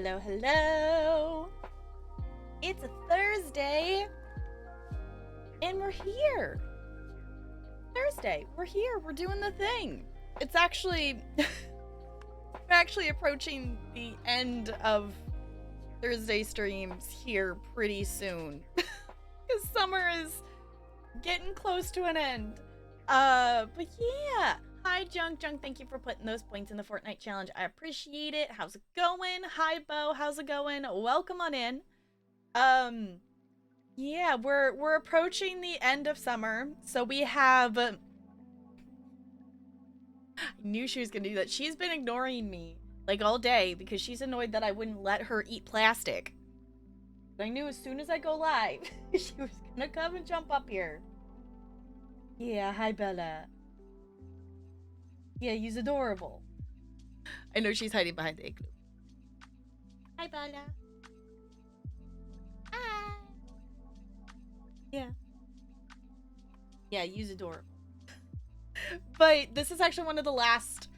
Hello, hello. It's a Thursday, and we're here. Thursday, we're here. We're doing the thing. It's actually, we're actually approaching the end of Thursday streams here pretty soon, because summer is getting close to an end. But yeah. Hi, Junk. Thank you for putting those points in the Fortnite challenge. I appreciate it. How's it going? Hi, Bo. How's it going? Welcome on in. Yeah, we're approaching the end of summer. So we have... I knew she was gonna do that. She's been ignoring me, like, all day because she's annoyed that I wouldn't let her eat plastic. I knew as soon as I go live, she was gonna come and jump up here. Yeah, hi, Bella. Yeah, he's adorable. I know she's hiding behind the igloo. Hi, Bella. Hi. Yeah. Yeah, he's adorable. But this is actually one of the last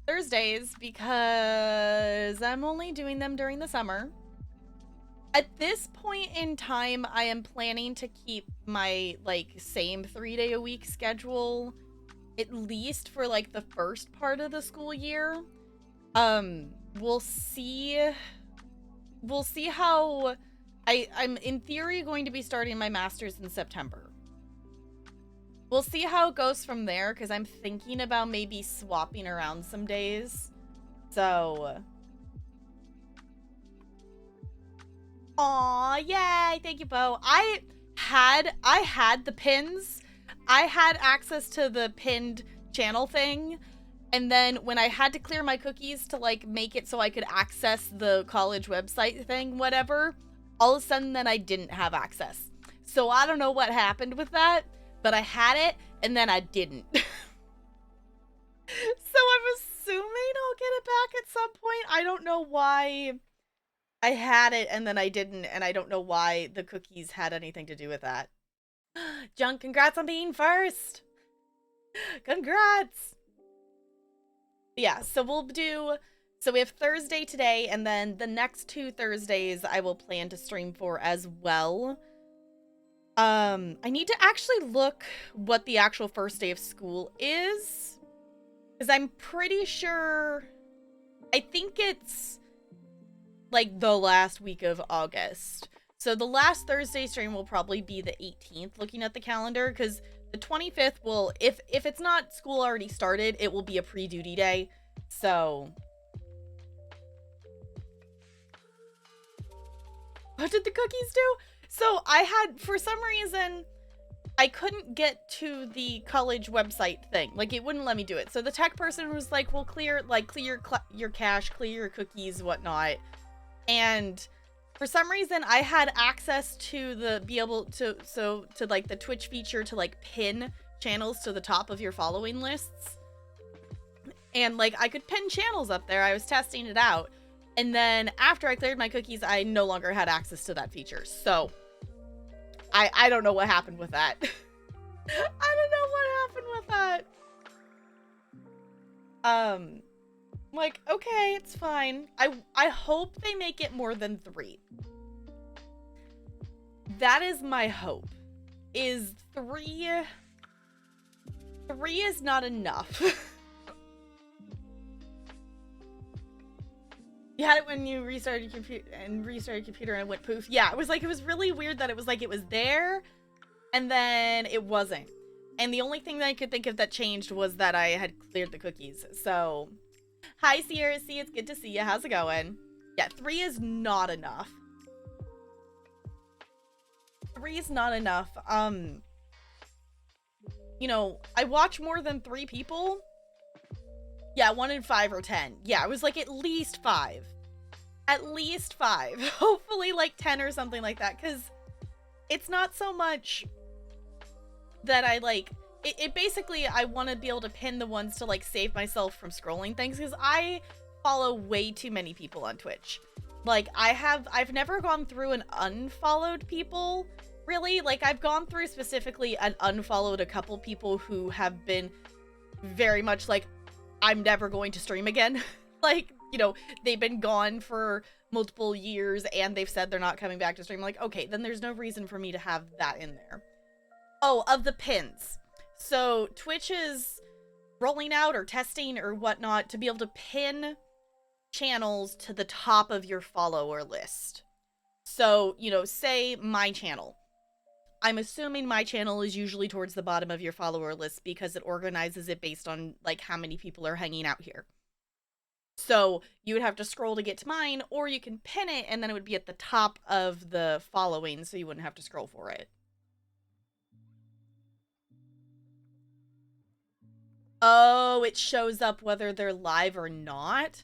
Thursdays because I'm only doing them during the summer. At this point in time, I am planning to keep my, like, same 3-day-a-week schedule at least for, like, the first part of the school year. We'll see how... I'm, in theory, going to be starting my master's in September. We'll see how it goes from there, because I'm thinking about maybe swapping around some days. So... Aw, yay! Thank you, Bo. I had the pins. I had access to the pinned channel thing, and then when I had to clear my cookies to, like, make it so I could access the college website thing, whatever, all of a sudden then I didn't have access. So I don't know what happened with that, but I had it, and then I didn't. So I'm assuming I'll get it back at some point. I don't know why I had it and then I didn't, and I don't know why the cookies had anything to do with that. Junk, congrats on being first! Congrats! Yeah, so we have Thursday today, and then the next 2 Thursdays I will plan to stream for as well. I need to actually look what the actual first day of school is, because I'm pretty sure, I think it's, like, the last week of August. So the last Thursday stream will probably be the 18th, looking at the calendar, because the 25th will, if it's not school already started, it will be a pre-duty day. So... What did the cookies do? So I had, for some reason, I couldn't get to the college website thing. Like, it wouldn't let me do it. So the tech person was like, well, clear your cache, clear your cookies, whatnot. And... for some reason, I had access to the, like, the Twitch feature to, like, pin channels to the top of your following lists. And, like, I could pin channels up there. I was testing it out. And then after I cleared my cookies, I no longer had access to that feature. So, I don't know what happened with that. I don't know what happened with that. Like, okay, it's fine. I hope they make it more than 3. That is my hope. Is 3 is not enough. You had it when you restarted your computer and it went poof. Yeah, it was really weird that it was like it was there and then it wasn't. And the only thing that I could think of that changed was that I had cleared the cookies. So, hi, Sierra C. It's good to see you. How's it going? Yeah, 3 is not enough. 3 is not enough. You know, I watch more than 3 people. Yeah, 1 in 5 or 10. Yeah, it was like at least 5. At least 5. Hopefully like 10 or something like that. Because it's not so much that I like... It basically, I want to be able to pin the ones to, like, save myself from scrolling things, because I follow way too many people on Twitch. Like, I've never gone through and unfollowed people, really. Like, I've gone through specifically and unfollowed a couple people who have been very much like, I'm never going to stream again. Like, you know, they've been gone for multiple years and they've said they're not coming back to stream. Like, okay, then there's no reason for me to have that in there. Oh, of the pins. So Twitch is rolling out or testing or whatnot to be able to pin channels to the top of your follower list. So, you know, say my channel. I'm assuming my channel is usually towards the bottom of your follower list because it organizes it based on, like, how many people are hanging out here. So you would have to scroll to get to mine, or you can pin it and then it would be at the top of the following so you wouldn't have to scroll for it. Oh, it shows up whether they're live or not?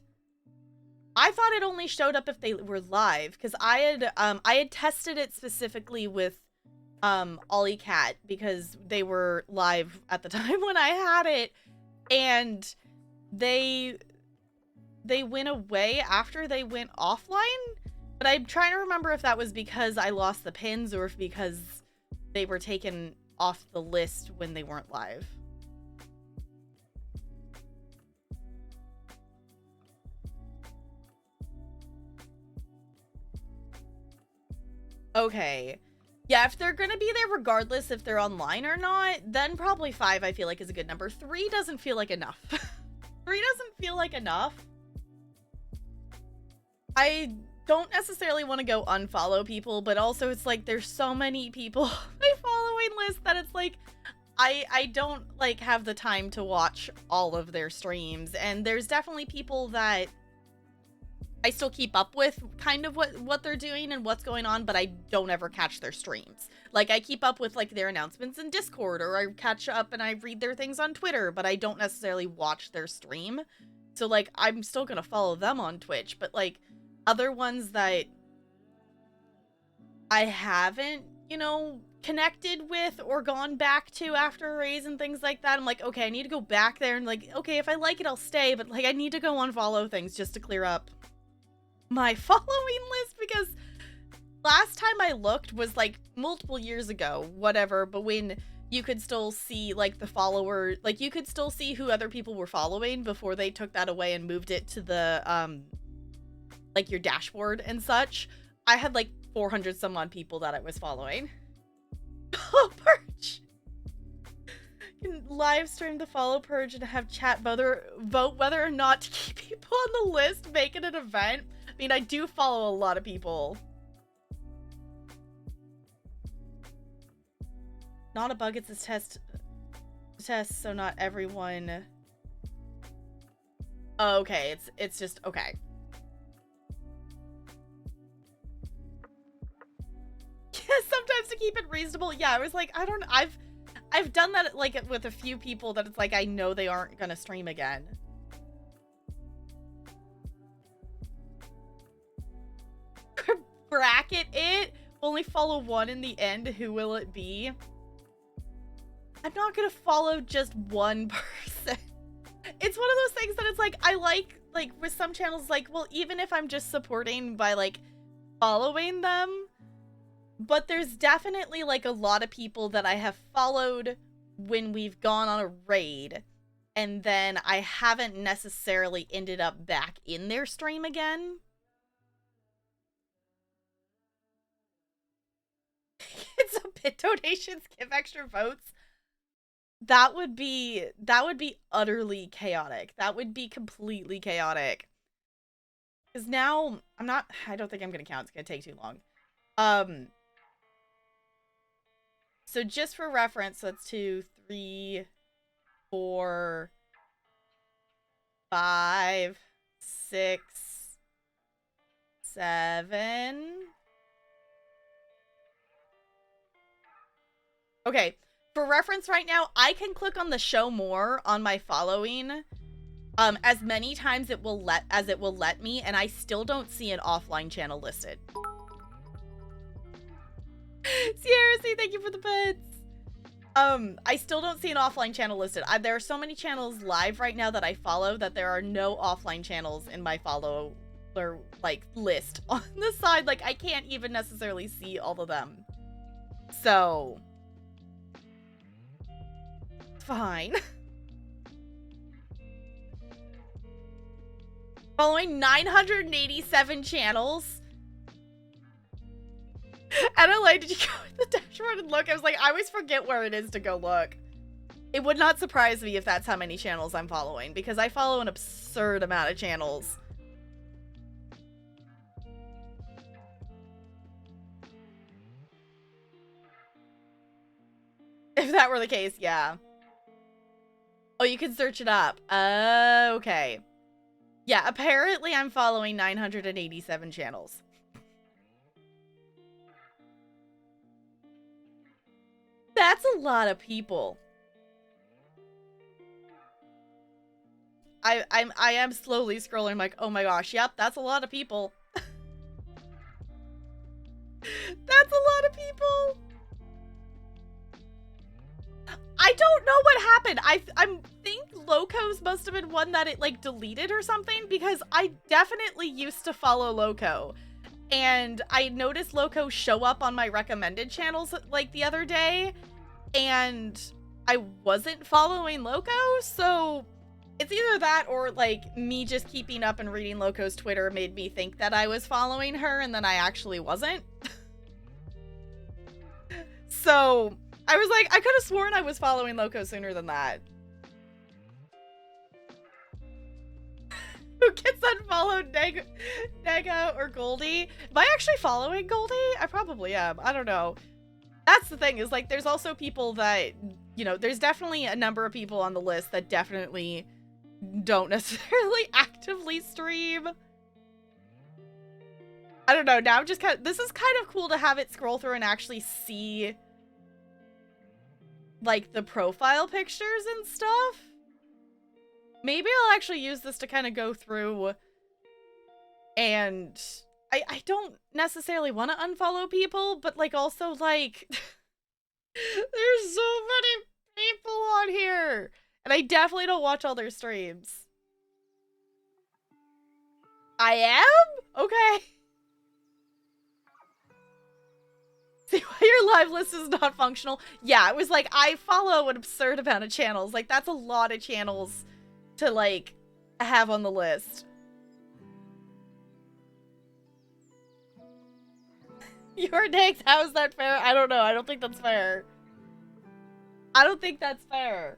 I thought it only showed up if they were live, because I had tested it specifically with Ollie Cat because they were live at the time when I had it, and they went away after they went offline, but I'm trying to remember if that was because I lost the pins or if because they were taken off the list when they weren't live. Okay. Yeah, if they're gonna be there regardless if they're online or not, then probably 5 I feel like is a good number. 3 doesn't feel like enough. 3 doesn't feel like enough. I don't necessarily want to go unfollow people, but also it's like there's so many people on my following list that it's like I don't like have the time to watch all of their streams, and there's definitely people that I still keep up with kind of what they're doing and what's going on, but I don't ever catch their streams. Like, I keep up with, like, their announcements in Discord, or I catch up and I read their things on Twitter, but I don't necessarily watch their stream. So, like, I'm still gonna follow them on Twitch, but, like, other ones that I haven't, you know, connected with or gone back to after a raise and things like that, I'm like, okay, I need to go back there and, like, okay, if I like it, I'll stay, but, like, I need to go unfollow things just to clear up my following list, because last time I looked was like multiple years ago, whatever, but when you could still see like the follower, like you could still see who other people were following before they took that away and moved it to the like your dashboard and such. I had like 400 some odd people that I was following. Oh, Purge! You can live stream the follow Purge and have chat vote whether or not to keep people on the list, make it an event. I mean, I do follow a lot of people. Not a bug, it's a test, so not everyone. Oh, okay, it's just, okay. Yeah, sometimes to keep it reasonable. Yeah, I was like, I don't, I've done that like with a few people that it's like I know they aren't gonna stream again. Bracket it. Only follow one in the end. Who will it be? I'm not gonna follow just one person. It's one of those things that it's like, I like with some channels, like, well, even if I'm just supporting by like following them, but there's definitely like a lot of people that I have followed when we've gone on a raid, and then I haven't necessarily ended up back in their stream again. It's a bit donations, give extra votes. That would be utterly chaotic. That would be completely chaotic. Because now I don't think I'm gonna count. It's gonna take too long. So just for reference, so that's 2, 3, 4, 5, 6, 7. Okay, for reference right now, I can click on the show more on my following as many times as it will let me, and I still don't see an offline channel listed. Sierra, say thank you for the bits. I still don't see an offline channel listed. There are so many channels live right now that I follow that there are no offline channels in my follow or like list on the side. Like, I can't even necessarily see all of them. So fine. Following 987 channels. Adelaide, did you go in the dashboard and look? I was like, I always forget where it is to go look. It would not surprise me if that's how many channels I'm following, because I follow an absurd amount of channels. If that were the case, yeah. Oh, you can search it up. Okay. Yeah, apparently I'm following 987 channels. That's a lot of people. I am slowly scrolling like, oh my gosh, yep, that's a lot of people. That's a lot of people. I don't know what happened. I think Loco's must have been one that it like deleted or something, because I definitely used to follow Loco. And I noticed Loco show up on my recommended channels like the other day, and I wasn't following Loco, so it's either that or like me just keeping up and reading Loco's Twitter made me think that I was following her, and then I actually wasn't. So I was like, I could have sworn I was following Loco sooner than that. Who gets unfollowed, Nega or Goldie? Am I actually following Goldie? I probably am. I don't know. That's the thing, is like there's also people that, you know, there's definitely a number of people on the list that definitely don't necessarily actively stream. I don't know. Now I'm just kind of, this is kind of cool to have it scroll through and actually see like the profile pictures and stuff. Maybe I'll actually use this to kind of go through, and I don't necessarily want to unfollow people, but like also like there's so many people on here, and I definitely don't watch all their streams. I am? Okay. See why your live list is not functional? Yeah, it was like, I follow an absurd amount of channels. Like, that's a lot of channels to, like, have on the list. Your next, how is that fair? I don't know. I don't think that's fair. I don't think that's fair.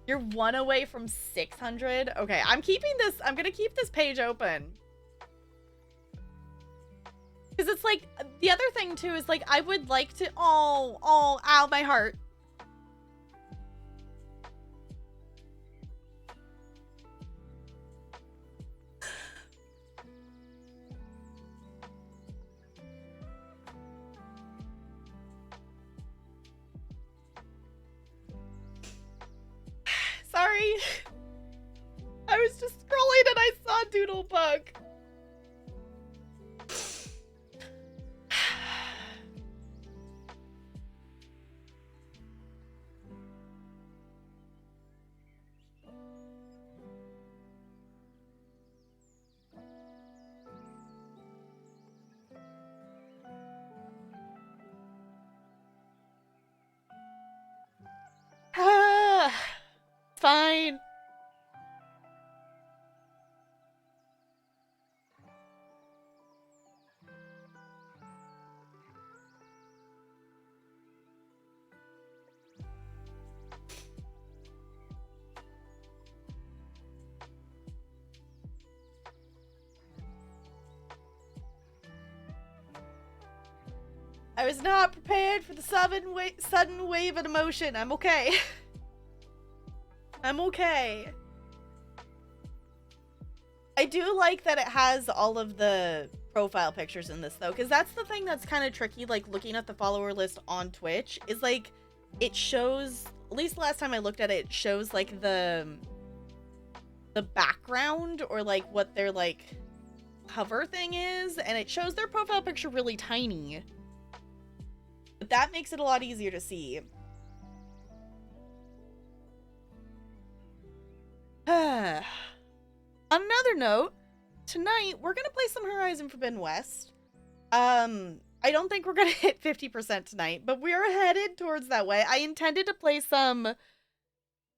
You're one away from 600? Okay, I'm keeping this, I'm gonna keep this page open. Because it's like, the other thing too is like, I would like to, ow, my heart. Sorry. I was just scrolling and I saw Doodlebug. Fine. I was not prepared for the sudden wave of emotion. I'm okay. I'm okay. I do like that it has all of the profile pictures in this, though, because that's the thing that's kind of tricky, like, looking at the follower list on Twitch, is, like, it shows, at least last time I looked at it, it shows, like, the background, or, like, what their, like, cover thing is, and it shows their profile picture really tiny. But that makes it a lot easier to see. On another note, tonight we're gonna play some Horizon Forbidden West. I don't think we're gonna hit 50% tonight, but we're headed towards that way. I intended to play some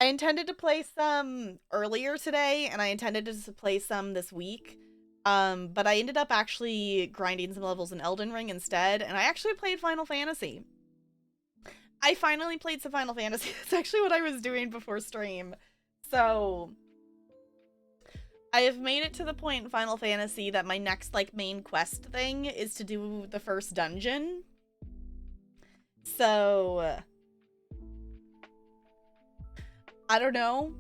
I intended to play some earlier today, and I intended to play some this week. But I ended up actually grinding some levels in Elden Ring instead, and I actually played Final Fantasy. I finally played some Final Fantasy. That's actually what I was doing before stream. So, I have made it to the point in Final Fantasy that my next, like, main quest thing is to do the first dungeon. So, I don't know.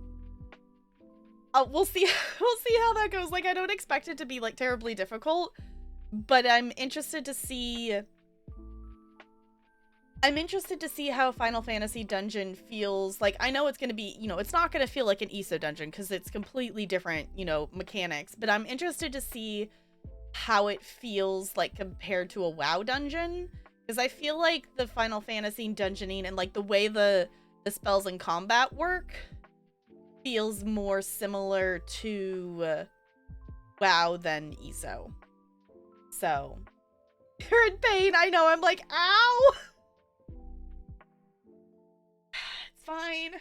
We'll see. We'll see how that goes. Like, I don't expect it to be, like, terribly difficult, but I'm interested to see how Final Fantasy Dungeon feels. Like, I know it's going to be, it's not going to feel like an ESO dungeon because it's completely different, mechanics, but I'm interested to see how it feels, like, compared to a WoW dungeon, because I feel like the Final Fantasy dungeoning and, like, the way the spells and combat work feels more similar to WoW than ESO. So, you're in pain. I know. I'm like, ow! It's fine.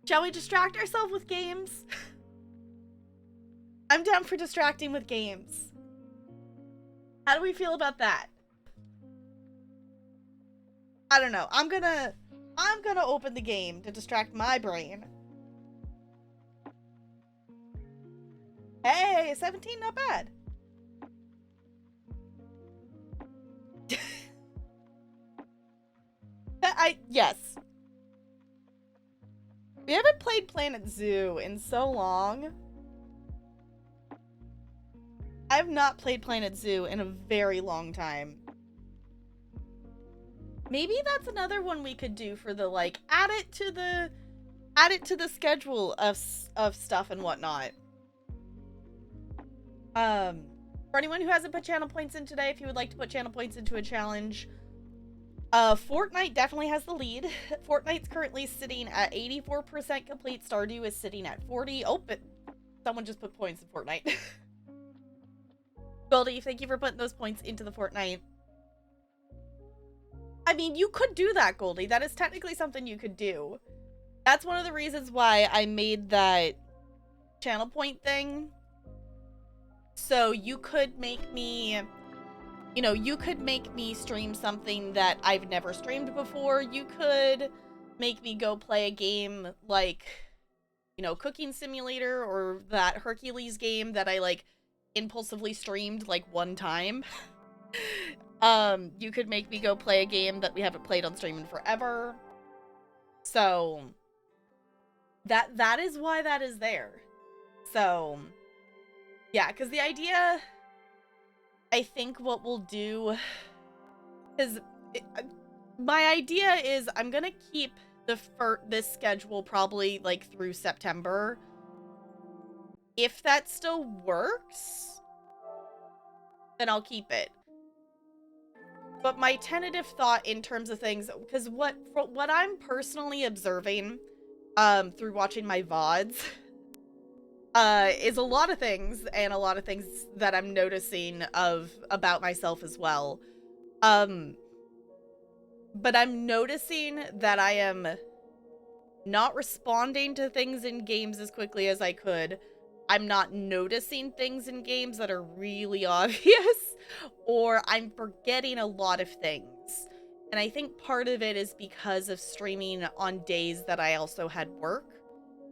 Shall we distract ourselves with games? I'm down for distracting with games. How do we feel about that? I don't know. I'm gonna open the game to distract my brain. Hey, 17, not bad. Yes. We haven't played Planet Zoo in so long. I've not played Planet Zoo in a very long time. Maybe that's another one we could do for the, like, add it to the schedule of stuff and whatnot. For anyone who hasn't put channel points in today, if you would like to put channel points into a challenge, Fortnite definitely has the lead. Fortnite's currently sitting at 84% complete. Stardew is sitting at 40. Oh, but someone just put points in Fortnite. Goldie, thank you for putting those points into the Fortnite. I mean, you could do that, Goldie. That is technically something you could do. That's one of the reasons why I made that channel point thing. So you could make me, you could make me stream something that I've never streamed before. You could make me go play a game like, Cooking Simulator, or that Hercules game that I, like, impulsively streamed, like, one time. You could make me go play a game that we haven't played on stream in forever. So, that is why that is there. So, yeah, because the idea, I think what we'll do, is, my idea is I'm gonna keep this schedule probably, like, through September. If that still works, then I'll keep it. But my tentative thought in terms of things, because what I'm personally observing, through watching my VODs, is a lot of things, and a lot of things that I'm noticing about myself as well. But I'm noticing that I am not responding to things in games as quickly as I could. I'm not noticing things in games that are really obvious, or I'm forgetting a lot of things. And I think part of it is because of streaming on days that I also had work.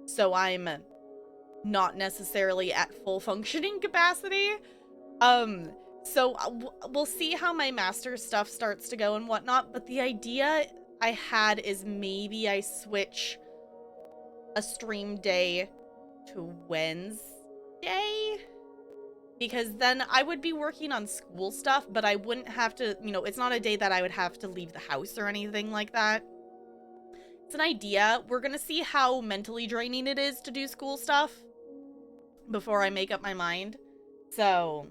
So I'm not necessarily at full functioning capacity. So we'll see how my master stuff starts to go and whatnot, but the idea I had is maybe I switch a stream day to Wednesday, because then I would be working on school stuff, but I wouldn't have to, it's not a day that I would have to leave the house or anything like that. It's an idea. We're gonna see how mentally draining it is to do school stuff before I make up my mind. So,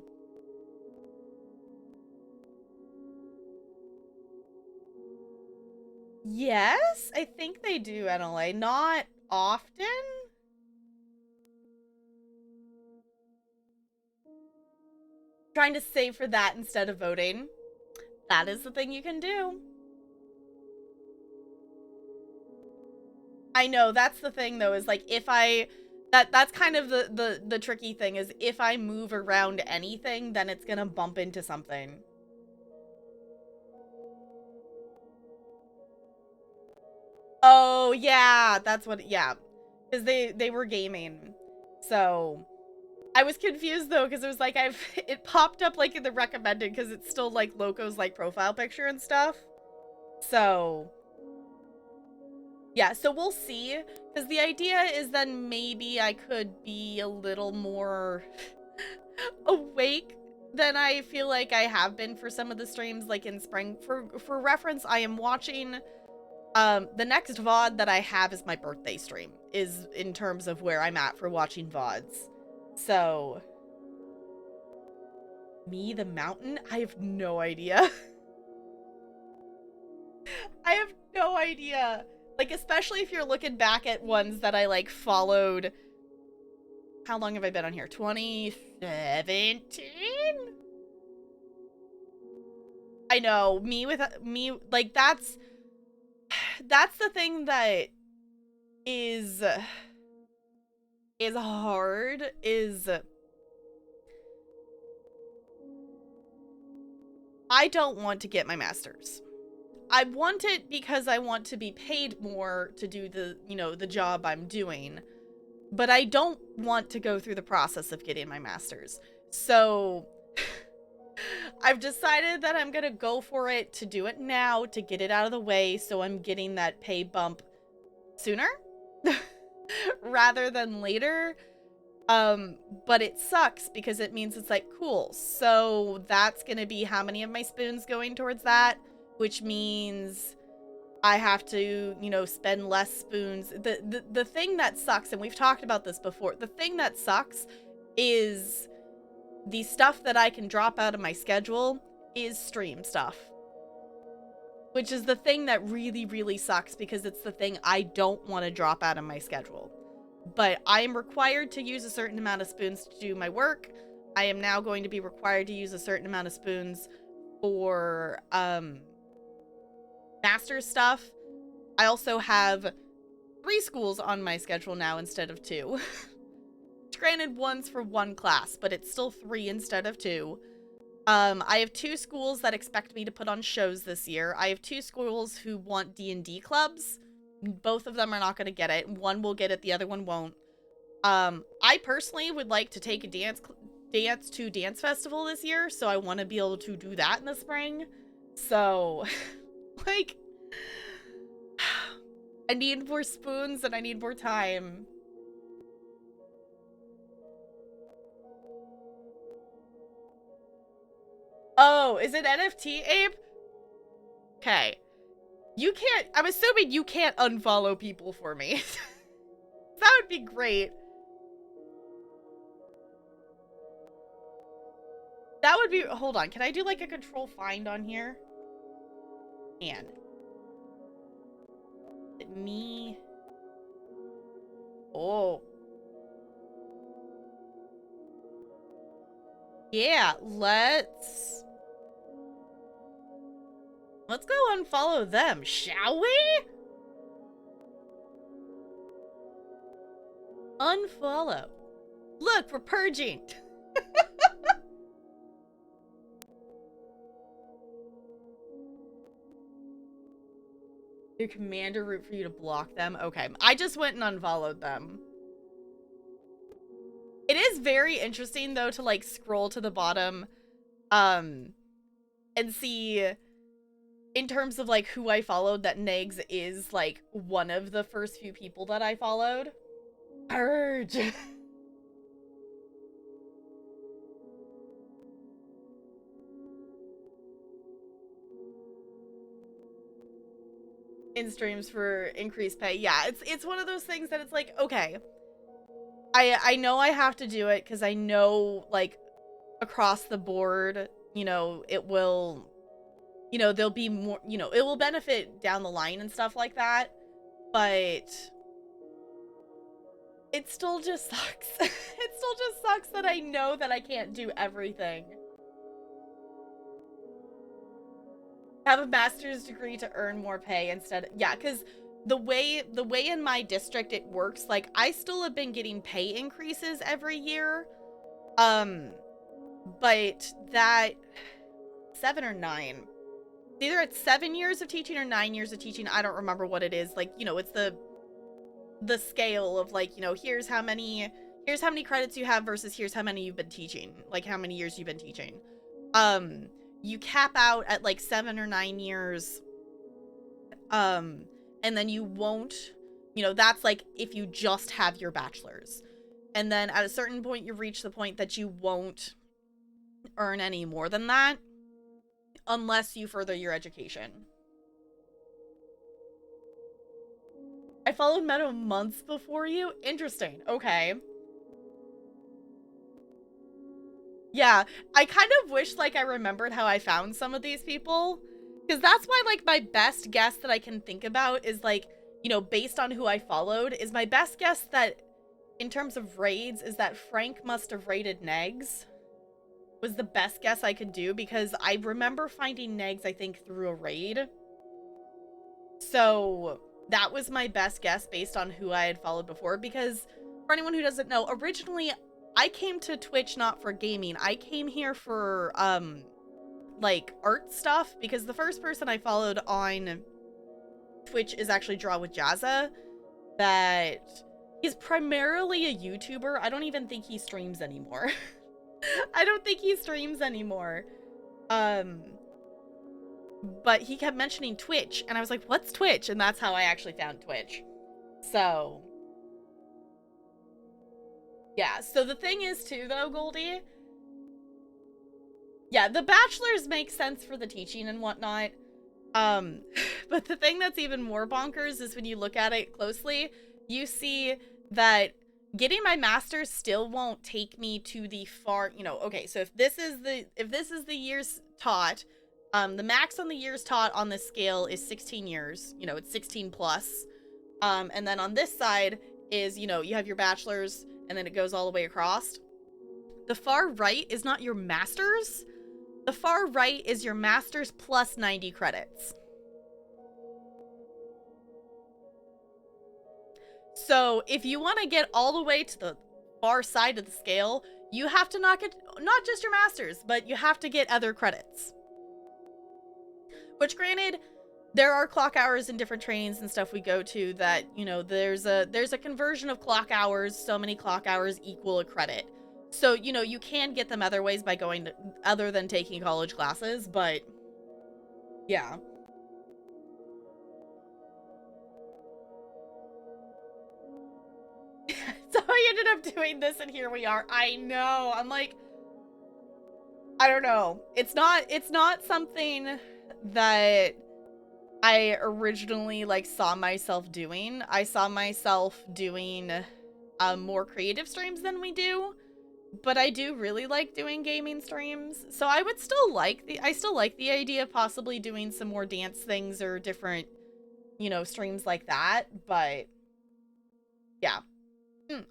yes, I think they do, NLA. Not often. Trying to save for that instead of voting. That is the thing you can do. I know, that's the thing though, is like if I that's kind of the tricky thing, is if I move around anything, then it's gonna bump into something. Oh yeah, that's what, yeah. Because they were gaming. So I was confused though, because it was like it popped up like in the recommended, because it's still like Loco's like profile picture and stuff. So yeah, so we'll see, because the idea is then maybe I could be a little more awake than I feel like I have been for some of the streams, like in spring. For reference, I am watching, the next VOD that I have is my birthday stream, is in terms of where I'm at for watching VODs. So, me, the mountain? I have no idea. I have no idea. Like, especially if you're looking back at ones that I, like, followed. How long have I been on here? 2017? I know. Me, like, that's the thing that is hard, is I don't want to get my master's. I want it because I want to be paid more to do the, you know, the job I'm doing. But I don't want to go through the process of getting my master's. So I've decided that I'm gonna go for it, to do it now, to get it out of the way, so I'm getting that pay bump sooner rather than later. But it sucks because it means it's like, cool, so that's gonna be how many of my spoons going towards that, which means I have to, you know, spend less spoons. The thing that sucks, and we've talked about this before, the thing that sucks is the stuff that I can drop out of my schedule is stream stuff. Which is the thing that really, really sucks, because it's the thing I don't want to drop out of my schedule. But I am required to use a certain amount of spoons to do my work. I am now going to be required to use a certain amount of spoons for, master stuff. I also have 3 schools on my schedule now instead of 2. Granted, one's for 1 class, but it's still 3 instead of 2. I have 2 schools that expect me to put on shows this year. I have 2 schools who want D&D clubs. Both of them are not going to get it. One will get it, the other one won't. I personally would like to take a dance festival this year, so I want to be able to do that in the spring. So, like, I need more spoons and I need more time. Oh, is it NFT, Abe? Okay. You can't, I'm assuming you can't unfollow people for me. That would be great. That would be, hold on, can I do like a control find on here? And me. Oh. Yeah, let's go unfollow them, shall we? Unfollow. Look, we're purging. Your commander route for you to block them? Okay, I just went and unfollowed them. It is very interesting, though, to, like, scroll to the bottom, and see, in terms of, like, who I followed, that Negs is, like, one of the first few people that I followed. Purge! In streams for increased pay. Yeah, it's one of those things that it's like, okay, I know I have to do it, because I know, like, across the board, you know, it will, you know, there'll be more, you know, it will benefit down the line and stuff like that, but it still just sucks. It still just sucks that I know that I can't do everything. Have a master's degree to earn more pay instead. Yeah, because the way in my district it works, like I still have been getting pay increases every year. But that 7 or 9. Either it's 7 years of teaching or 9 years of teaching. I don't remember what it is. Like, you know, it's the scale of like, you know, here's how many credits you have versus here's how many you've been teaching. Like how many years you've been teaching. You cap out at like 7 or 9 years. And then you won't, you know, that's like if you just have your bachelor's. And then at a certain point you reach the point that you won't earn any more than that unless you further your education. I followed Meadow months before you? Interesting. Okay. Yeah, I kind of wish, like, I remembered how I found some of these people. Because that's why, like, my best guess that I can think about is, like, you know, based on who I followed, is my best guess that, in terms of raids, is that Frank must have raided Negs. Was the best guess I could do, because I remember finding Negs, I think, through a raid. So that was my best guess based on who I had followed before, because for anyone who doesn't know, originally I came to Twitch not for gaming. I came here for like art stuff, because the first person I followed on Twitch is actually Draw with Jazza. That he's primarily a YouTuber. I don't even think he streams anymore. I don't think he streams anymore. But he kept mentioning Twitch, and I was like, what's Twitch? And that's how I actually found Twitch. So, yeah. So the thing is, too, though, Goldie, yeah, the bachelor's makes sense for the teaching and whatnot. But the thing that's even more bonkers is when you look at it closely, you see that getting my master's still won't take me to the far, you know, okay, so if this is the years taught, the max on the years taught on this scale is 16 years, you know, it's 16 plus. And then on this side is, you know, you have your bachelor's and then it goes all the way across. The far right is not your master's. The far right is your master's plus 90 credits. So if you want to get all the way to the far side of the scale, you have to not just your master's, but you have to get other credits. Which, granted, there are clock hours in different trainings and stuff we go to that, you know, there's a conversion of clock hours. So many clock hours equal a credit. So, you know, you can get them other ways by going to, other than taking college classes, but yeah. So I ended up doing this and here we are. I know. I'm like, I don't know. It's not something that I originally like saw myself doing. I saw myself doing more creative streams than we do. But I do really like doing gaming streams. So I would still like I still like the idea of possibly doing some more dance things or different, you know, streams like that. But yeah.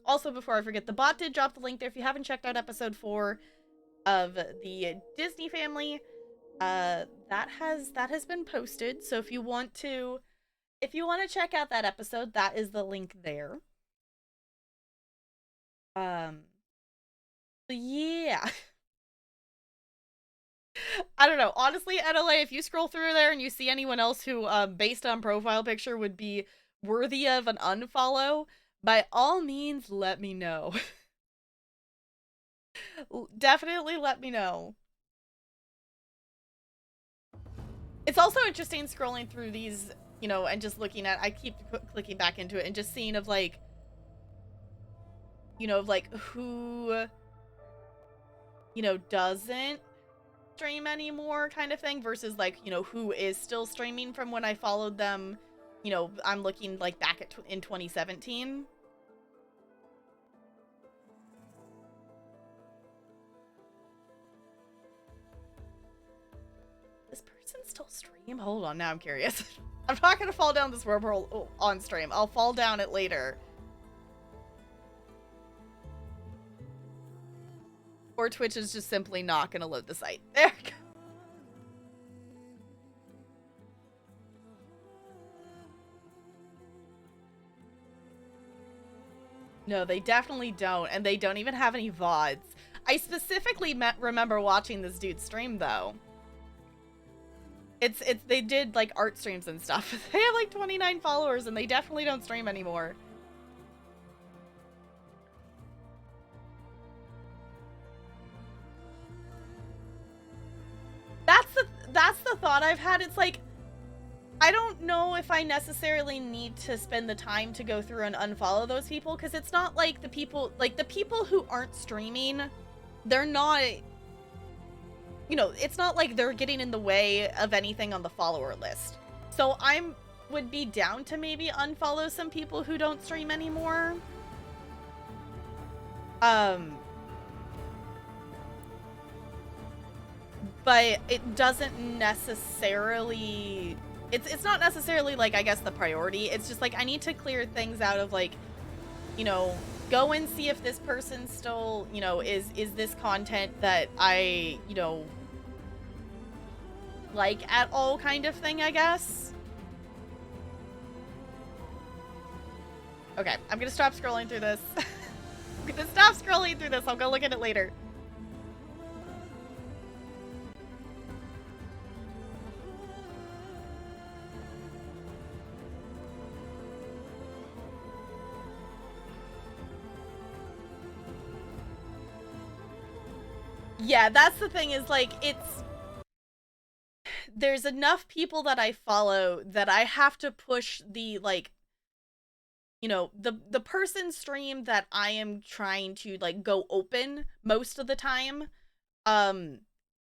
Also, before I forget, the bot did drop the link there. If you haven't checked out episode 4 of the Disney family, that has been posted. So if you want to check out that episode, that is the link there. Yeah. I don't know. Honestly, NLA, if you scroll through there and you see anyone else who, based on profile picture, would be worthy of an unfollow, by all means, let me know. Definitely let me know. It's also interesting scrolling through these, you know, and just looking at, I keep clicking back into it and just seeing of like, you know, of like who, you know, doesn't stream anymore kind of thing versus like, you know, who is still streaming from when I followed them. You know, I'm looking like back at in 2017. This person still stream? Hold on, now I'm curious. I'm not gonna fall down this wormhole on stream. I'll fall down it later. Or Twitch is just simply not gonna load the site. There we go. No, they definitely don't, and they don't even have any VODs. I specifically remember watching this dude stream, though. It's they did, like, art streams and stuff. They have, like, 29 followers, and they definitely don't stream anymore. That's the thought I've had. It's like, I don't know if I necessarily need to spend the time to go through and unfollow those people, because it's not like the people who aren't streaming, they're not, you know, it's not like they're getting in the way of anything on the follower list. So would be down to maybe unfollow some people who don't stream anymore. But it doesn't necessarily, it's not necessarily, like, I guess the priority. It's just like, I need to clear things out of, like, you know, go and see if this person still, you know, is this content that I, you know, like at all, kind of thing, I guess. Okay, I'm gonna stop scrolling through this. I'm gonna stop scrolling through this. I'll go look at it later. Yeah, that's the thing, is, like, there's enough people that I follow that I have to push the, like, you know, the person stream that I am trying to, like, go open most of the time,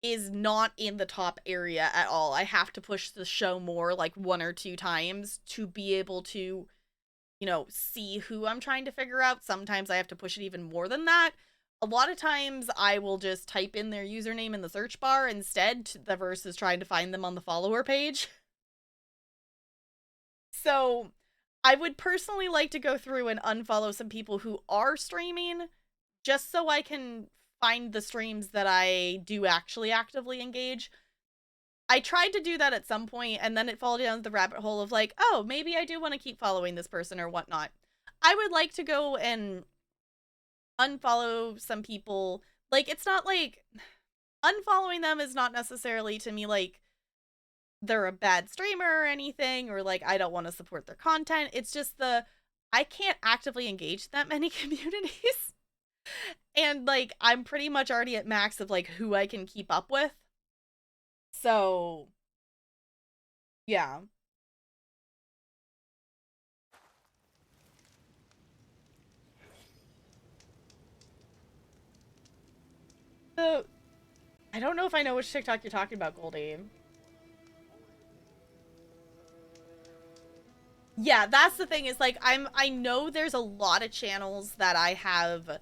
is not in the top area at all. I have to push the show more, like, 1 or 2 times to be able to, you know, see who I'm trying to figure out. Sometimes I have to push it even more than that. A lot of times I will just type in their username in the search bar instead, versus trying to find them on the follower page. So I would personally like to go through and unfollow some people who are streaming, just so I can find the streams that I do actually actively engage. I tried to do that at some point, and then it fell down the rabbit hole of, like, oh, maybe I do want to keep following this person or whatnot. I would like to go and unfollow some people. Like, it's not like, unfollowing them is not necessarily, to me, like, they're a bad streamer or anything, or, like, I don't want to support their content. It's just I can't actively engage that many communities. And, like, I'm pretty much already at max of, like, who I can keep up with. So, yeah. So, I don't know if I know which TikTok you're talking about, Goldie. Yeah, that's the thing, is, like, I know there's a lot of channels that I have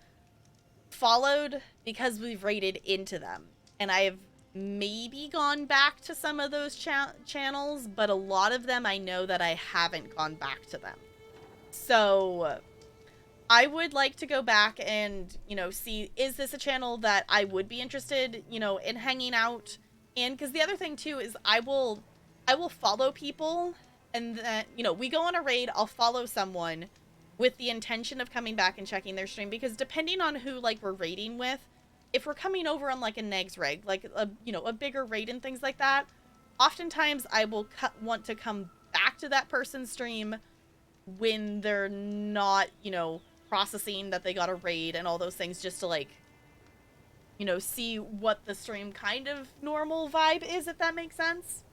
followed because we've rated into them. And I have maybe gone back to some of those channels, but a lot of them I know that I haven't gone back to them. So I would like to go back and, you know, see, is this a channel that I would be interested, you know, in hanging out in? Because the other thing too is I will follow people, and then, you know, we go on a raid, I'll follow someone with the intention of coming back and checking their stream, because depending on who, like, we're raiding with, if we're coming over on, like, a negs reg, like, a, you know, a bigger raid and things like that, oftentimes I will want to come back to that person's stream when they're not, you know, processing that they got a raid and all those things, just to, like, you know, see what the stream kind of normal vibe is, if that makes sense.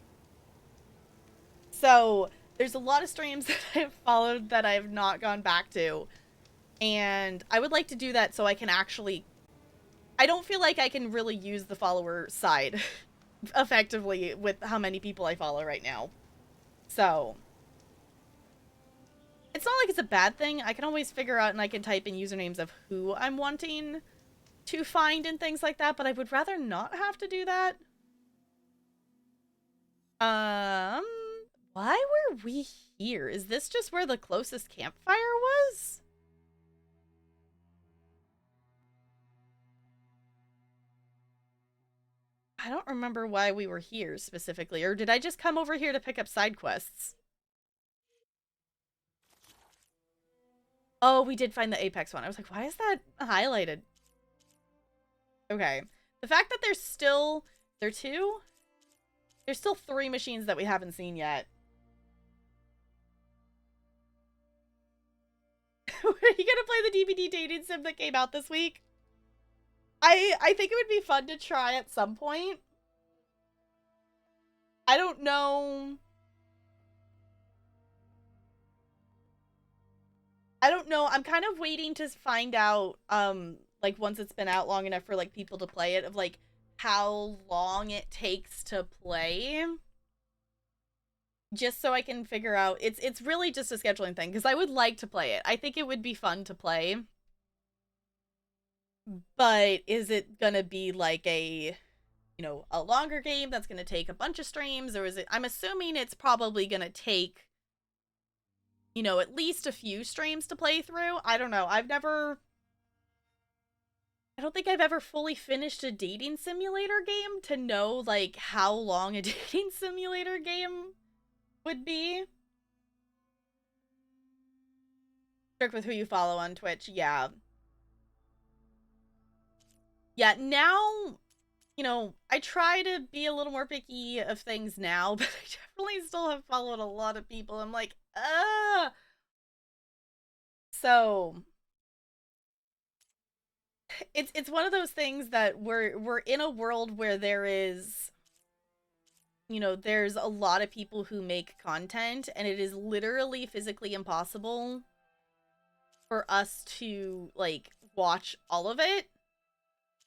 So there's a lot of streams that I've followed that I've not gone back to, and I would like to do that so I can actually, I don't feel like I can really use the follower side effectively with how many people I follow right now. So it's not like it's a bad thing. I can always figure out, and I can type in usernames of who I'm wanting to find and things like that, but I would rather not have to do that. Why were we here? Is this just where the closest campfire was? I don't remember why we were here specifically, or did I just come over here to pick up side quests? Oh, we did find the Apex one. I was like, why is that highlighted? Okay. The fact that there's still... There's still 3 machines that we haven't seen yet. Are you gonna play the DVD dating sim that came out this week? I think it would be fun to try at some point. I don't know. I'm kind of waiting to find out, like, once it's been out long enough for, like, people to play it, of, like, how long it takes to play. Just so I can figure out, it's really just a scheduling thing, because I would like to play it. I think it would be fun to play. But is it gonna be like a, you know, a longer game that's gonna take a bunch of streams, or is it, I'm assuming it's probably gonna take, you know, at least a few streams to play through. I don't know. I don't think I've ever fully finished a dating simulator game to know, like, how long a dating simulator game would be. Strict with who you follow on Twitch, yeah. Yeah, now, you know, I try to be a little more picky of things now, but I definitely still have followed a lot of people. I'm like, So it's one of those things that we're in a world where there is, you know, there's a lot of people who make content, and it is literally physically impossible for us to, like, watch all of it.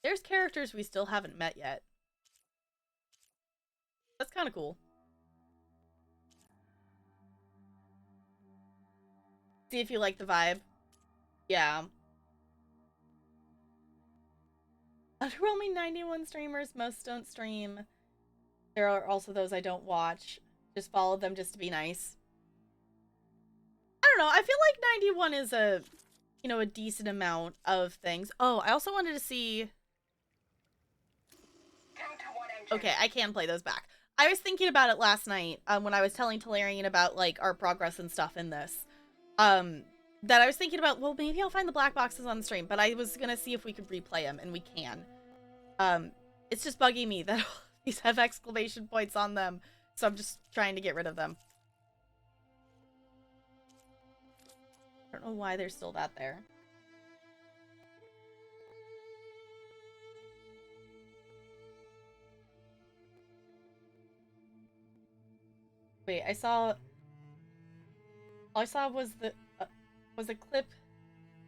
There's characters we still haven't met yet. That's kind of cool. See if you like the vibe. Yeah. Underwhelming 91 streamers, most don't stream. There are also those I don't watch. Just follow them just to be nice. I don't know, I feel like 91 is a, you know, a decent amount of things. Oh, I also wanted to see... Okay, I can play those back. I was thinking about it last night, when I was telling Talarian about, like, our progress and stuff in this. That I was thinking about, well, maybe I'll find the black boxes on the stream, but I was gonna see if we could replay them, and we can. It's just bugging me that these have exclamation points on them, so I'm just trying to get rid of them. I don't know why there's still that there. Wait, all I saw was a clip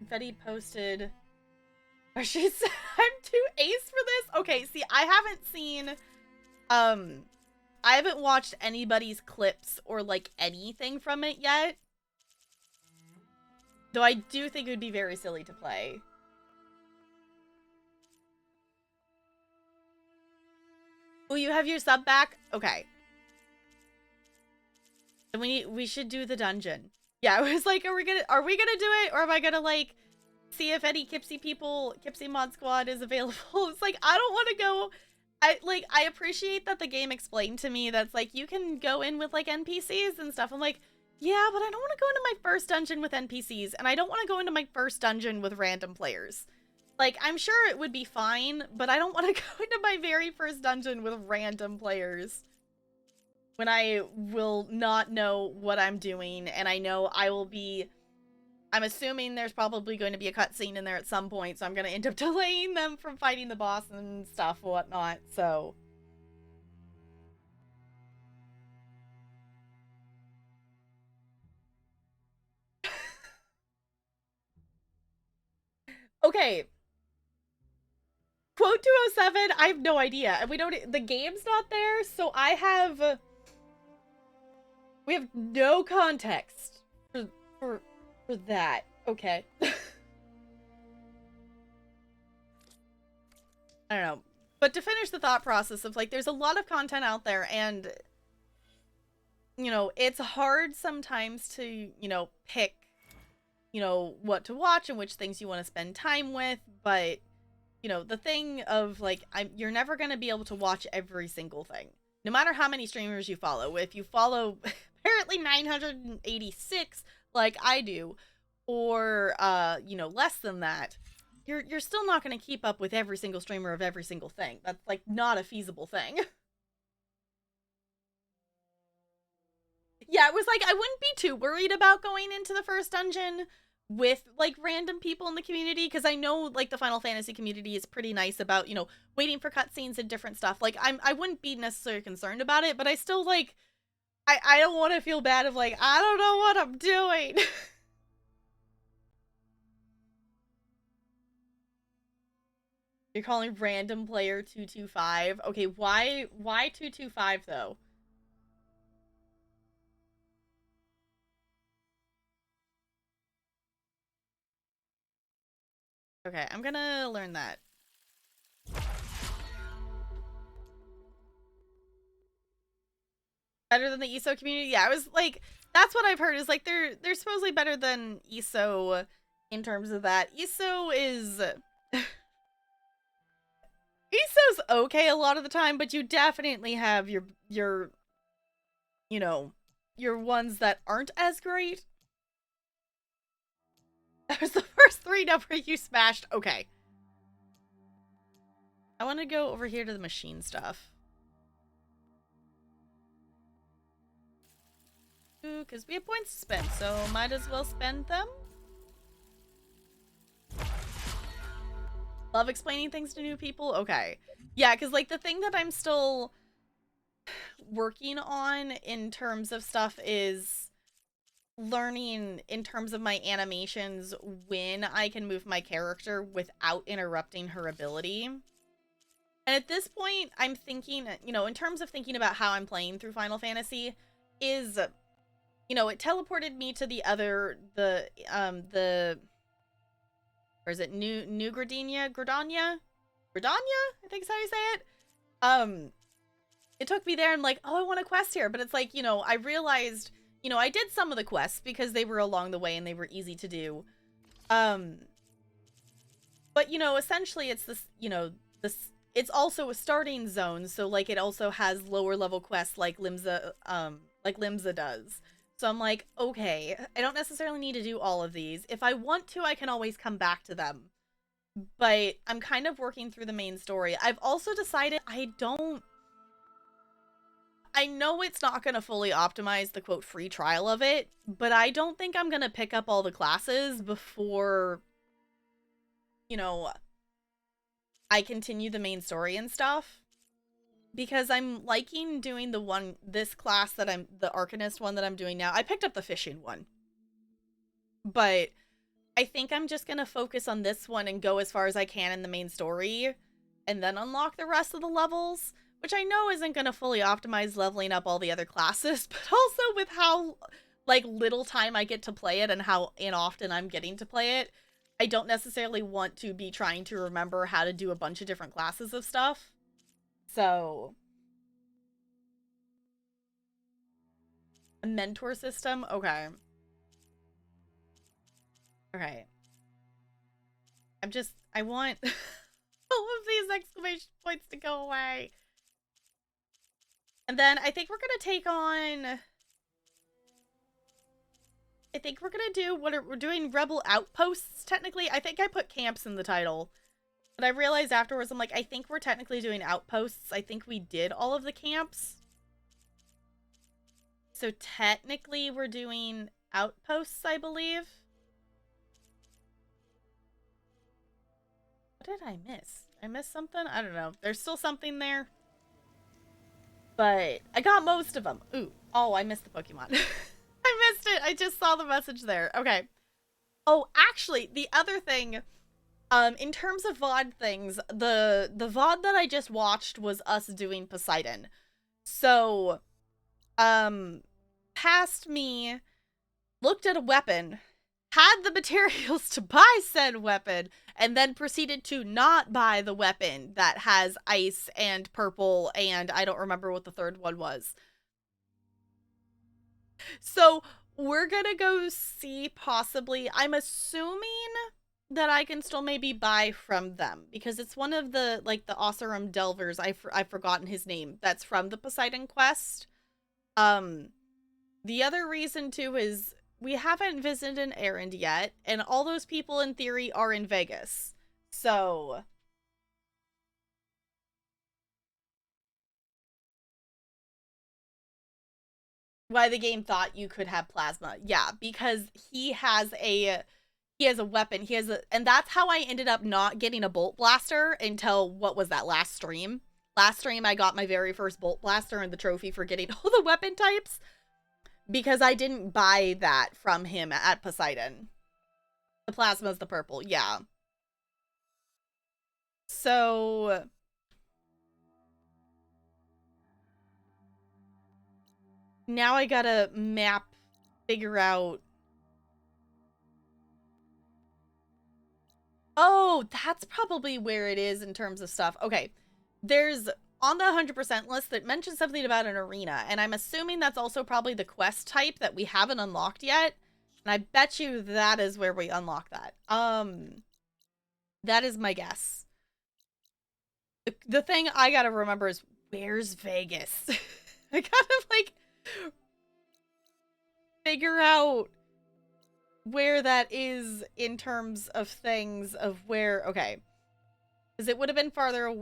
Betty posted where she said, I'm too ace for this? Okay, see, I haven't seen, I haven't watched anybody's clips or, like, anything from it yet. Though I do think it would be very silly to play. Oh, you have your sub back? Okay. Then we should do the dungeon. Yeah, I was like, are we gonna do it, or am I gonna, like, see if any Kipsy Mod Squad is available? It's like, I don't want to go. I appreciate that the game explained to me that's like, you can go in with, like, NPCs and stuff. I'm like, yeah, but I don't want to go into my first dungeon with NPCs, and I don't want to go into my first dungeon with random players. Like, I'm sure it would be fine, but I don't want to go into my very first dungeon with random players when I will not know what I'm doing, and I know I will be... I'm assuming there's probably going to be a cutscene in there at some point, so I'm going to end up delaying them from fighting the boss and stuff and whatnot, so... Okay. Quote 207, I have no idea. And we don't... The game's not there, so I have... We have no context for that. Okay. I don't know. But to finish the thought process of, like, there's a lot of content out there, and, you know, it's hard sometimes to, you know, pick, you know, what to watch and which things you want to spend time with, but, you know, the thing of, like, you're never going to be able to watch every single thing. No matter how many streamers you follow. If you follow apparently 986, like I do, or you know, less than that, you're still not going to keep up with every single streamer of every single thing. That's like not a feasible thing. Yeah, it was like I wouldn't be too worried about going into the first dungeon with like random people in the community, because I know like the Final Fantasy community is pretty nice about, you know, waiting for cutscenes and different stuff. Like I wouldn't be necessarily concerned about it, but I still like I don't want to feel bad of like I don't know what I'm doing. You're calling random player 225. Okay, why 225 though? Okay, I'm gonna learn that. Better than the ESO community? Yeah, I was like, that's what I've heard is like they're supposedly better than ESO in terms of that. ESO is ESO's okay a lot of the time, but you definitely have your you know, your ones that aren't as great. That was the first 3 number you smashed. Okay. I want to go over here to the machine stuff. Ooh, because we have points to spend, so might as well spend them. Love explaining things to new people? Okay. Yeah, because like the thing that I'm still working on in terms of stuff is learning in terms of my animations when I can move my character without interrupting her ability. And at this point, I'm thinking, you know, in terms of thinking about how I'm playing through Final Fantasy, is, you know, it teleported me to the other, or is it New Gridania? Gridania? Gridania? I think is how you say it. It took me there and like, oh, I want a quest here. But it's like, you know, I realized, you know, I did some of the quests because they were along the way and they were easy to do. But, you know, essentially it's this, you know, it's also a starting zone. So like it also has lower level quests like Limsa does. So I'm like, okay, I don't necessarily need to do all of these. If I want to, I can always come back to them. But I'm kind of working through the main story. I've also decided I know it's not going to fully optimize the quote free trial of it, but I don't think I'm going to pick up all the classes before, you know, I continue the main story and stuff. Because I'm liking doing this class that the Arcanist one that I'm doing now. I picked up the fishing one. But I think I'm just going to focus on this one and go as far as I can in the main story. And then unlock the rest of the levels. Which I know isn't going to fully optimize leveling up all the other classes. But also with how, like, little time I get to play it and how often I'm getting to play it. I don't necessarily want to be trying to remember how to do a bunch of different classes of stuff. So, a mentor system? Okay. Okay. I want all of these exclamation points to go away. And then I think we're going to take on... I think we're going to do we're doing Rebel Outposts, technically. I think I put camps in the title. But I realized afterwards, I'm like, I think we're technically doing outposts. I think we did all of the camps. So technically we're doing outposts, I believe. What did I miss? I missed something? I don't know. There's still something there. But I got most of them. Ooh. Oh, I missed the Pokemon. I missed it. I just saw the message there. Okay. Oh, actually, the other thing... in terms of VOD things, the VOD that I just watched was us doing Poseidon. So, past me, looked at a weapon, had the materials to buy said weapon, and then proceeded to not buy the weapon that has ice and purple, and I don't remember what the third one was. So, we're gonna go see possibly, I'm assuming that I can still maybe buy from them, because it's one of the, like, the Oseram Delvers, I've forgotten his name, that's from the Poseidon quest. The other reason, too, is we haven't visited an errand yet, and all those people in theory are in Vegas. So why the game thought you could have plasma. Yeah, because he has a weapon. And that's how I ended up not getting a bolt blaster until, what was that, last stream? Last stream I got my very first bolt blaster and the trophy for getting all the weapon types because I didn't buy that from him at Poseidon. The plasma's the purple, yeah. So now I gotta figure out. Oh, that's probably where it is in terms of stuff. Okay, there's on the 100% list that mentions something about an arena, and I'm assuming that's also probably the quest type that we haven't unlocked yet. And I bet you that is where we unlock that. That is my guess. The thing I gotta remember is, where's Vegas? I gotta, like, figure out where that is in terms of things of where, okay. Because it would have been farther,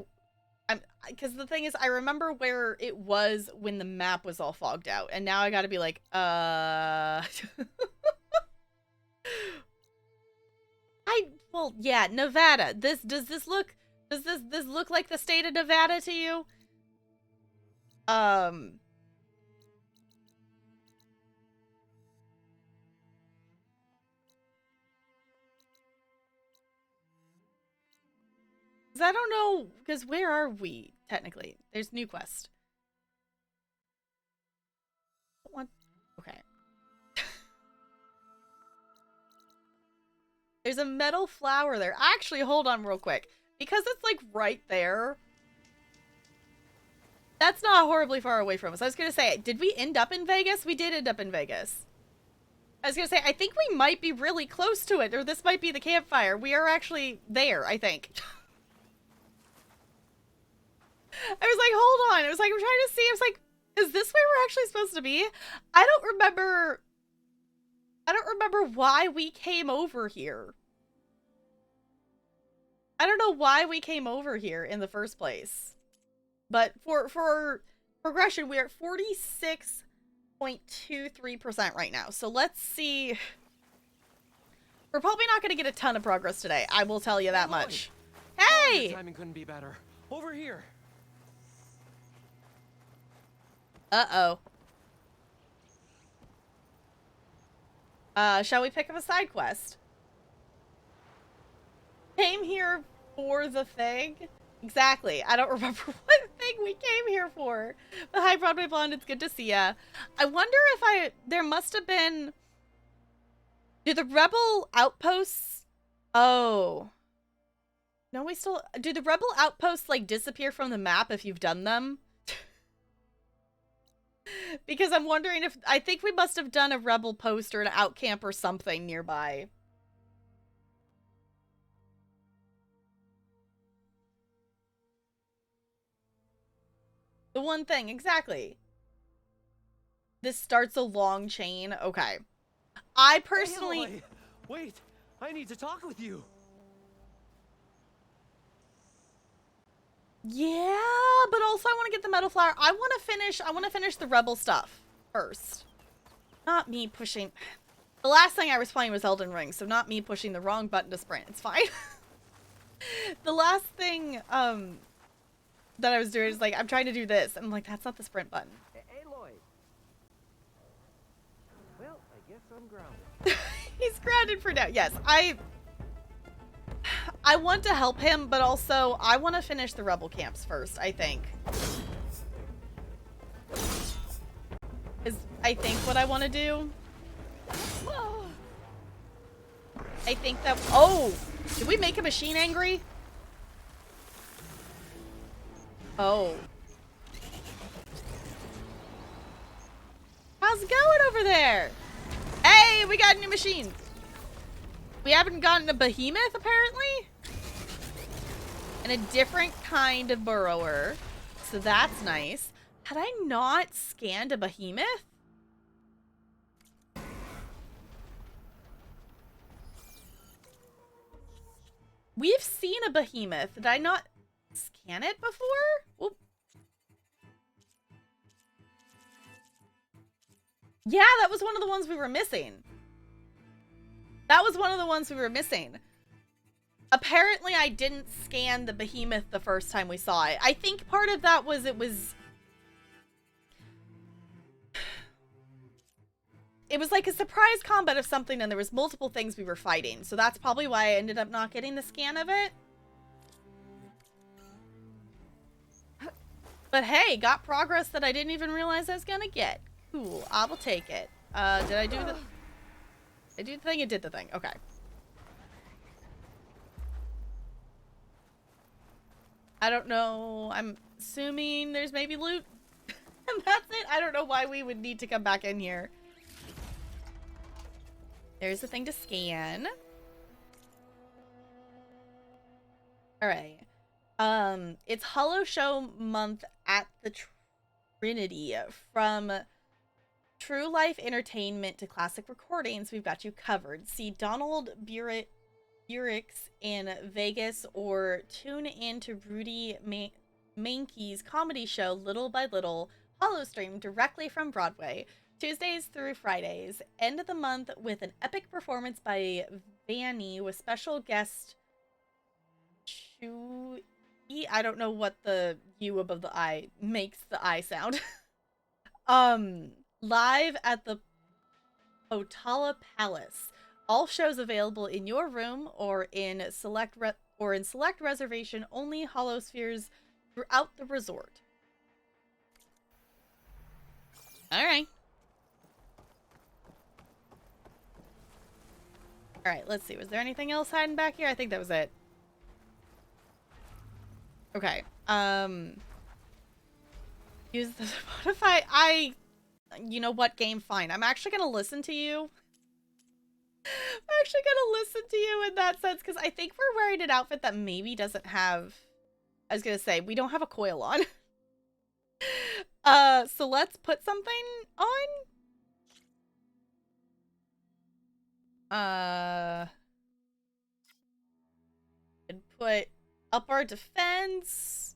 because the thing is, I remember where it was when the map was all fogged out, and now I gotta be like, well, yeah, Nevada. Does this look like the state of Nevada to you? I don't know, because where are we, technically? There's new quest. What? Okay. There's a metal flower there. Actually, hold on real quick. Because it's, like, right there. That's not horribly far away from us. I was going to say, did we end up in Vegas? We did end up in Vegas. I was going to say, I think we might be really close to it, or this might be the campfire. We are actually there, I think. I was like, hold on. I was like, I'm trying to see. I was like, is this where we're actually supposed to be? I don't remember why we came over here. I don't know why we came over here in the first place. But for progression, we're at 46.23% right now. So let's see. We're probably not going to get a ton of progress today. I will tell you that much. Hey! Timing couldn't be better. Over here. Uh-oh. Shall we pick up a side quest? Came here for the thing? Exactly. I don't remember what thing we came here for. But hi, Broadway Blonde. It's good to see ya. I wonder if there must have been... Do the rebel outposts... Oh. No, we still... Do the rebel outposts, like, disappear from the map if you've done them? Because I'm wondering if... I think we must have done a rebel post or an out camp or something nearby. The one thing, exactly. This starts a long chain. Okay. I personally... Hey, wait, I need to talk with you. Yeah, but also I want to get the metal flower. I want to finish the rebel stuff first. Not me pushing... The last thing I was playing was Elden Ring, so not me pushing the wrong button to sprint. It's fine. The last thing, that I was doing is, like, I'm trying to do this. I'm like, that's not the sprint button. Aloy. Well, I guess I'm grounded. He's grounded for now. Yes, I want to help him, but also I want to finish the rebel camps first, I think. Is, I think, what I want to do. I think that... Oh! Did we make a machine angry? Oh. How's it going over there? Hey, we got a new machine. We haven't gotten a behemoth, apparently? And a different kind of burrower. So that's nice. Had I not scanned a behemoth? We've seen a behemoth. Did I not scan it before? Oop. Yeah, that was one of the ones we were missing. That was one of the ones we were missing. Apparently, I didn't scan the behemoth the first time we saw it. I think part of that was it was like a surprise combat of something, and there was multiple things we were fighting. So that's probably why I ended up not getting the scan of it. But hey, got progress that I didn't even realize I was gonna get. Cool, I will take it. Did I do the... Did I do the thing? It did the thing. Okay. I don't know. I'm assuming there's maybe loot. And that's it. I don't know why we would need to come back in here. There's the thing to scan. Alright. It's Hollow Show month at the Trinity. From True Life Entertainment to classic recordings, we've got you covered. See Donald Burix in Vegas, or tune in to Rudy Mankey's comedy show Little by Little, Hollow Stream, directly from Broadway, Tuesdays through Fridays. End of the month with an epic performance by Vanny with special guest Chewy. I don't know what the U above the I makes the I sound. Live at the Potala Palace. All shows available in your room or in select reservation only holospheres throughout the resort. All right. All right, let's see. Was there anything else hiding back here? I think that was it. Okay. Use the Spotify. You know what, game? Fine. I'm actually going to listen to you. I'm actually gonna listen to you in that sense, because I think we're wearing an outfit that maybe doesn't have... I was gonna say, we don't have a coil on. So let's put something on. And put up our defense.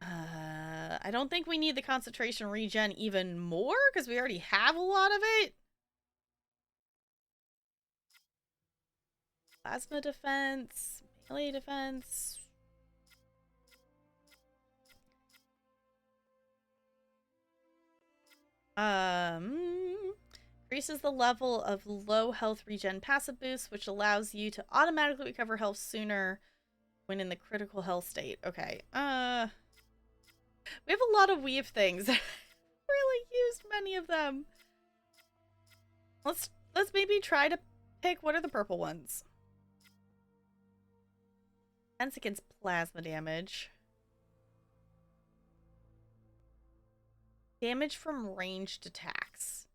I don't think we need the concentration regen even more, because we already have a lot of it. Plasma defense, melee defense. Increases the level of low health regen passive boost, which allows you to automatically recover health sooner when in the critical health state. Okay. We have a lot of weave things. Really used many of them. Let's maybe try to pick, what are the purple ones? Defense against plasma damage. Damage from ranged attacks.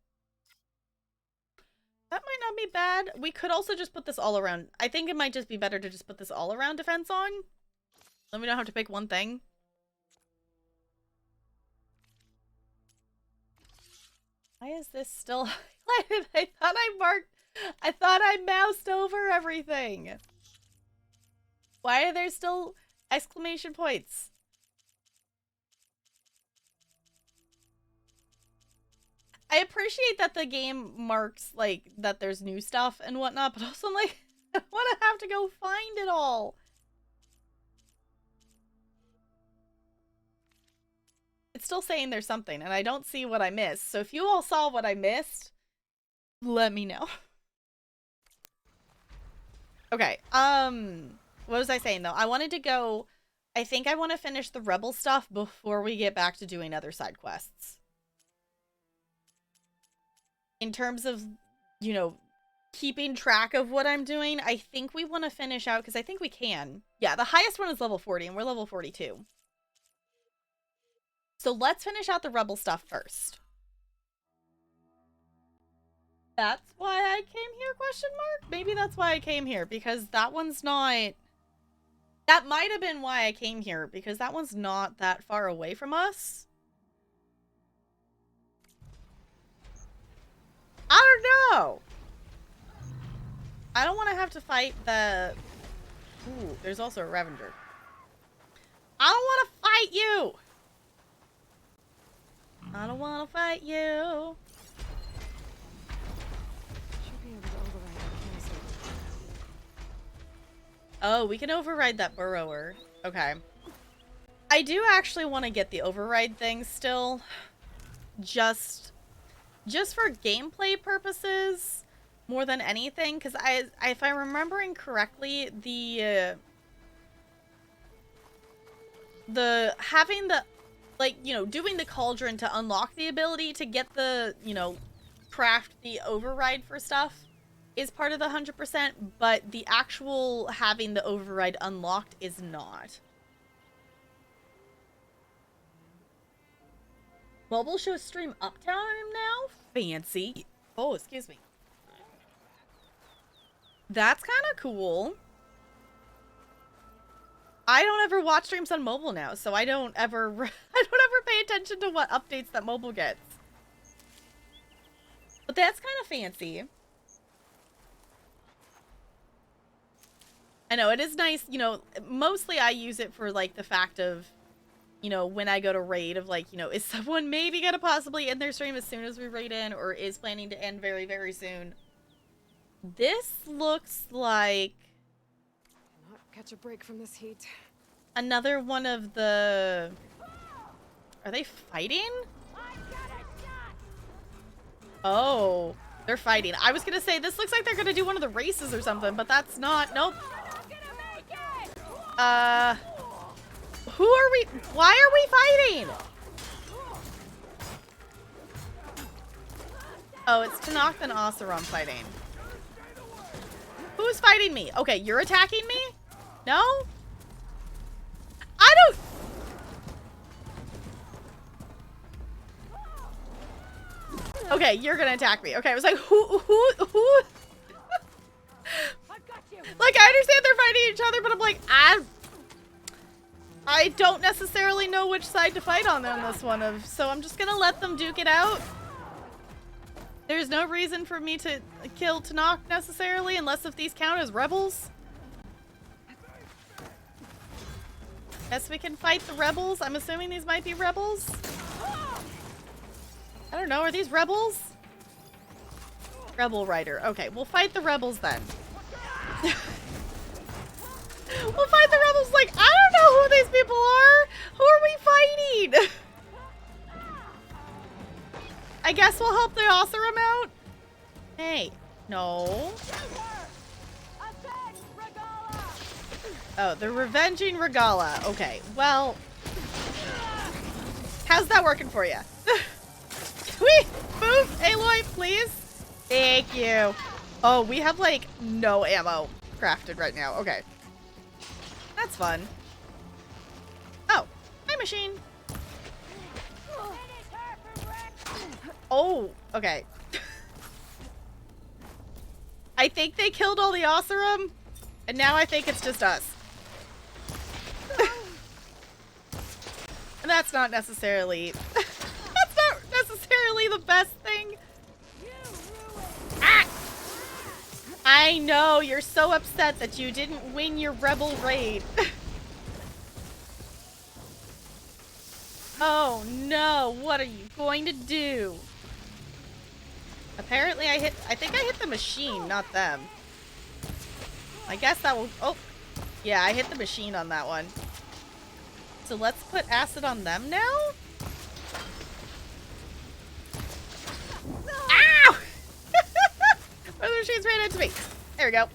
That might not be bad. We could also just put this all around. I think it might just be better to just put this all around defense on. Then we don't have to pick one thing. Why is this still highlighted? I thought I moused over everything. Why are there still exclamation points? I appreciate that the game marks, like, that there's new stuff and whatnot, but also, like, I don't want to have to go find it all. It's still saying there's something, and I don't see what I missed. So if you all saw what I missed, let me know. Okay, what was I saying, though? I wanted to go... I think I want to finish the rebel stuff before we get back to doing other side quests. In terms of, you know, keeping track of what I'm doing, I think we want to finish out, because I think we can. Yeah, the highest one is level 40, and we're level 42. So let's finish out the rebel stuff first. That's why I came here, question mark? Maybe that's why I came here, because that one's not... That might have been why I came here, because that one's not that far away from us. I don't know. I don't want to have to fight the... Ooh, there's also a Revenger. I don't want to fight you! I don't want to fight you. Should be able to override that cancel. Oh, we can override that burrower. Okay. I do actually want to get the override thing still. Just for gameplay purposes more than anything, because if I'm remembering correctly, the having the, like, you know, doing the cauldron to unlock the ability to get the, you know, craft the override for stuff is part of the 100%, but the actual having the override unlocked is not. Mobile shows stream uptime now? Fancy. Oh, excuse me. That's kind of cool. I don't ever watch streams on mobile now, so I don't ever pay attention to what updates that mobile gets. But that's kind of fancy. I know, it is nice, you know, mostly I use it for, like, the fact of, you know, when I go to raid, of, like, you know, is someone maybe gonna possibly end their stream as soon as we raid in, or is planning to end very, very soon. This looks like... Cannot catch a break from this heat. another one of the... Are they fighting? Oh, they're fighting. I was gonna say, this looks like they're gonna do one of the races or something, but that's not... Nope. Who are we... Why are we fighting? Oh, it's Tanakh and Asuram fighting. Who's fighting me? Okay, you're attacking me? No? I don't... Okay, you're gonna attack me. Okay, I was like, who? Like, I understand they're fighting each other, but I'm like, I don't necessarily know which side to fight on this one, so I'm just gonna let them duke it out. There's no reason for me to kill Tanakh necessarily, unless if these count as rebels. Guess we can fight the rebels. I'm assuming these might be rebels. I don't know, are these rebels? Rebel Rider. Okay, we'll fight the rebels then. We'll fight the rebels. Like, I don't know who these people are. Who are we fighting? I guess we'll help the Asuram out. Hey, no. Oh, they're revenging Regala. Okay, well, how's that working for you? Whee! Move, Aloy, please. Thank you. Oh, we have, like, no ammo crafted right now. Okay. That's fun. Oh, hi, machine. Oh, okay. I think they killed all the Asuram, and now I think it's just us. And that's not necessarily... that's not necessarily the best thing. Ah! I know, you're so upset that you didn't win your rebel raid. Oh no, what are you going to do? Apparently I think I hit the machine, not them. I guess that will, oh. Yeah, I hit the machine on that one. So let's put acid on them now? Ow! One of the machines ran into me. There we go.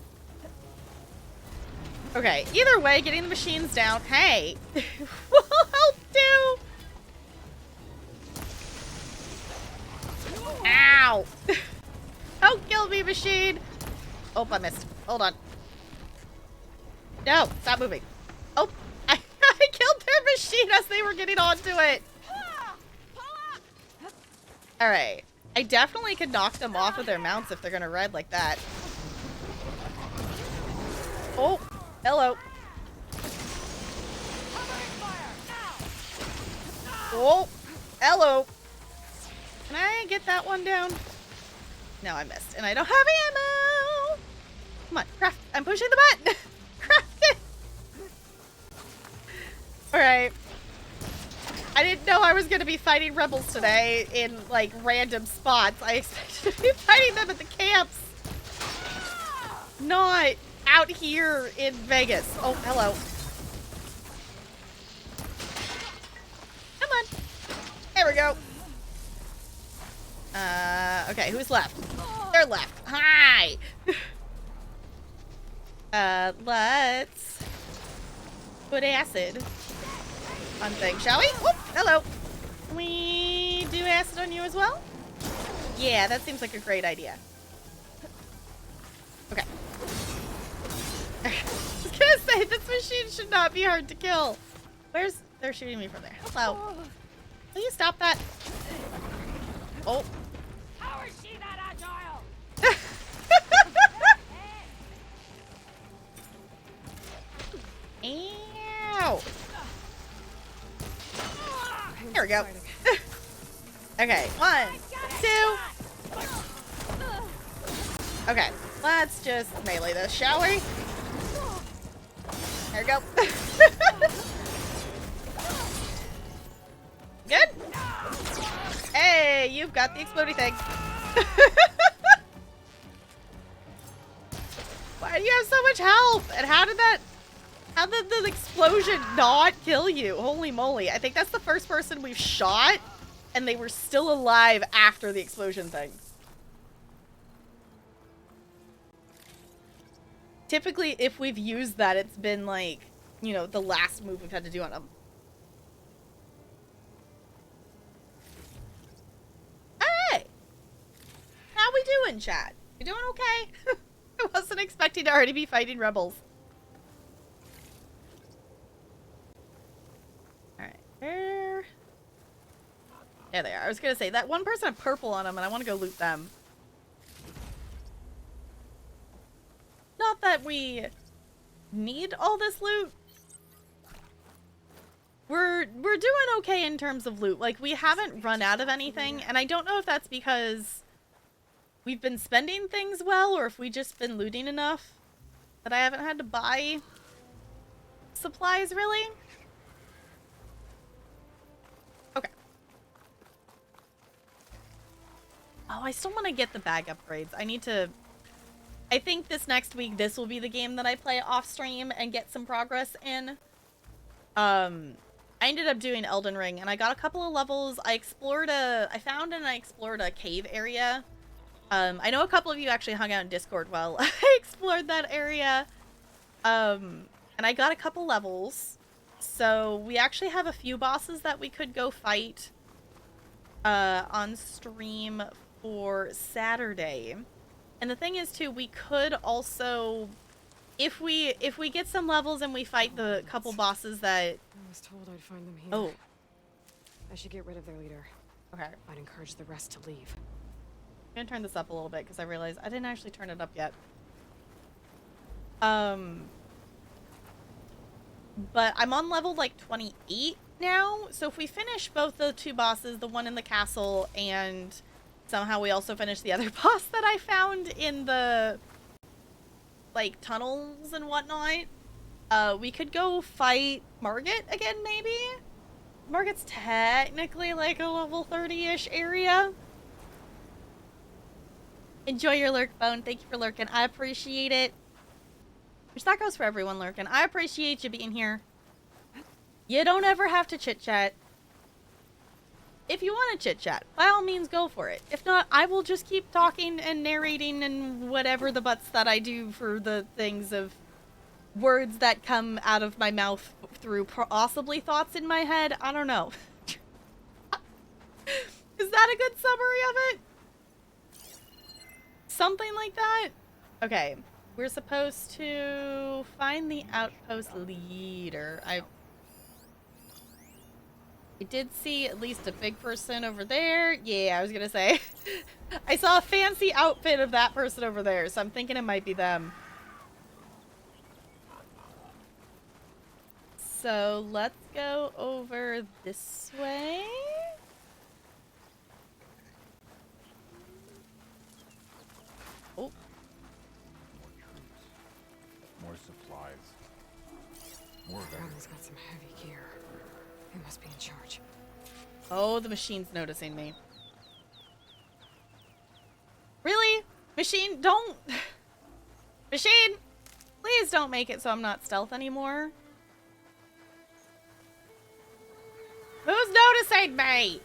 Okay, either way, getting the machines down. Hey, we'll help too. Ow! Don't kill me, machine. Oh, I missed. Hold on. No, stop moving. Oh, I killed their machine as they were getting onto it. All right. I definitely could knock them off of their mounts if they're gonna ride like that. Oh, hello. Oh, hello. Can I get that one down? No, I missed, and I don't have ammo. Come on, craft. I'm pushing the button. Craft it. All right. I didn't know I was going to be fighting rebels today in, like, random spots. I expected to be fighting them at the camps. Not out here in Vegas. Oh, hello. Come on. There we go. Okay, who's left? They're left. Hi. Let's put acid on things, shall we? Whoop, hello. Can we do acid on you as well? Yeah, that seems like a great idea. Okay. I was gonna say, this machine should not be hard to kill. They're shooting me from there. Hello. Will you stop that? Oh. How is she that agile? Ow. There we go. Okay, 1, 2. Okay, let's just melee this, shall we? There we go. Good? Hey, you've got the explodey thing. Why do you have so much health? And how did the explosion not kill you? Holy moly. I think that's the first person we've shot, and they were still alive after the explosion thing. Typically, if we've used that, it's been like, you know, the last move we've had to do on them. Alright! How we doing, chat? We doing okay? I wasn't expecting to already be fighting rebels. Alright, there they are. I was gonna say, that one person had purple on them, and I want to go loot them. Not that we need all this loot. We're doing okay in terms of loot. Like, we haven't run out of anything, and I don't know if that's because we've been spending things well, or if we just been looting enough that I haven't had to buy supplies, really. Okay. Oh, I still want to get the bag upgrades. I think this next week, this will be the game that I play off stream and get some progress in. I ended up doing Elden Ring, and I got a couple of levels. I found and I explored a cave area. I know a couple of you actually hung out in Discord while I explored that area. And I got a couple levels. So we actually have a few bosses that we could go fight on stream for Saturday. And the thing is, too, we could also, if we get some levels and we fight the couple bosses that... I was told I'd find them here. Oh. I should get rid of their leader. Okay. I'd encourage the rest to leave. I'm gonna turn this up a little bit because I realized I didn't actually turn it up yet. But I'm on level, like, 28 now. So if we finish both the two bosses, the one in the castle, and... somehow we also finished the other boss that I found in the, like, tunnels and whatnot. We could go fight Margit again, maybe? Margit's technically, like, a level 30-ish area. Enjoy your lurk, Bone. Thank you for lurking. I appreciate it. Which that goes for everyone lurking. I appreciate you being here. You don't ever have to chit-chat. If you want to chit-chat, by all means, go for it. If not, I will just keep talking and narrating and whatever the butts that I do for the things of words that come out of my mouth through possibly thoughts in my head. I don't know. Is that a good summary of it? Something like that? Okay. We're supposed to find the outpost leader. I did see at least a big person over there. Yeah, I was gonna say. I saw a fancy outfit of that person over there, so I'm thinking it might be them. So let's go over this way. Oh. Rebels got some heavy gear. They must be in charge. Oh, the machine's noticing me. Really? Machine, don't... Machine, please don't make it so I'm not stealth anymore. Who's noticing me?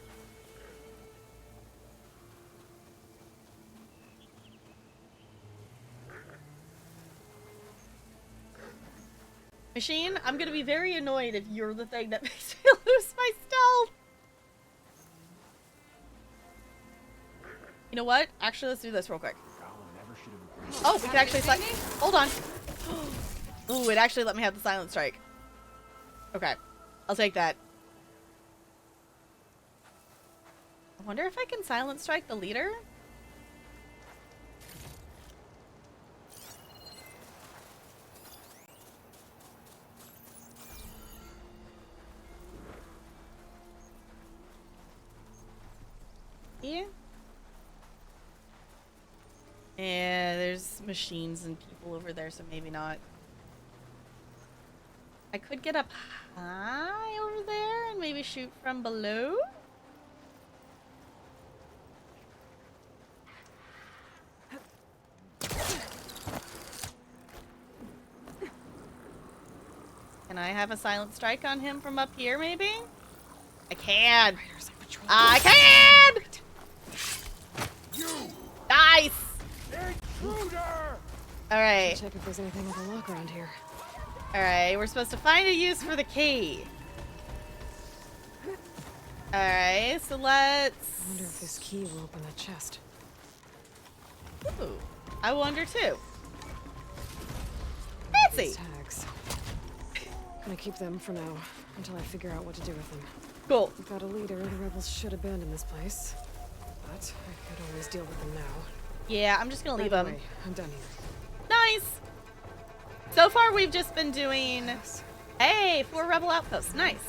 Machine, I'm gonna be very annoyed if you're the thing that makes me lose my stealth. You know what? Actually, let's do this real quick. Oh, we can actually select. Hold on. Ooh, it actually let me have the silent strike. Okay, I'll take that. I wonder if I can silent strike the leader? Yeah. Yeah, there's machines and people over there, so maybe not. I could get up high over there and maybe shoot from below. Can I have a silent strike on him from up here, maybe? I can! I can! Nice! Alright. Check if there's anything with a lock around here. Alright, we're supposed to find a use for the key. Alright, so let's... I wonder if this key will open the chest. Ooh, I wonder too. These Fancy! tags. Gonna keep them for now, until I figure out what to do with them. Cool. Without a leader, the rebels should abandon this place. But I could always deal with them now. Yeah, I'm just gonna leave By the them. way, I'm done here. Nice! So far, we've just been doing... Yes. Hey, 4 rebel outposts. Nice.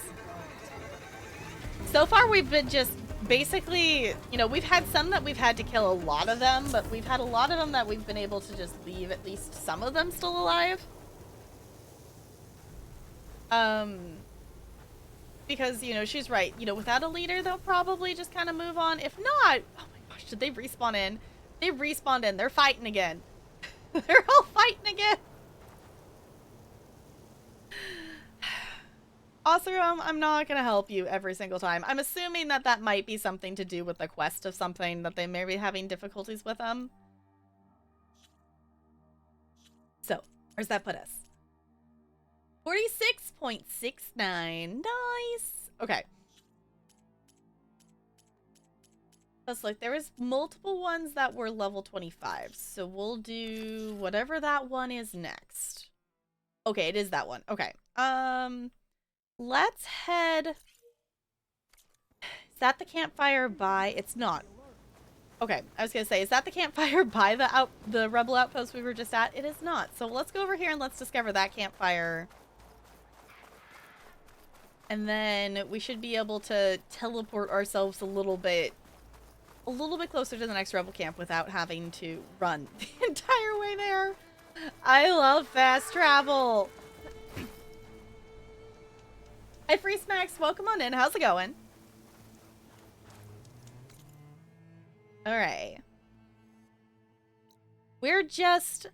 So far, we've been just basically... You know, we've had some that we've had to kill a lot of them, but we've had a lot of them that we've been able to just leave at least some of them still alive. Because, you know, she's right. You know, without a leader, they'll probably just kind of move on. If not... Oh my gosh, did they respawn in? They respawned in. They're fighting again. They're all fighting again. Oseram, I'm not going to help you every single time. I'm assuming that that might be something to do with the quest of something that they may be having difficulties with them. So, where's that put us? 46.69. Nice. Okay. Let's look. There was multiple ones that were level 25. So we'll do whatever that one is next. Okay, it is that one. Okay. Let's head... Is that the campfire by... It's not. Okay, I was gonna say, is that the campfire by the rebel outpost we were just at? It is not. So let's go over here and let's discover that campfire. And then we should be able to teleport ourselves a little bit closer to the next rebel camp without having to run the entire way there. I love fast travel. Hi, Free Smacks. Welcome on in. How's it going? All right. We're just...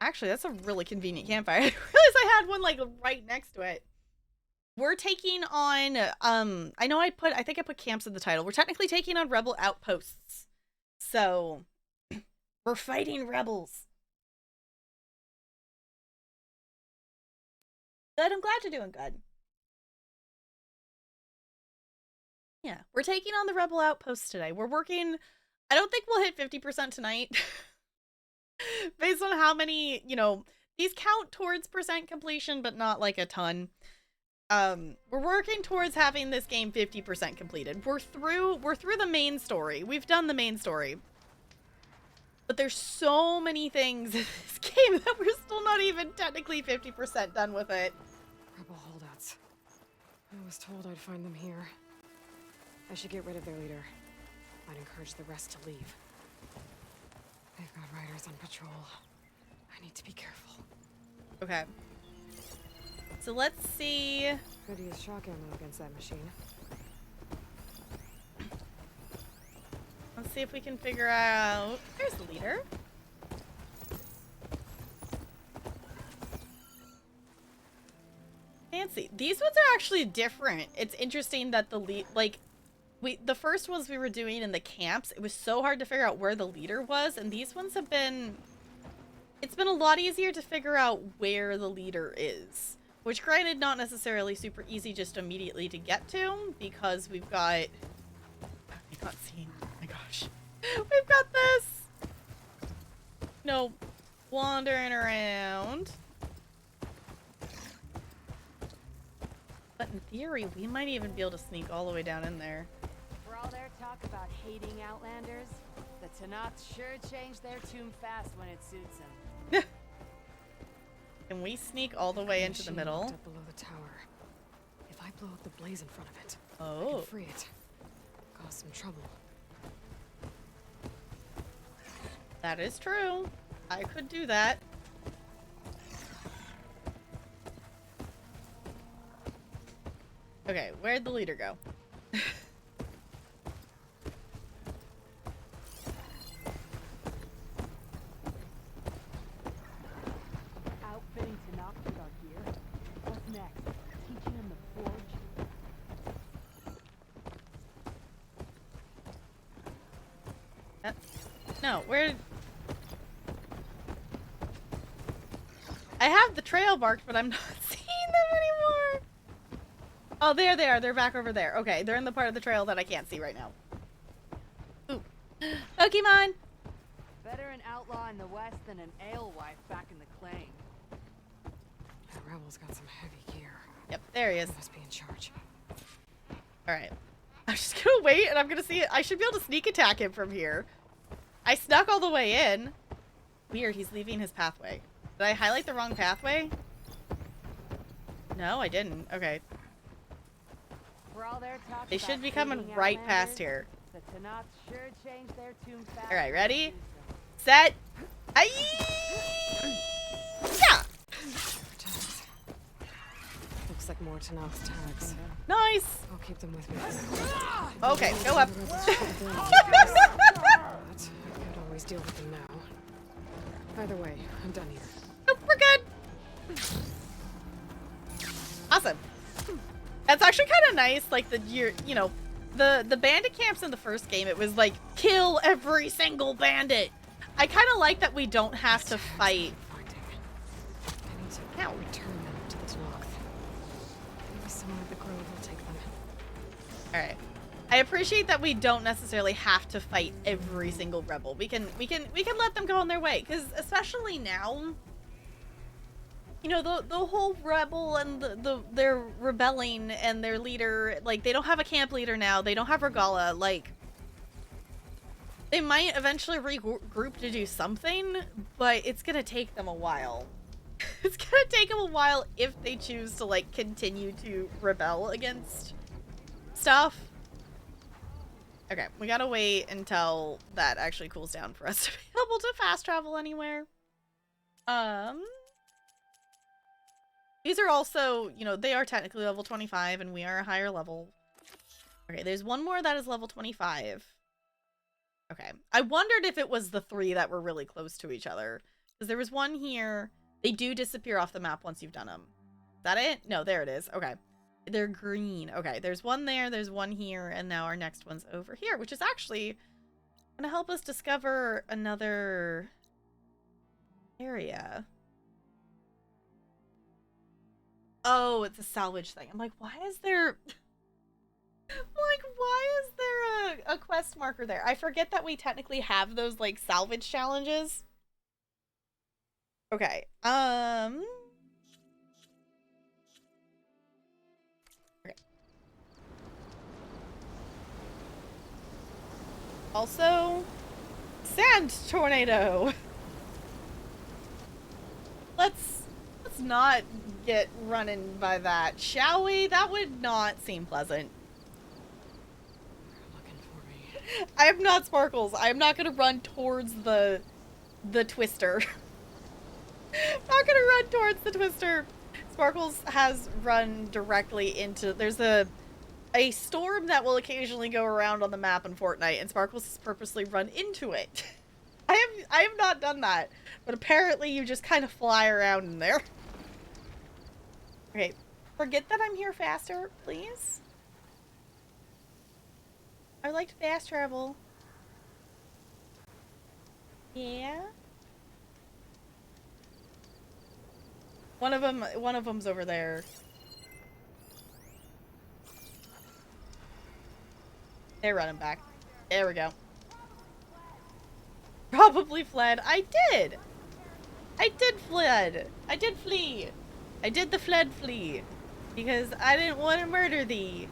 Actually, that's a really convenient campfire. I realized I had one, like, right next to it. We're taking on, I think I put camps in the title. We're technically taking on rebel outposts. So, we're fighting rebels. Good, I'm glad you're doing good. Yeah, we're taking on the rebel outposts today. We're working, I don't think we'll hit 50% tonight. Based on how many, you know, these count towards percent completion, but not like a ton. We're working towards having this game 50% completed. We're through the main story. We've done the main story. But there's so many things in this game that we're still not even technically 50% done with it. Rebel holdouts. I was told I'd find them here. I should get rid of their leader. I'd encourage the rest to leave. They've got riders on patrol. I need to be careful. Okay. so let's see. Could use shock ammo against that machine. Let's see if we can figure out. There's the leader. Fancy. These ones are actually different. It's interesting that the first ones we were doing in the camps, it was so hard to figure out where the leader was, and these ones have been, it's been a lot easier to figure out where the leader is. Which, granted, not necessarily super easy just immediately to get to, because we've got, not seen, oh my gosh. We've got this, wandering around. But in theory, we might even be able to sneak all the way down in there. For all their talk about hating Outlanders, the Tanaths sure change their tune fast when it suits them. Can we sneak all the way into the Machine middle? locked up below the tower. If I blow up the blaze in front of it, I Oh. can free it. Cause some trouble. That is true. I could do that. Okay, where'd the leader go? Outfitting Tanaths with our gear? What's next? Teaching them the forge? No, where? I have the trail marked, but I'm not seeing them anymore. Oh, there they are. They're back over there. Okay, they're in the part of the trail that I can't see right now. Ooh. Pokemon! Better an outlaw in the west than an alewife back in the claim. That rebel's got some heavy gear. Yep, there he is. He must be in charge. Alright. I'm just gonna wait and I'm gonna see it. I should be able to sneak attack him from here. I snuck all the way in. Weird, he's leaving his pathway. Did I highlight the wrong pathway? No, I didn't. Okay. For all their talk They about should be coming hating right Outlanders, past here. the Tanaths sure change their tune fast. Alright, when it ready? suits them. Set. Aye! Yeah! Tags. Looks like more Tanaths tags. Nice! I'll keep them with me. Okay, go up. But I could always deal with them now. Either way, I'm done here. Nope, we're good. Awesome. That's actually kind of nice. Like the bandit camps in the first game, it was like kill every single bandit. I kind of like that we don't have to fight. Finding. I need to Ow. return them to the Tanath. Maybe someone at the grove will take them. All right. I appreciate that we don't necessarily have to fight every single rebel. We can let them go on their way, because especially now, you know, the whole rebel and their rebelling and their leader, like, they don't have a camp leader now. They don't have Regala. Like, they might eventually regroup to do something, but it's gonna take them a while. It's gonna take them a while if they choose to, like, continue to rebel against stuff. Okay, we gotta wait until that actually cools down for us to be able to fast travel anywhere. These are also, you know, they are technically level 25 and we are a higher level. Okay, there's one more that is level 25. Okay, I wondered if it was the three that were really close to each other. Because there was one here. They do disappear off the map once you've done them. Is that it? No, there it is. Okay. They're green. Okay, there's one there, there's one here, and now our next one's over here, which is actually gonna help us discover another area. Oh, it's a salvage thing. I'm like, why is there... why is there a quest marker there? I forget that we technically have those, like, salvage challenges. Okay, Okay. Also, sand tornado. Let's not get running by that, shall we? That would not seem pleasant. They're looking for me. I am not Sparkles. I am not gonna run towards the twister. Not gonna run towards the twister. Sparkles has run directly into... There's a storm that will occasionally go around on the map in Fortnite, and Sparkles has purposely run into it. I have not done that, but apparently you just kind of fly around in there. Okay, forget that I'm here faster, please. I like to fast travel. Yeah. One of them's over there. They're running back. There we go. Probably fled. I did. I did fled. I did flee. I did the fled flee. Because I didn't want to murder thee.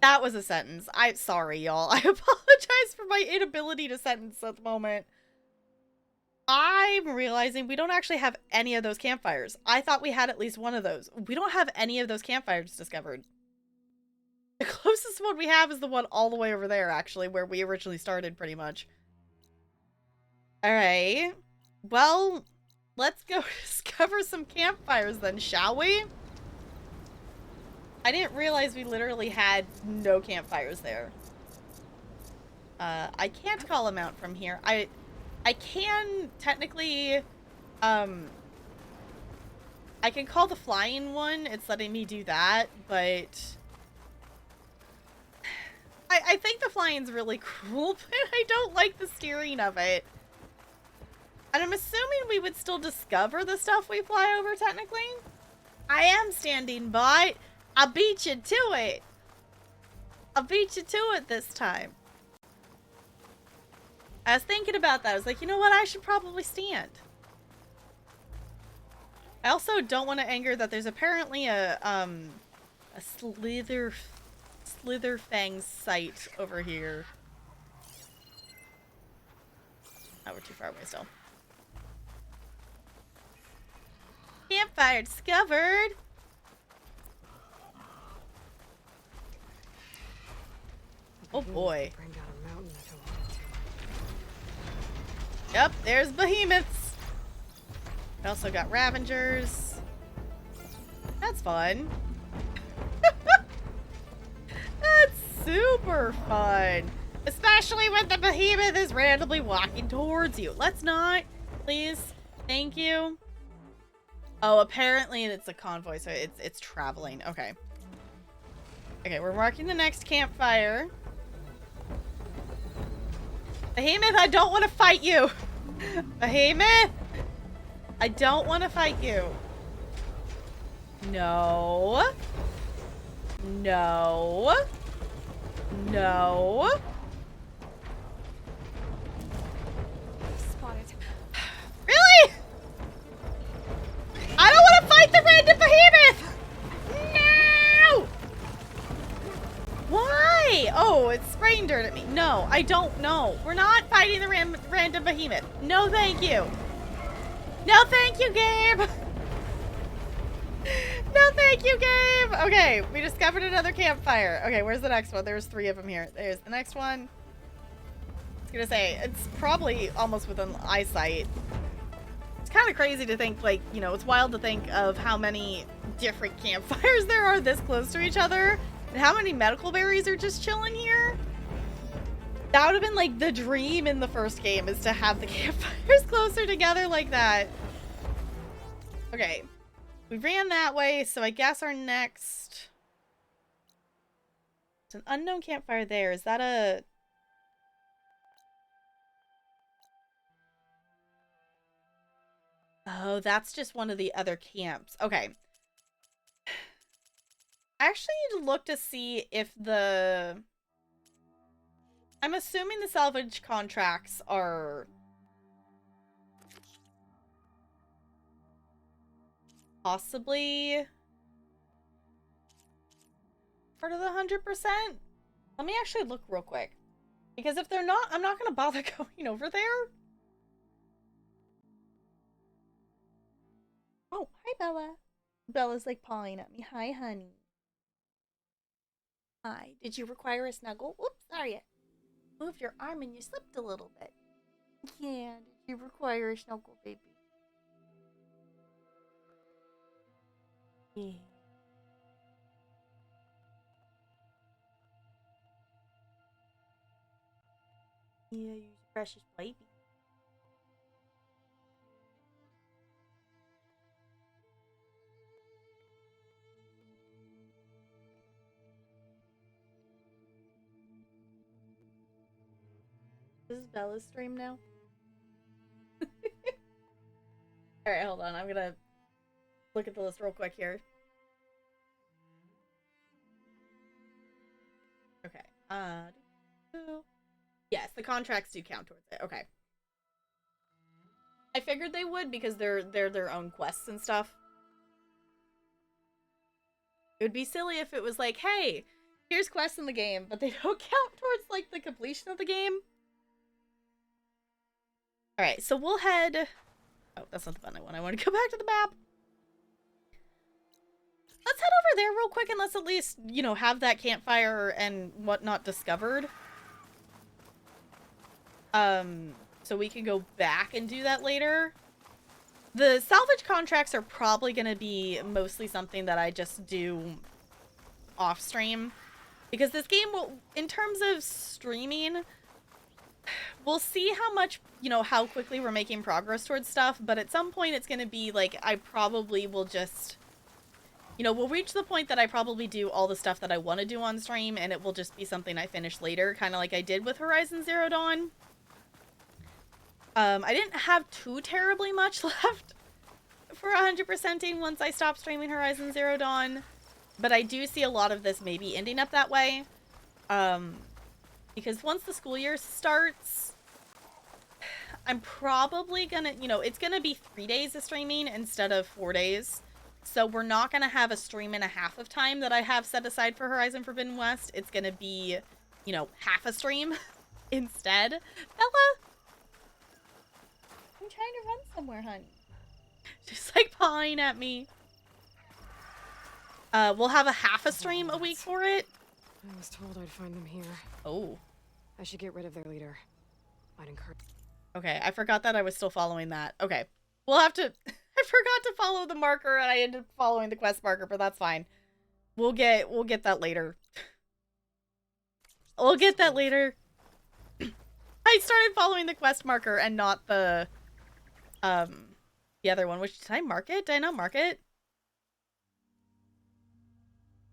That was a sentence. I'm sorry, y'all. I apologize for my inability to sentence at the moment. I'm realizing we don't actually have any of those campfires. I thought we had at least one of those. We don't have any of those campfires discovered. The closest one we have is the one all the way over there, actually, where we originally started, pretty much. Alright. Well, let's go discover some campfires then, shall we? I didn't realize we literally had no campfires there. I can't call them out from here. I can technically, I can call the flying one. It's letting me do that, but I think the flying's really cool, but I don't like the steering of it. And I'm assuming we would still discover the stuff we fly over, technically. I am standing by. I beat you to it. I beat you to it this time. I was thinking about that. I was like, you know what? I should probably stand. I also don't want to anger that there's apparently a Slitherfang site over here. Oh, we're too far away still. Campfire discovered. Oh boy. Bring down a mountain if I wanted to. Yep, there's behemoths. We also got Ravengers. That's fun. That's super fun. Especially when the behemoth is randomly walking towards you. Let's not, please. Thank you. Oh, apparently it's a convoy, so it's traveling. Okay. Okay, we're marking the next campfire. Behemoth, I don't want to fight you. Behemoth, I don't want to fight you. No. No. No. Spotted. Really? I don't want to fight the random behemoth! No! Why? Oh, it's spraying dirt at me. No, I don't know. We're not fighting the random behemoth. No, thank you. No, thank you, Gabe. No, thank you, Gabe. Okay, we discovered another campfire. Okay, where's the next one? There's 3 of them here. There's the next one. I was gonna say, it's probably almost within eyesight. It's kind of crazy to think, like, you know, it's wild to think of how many different campfires there are this close to each other. And how many medical berries are just chilling here? That would have been, like, the dream in the first game, is to have the campfires closer together like that. Okay. We ran that way, so I guess our next... It's an unknown campfire there. Is that a... Oh, that's just one of the other camps. Okay. I actually need to look to see if the... I'm assuming the salvage contracts are... possibly... part of the 100%? Let me actually look real quick. Because if they're not, I'm not going to bother going over there. Oh, hi, Bella. Bella's like pawing at me. Hi, honey. Hi. Did you require a snuggle? Whoops, sorry. Moved your arm and you slipped a little bit. Yeah, did you require a snuggle, baby? Yeah. Yeah, you precious baby. This is Bella's stream now. Alright, hold on. I'm gonna look at the list real quick here. Okay. Yes, the contracts do count towards it. Okay. I figured they would because they're their own quests and stuff. It would be silly if it was like, hey, here's quests in the game, but they don't count towards like the completion of the game. Alright, so we'll head... Oh, that's not the button I want. I want to go back to the map. Let's head over there real quick and let's at least, you know, have that campfire and whatnot discovered. So we can go back and do that later. The salvage contracts are probably going to be mostly something that I just do off stream. Because this game will, in terms of streaming, we'll see how much, you know, how quickly we're making progress towards stuff. But at some point it's going to be like, I probably will just, you know, we'll reach the point that I probably do all the stuff that I want to do on stream. And it will just be something I finish later, kind of like I did with Horizon Zero Dawn. I didn't have too terribly much left for 100%ing once I stopped streaming Horizon Zero Dawn, but I do see a lot of this maybe ending up that way, because once the school year starts, I'm probably gonna, you know, it's gonna be 3 days of streaming instead of 4 days, so we're not gonna have a stream and a half of time that I have set aside for Horizon Forbidden West. It's gonna be, you know, half a stream instead. Bella? I'm trying to run somewhere, honey. Just like pawing at me. We'll have a half a stream a week for it. I was told I'd find them here. Oh. I should get rid of their leader. I'd encourage... Okay, I forgot that I was still following that. Okay. We'll have to... I forgot to follow the marker and I ended up following the quest marker, but that's fine. We'll get that later. We'll get that later. I started following the quest marker and not the other one. Which, did I mark it? Did I not mark it?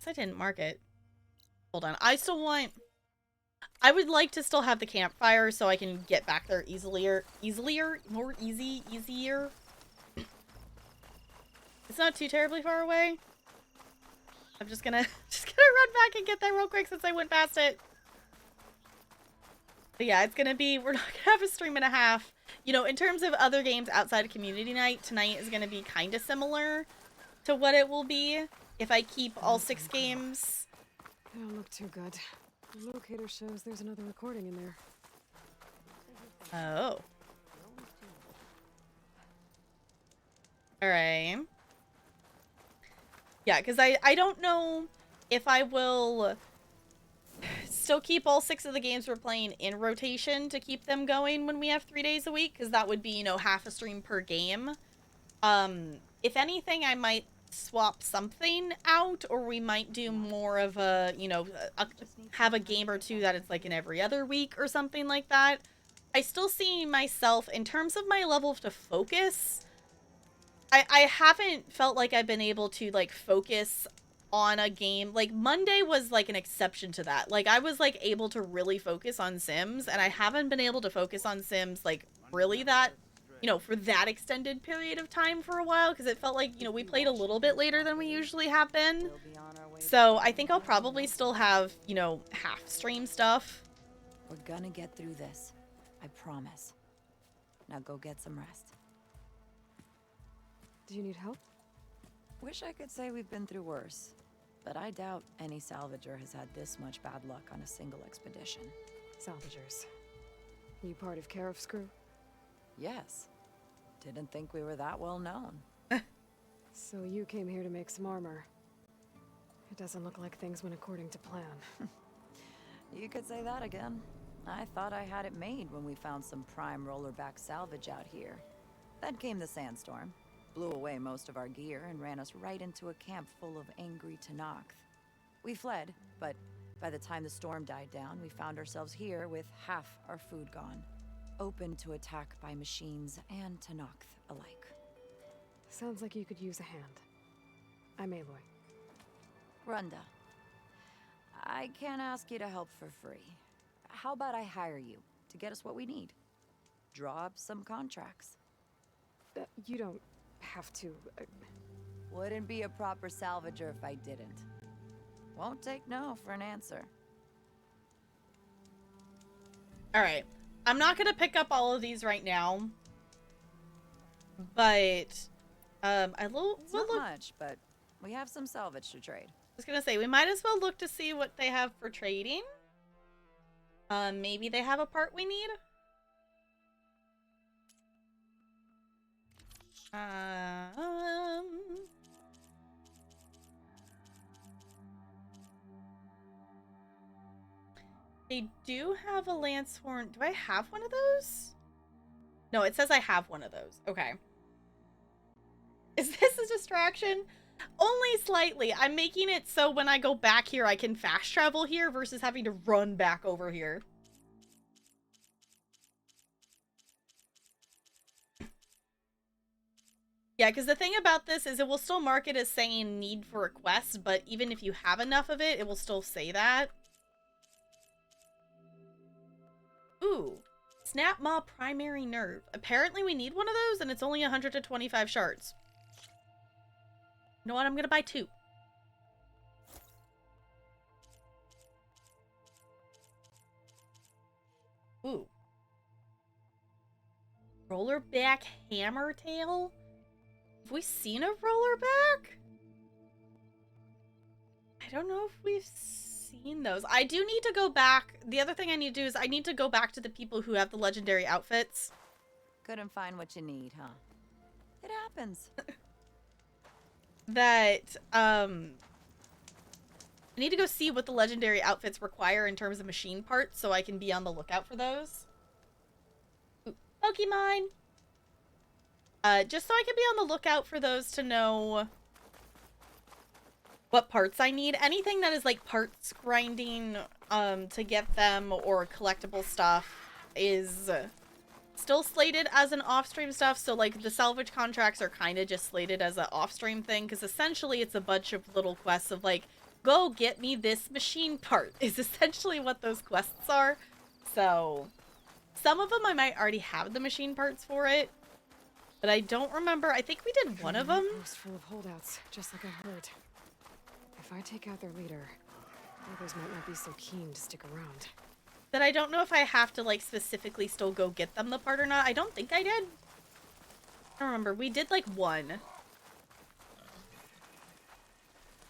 I didn't mark it. Hold on. I still want... I would like to still have the campfire so I can get back there easier. Easier? It's not too terribly far away. I'm just gonna run back and get there real quick since I went past it. But yeah, it's gonna be... We're not gonna have a stream and a half. You know, in terms of other games outside of community night, tonight is gonna be kind of similar to what it will be if I keep all 6 games. They don't look too good. The locator shows there's another recording in there. Oh. Alright. Yeah, because I don't know if I will still keep all 6 of the games we're playing in rotation to keep them going when we have 3 days a week, because that would be, you know, half a stream per game. If anything, I might swap something out, or we might do more of a, you know, have a game or two that it's like in every other week or something like that. I still see myself, in terms of my level to focus, I haven't felt like I've been able to, like, focus on a game. Like, Monday was, like, an exception to that. Like, I was, like, able to really focus on Sims, and I haven't been able to focus on Sims, like, really that, you know, for that extended period of time for a while, because it felt like, you know, we played a little bit later than we usually have been. So I think I'll probably still have, you know, half stream stuff. We're gonna get through this. I promise. Now go get some rest. Do you need help? Wish I could say we've been through worse, but I doubt any salvager has had this much bad luck on a single expedition. Salvagers. You part of Karif's crew? Yes. Didn't think we were that well known. So you came here to make some armor. It doesn't look like things went according to plan. You could say that again. I thought I had it made when we found some prime rollerback salvage out here. Then came the sandstorm. blew away most of our gear and ran us right into a camp full of angry Tenakth. We fled, but by the time the storm died down, we found ourselves here with half our food gone, open to attack by machines and Tenakth alike. Sounds like you could use a hand. I'm Aloy. Runda, I can't ask you to help for free. How about I hire you to get us what we need? Draw up some contracts. You don't have to. Wouldn't be a proper salvager if I didn't. Won't take no for an answer. All right. I'm not going to pick up all of these right now. But we'll Not look. much, but we have some salvage to trade. I was going to say, we might as well look to see what they have for trading. Maybe they have a part we need. They do have a lance horn. Do I have one of those? No, it says I have one of those. Okay. Is this a distraction? Only slightly. I'm making it so when I go back here, I can fast travel here versus having to run back over here. Yeah, because the thing about this is it will still mark it as saying need for a quest, but even if you have enough of it, it will still say that. Ooh. Snap Maw Primary Nerve. Apparently we need one of those, and it's only 125 shards. You know what? I'm gonna buy 2. Ooh. Rollerback Hammer Tail? Have we seen a rollerback? I don't know if we've seen those. I do need to go back. The other thing I need to do is I need to go back to the people who have the legendary outfits. Couldn't find what you need, huh? It happens. That, I need to go see what the legendary outfits require in terms of machine parts so I can be on the lookout for those. Ooh, Pokemon! Just so I can be on the lookout for those to know what parts I need. Anything that is like parts grinding to get them or collectible stuff is still slated as an off-stream stuff. So like the salvage contracts are kind of just slated as an off-stream thing because essentially it's a bunch of little quests of like, go get me this machine part is essentially what those quests are. So some of them I might already have the machine parts for it. But I don't remember. I think we did one of them. Post full of holdouts, just like I heard. If I take out their leader, others might not be so keen to stick around. That I don't know if I have to like specifically still go get them the part or not. I don't think I did. I don't remember. We did like one.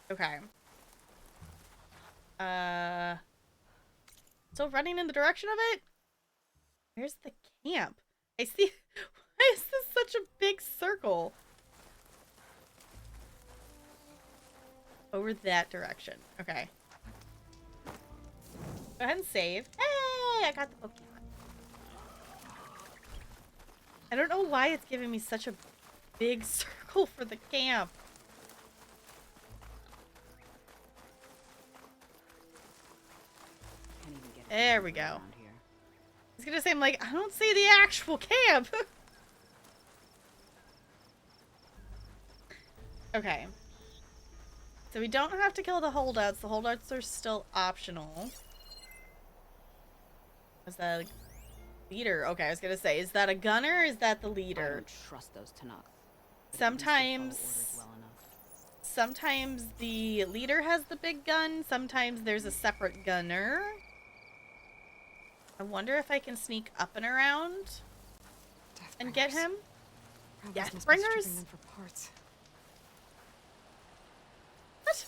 Okay. Still running in the direction of it? Where's the camp? I see. Why is this such a big circle? Over that direction. Okay. Go ahead and save. Hey, I got the Pokemon. I don't know why it's giving me such a big circle for the camp. There we go. I was gonna say, I'm like, I don't see the actual camp. Okay. So we don't have to kill the holdouts. The holdouts are still optional. Is that a leader? Okay, I was gonna say, is that a gunner or is that the leader? I don't trust those Tenakth. Sometimes the leader has the big gun. Sometimes there's a separate gunner. I wonder if I can sneak up and around and get him. Yes, bringers. Them for parts. What?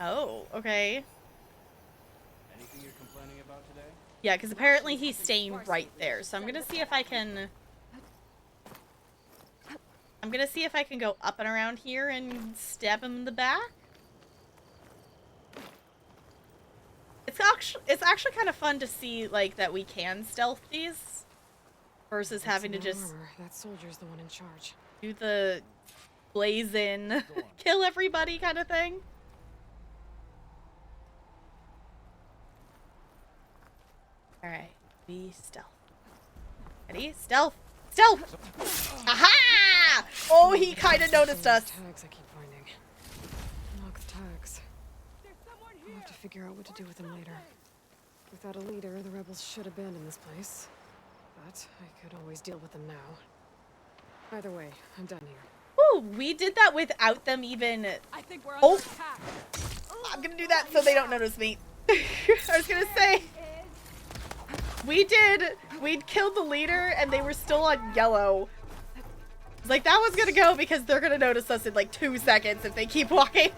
Oh, okay. Anything you're complaining about today? Yeah, because apparently he's staying right there. So I'm gonna see if I can. I'm gonna see if I can go up and around here and stab him in the back. It's actually kind of fun to see like that we can stealth these. versus What's having to in that just armor? That soldier's the one in charge. do the blaze in, Go on. kill everybody kind of thing. Alright, be stealth. Ready? Stealth! Stealth! Aha! Oh, he kind of noticed us. Tags I keep finding. Knox tags. I'll have to figure out what to do with them later. Without a leader, the rebels should abandon this place. But I could always deal with them now. Either way, I'm done here. Ooh, we did that without them even... I think we're Oh. under attack. I'm gonna do that so they don't notice me. I was gonna say... We'd killed the leader and they were still on yellow. Like, that was gonna go because they're gonna notice us in like 2 seconds if they keep walking.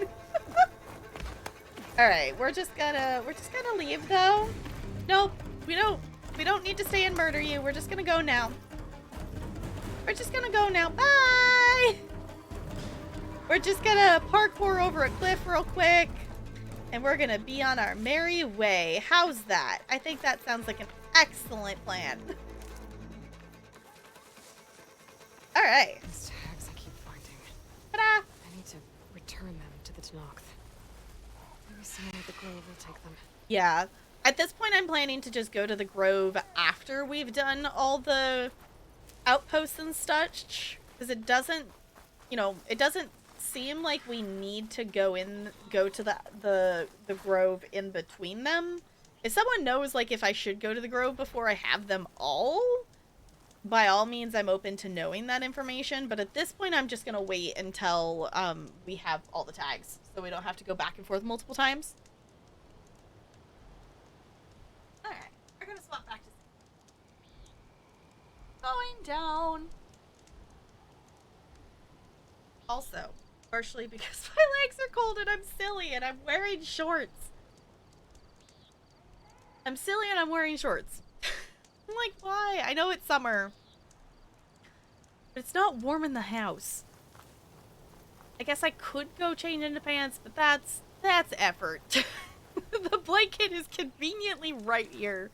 Alright, we're just gonna leave though. Nope, we don't need to stay and murder you. We're just gonna go now. We're just gonna go now. Bye! We're just gonna parkour over a cliff real quick. And we're gonna be on our merry way. How's that? I think that sounds like an excellent plan. Alright. These tags I keep finding. Ta-da! I need to return them to the Tenakth. Maybe someone at the Grove will take them. Yeah. At this point, I'm planning to just go to the Grove after we've done all the outposts and such. Because it doesn't, it doesn't seem like we need to go to the Grove in between them. If someone knows, like, if I should go to the Grove before I have them all, by all means, I'm open to knowing that information. But at this point, I'm just going to wait until we have all the tags. So we don't have to go back and forth multiple times. Alright, we're going to swap back to... Going down. Also, partially because my legs are cold and I'm silly and I'm wearing shorts. I'm silly and I'm wearing shorts. I'm like, why? I know it's summer. But it's not warm in the house. I guess I could go change into pants, but that's effort. The blanket is conveniently right here.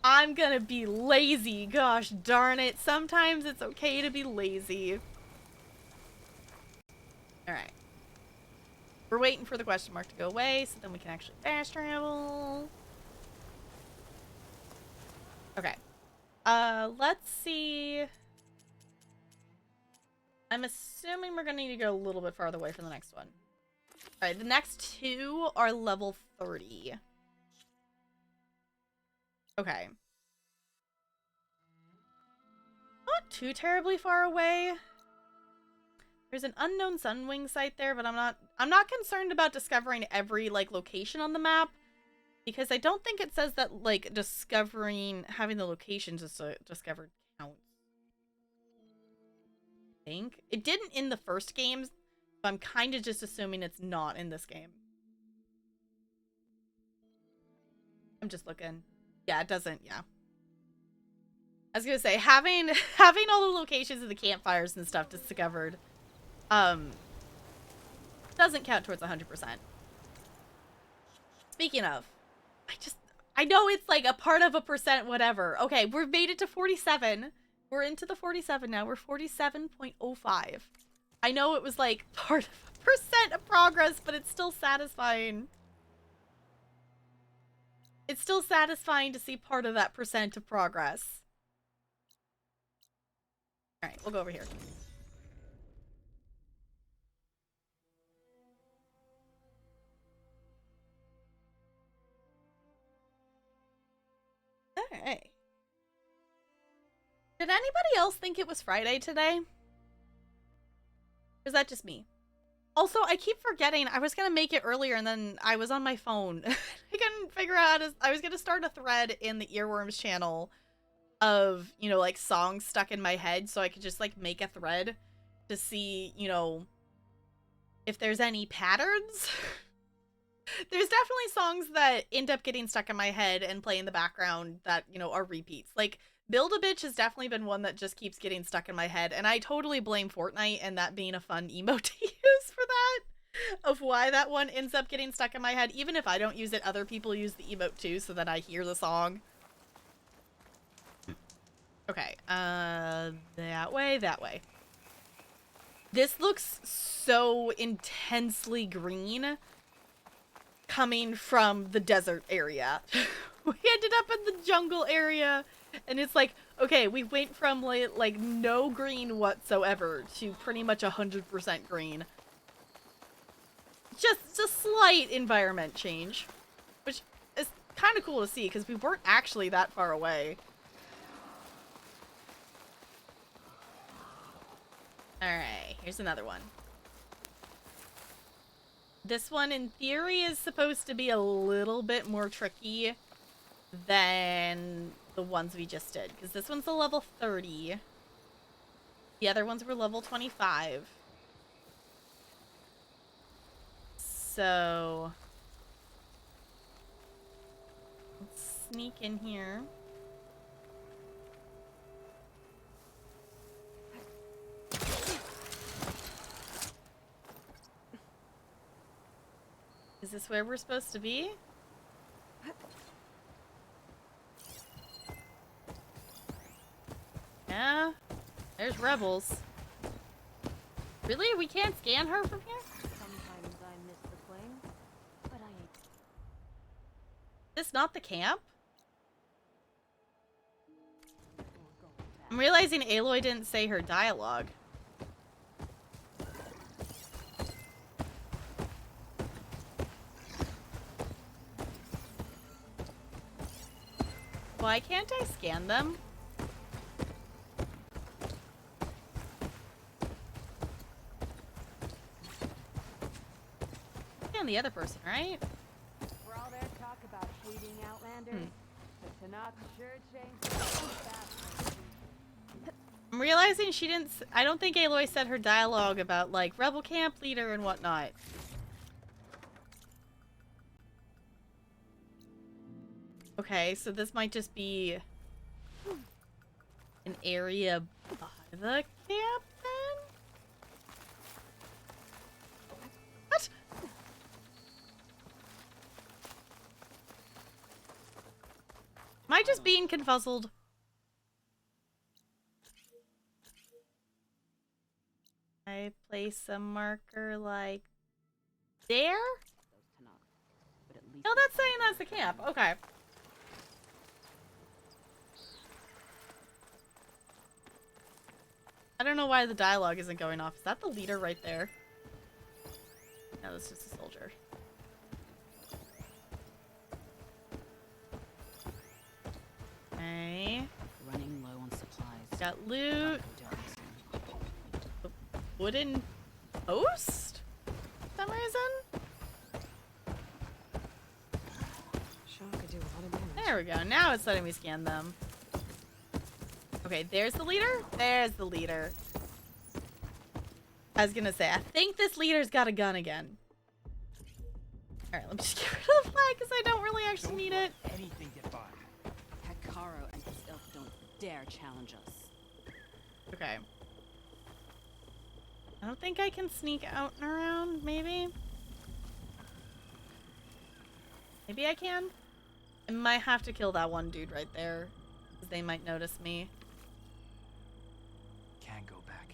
I'm gonna be lazy. Gosh darn it. Sometimes it's okay to be lazy. Alright. We're waiting for the question mark to go away so then we can actually fast travel. Okay. Let's see. I'm assuming we're gonna need to go a little bit farther away from the next one. Alright, the next two are level 30. Okay. Not too terribly far away. There's an unknown Sunwing site there, but I'm not concerned about discovering every location on the map because I don't think it says that having the locations discovered counts. I think it didn't in the first games, so I'm kind of just assuming it's not in this game. I'm just looking. Yeah, it doesn't. Yeah. I was gonna say having all the locations of the campfires and stuff discovered doesn't count towards 100%. Speaking of, I know it's like a part of a percent whatever. Okay, we've made it to 47. We're into the 47 now. We're 47.05. I know it was like part of a percent of progress, but it's still satisfying. It's still satisfying to see part of that percent of progress. Alright, we'll go over here. Alright. Did anybody else think it was Friday today? Or is that just me? Also, I keep forgetting I was gonna make it earlier and then I was on my phone. I couldn't figure out I was gonna start a thread in the Earworms channel of, songs stuck in my head so I could just make a thread to see, if there's any patterns. There's definitely songs that end up getting stuck in my head and play in the background that, are repeats. Build-A-Bitch has definitely been one that just keeps getting stuck in my head, and I totally blame Fortnite and that being a fun emote to use for that, of why that one ends up getting stuck in my head. Even if I don't use it, other people use the emote too, so that I hear the song. Okay, that way, that way. This looks so intensely green coming from the desert area. We ended up in the jungle area, and it's like, okay, we went from like no green whatsoever to pretty much 100% green. Just a slight environment change, which is kind of cool to see because we weren't actually that far away. Alright, here's another one. This one, in theory, is supposed to be a little bit more tricky than the ones we just did. Because this one's a level 30. The other ones were level 25. So... let's sneak in here. Is this where we're supposed to be? Yeah. There's rebels. Really? We can't scan her from here? Sometimes I miss the fling, but I ain't. Is this not the camp? I'm realizing Aloy didn't say her dialogue. Why can't I scan them? Scan the other person, right? For all their talk about hating Outlanders, the Tanakh sure changed their tune fast. I'm realizing she didn't... I don't think Aloy said her dialogue about, like, rebel camp leader and whatnot. Okay, so this might just be an area by the camp, then? What? Am I just being confuzzled? I place a marker like there? No, that's saying that's the camp. Okay. I don't know why the dialogue isn't going off. Is that the leader right there? No, that's just a soldier. Okay. Running low on supplies. Got loot. Don't listen. Wooden post? For some reason? Shock could do a lot of damage. There we go. Now it's letting me scan them. Okay, there's the leader. There's the leader. I was gonna say, I think this leader's got a gun again. Alright, let me just get rid of the flag because I don't really actually need it. Anything get by. Hekaro and his ilk don't dare challenge us. Okay. I don't think I can sneak out and around, maybe? Maybe I can? I might have to kill that one dude right there. Because they might notice me. Can't go back.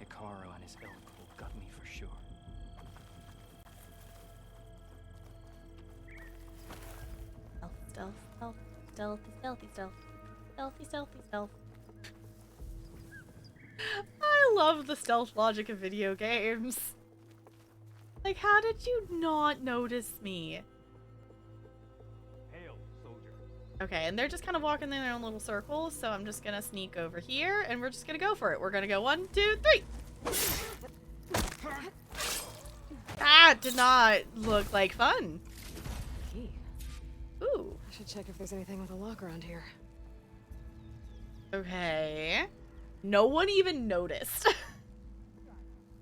Hekaro and his ilk will gut me for sure. Stealth, stealth, stealth, stealthy, stealth, stealthy, stealthy, stealth. I love the stealth logic of video games. Like, how did you not notice me? Hail, soldier. Okay, and they're just kind of walking in their own little circles, so I'm just gonna sneak over here, and we're just gonna go for it. We're gonna go 1, 2, 3! That did not look like fun. Key. Ooh. I should check if there's anything with a lock around here. Okay. No one even noticed.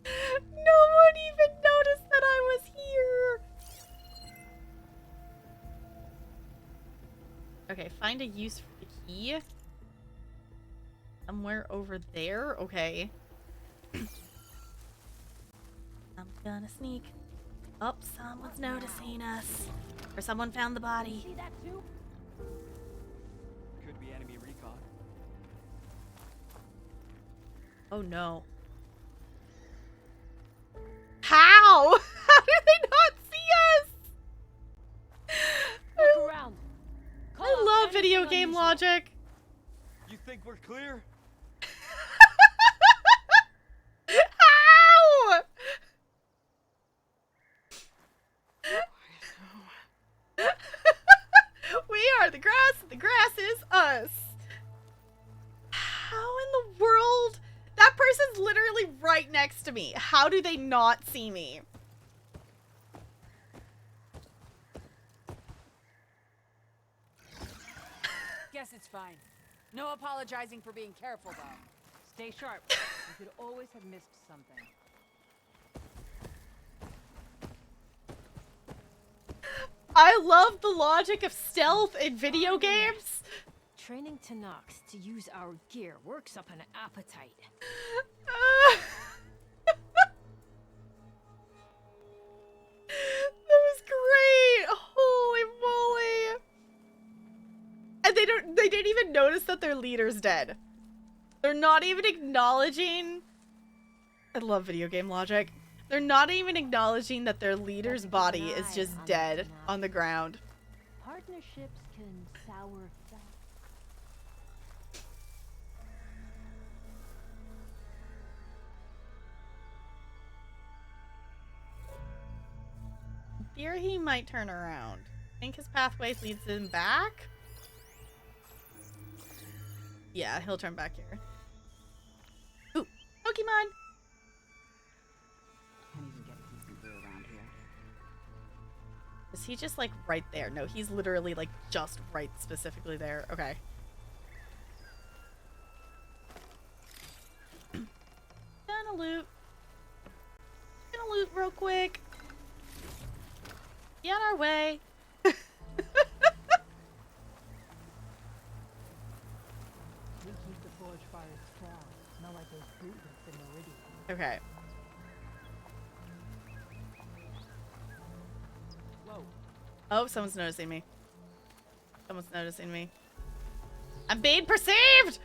No one even noticed that I was here. Okay, find a use for the key. Somewhere over there? Okay. I'm gonna sneak. Oh, someone's noticing us. Or someone found the body. See that too? Could be enemy recon. Oh no. How? How do they not see us? Look around. Call I out love video anything game unusual. logic. You think we're clear? How? We are the grass, and the grass is us. How in the world? That person's literally right next to me. How do they not see me? Guess it's fine. No apologizing for being careful, though. Stay sharp. We could always have missed something. I love the logic of stealth in video games. Training Tanox to use our gear works up an appetite. That was great. Holy moly. And they didn't even notice that their leader's dead. They're not even acknowledging. I love video game logic. They're not even acknowledging that their leader's body is just dead on the ground. Partnerships can sour fast. Fear he might turn around. Think his pathway leads him back? Yeah, he'll turn back here. Ooh, Pokemon! Can't even get decent around here. Is he just like right there? No, he's literally like just right specifically there. Okay. Gonna loot. Gonna loot real quick. Be on our way. We keep the forge fires strong. Smell like those bootlegs in Meridian. Okay. Whoa. Oh, someone's noticing me. Someone's noticing me. I'm being perceived!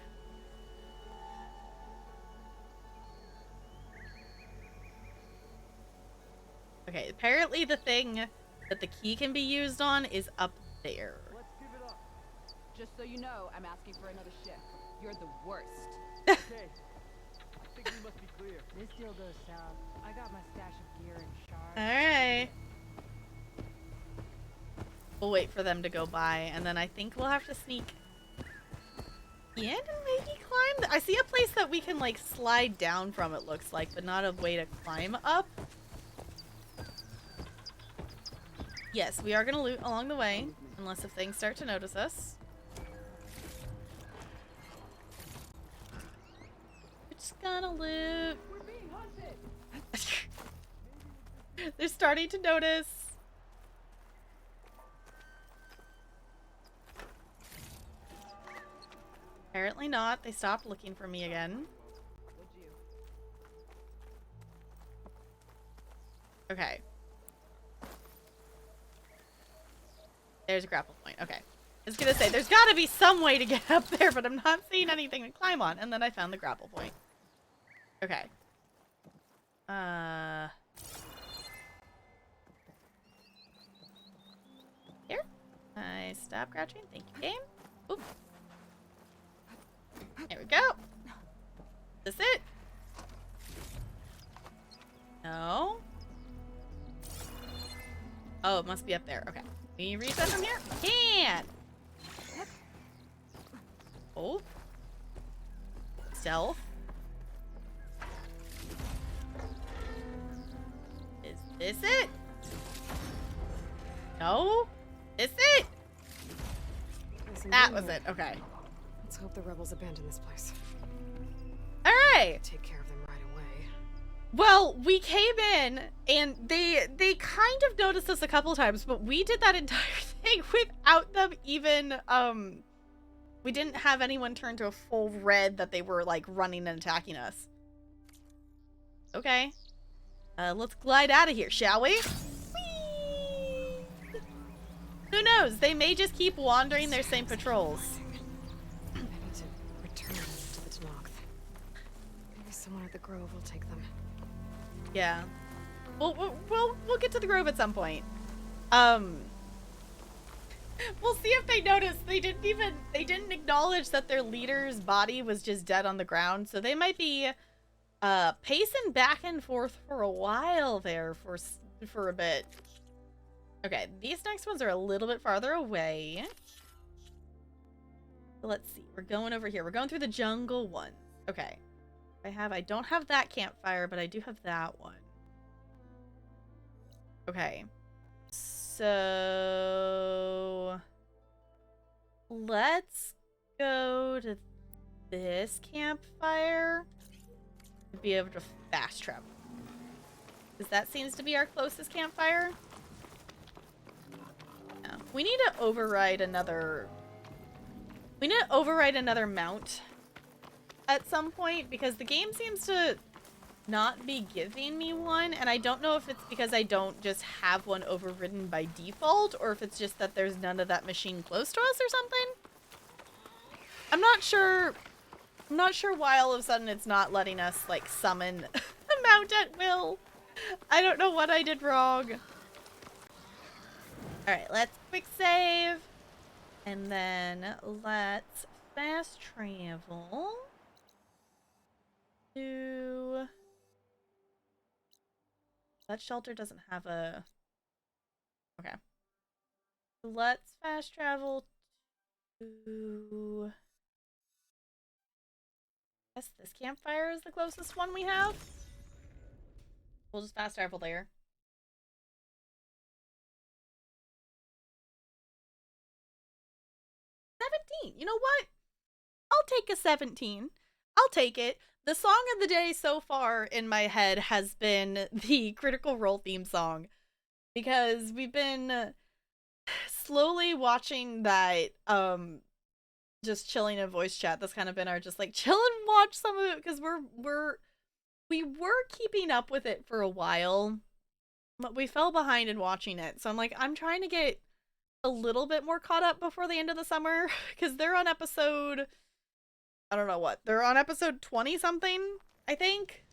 Okay, apparently the thing that the key can be used on is up there. Let's give it up. Just so you know, I'm asking for another shift. You're the worst. Okay. I think we must be clear. This deal goes south. I got my stash of gear and shards. Alright. We'll wait for them to go by, and then I think we'll have to sneak in and maybe climb. I see a place that we can, like, slide down from, it looks like, but not a way to climb up. Yes, we are going to loot along the way, unless if things start to notice us. We're just gonna loot. We're being hunted! They're starting to notice. Apparently not. They stopped looking for me again. Would you? Okay. There's a grapple point. Okay. I was gonna say, there's gotta be some way to get up there, but I'm not seeing anything to climb on. And then I found the grapple point. Okay. Here. I stop crouching. Thank you, game. Oop. There we go. Is this it? No. Oh, it must be up there. Okay. Can you reach that from here? Can! Oh. Stealth. Is this it? No? Is it? Listen, That you was know. it. Okay. Let's hope the rebels abandon this place. Alright. Take care of them right away. Well, we came in and they kind of noticed us a couple times, but we did that entire thing without them even we didn't have anyone turn to a full red that they were like running and attacking us. Okay. Let's glide out of here, shall we? Whee! Who knows? They may just keep wandering their same patrols. I need to return to the Tenakth. Maybe At the Grove, we'll take them. Yeah. We'll get to the Grove at some point. We'll see if they notice. They didn't acknowledge that their leader's body was just dead on the ground, so they might be pacing back and forth for a while there for a bit. Okay, these next ones are a little bit farther away. So let's see. We're going over here. We're going through the jungle ones. Okay. I don't have that campfire, but I do have that one. Okay. So let's go to this campfire to be able to fast travel. Because that seems to be our closest campfire. Yeah. We need to override another... We need to override another mount at some point, because the game seems to not be giving me one, and I don't know if it's because I don't just have one overridden by default, or if it's just that there's none of that machine close to us or something. I'm not sure why all of a sudden it's not letting us, like, summon a mount at will. I don't know what I did wrong. Alright, let's quick save. And then let's fast travel to... That shelter doesn't have a... Okay. Let's fast travel to... I guess this campfire is the closest one we have. We'll just fast travel there. 17. You know what? I'll take a 17. I'll take it. The song of the day so far in my head has been the Critical Role theme song, because we've been slowly watching that, just chilling in voice chat. That's kind of been our just like chill and watch some of it, because we were keeping up with it for a while, but we fell behind in watching it. So I'm trying to get a little bit more caught up before the end of the summer, because they're on episode, I don't know what, they're on episode 20 something, I think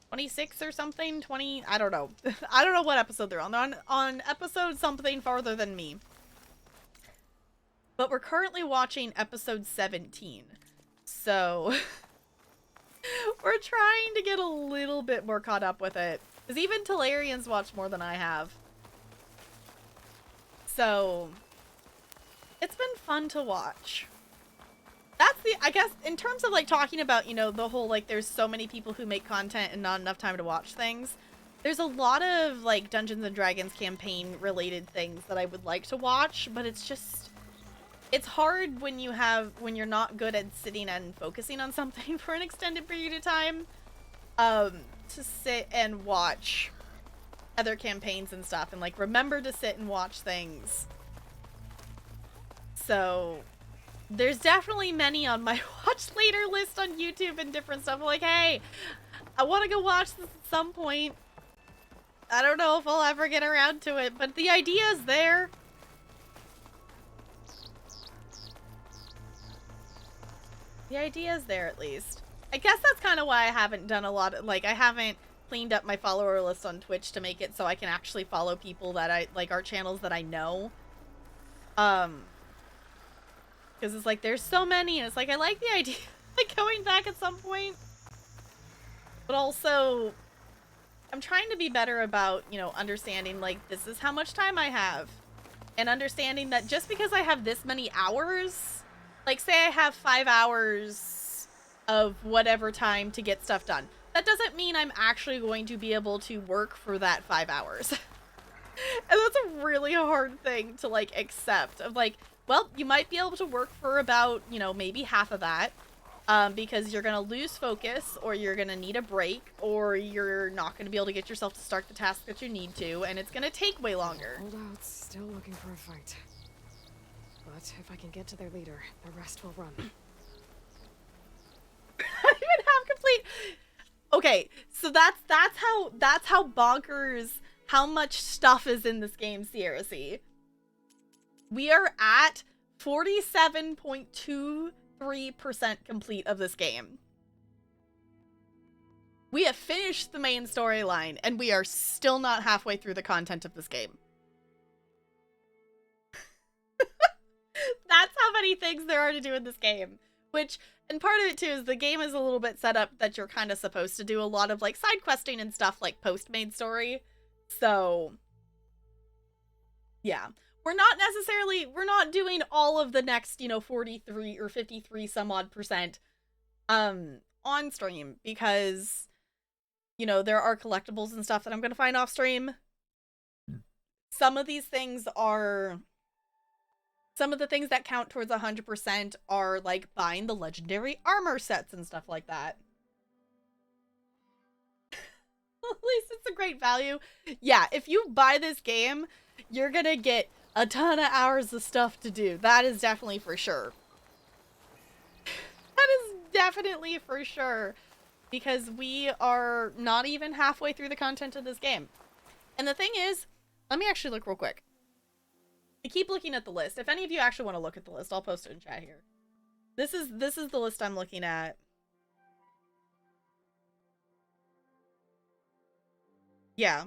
26 or something, 20, I don't know. I don't know what episode they're on. They're on episode something farther than me, but we're currently watching episode 17, so we're trying to get a little bit more caught up with it, because even Talarian's watched more than I have. So, it's been fun to watch. That's the, I guess, in terms of, like, talking about, you know, the whole, like, there's so many people who make content and not enough time to watch things. There's a lot of, like, Dungeons and Dragons campaign-related things that I would like to watch, but it's just, it's hard when you're not good at sitting and focusing on something for an extended period of time, to sit and watch other campaigns and stuff, and like remember to sit and watch things. So there's definitely many on my watch later list on YouTube and different stuff. I'm like, hey, I want to go watch this at some point. I don't know if I'll ever get around to it, but the idea is there. The idea is there, at least. I guess that's kind of why I haven't done a lot of, like, I haven't cleaned up my follower list on Twitch to make it so I can actually follow people that I like, our channels that I know, because it's like there's so many, and it's like I like the idea like going back at some point, but also I'm trying to be better about, you know, understanding like this is how much time I have, and understanding that just because I have this many hours, like say I have 5 hours of whatever time to get stuff done, that doesn't mean I'm actually going to be able to work for that 5 hours. And that's a really hard thing to, like, accept. Of, like, well, you might be able to work for about, you know, maybe half of that. Because you're going to lose focus, or you're going to need a break, or you're not going to be able to get yourself to start the task that you need to, and it's going to take way longer. Holdouts still looking for a fight. But if I can get to their leader, the rest will run. I don't even have complete... Okay, so that's how bonkers how much stuff is in this game, Sierra C. We are at 47.23% complete of this game. We have finished the main storyline, and we are still not halfway through the content of this game. That's how many things there are to do in this game. Which, and part of it too is the game is a little bit set up that you're kind of supposed to do a lot of like side questing and stuff like post-main story. So, yeah. We're not doing all of the next, 43 or 53 some odd percent on stream because, there are collectibles and stuff that I'm going to find off stream. Some of the things that count towards 100% are like buying the legendary armor sets and stuff like that. At least it's a great value. Yeah, if you buy this game, you're gonna get a ton of hours of stuff to do. That is definitely for sure. That is definitely for sure. Because we are not even halfway through the content of this game. And the thing is, let me actually look real quick. I keep looking at the list. If any of you actually want to look at the list, I'll post it in chat here. This is the list I'm looking at. Yeah.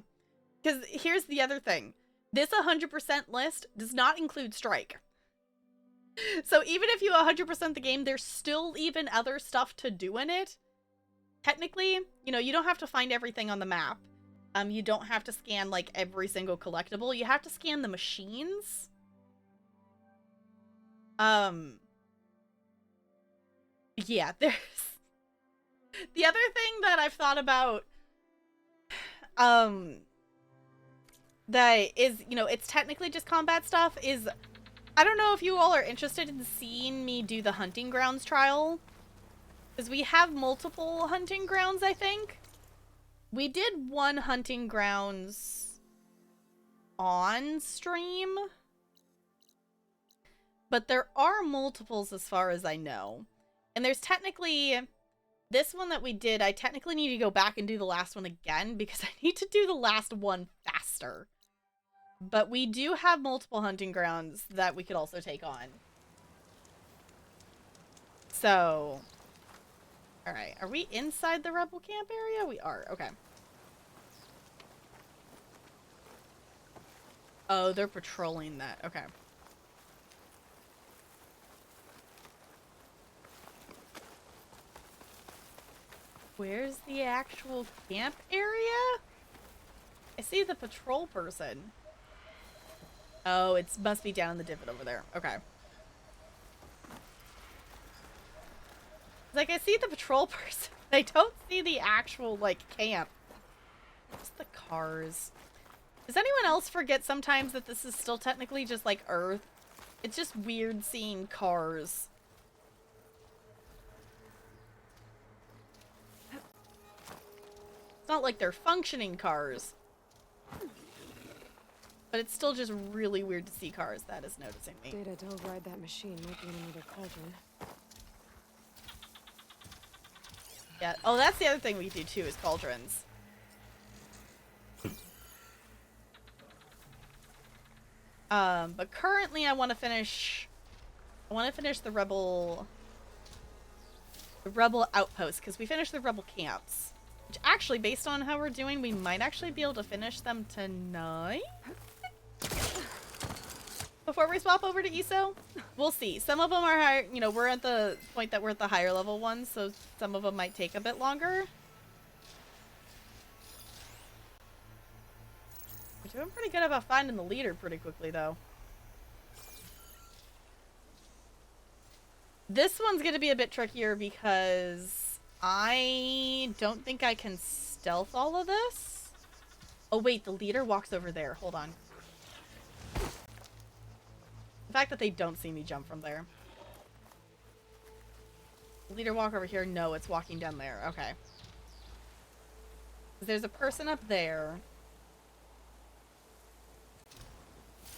Because here's the other thing. This 100% list does not include Strike. So even if you 100% the game, there's still even other stuff to do in it. Technically, you don't have to find everything on the map. You don't have to scan, like, every single collectible. You have to scan the machines. Yeah, there's... The other thing that I've thought about, that is, it's technically just combat stuff, is... I don't know if you all are interested in seeing me do the hunting grounds trial. Because we have multiple hunting grounds, I think. We did one hunting grounds on stream. But there are multiples as far as I know. And there's technically... This one that we did, I technically need to go back and do the last one again because I need to do the last one faster. But we do have multiple hunting grounds that we could also take on. So... Alright, are we inside the rebel camp area? We are, okay. Oh, they're patrolling that, okay. Where's the actual camp area? I see the patrol person. Oh, it must be down in the divot over there. Okay. Like, I see the patrol person. I don't see the actual, like, camp. Just the cars. Does anyone else forget sometimes that this is still technically just, like, Earth? It's just weird seeing cars. It's not like they're functioning cars. But it's still just really weird to see cars. That is noticing me. Data to ride that machine might be in another cauldron. Yeah. Oh, that's the other thing we do too, is cauldrons. But currently I want to finish the rebel outpost, because we finished the rebel camps. Which actually, based on how we're doing, we might actually be able to finish them tonight? Before we swap over to ESO? We'll see. Some of them are higher, we're at the point that we're at the higher level ones, so some of them might take a bit longer. We're doing pretty good about finding the leader pretty quickly, though. This one's gonna be a bit trickier because I don't think I can stealth all of this. Oh wait, the leader walks over there. Hold on. The fact that they don't see me jump from there. Leader walk over here? No, it's walking down there. Okay. There's a person up there.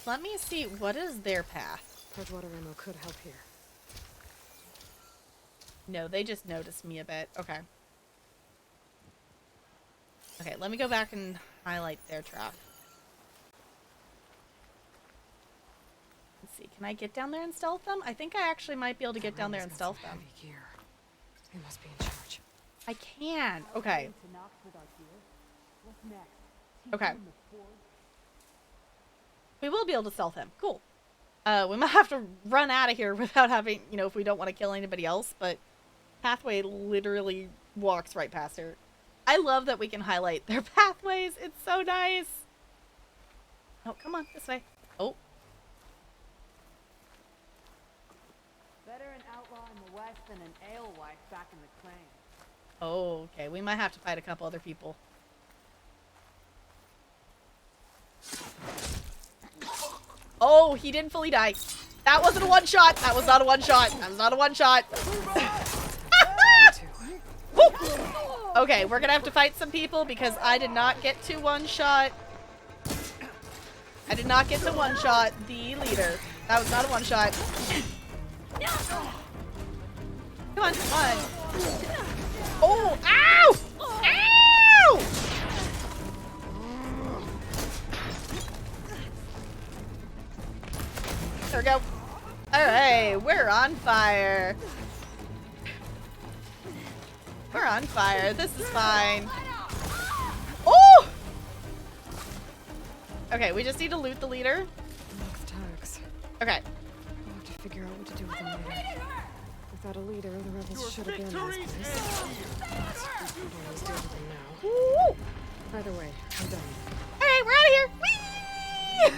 Let me see, what is their path? Bridgewater ammo could help here. No, they just noticed me a bit. Okay. Okay, let me go back and highlight their trap. Let's see, can I get down there and stealth them? I think I actually might be able to get down there and stealth them. Heavy gear. They must be in charge. I can. Okay. To knock with our gear. What's next? Okay. Teach them the forge? We will be able to stealth him. Cool. We might have to run out of here without having, you know, if we don't want to kill anybody else, but pathway literally walks right past her. I love that we can highlight their pathways. It's so nice. Oh, come on, this way. Oh. Better an outlaw in the west than an alewife back in the claim. Oh, okay. We might have to fight a couple other people. Oh, he didn't fully die. That wasn't a one shot. That was not a one shot. That was not a one shot. Okay, we're gonna have to fight some people because I did not get to one shot. I did not get to one shot the leader. That was not a one shot. Come on, come on. Oh, ow! Ow! There we go. Alright, we're on fire. We're on fire. This is fine. Oh! Okay, we just need to loot the leader. Enough tags. Okay. We'll have to figure out what to do with them later. Without a leader, the rebels should have been in this place. But we can always deal with them now. Woo! Either way, I'm done. Alright, we're out of here. Whee!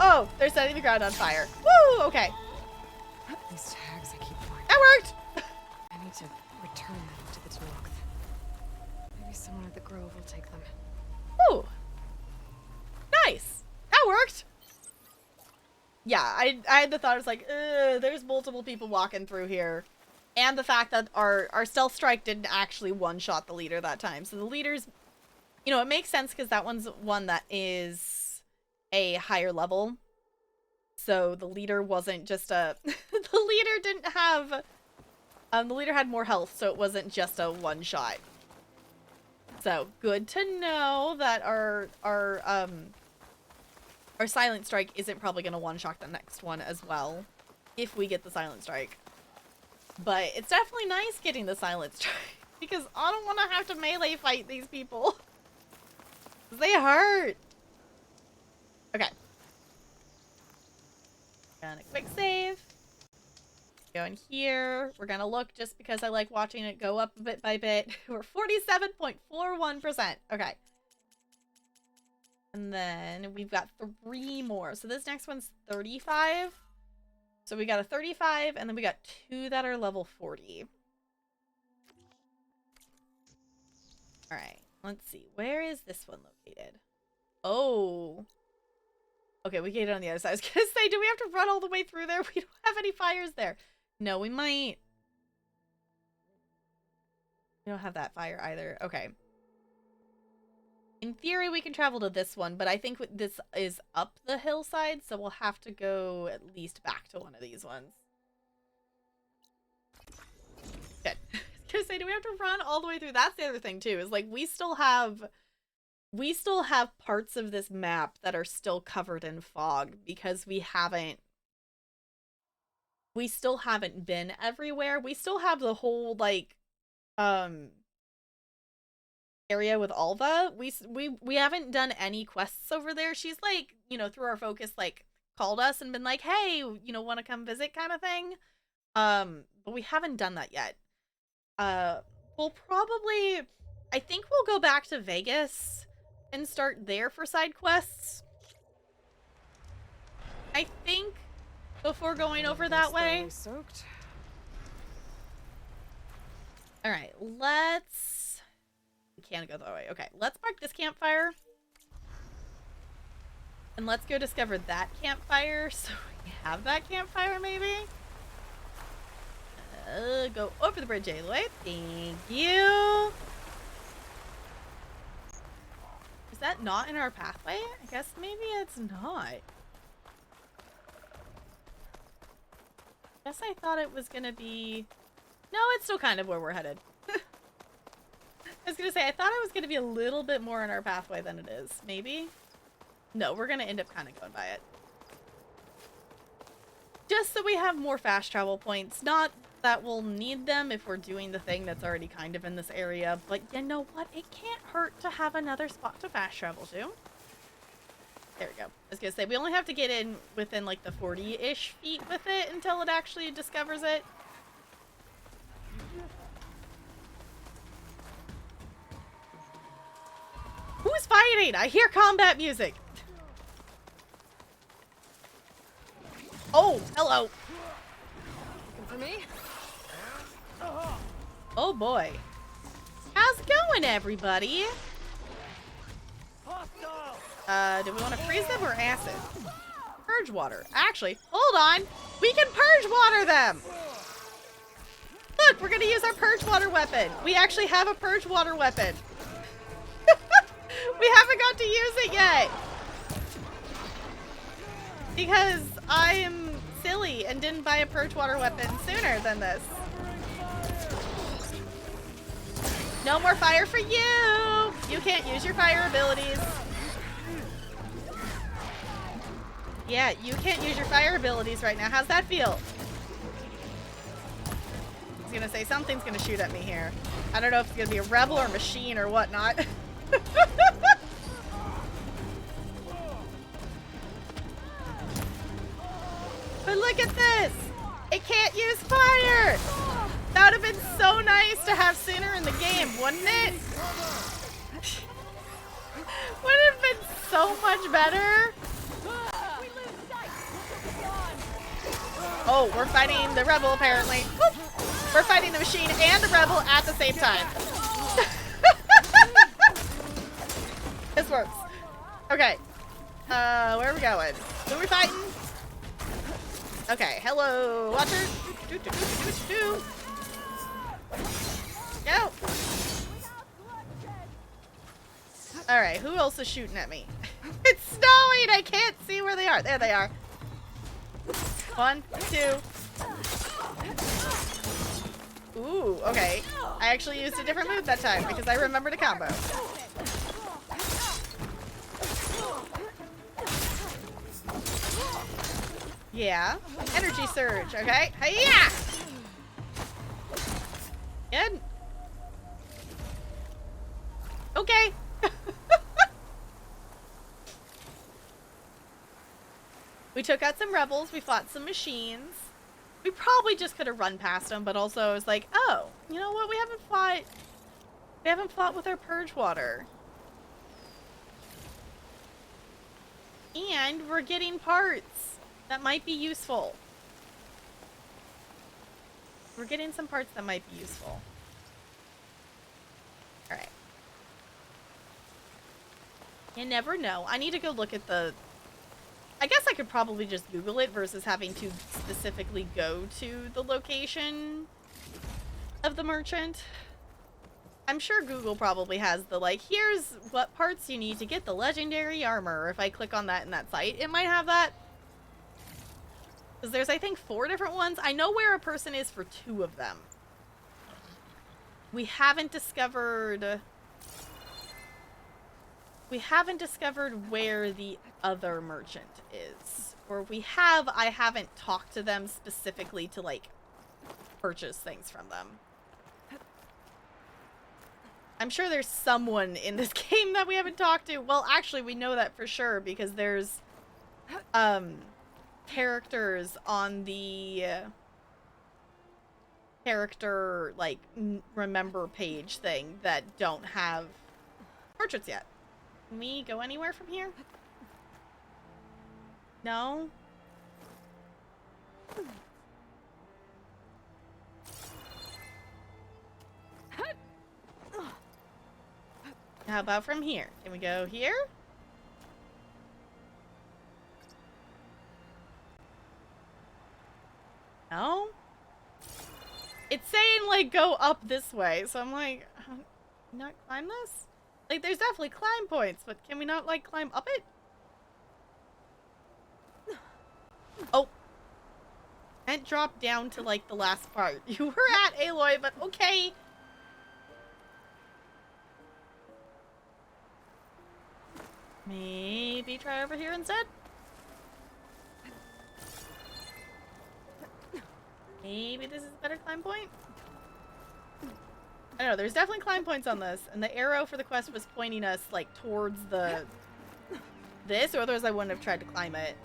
Oh, they're setting the ground on fire. Woo! Okay. These tags I keep finding. That worked! I need to return them to the Tenakth. Maybe someone at the Grove will take them. Ooh. Nice. That worked. Yeah, I had the thought, I was like, there's multiple people walking through here. And the fact that our stealth strike didn't actually one-shot the leader that time. So the leader's, you know, it makes sense because that one's one that is a higher level. So the leader wasn't just a... the leader didn't have... the leader had more health, so it wasn't just a one-shot. So, good to know that our silent strike isn't probably going to one-shot the next one as well, if we get the silent strike. But it's definitely nice getting the silent strike, because I don't want to have to melee fight these people. They hurt. Okay. Gonna quick save. Go in here. We're gonna look just because I like watching it go up bit by bit. We're 47.41%. Okay. And then we've got 3 more. So this next one's 35. So we got a 35, and then we got 2 that are level 40. Alright, let's see. Where is this one located? Oh. Okay, we get it on the other side. I was gonna say, do we have to run all the way through there? We don't have any fires there. No, we might. We don't have that fire either. Okay. In theory, we can travel to this one, but I think this is up the hillside, so we'll have to go at least back to one of these ones. Good. I was gonna say, do we have to run all the way through? That's the other thing, too, is like we still have parts of this map that are still covered in fog because we still haven't been everywhere. We still have the whole, like, area with Alva. We haven't done any quests over there. She's like, you know, through our focus, like, called us and been like, hey, you know, want to come visit kind of thing. But we haven't done that yet. We'll probably, I think we'll go back to Vegas and start there for side quests. I think before going over that way. Soaked. All right, let's. We can't go that way. Okay, let's mark this campfire. And let's go discover that campfire so we have that campfire maybe. Go over the bridge, Aloy. Thank you. Is that not in our pathway? I guess maybe it's not. Guess I thought it was gonna be... No, it's still kind of where we're headed. I was gonna say, I thought it was gonna be a little bit more in our pathway than it is. Maybe? No, we're gonna end up kind of going by it. Just so we have more fast travel points. Not that we'll need them if we're doing the thing that's already kind of in this area. But you know what? It can't hurt to have another spot to fast travel to. There we go. I was gonna say, we only have to get in within like the 40-ish feet with it until it actually discovers it. Who's fighting? I hear combat music. Oh, hello. Looking for me? Oh boy. How's it going, everybody? Do we want to freeze them or acid? Purge water. Actually, hold on. We can purge water them. Look, we're gonna use our purge water weapon. We actually have a purge water weapon. We haven't got to use it yet. Because I am silly and didn't buy a purge water weapon sooner than this. No more fire for you! You can't use your fire abilities. Yeah, you can't use your fire abilities right now. How's that feel? I was gonna say, something's gonna shoot at me here. I don't know if it's gonna be a rebel or machine or whatnot. But look at this! It can't use fire! That would have been so nice to have sooner in the game, wouldn't it? Would have been so much better. Oh, we're fighting the rebel apparently. Whoop. We're fighting the machine and the rebel at the same time. This works. Okay. Where are we going? Who are we fighting? Okay, hello, Watcher. Go. Alright, who else is shooting at me? It's snowing! I can't see where they are. There they are. 1, 2. Ooh, okay. I actually used a different move that time because I remembered a combo. Yeah. Energy surge, okay? Hi-ya! Good. Okay. We took out some rebels. We fought some machines. We probably just could have run past them, but also I was like, oh, you know what? We haven't fought with our purge water. And we're getting parts that might be useful. We're getting some parts that might be useful. Alright. You never know. I need to go look at the... I guess I could probably just Google it versus having to specifically go to the location of the merchant. I'm sure Google probably has the, like, here's what parts you need to get the legendary armor. If I click on that in that site, it might have that. Because there's, I think, 4 different ones. I know where a person is for 2 of them. We haven't discovered where the other merchant is. Or we have, I haven't talked to them specifically to, like, purchase things from them. I'm sure there's someone in this game that we haven't talked to. Well, actually, we know that for sure because there's, characters on the character, like, remember page thing that don't have portraits yet. Can we go anywhere from here? No? How about from here? Can we go here? No? It's saying, like, go up this way, so I'm like, not climb this? Like, there's definitely climb points, but can we not, like, climb up it? Oh. And drop down to, like, the last part. You were at Aloy, but okay. Maybe try over here instead? Maybe this is a better climb point? I don't know, there's definitely climb points on this, and the arrow for the quest was pointing us, like, towards the... this, or otherwise I wouldn't have tried to climb it.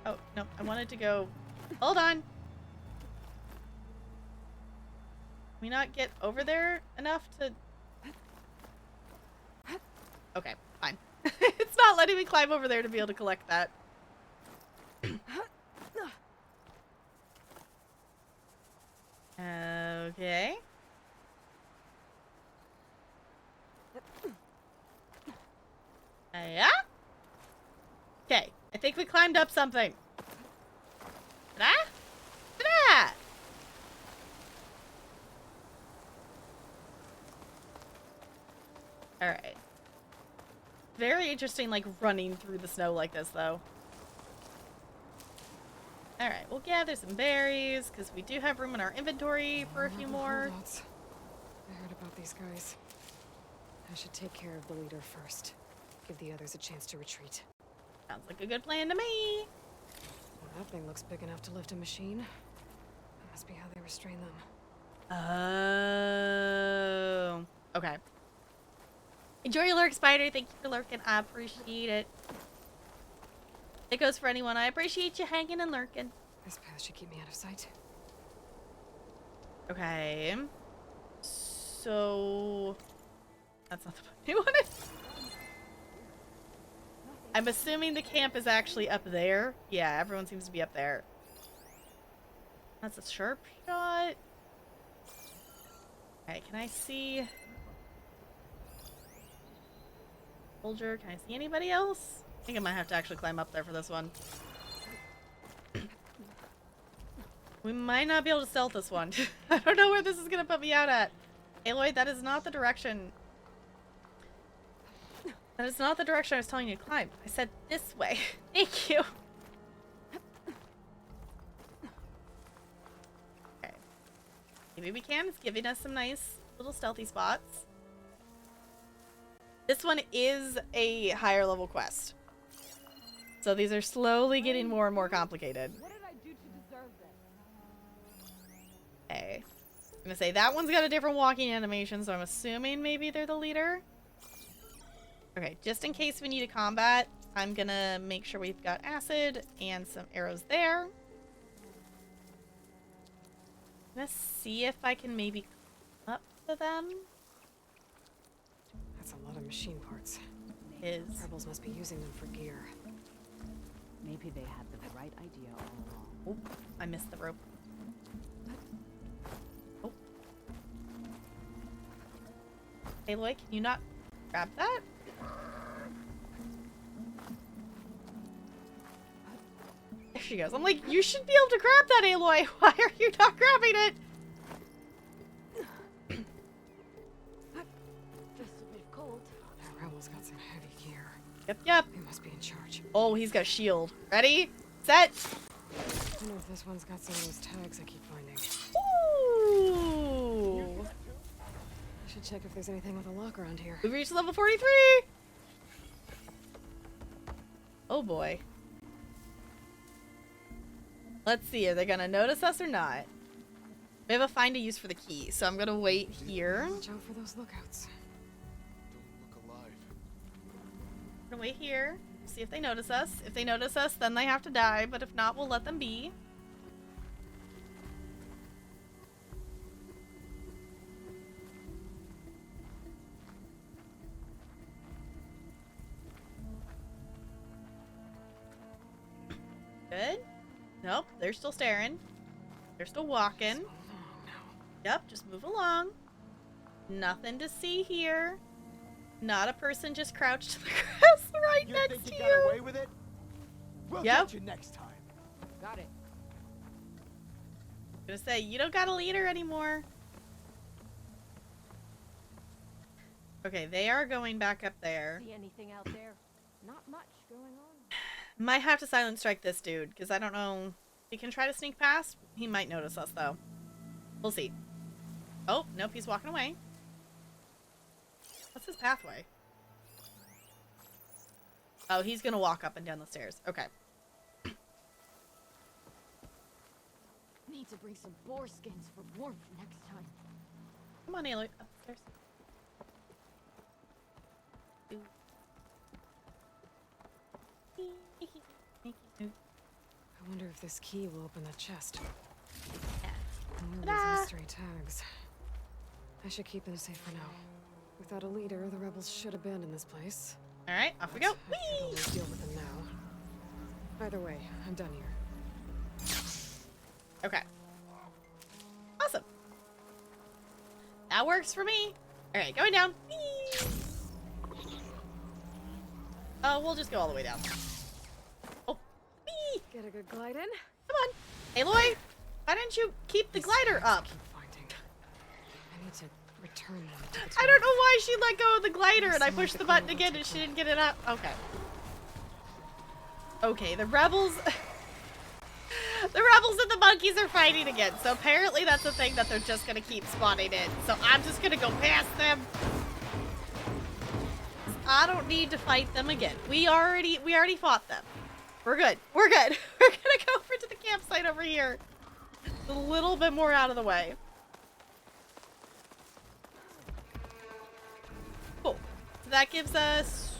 Oh, no, I wanted to go... Hold on! Can we not get over there enough to... Okay, fine. It's not letting me climb over there to be able to collect that. Okay. Yeah? Okay, I think we climbed up something. Ta-da? Ta-da! Alright. Very interesting, like, running through the snow like this, though. Alright, we'll gather some berries, because we do have room in our inventory for a few more. Holdouts. I heard about these guys. I should take care of the leader first. Give the others a chance to retreat. Sounds like a good plan to me. Well, that thing looks big enough to lift a machine. That must be how they restrain them. Oh. Okay. Enjoy your lurk, Spider. Thank you for lurking. I appreciate it. It goes for anyone. I appreciate you hanging and lurking. This path should keep me out of sight. Okay. So... That's not the one you wanted. I'm assuming the camp is actually up there. Yeah, everyone seems to be up there. That's a sharp shot. Okay, can I see... Soldier, can I see anybody else? I think I might have to actually climb up there for this one. We might not be able to stealth this one. I don't know where this is gonna put me out at. Aloy, that is not the direction. That is not the direction I was telling you to climb. I said this way. Thank you. Okay. Maybe we can. It's giving us some nice little stealthy spots. This one is a higher level quest. So these are slowly getting more and more complicated. What did I do to deserve this? Okay. I'm gonna say that one's got a different walking animation, so I'm assuming maybe they're the leader. Okay, just in case we need a combat, I'm gonna make sure we've got acid and some arrows there. I'm gonna see if I can maybe come up to them. That's a lot of machine parts. Rebels must be using them for gear. Maybe they had the right idea all along. Oh, I missed the rope. Oh. Aloy, can you not grab that? There she goes. I'm like, you should be able to grab that, Aloy. Why are you not grabbing it? Just a bit cold. That rebel's got some heavy gear. Yep, yep. They must be in charge. Oh, he's got a shield. Ready? Set. I wonder if this one's got some of those tags I keep finding. Ooh. I should check if there's anything with a lock around here. We've reached level 43. Oh boy. Let's see, are they gonna notice us or not? We have a find a use for the key, so I'm gonna wait here. Watch out for those lookouts. Don't look alive. I'm gonna wait here, see if they notice us. If they notice us, then they have to die, but if not, we'll let them be. Good. Nope, they're still staring. They're still walking. Move along now. Yep, just move along. Nothing to see here. Not a person just crouched in the grass right You next think to you you. got away with it? We'll Yep. get you next time. Got it. I'm gonna say, you don't got a leader anymore. Okay, they are going back up there. See anything out there? Not much going on. Might have to silent strike this dude, because I don't know. He can try to sneak past. He might notice us, though. We'll see. Oh, nope, he's walking away. What's his pathway? Oh, he's gonna walk up and down the stairs. Okay. Need to bring some boar skins for warmth next time. Come on, Aloy. Upstairs. I wonder if this key will open that chest. More of Ta-da! these mystery tags. I should keep them safe for now. Without a leader, the rebels should abandon this place. All right, off we go. I can't always deal with them now. Either way, I'm done here. Okay. Awesome. That works for me. All right, going down. Whee! Oh, we'll just go all the way down. Oh, whee! Get a good glide in. Come on. Aloy, why didn't you keep the glider up? Keep finding. I need to return them to the I don't town. know why she let go of the glider and I pushed the button again and she didn't get it up. Okay. Okay, the rebels... The rebels and the monkeys are fighting again. So apparently that's a thing that they're just gonna keep spawning in. So I'm just gonna go past them. I don't need to fight them again. We already fought them. We're good. We're good. We're gonna go over to the campsite over here. It's a little bit more out of the way. Cool. So that gives us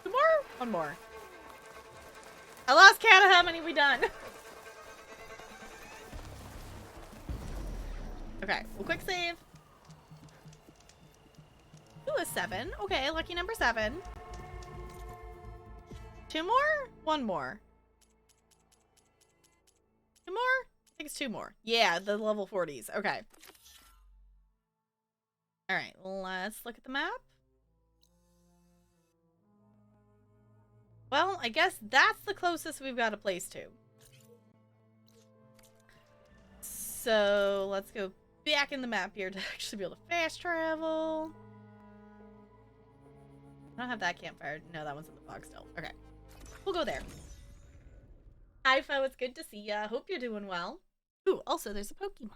2 more? 1 more. I lost count of how many we done. Okay, well, quick save. Ooh, a 7. Okay, lucky number 7. 2 more? 1 more. 2 more? I think it's 2 more. Yeah, the level 40s. Okay. Alright, let's look at the map. Well, I guess that's the closest we've got a place to. So, let's go back in the map here to actually be able to fast travel. I don't have that campfire. No, that one's in the fog still. Okay. We'll go there. Hi, Fo. It's good to see ya. Hope you're doing well. Ooh, also, there's a Pokemon.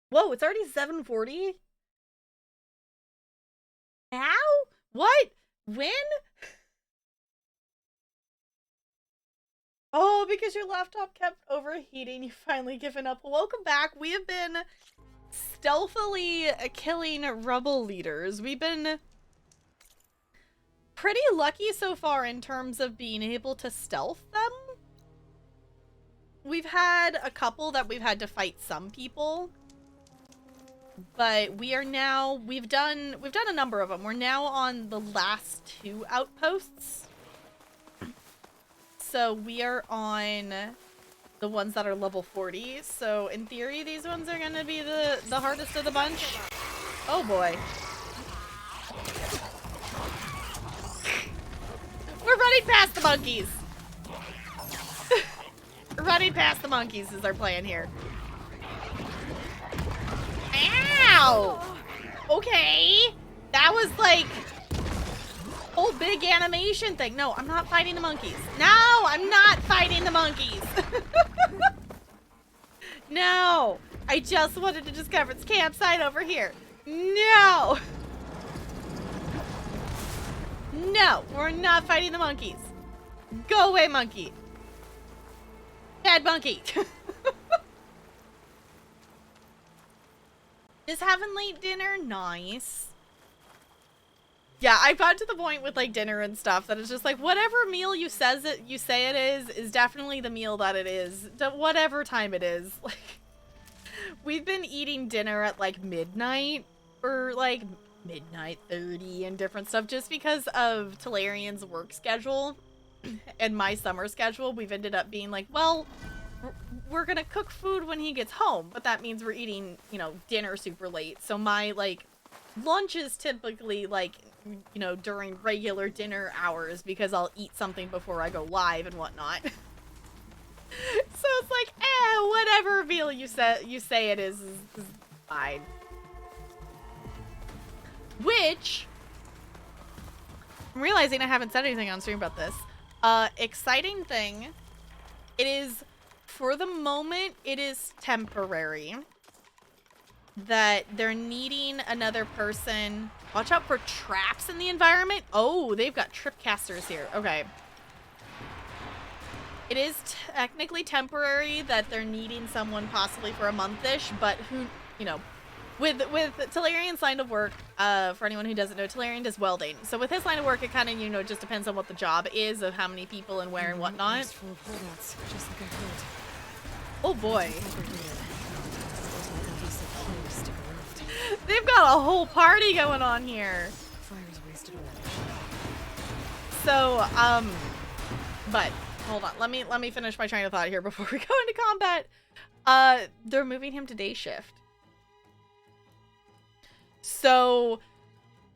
Whoa, it's already 7:40? How? What? When? Oh, because your laptop kept overheating, you finally given up. Welcome back. We have been stealthily killing rebel leaders. We've been pretty lucky so far in terms of being able to stealth them. We've had a couple that we've had to fight some people. But we are now, we've done a number of them. We're now on the last 2 outposts. So we are on the ones that are level 40. So in theory, these ones are gonna be the hardest of the bunch. Oh boy. We're running past the monkeys. We're running past the monkeys is our plan here. Ow! Okay. That was like whole big animation thing. No, I'm not fighting the monkeys. No, I'm not fighting the monkeys. No. I just wanted to discover its campsite over here. No. No, we're not fighting the monkeys. Go away, monkey. Bad monkey. Is having late dinner nice? Yeah, I've got to the point with like dinner and stuff that it's just like whatever meal you say it is definitely the meal that it is. Whatever time it is. Like we've been eating dinner at like midnight or like midnight 30 and different stuff just because of Talarian's work schedule and my summer schedule. We've ended up being like, well, we're gonna cook food when he gets home, but that means we're eating, you know, dinner super late. So my, like, lunch is typically, like, you know, during regular dinner hours because I'll eat something before I go live and whatnot. So it's like, whatever meal you say it is fine. Which, I'm realizing I haven't said anything on stream about this. Exciting thing, it is... For the moment, it is temporary that they're needing another person. Watch out for traps in the environment. Oh, they've got trip casters here. Okay. It is technically temporary that they're needing someone possibly for a month-ish, but who, you know, with Talarian's line of work, for anyone who doesn't know, Talarian does welding. So with his line of work, it kind of, you know, just depends on what the job is, of how many people and where and whatnot. It's full of holdouts, just like I heard. Oh boy. Stick around. They've got a whole party going on here. Fire's wasted already. So, but hold on. Let me finish my train of thought here before we go into combat. They're moving him to day shift. So,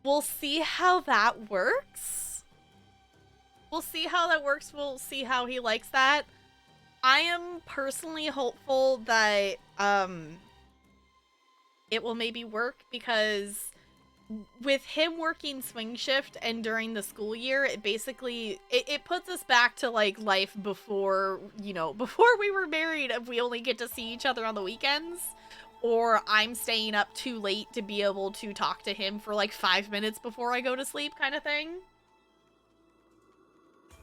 we'll see how that works. We'll see how that works. We'll see how he likes that. I am personally hopeful that it will maybe work, because with him working swing shift and during the school year, it basically it puts us back to like life before, you know, before we were married, if we only get to see each other on the weekends, or I'm staying up too late to be able to talk to him for like 5 minutes before I go to sleep, kind of thing.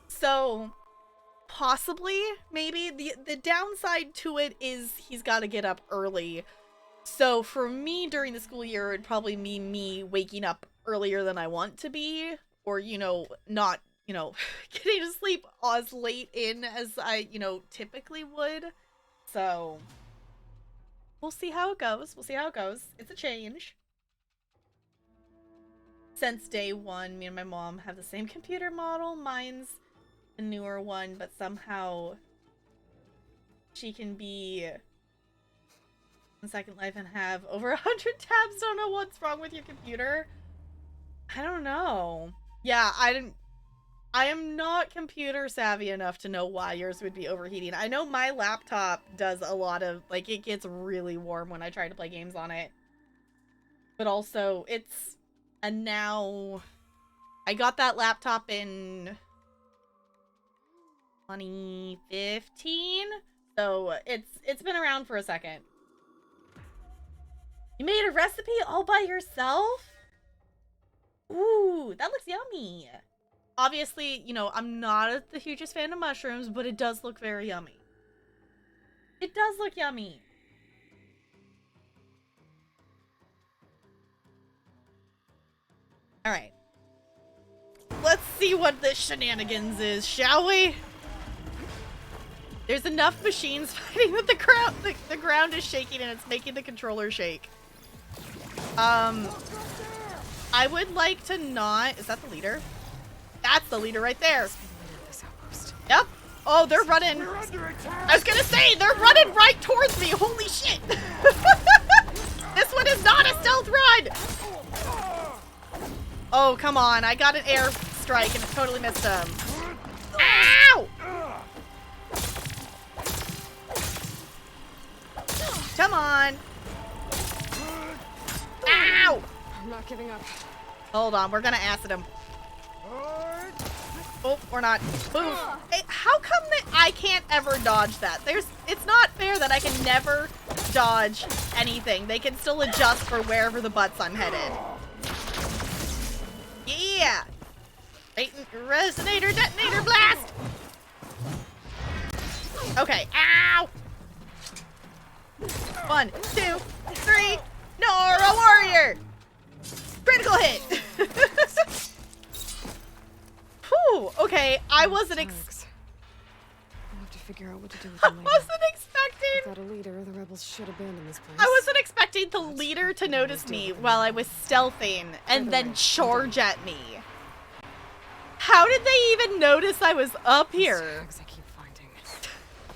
So possibly, maybe the downside to it is he's got to get up early. So for me during the school year, it'd probably mean me waking up earlier than I want to be, or, you know, not, you know, getting to sleep as late in as I, you know, typically would. So we'll see how it goes. We'll see how it goes. It's a change. Since day one, me and my mom have the same computer model. Mine's a newer one, but somehow she can be on Second Life and have over 100 tabs. Don't know what's wrong with your computer. I don't know. Yeah, I am not computer savvy enough to know why yours would be overheating. I know my laptop does a lot of, like, it gets really warm when I try to play games on it. But also, it's a now... I got that laptop in 2015, so it's been around for a second. You made a recipe all by yourself? Ooh, that looks yummy. Obviously, you know, I'm not the hugest fan of mushrooms, but it does look very yummy. It does look yummy. All right. Let's see what this shenanigans is, shall we? There's enough machines fighting that the ground is shaking and it's making the controller shake. I would like to not... Is that the leader? That's the leader right there. Yep. Oh, they're running. I was gonna say, they're running right towards me. Holy shit. This one is not a stealth run. Oh, come on. I got an air strike and it totally missed him. Ow! Come on. Ow! I'm not giving up. Hold on, we're gonna acid him. Oh, or not. Boom. Hey, how come that I can't ever dodge that? It's not fair that I can never dodge anything. They can still adjust for wherever the butts I'm headed. Yeah! Resonator, detonator, blast! Okay, ow! 1, 2, 3, Nora Warrior! Critical hit! Whew, okay, I wasn't I'll have to figure out what to do with them later. expecting... Without a leader, the rebels should abandon this place. I wasn't expecting the leader to notice me while I was stealthing and then charge at me. How did they even notice I was up here? These tags I keep finding.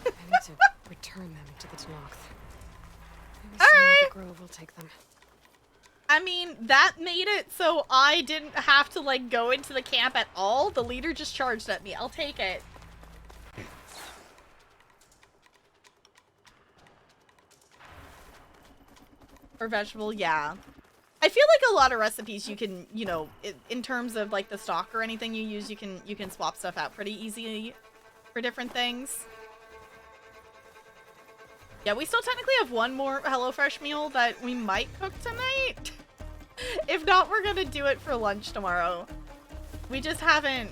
I need to return them to the Tenakth. Maybe someone at the Grove will take them. I mean, that made it so I didn't have to, like, go into the camp at all. The leader just charged at me. I'll take it. Or vegetable, yeah. I feel like a lot of recipes you can, you know, in terms of, like, the stock or anything you use, you can swap stuff out pretty easily for different things. Yeah, we still technically have one more HelloFresh meal that we might cook tonight. If not, we're gonna do it for lunch tomorrow. We just haven't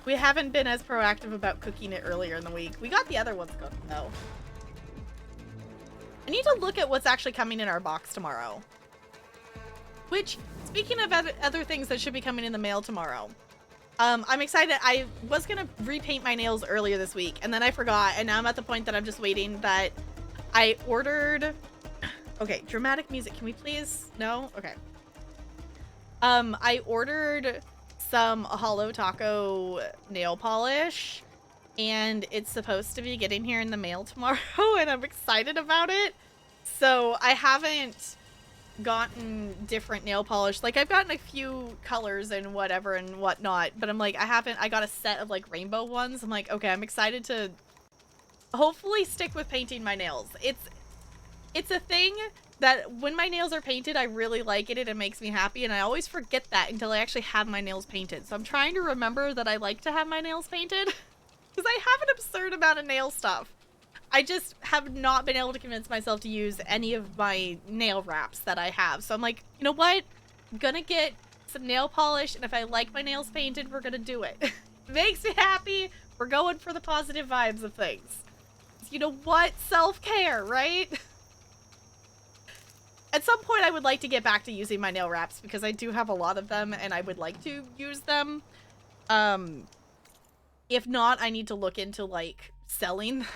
We haven't been as proactive about cooking it earlier in the week. We got the other ones cooked, though. I need to look at what's actually coming in our box tomorrow. Which, speaking of other things that should be coming in the mail tomorrow, I'm excited. I was gonna repaint my nails earlier this week, and then I forgot, and now I'm at the point that I'm just waiting that I ordered... Okay, dramatic music. Can we please? No? Okay. I ordered some Hollow Taco nail polish, and it's supposed to be getting here in the mail tomorrow, and I'm excited about it. So I haven't gotten different nail polish. Like, I've gotten a few colors and whatever and whatnot, but I'm like, I got a set of like rainbow ones. I'm like, okay, I'm excited to hopefully stick with painting my nails. It's a thing that when my nails are painted, I really like it and it makes me happy, and I always forget that until I actually have my nails painted. So I'm trying to remember that I like to have my nails painted because I have an absurd amount of nail stuff. I just have not been able to convince myself to use any of my nail wraps that I have. So I'm like, you know what? I'm gonna get some nail polish, and if I like my nails painted, we're gonna do it. Makes me happy. We're going for the positive vibes of things. You know what? Self-care, right? At some point, I would like to get back to using my nail wraps because I do have a lot of them, and I would like to use them. If not, I need to look into, like, selling them.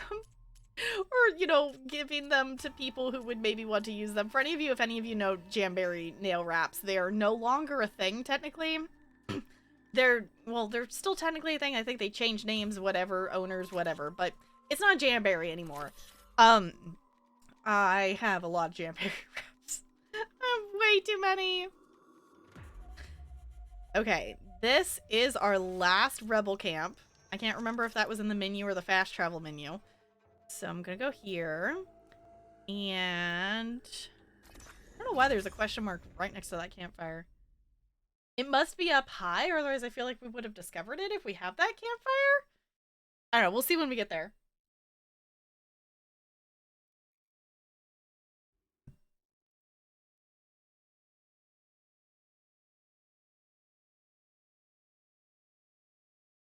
Or, you know, giving them to people who would maybe want to use them. For any of you, if any of you know Jamberry nail wraps, they are no longer a thing, technically. They're still technically a thing. I think they changed names, whatever, owners, whatever. But it's not Jamberry anymore. I have a lot of Jamberry wraps. I have way too many. Okay, this is our last rebel camp. I can't remember if that was in the menu or the fast travel menu. So I'm gonna go here, and I don't know why there's a question mark right next to that campfire. It must be up high, or otherwise I feel like we would have discovered it if we have that campfire. I don't know, we'll see when we get there.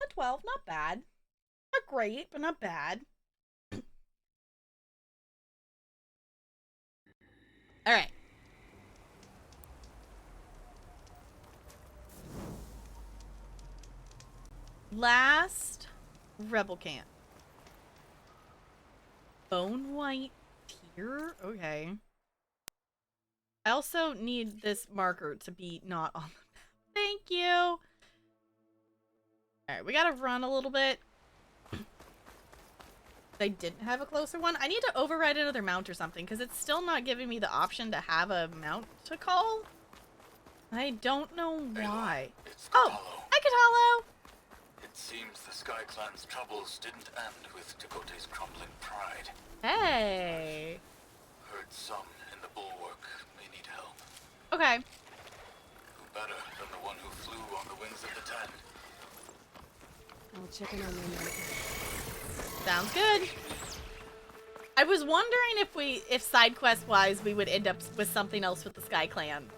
A 12, not bad. Not great, but not bad. All right. Last rebel camp. Bone white tier? Okay. I also need this marker to be not on the map. Thank you. Alright, we gotta run a little bit. I didn't have a closer one. I need to override another mount or something, because it's still not giving me the option to have a mount to call. I don't know why. It's Oh, Katalo. hi Katalo! It seems the Sky Clan's troubles didn't end with Dakota's crumbling pride. Hey. Heard some in the bulwark may need help. Okay. Who better than the one who flew on the wings of the Ten? I'll check in on them later. Sounds good. I was wondering if side quest wise we would end up with something else with the Sky Clan.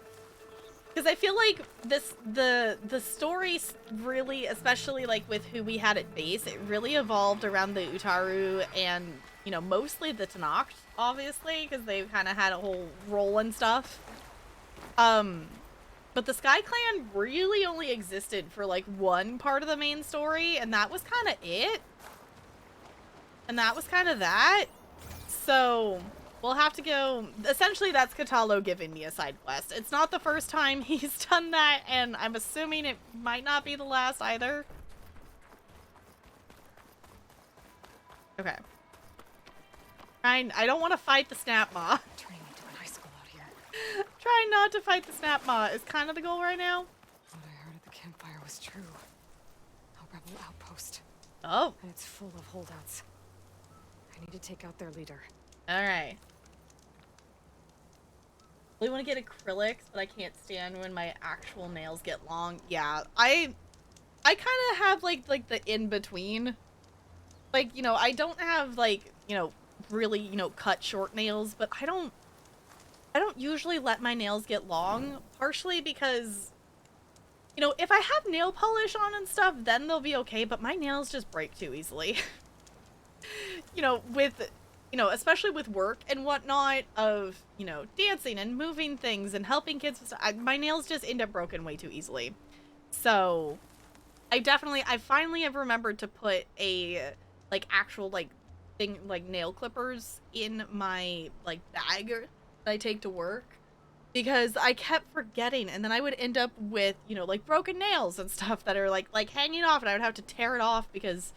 Because I feel like the story really, especially like with who we had at base, it really evolved around the Utaru and, you know, mostly the Tenakth, obviously, because they kind of had a whole role and stuff. But the Sky Clan really only existed for like one part of the main story, and that was kind of it. And that was kind of that. So we'll have to go. Essentially, that's Katalo giving me a side quest. It's not the first time he's done that, and I'm assuming it might not be the last either. Okay. I don't want to fight the Snap Maw. Turning into an high school out here. Trying not to fight the Snap Maw is kind of the goal right now. What I heard at the campfire was true. A rebel outpost. Oh. And it's full of holdouts. I need to take out their leader. Alright. We want to get acrylics, but I can't stand when my actual nails get long. Yeah, I kind of have like the in-between. Like, you know, I don't have like, you know, really, you know, cut short nails, but I don't usually let my nails get long, partially because You know, if I have nail polish on and stuff, then they'll be okay, but my nails just break too easily. You know, especially with work and whatnot of, you know, dancing and moving things and helping kids with stuff, my nails just end up broken way too easily. So, I finally have remembered to put a, like, actual, like, thing, like, nail clippers in my, like, bag that I take to work. Because I kept forgetting, and then I would end up with, you know, like, broken nails and stuff that are, like hanging off, and I would have to tear it off because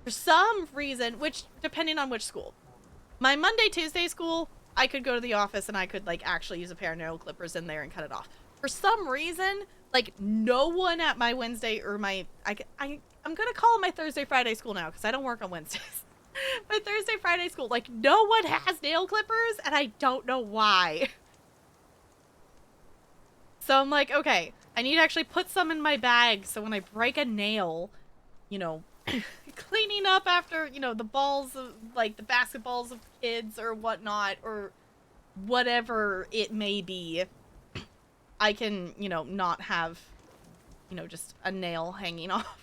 for some reason, which, depending on which school. My Monday, Tuesday school, I could go to the office and I could, like, actually use a pair of nail clippers in there and cut it off. For some reason, like, no one at my Wednesday or my, I'm gonna call it my Thursday, Friday school now, because I don't work on Wednesdays. My Thursday, Friday school, like, no one has nail clippers, and I don't know why. So I'm like, okay, I need to actually put some in my bag so when I break a nail, you know, cleaning up after, you know, the balls of, like, the basketballs of kids or whatnot, or whatever it may be, I can, you know, not have, you know, just a nail hanging off.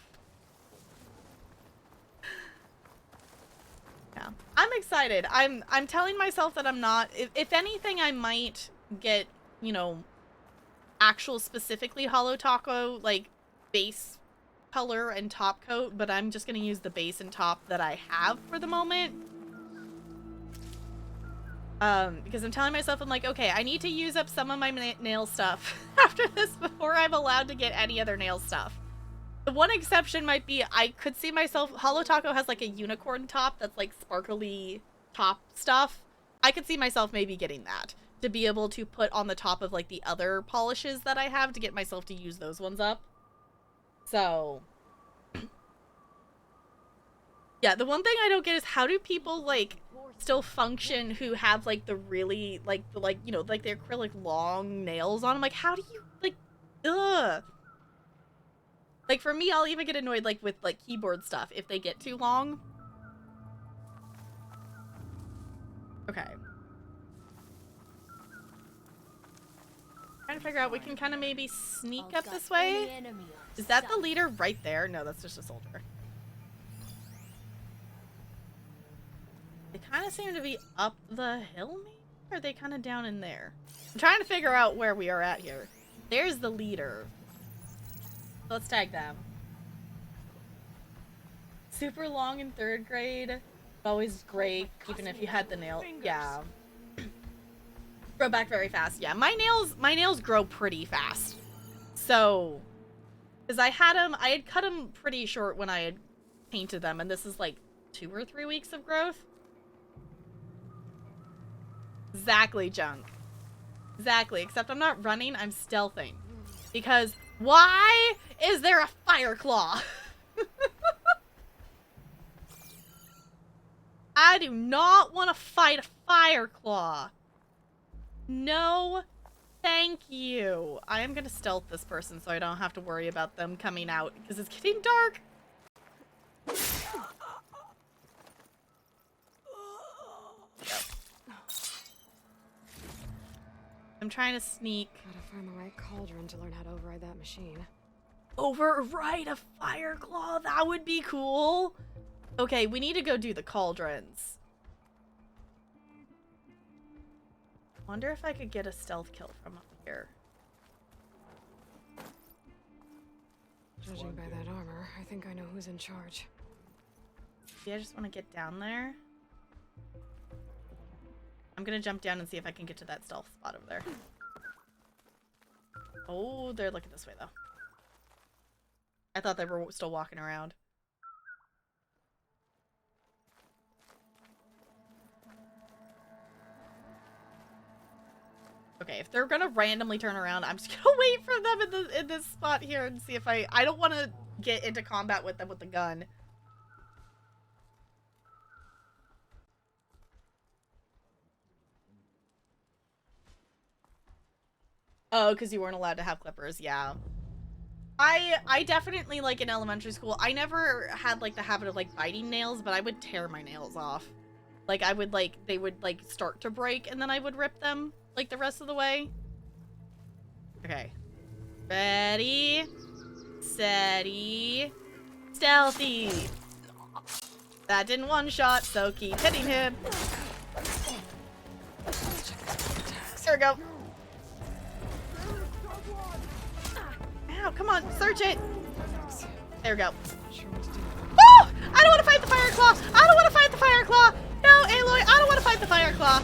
Yeah, I'm excited. I'm telling myself that I'm not, if anything, I might get, you know, actual specifically Holo Taco, like, base color and top coat, but I'm just gonna use the base and top that I have for the moment. Because I'm telling myself, I'm like, okay, I need to use up some of my nail stuff after this before I'm allowed to get any other nail stuff. The one exception might be, I could see myself, Holo Taco has, like, a unicorn top that's, like, sparkly top stuff. I could see myself maybe getting that to be able to put on the top of, like, the other polishes that I have to get myself to use those ones up. So, yeah, the one thing I don't get is how do people, like, still function who have, like, the really, like, you know, like, the acrylic long nails on them? Like, how do you, like, ugh. Like, for me, I'll even get annoyed, like, with, like, keyboard stuff if they get too long. Okay. Trying to figure out, we can kind of maybe sneak up this way. Is that the leader right there? No, that's just a soldier. They kind of seem to be up the hill, maybe? Or are they kind of down in there? I'm trying to figure out where we are at here. There's the leader. Let's tag them. Super long in 3rd grade. Always great, even if you had the nail. Yeah. Grow back very fast. Yeah, my nails grow pretty fast. So, because I had cut them pretty short when I had painted them, and this is like 2 or 3 weeks of growth. Exactly, Junk. Exactly, except I'm not running, I'm stealthing. Because why is there a fire claw? I do not want to fight a fire claw. No, thank you. I am gonna stealth this person so I don't have to worry about them coming out because it's getting dark. Yep. I'm trying to sneak. Gotta find the right cauldron to learn how to override that machine. Override a fire claw? That would be cool. Okay, we need to go do the cauldrons. Wonder if I could get a stealth kill from up here. Judging by that armor, I think I know who's in charge. Yeah, I just want to get down there. I'm gonna jump down and see if I can get to that stealth spot over there. Oh, they're looking this way though. I thought they were still walking around. Okay, if they're gonna randomly turn around, I'm just gonna wait for them in this spot here and see if I don't want to get into combat with them with the gun. Oh, because you weren't allowed to have clippers, yeah. I definitely, like, in elementary school, I never had, like, the habit of, like, biting nails, but I would tear my nails off. Like, I would, like, they would, like, start to break, and then I would rip them, like, the rest of the way. Okay. Ready, steady, stealthy. That didn't one-shot, so keep hitting him. There we go. Ow, come on, search it. There we go. Oh! I don't want to fight the fire claw. I don't want to fight the fire claw. No, Aloy, I don't want to fight the fire claw.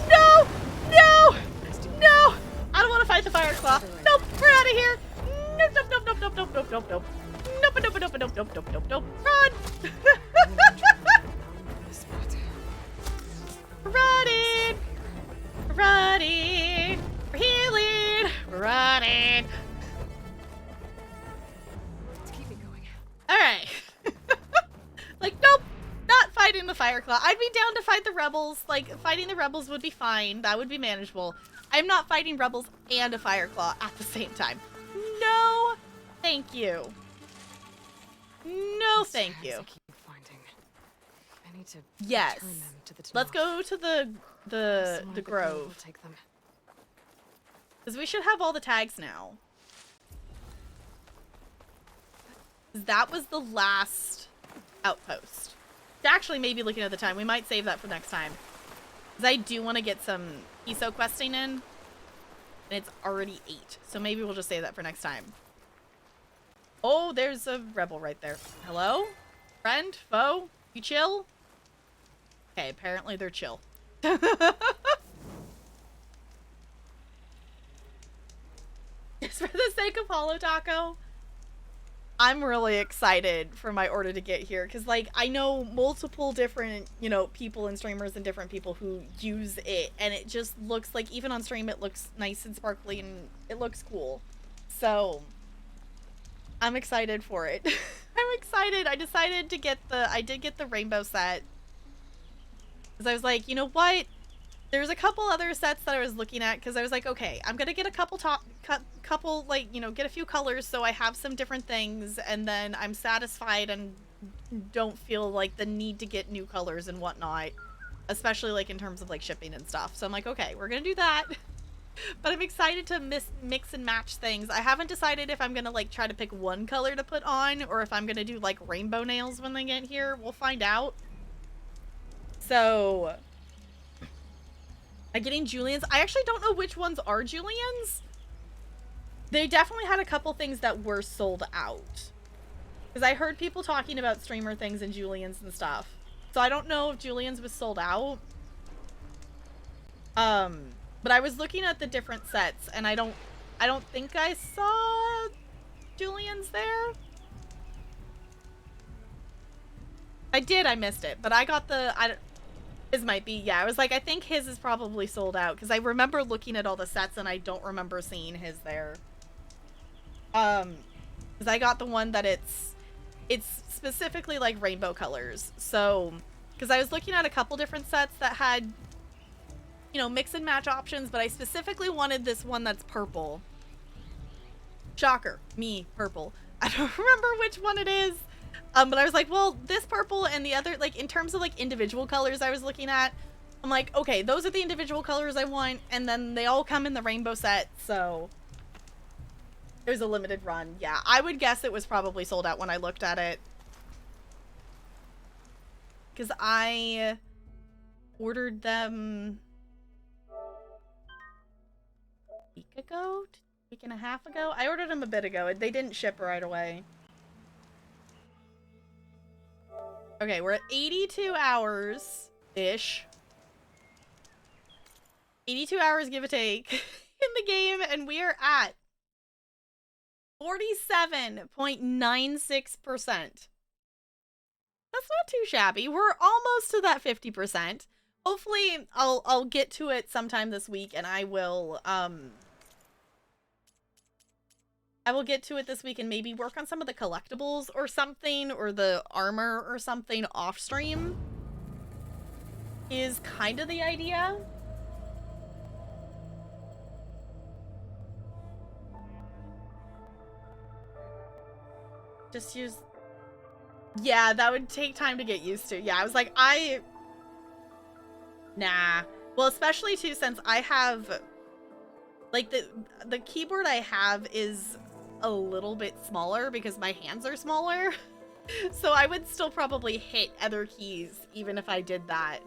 No, no, no. I don't want to fight the fire claw. Nope, we're out of here. Nope, nope, nope, nope, nope, nope, nope, nope, nope. Nope, nope, nope, nope, nope, nope, nope, nope. Run. Running. Running. We're healing. We're running. Keep me going. All right. Like, nope, not fighting the fire claw. I'd be down to fight the rebels. Like, fighting the rebels would be fine. That would be manageable. I'm not fighting rebels and a fire claw at the same time. No, thank you. No, thank you. I need to Yes. return them to the Let's tunnel. go to the grove. Will take them. Because we should have all the tags now. That was the last outpost. Actually, maybe looking at the time, we might save that for next time. Because I do want to get some ESO questing in. And it's already 8. So maybe we'll just save that for next time. Oh, there's a rebel right there. Hello? Friend? Foe? You chill? Okay, apparently they're chill. Just for the sake of Holo Taco, I'm really excited for my order to get here. Because, like, I know multiple different, you know, people and streamers and different people who use it. And it just looks like, even on stream, it looks nice and sparkly and it looks cool. So, I'm excited for it. I'm excited. I decided to get I did get the rainbow set. Because I was like, you know what? There's a couple other sets that I was looking at because I was like, okay, I'm going to get a couple like, you know, get a few colors so I have some different things and then I'm satisfied and don't feel like the need to get new colors and whatnot, especially like in terms of like shipping and stuff. So I'm like, okay, we're going to do that. But I'm excited to mix and match things. I haven't decided if I'm going to like try to pick one color to put on or if I'm going to do like rainbow nails when they get here. We'll find out. So I'm getting Julian's. I actually don't know which ones are Julian's. They definitely had a couple things that were sold out. Because I heard people talking about streamer things and Julian's and stuff. So I don't know if Julian's was sold out. But I was looking at the different sets and I don't think I saw Julian's there. I did, I missed it. But I got his might be, yeah. I was like, I think his is probably sold out because I remember looking at all the sets and I don't remember seeing his there. Because I got the one that it's specifically like rainbow colors. So, because I was looking at a couple different sets that had, you know, mix and match options, but I specifically wanted this one that's purple. Shocker, me, purple. I don't remember which one it is. But I was like, well, this purple and the other, like, in terms of, like, individual colors I was looking at, I'm like, okay, those are the individual colors I want, and then they all come in the rainbow set, so it was a limited run. Yeah, I would guess it was probably sold out when I looked at it. Because I ordered them a week and a half ago? I ordered them a bit ago. They didn't ship right away. Okay, we're at 82 hours-ish. 82 hours, give or take, in the game, and we are at 47.96%. That's not too shabby. We're almost to that 50%. Hopefully, I'll get to it sometime this week, and I will get to it this week and maybe work on some of the collectibles or something, or the armor or something off stream. Is kind of the idea. Just use... Yeah, that would take time to get used to. Yeah, I was like, nah. Well, especially too, since I have... Like, the keyboard I have is a little bit smaller because my hands are smaller. So I would still probably hit other keys even if I did that.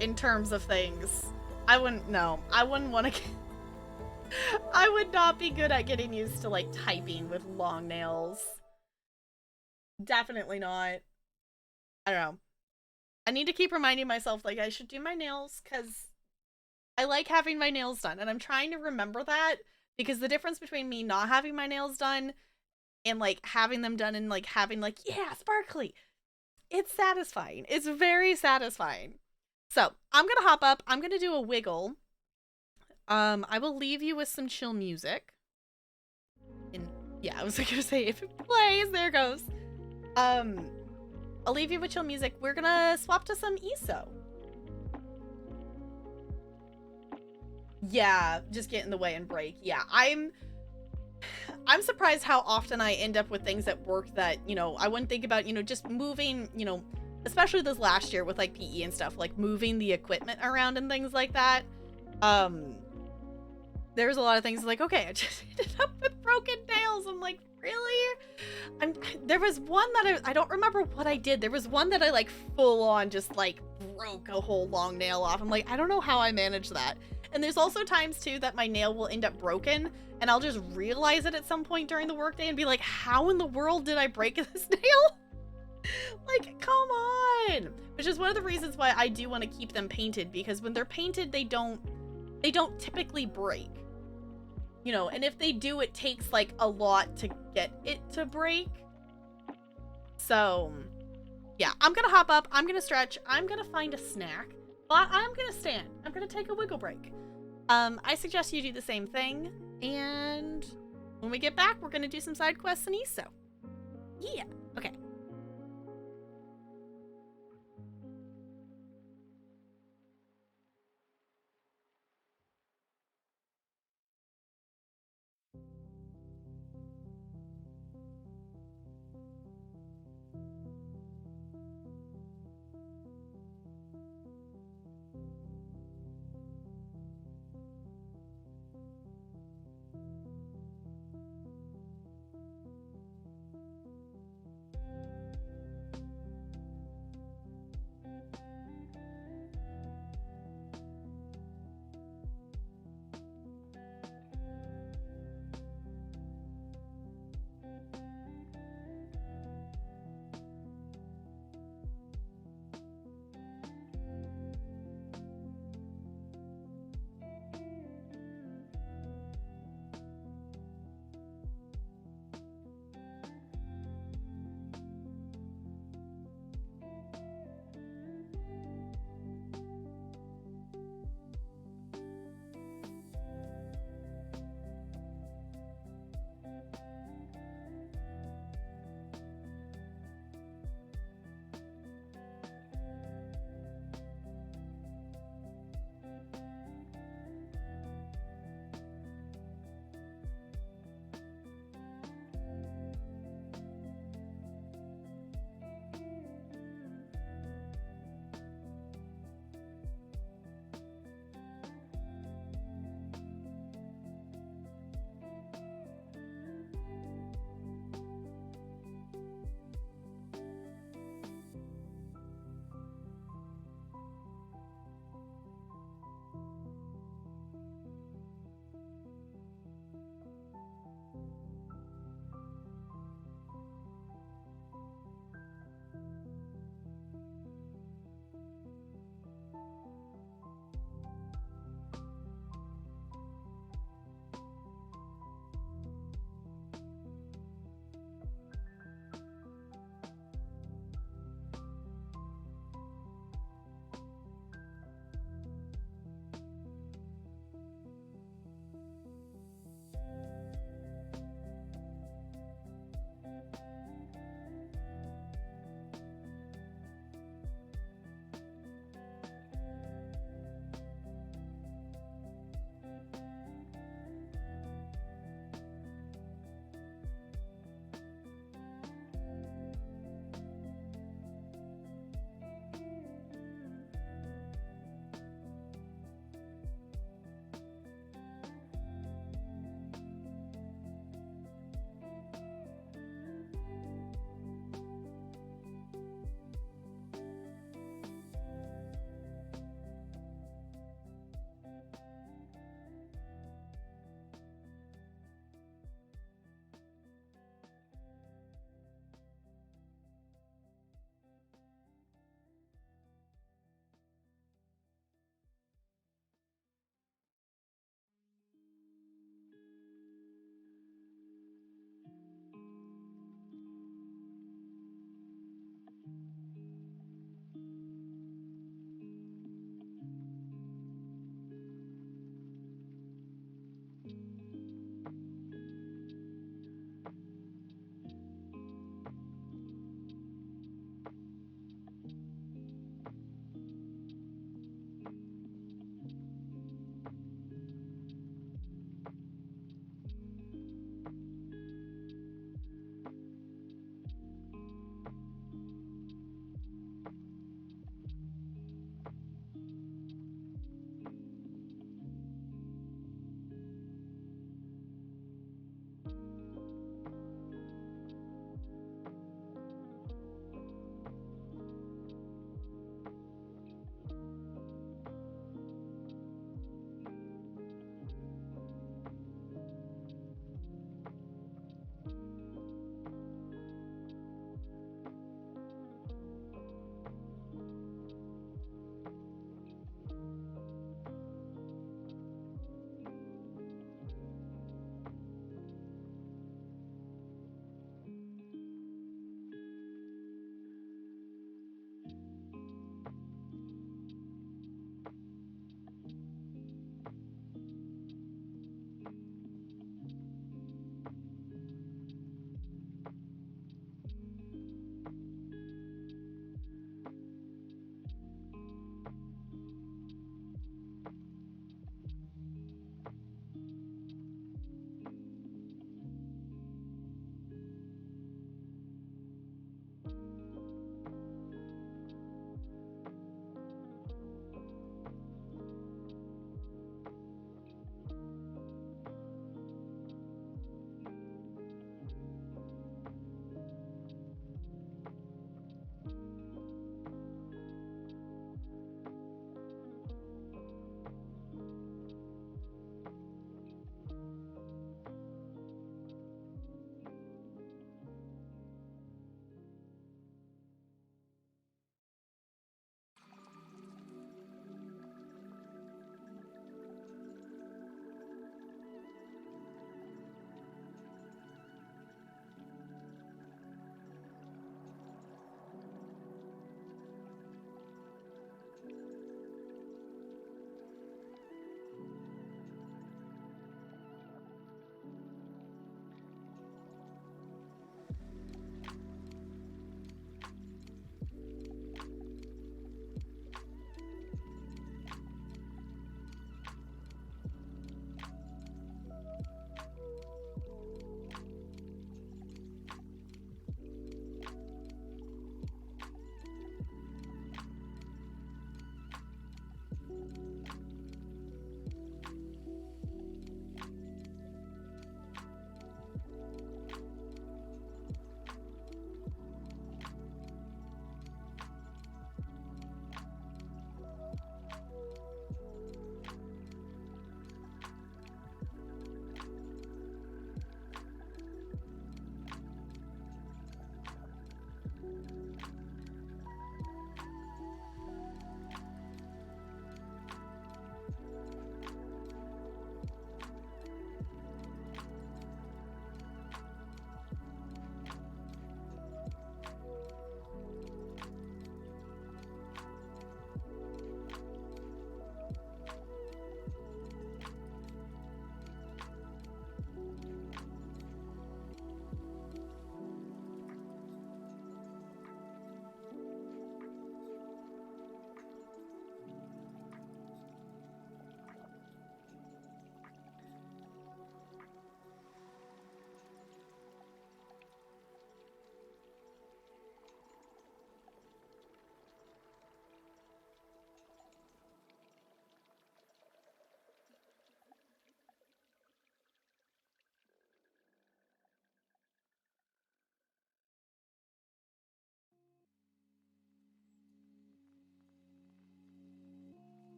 In terms of things. I wouldn't want to I would not be good at getting used to like typing with long nails. Definitely not. I don't know. I need to keep reminding myself like I should do my nails because I like having my nails done, and I'm trying to remember that because the difference between me not having my nails done and like having them done and like having like, yeah, sparkly. It's satisfying. It's very satisfying. So I'm gonna hop up. I'm gonna do a wiggle. I will leave you with some chill music. And yeah, I was gonna say if it plays, there it goes. I'll leave you with chill music. We're gonna swap to some ESO. Yeah, just get in the way and break. Yeah, I'm surprised how often I end up with things at work that, you know, I wouldn't think about, you know, just moving, you know, especially this last year with like PE and stuff, like moving the equipment around and things like that. There's a lot of things like, okay, I just ended up with broken nails. I'm like, really? There was one that I don't remember what I did. There was one that I like full on just like broke a whole long nail off. I'm like, I don't know how I managed that. And there's also times too that my nail will end up broken and I'll just realize it at some point during the workday and be like, how in the world did I break this nail? Like, come on. Which is one of the reasons why I do want to keep them painted, because when they're painted, they don't typically break. You know, and if they do, it takes like a lot to get it to break. So yeah, I'm gonna hop up, I'm gonna stretch, I'm gonna find a snack, but I'm gonna stand. I'm gonna take a wiggle break. I suggest you do the same thing, and when we get back, we're gonna do some side quests in ESO. Yeah, okay.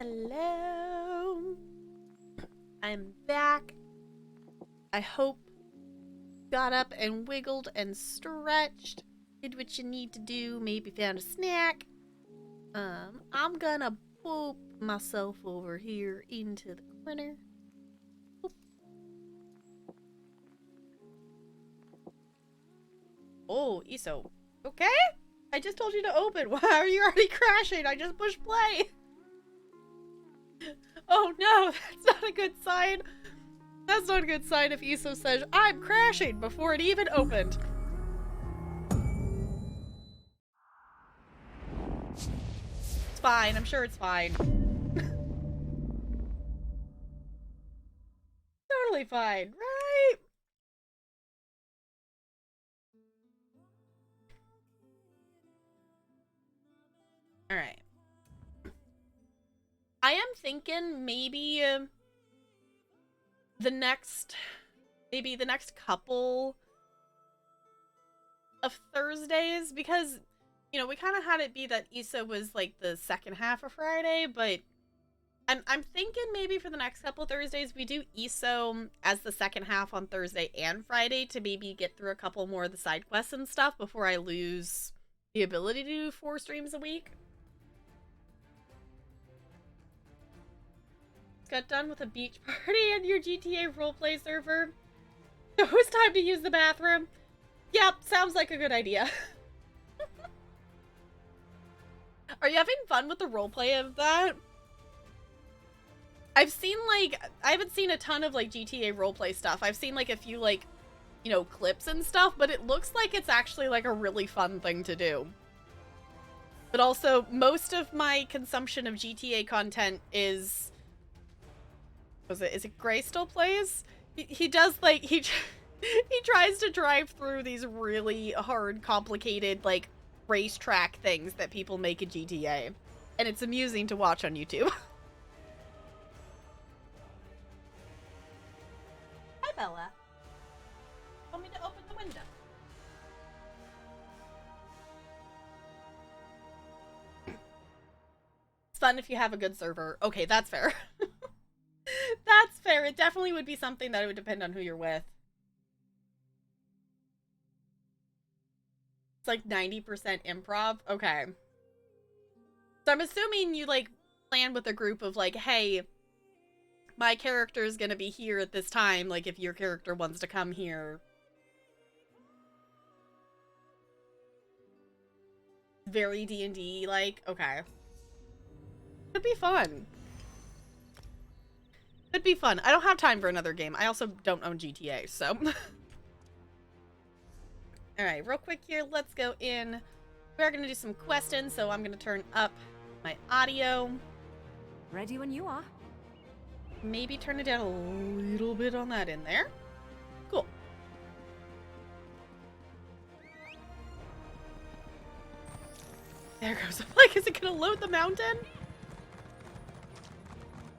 Hello. I'm back. I hope you got up and wiggled and stretched. Did what you need to do. Maybe found a snack. I'm gonna poop myself over here into the corner. Boop. Oh, ESO. Okay? I just told you to open. Why are you already crashing? I just pushed play. Oh no, that's not a good sign. That's not a good sign if ESO says, I'm crashing before it even opened. It's fine, I'm sure it's fine. Totally fine, right? Alright. I am thinking maybe the next couple of Thursdays, because, you know, we kind of had it be that ESO was like the second half of Friday, but I'm thinking maybe for the next couple of Thursdays we do ESO as the second half on Thursday and Friday to maybe get through a couple more of the side quests and stuff before I lose the ability to do 4 streams a week. Got done with a beach party in your GTA roleplay server. So it's time to use the bathroom. Yep, sounds like a good idea. Are you having fun with the roleplay of that? I've seen, like, I haven't seen a ton of, like, GTA roleplay stuff. I've seen, like, a few, like, you know, clips and stuff, but it looks like it's actually, like, a really fun thing to do. But also, most of my consumption of GTA content is... Is it Gray still plays? He does, like, he tries to drive through these really hard, complicated, like, racetrack things that people make in GTA. And it's amusing to watch on YouTube. Hi, Bella. Want me to open the window? It's fun if you have a good server. Okay, that's fair. That's fair. It definitely would be something that it would depend on who you're with. It's like 90% improv. Okay. So I'm assuming you, like, plan with a group of, like, hey, my character is gonna be here at this time. Like, if your character wants to come here. Very D&D, like, okay. Could be fun. Could be fun. I don't have time for another game. I also don't own GTA, so. Alright, real quick here, let's go in. We're gonna do some questions, so I'm gonna turn up my audio. Ready when you are. Maybe turn it down a little bit on that in there. Cool. There goes. Like, is it gonna load the mountain?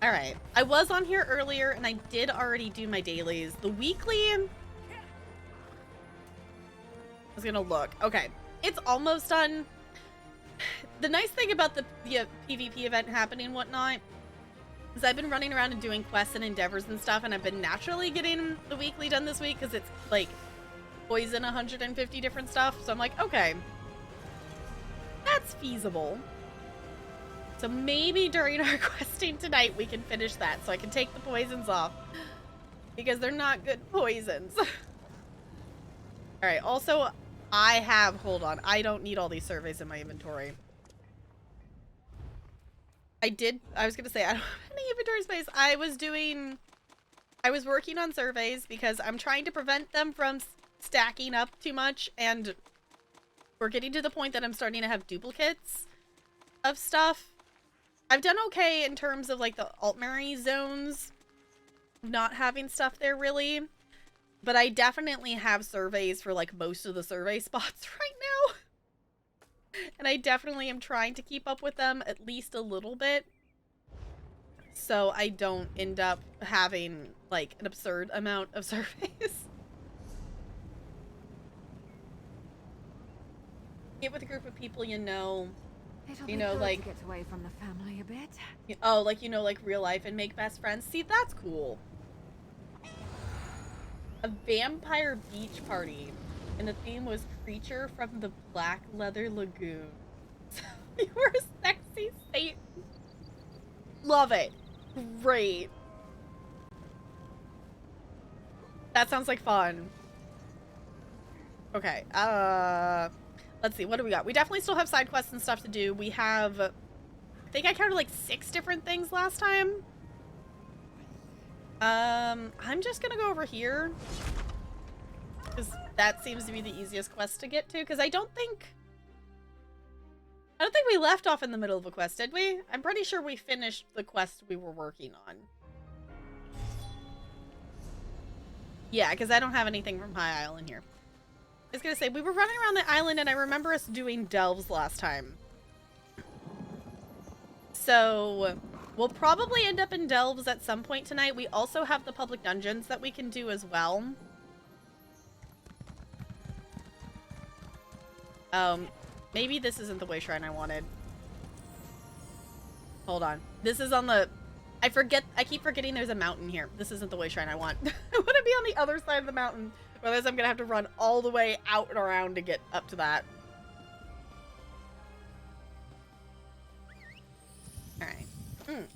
Alright, I was on here earlier, and I did already do my dailies. The weekly... I was gonna look. Okay, it's almost done. The nice thing about the PvP event happening and whatnot is I've been running around and doing quests and endeavors and stuff, and I've been naturally getting the weekly done this week because it's, like, poison 150 different stuff. So I'm like, okay, that's feasible. So maybe during our questing tonight, we can finish that so I can take the poisons off. Because they're not good poisons. Alright, also, hold on, I don't need all these surveys in my inventory. I was gonna say, I don't have any inventory space. I was working on surveys because I'm trying to prevent them from stacking up too much, and we're getting to the point that I'm starting to have duplicates of stuff. I've done okay in terms of, like, the Altmary zones, not having stuff there, really. But I definitely have surveys for, like, most of the survey spots right now. And I definitely am trying to keep up with them at least a little bit. So I don't end up having, like, an absurd amount of surveys. Get with a group of people you know. It'll You be know, good like, to get away from the family a bit. oh, like, you know, like real life and make best friends. See, that's cool. A vampire beach party. And the theme was creature from the Black Leather Lagoon. You were a sexy Satan. Love it. Great. That sounds like fun. Okay, let's see, what do we got? We definitely still have side quests and stuff to do. We have, I think I counted like 6 different things last time. I'm just gonna go over here. Because that seems to be the easiest quest to get to, because I don't think we left off in the middle of a quest, did we? I'm pretty sure we finished the quest we were working on. Yeah, because I don't have anything from High Isle in here. I was gonna say, we were running around the island and I remember us doing delves last time. So, we'll probably end up in delves at some point tonight. We also have the public dungeons that we can do as well. Maybe this isn't the way shrine I wanted. Hold on. This is on the... I keep forgetting there's a mountain here. This isn't the way shrine I want. I want to be on the other side of the mountain. Otherwise I'm gonna have to run all the way out and around to get up to that. Alright.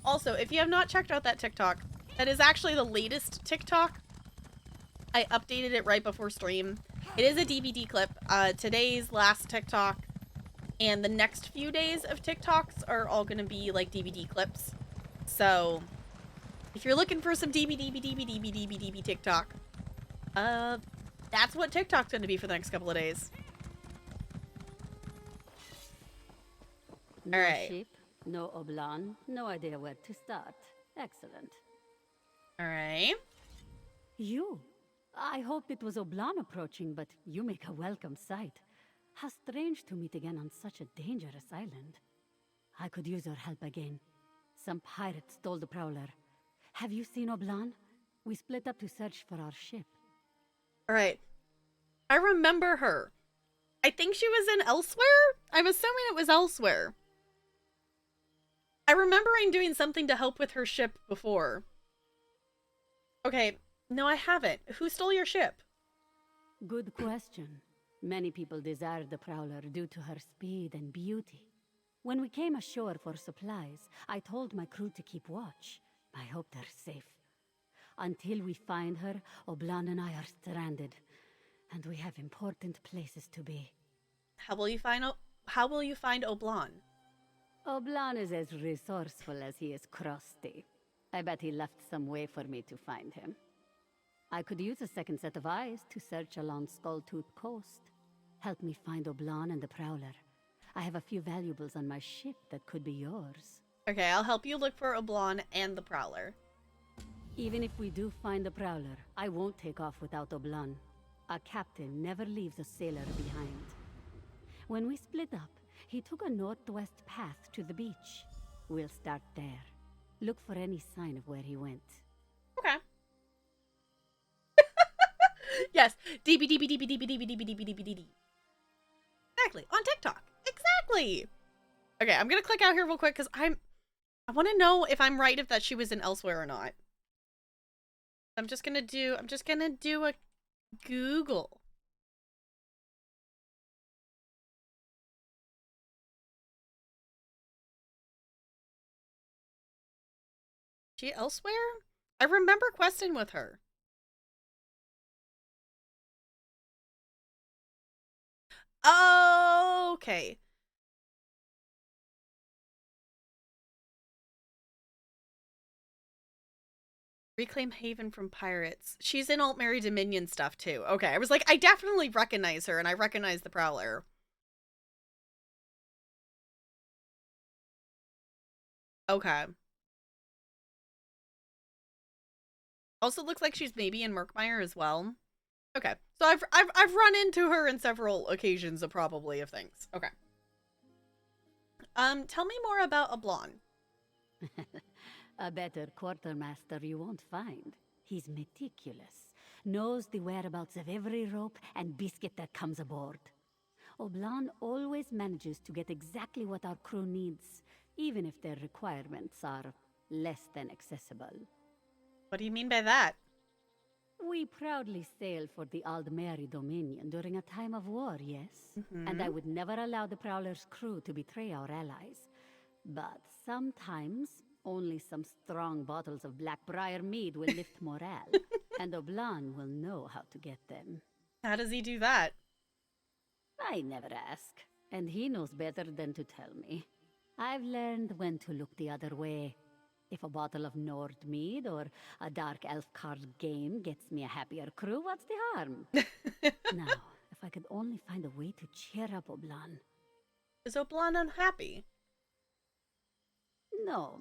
Also, if you have not checked out that TikTok, that is actually the latest TikTok. I updated it right before stream. It is a DVD clip. Today's last TikTok and the next few days of TikToks are all gonna be like DVD clips. So, if you're looking for some DB TikTok, that's what TikTok's gonna be for the next couple of days. No Alright. ship, no Oblan, no idea where to start. Excellent. Alright. You? I hoped it was Oblan approaching, but you make a welcome sight. How strange to meet again on such a dangerous island. I could use your help again. Some pirate stole the Prowler. Have you seen Oblan? We split up to search for our ship. Alright. I remember her. I think she was in Elsewhere? I'm assuming it was Elsewhere. I remember doing something to help with her ship before. Okay, no I haven't. Who stole your ship? Good question. Many people desired the Prowler due to her speed and beauty. When we came ashore for supplies, I told my crew to keep watch. I hope they're safe. Until we find her, Oblan and I are stranded, and we have important places to be. How will you find Oblan? Oblan is as resourceful as he is crusty. I bet he left some way for me to find him. I could use a second set of eyes to search along Skulltooth Coast. Help me find Oblan and the Prowler. I have a few valuables on my ship that could be yours. Okay, I'll help you look for Oblan and the Prowler. Even if we do find the Prowler, I won't take off without Oblan. A captain never leaves a sailor behind. When we split up, he took a northwest path to the beach. We'll start there. Look for any sign of where he went. Okay. Yes. DB. Exactly. On TikTok. Exactly. Okay, I'm gonna click out here real quick because I want to know if I'm right, if that she was in Elsewhere or not. I'm just gonna do a Google. She Elsewhere? I remember questing with her. Oh, okay. Reclaim Haven from pirates. She's in Altmerry Dominion stuff too. Okay, I was like, I definitely recognize her, and I recognize the Prowler. Okay. Also looks like she's maybe in Murkmire as well. Okay, so I've run into her in several occasions, probably, of things. Okay. Tell me more about Oblan. A better quartermaster you won't find. He's meticulous, knows the whereabouts of every rope and biscuit that comes aboard. Oblan always manages to get exactly what our crew needs, even if their requirements are less than accessible. What do you mean by that? We proudly sail for the Aldmeri Dominion during a time of war, yes? And I would never allow the Prowler's crew to betray our allies. But sometimes, only some strong bottles of Blackbriar mead will lift morale, and Oblan will know how to get them. How does he do that? I never ask, and he knows better than to tell me. I've learned when to look the other way. If a bottle of Nord mead or a dark elf card game gets me a happier crew, what's the harm? Now, if I could only find a way to cheer up Oblan. Is Oblan unhappy? No.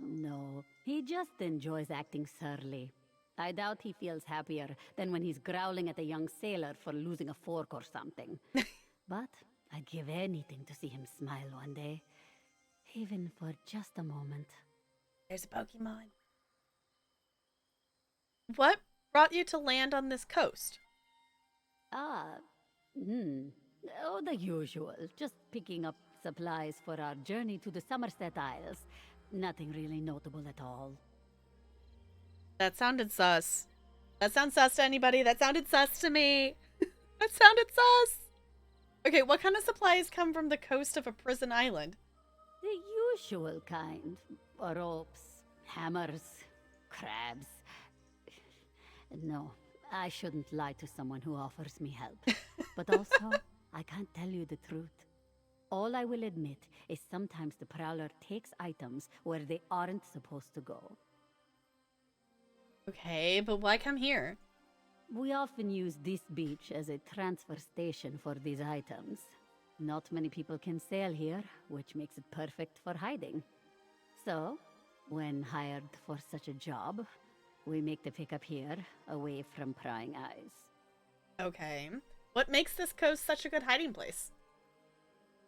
He just enjoys acting surly. I doubt he feels happier than when he's growling at a young sailor for losing a fork or something. But I'd give anything to see him smile one day. Even for just a moment. There's a Pokemon. What brought you to land on this coast? Oh, the usual. Just picking up supplies for our journey to the Somerset Isles. Nothing really notable at all. That sounded sus. That sounds sus to anybody. That sounded sus to me. That sounded sus. Okay, what kind of supplies come from the coast of a prison island? The usual kind. Ropes, hammers, crabs. No, I shouldn't lie to someone who offers me help. But also, I can't tell you the truth. All I will admit is sometimes the Prowler takes items where they aren't supposed to go. Okay, but why come here? We often use this beach as a transfer station for these items. Not many people can sail here, which makes it perfect for hiding. So, when hired for such a job, we make the pickup here, away from prying eyes. Okay. What makes this coast such a good hiding place?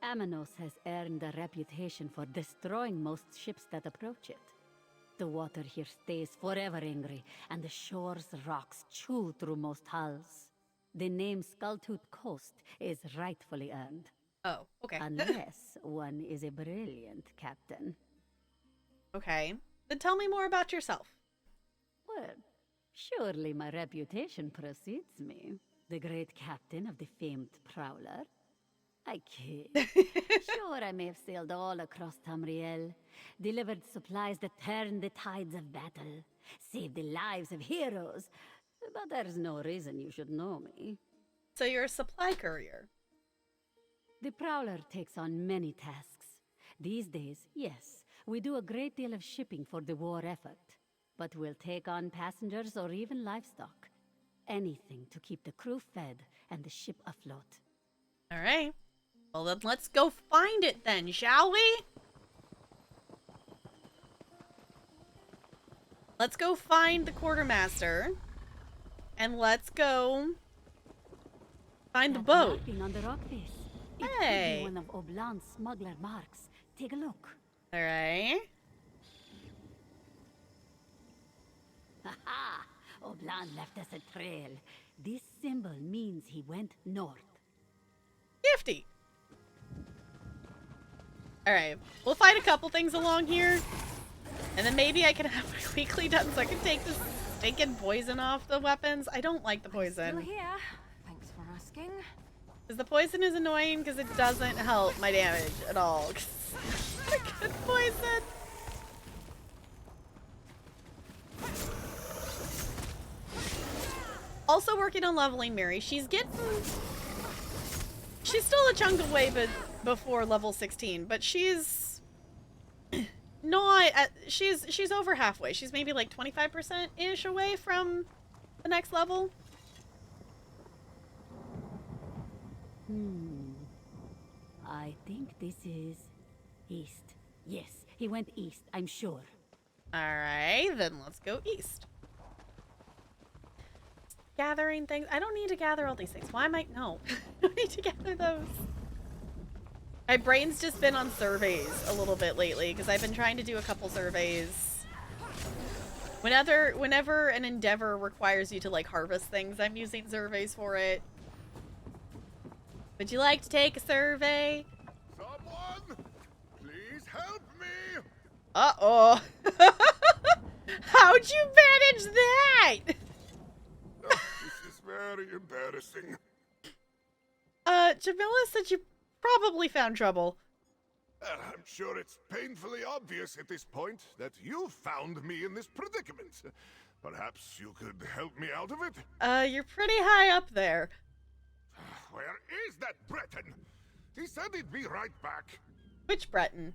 Amanos has earned a reputation for destroying most ships that approach it. The water here stays forever angry, and the shore's rocks chew through most hulls. The name Skulltooth Coast is rightfully earned. Oh, okay. Unless one is a brilliant captain. Okay. Then tell me more about yourself. Well, surely my reputation precedes me. The great captain of the famed Prowler. I kid. Sure, I may have sailed all across Tamriel, delivered supplies that turned the tides of battle, saved the lives of heroes, but there's no reason you should know me. So you're a supply courier? The Prowler takes on many tasks. These days, yes, we do a great deal of shipping for the war effort, but we'll take on passengers or even livestock. Anything to keep the crew fed and the ship afloat. All right. Well, then let's go find it then, shall we? Let's go find the quartermaster. And let's go find the boat. Marking on the rock face. It Hey. could be one of Oblan's smuggler marks. Take a look. All right. Haha! Oblan left us a trail. This symbol means he went north. Gifty. All right. We'll find a couple things along here. And then maybe I can have my weekly done so I can take this stinking poison off the weapons. I don't like the Still poison. here. Thanks for asking. Because the poison is annoying because it doesn't help my damage at all. A good poison. Also working on leveling Mary. She's still a chunk away before level 16, but she's not at, she's over halfway. She's maybe like 25%-ish away from the next level. I think this is east. Yes, he went east, I'm sure. Alright, then let's go east. Gathering things. I don't need to gather all these things. Why am I... No. I don't need to gather those. My brain's just been on surveys a little bit lately, because I've been trying to do a couple surveys. Whenever an endeavor requires you to, like, harvest things, I'm using surveys for it. Would you like to take a survey? Someone, please help me. Uh-oh. How'd you manage that? Oh, this is very embarrassing. Jamila said you probably found trouble. I'm sure it's painfully obvious at this point that you found me in this predicament. Perhaps you could help me out of it? You're pretty high up there. Where is that Breton? He said he'd be right back. Which Breton?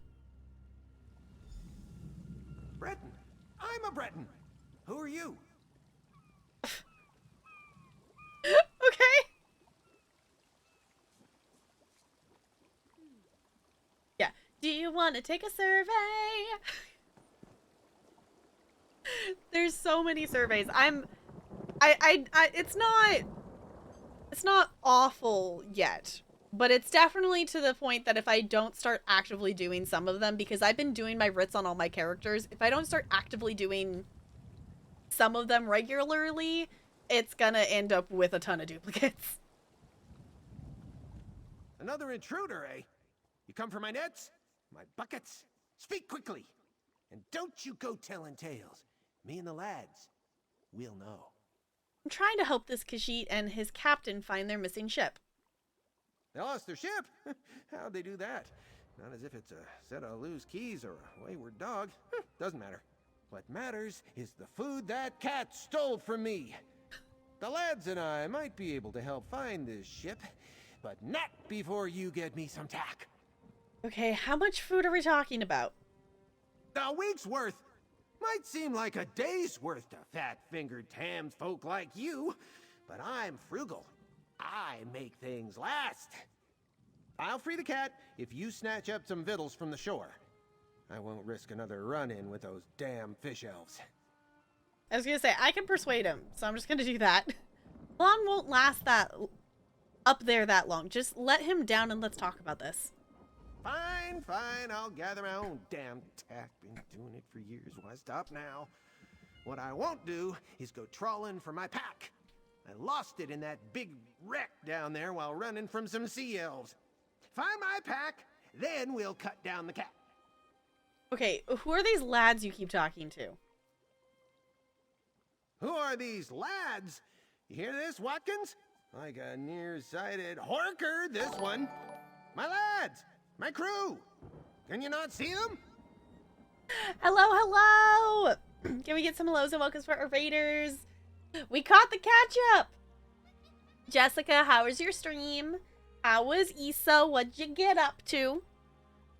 Breton. I'm a Breton. Who are you? Okay. Yeah. Do you want to take a survey? There's so many surveys. It's not awful yet, but it's definitely to the point that if I don't start actively doing some of them, because I've been doing my writs on all my characters, if I don't start actively doing some of them regularly, it's gonna end up with a ton of duplicates. Another intruder, eh? You come for my nets? My buckets? Speak quickly! And don't you go telling tales. Me and the lads, we'll know. I'm trying to help this Khajiit and his captain find their missing ship. They lost their ship? How'd they do that? Not as if it's a set of loose keys or a wayward dog. Doesn't matter. What matters is the food that cat stole from me. The lads and I might be able to help find this ship, but not before you get me some tack. Okay, how much food are we talking about? A week's worth. Might seem like a day's worth to fat-fingered tams folk like you, but I'm frugal. I make things last. I'll free the cat if you snatch up some victuals from the shore. I won't risk another run-in with those damn fish elves. I was gonna say, I can persuade him, so I'm just gonna do that. Lon won't last that up there that long. Just let him down and let's talk about this. Fine, fine, I'll gather my own damn tack. Been doing it for years. Why stop now? What I won't do is go trawling for my pack. I lost it in that big wreck down there while running from some sea elves. Find my pack, then we'll cut down the cat. Okay, who are these lads you keep talking to? Who are these lads? You hear this, Watkins? Like a nearsighted horker, this one. My lads! My crew! Can you not see them? Hello, hello! Can we get some hellos and welcomes for our raiders? We caught the catch-up! Jessica, how was your stream? How was ESO? What'd you get up to?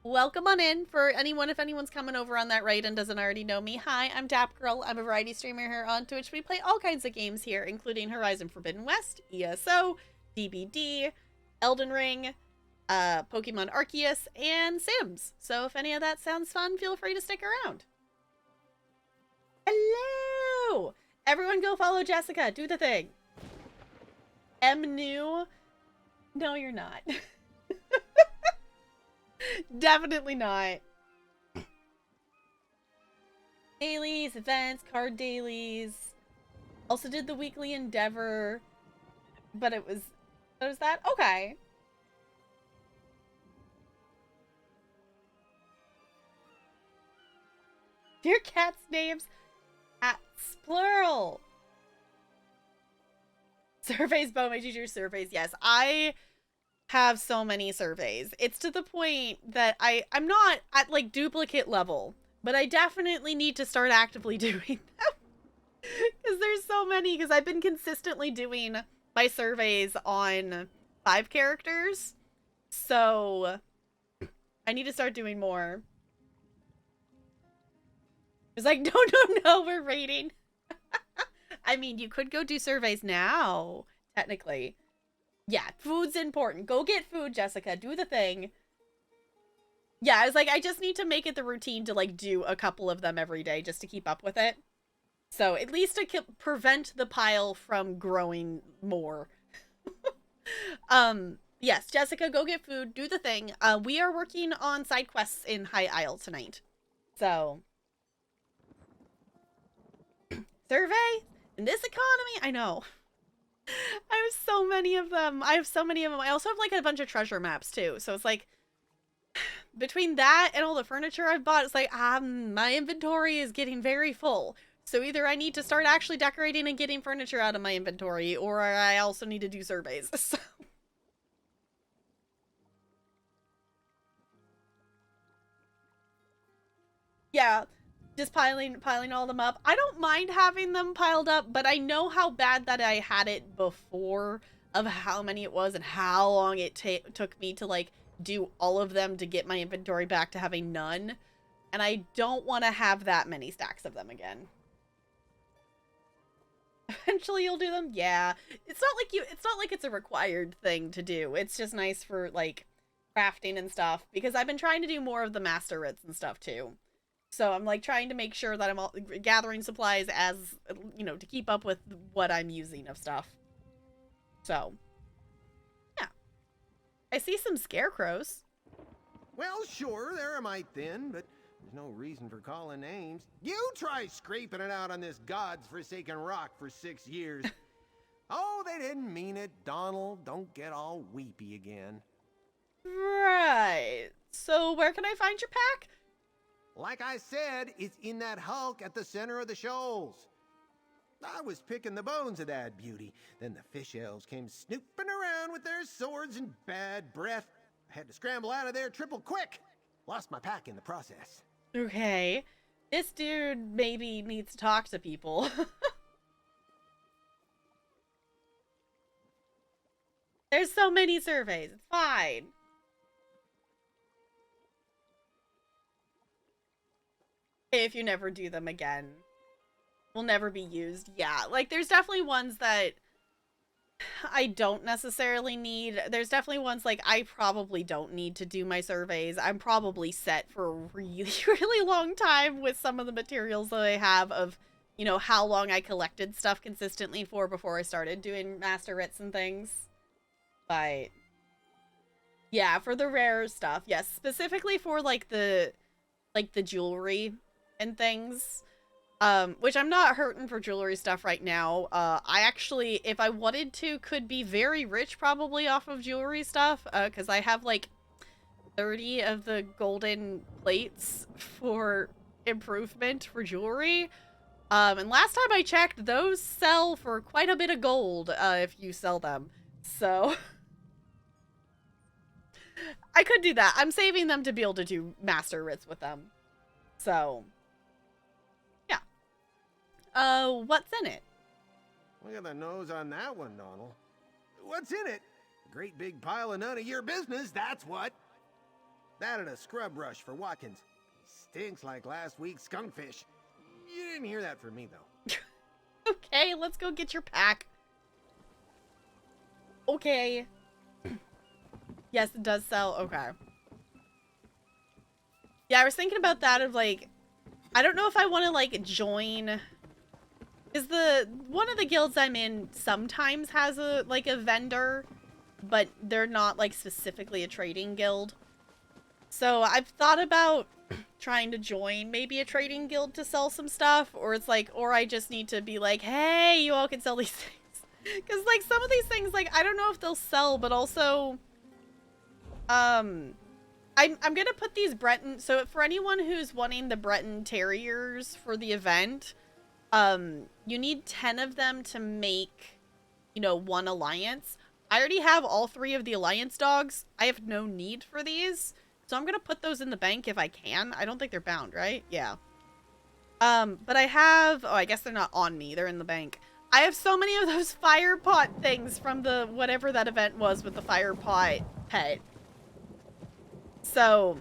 Welcome on in for anyone, if anyone's coming over on that raid and doesn't already know me. Hi, I'm Dap Girl. I'm a variety streamer here on Twitch. We play all kinds of games here, including Horizon Forbidden West, ESO, DBD, Elden Ring, Pokemon Arceus, and Sims. So if any of that sounds fun, feel free to stick around. Hello! Everyone go follow Jessica. Do the thing. New. No, you're not. Definitely not. Dailies, events, card dailies. Also did the weekly endeavor. But it was... What was that? Okay. Your cat's name's Cats, plural. Surveys, Bo, my teacher surveys. Yes, I have so many surveys. It's to the point that I'm not at like duplicate level, but I definitely need to start actively doing them. Because there's so many, because I've been consistently doing my surveys on 5 characters. So I need to start doing more. It's like, no, we're raiding. I mean, you could go do surveys now, technically. Yeah, food's important. Go get food, Jessica. Do the thing. Yeah, I was like, I just need to make it the routine to, like, do a couple of them every day just to keep up with it. So, at least to prevent the pile from growing more. Yes, Jessica, go get food. Do the thing. We are working on side quests in High Isle tonight. So... Survey? In this economy? I know. I'm There's so many of them. I have so many of them. I also have like a bunch of treasure maps too. So it's like between that and all the furniture I've bought, it's like my inventory is getting very full. So either I need to start actually decorating and getting furniture out of my inventory, or I also need to do surveys. So yeah, just piling all them up. I don't mind having them piled up, but I know how bad that I had it before, of how many it was and how long it took me to like do all of them to get my inventory back to having none. And I don't want to have that many stacks of them again. Eventually you'll do them? Yeah. It's not like it's a required thing to do. It's just nice for like crafting and stuff, because I've been trying to do more of the master writs and stuff too. So I'm like trying to make sure that I'm all gathering supplies as, you know, to keep up with what I'm using of stuff. So, yeah. I see some scarecrows. Well, sure, they're a mite thin, but there's no reason for calling names. You try scraping it out on this god's forsaken rock for 6 years. Oh, they didn't mean it, Donald. Don't get all weepy again. Right. So where can I find your pack? Like I said, it's in that hulk at the center of the shoals. I was picking the bones of that beauty. Then the fish elves came snooping around with their swords and bad breath. I had to scramble out of there triple quick. Lost my pack in the process. Okay. This dude maybe needs to talk to people. There's so many surveys. It's fine. If you never do them again, will never be used. Yeah, like there's definitely ones that I don't necessarily need. There's definitely ones like I probably don't need to do my surveys. I'm probably set for a really, really long time with some of the materials that I have of, you know, how long I collected stuff consistently for before I started doing master writs and things. But yeah, for the rare stuff, yes, specifically for like the jewelry and things, which I'm not hurting for jewelry stuff right now. I actually, if I wanted to, could be very rich probably off of jewelry stuff, because I have like 30 of the golden plates for improvement for jewelry. And last time I checked, those sell for quite a bit of gold, if you sell them. So I could do that. I'm saving them to be able to do master writs with them. So what's in it? Look at the nose on that one, Donald. What's in it? A great big pile of none of your business, that's what. That and a scrub brush for Watkins. He stinks like last week's skunkfish. You didn't hear that from me, though. Okay, let's go get your pack. Okay. Yes, it does sell. Okay. Yeah, I was thinking about that of like, I don't know if I want to like join. Is one of the guilds I'm in sometimes has a vendor, but they're not like specifically a trading guild. So I've thought about trying to join maybe a trading guild to sell some stuff, or it's like, or I just need to be like, hey, you all can sell these things. Because like some of these things, like I don't know if they'll sell, but also I'm gonna put these Breton, so for anyone who's wanting the Breton Terriers for the event, you need 10 of them to make, you know, one alliance. I already have all 3 of the alliance dogs. I have no need for these, so I'm gonna put those in the bank if I can. I don't think they're bound, right? Yeah. But I have, oh, I guess they're not on me. They're in the bank. I have so many of those fire pot things from the, whatever that event was with the fire pot pet. So,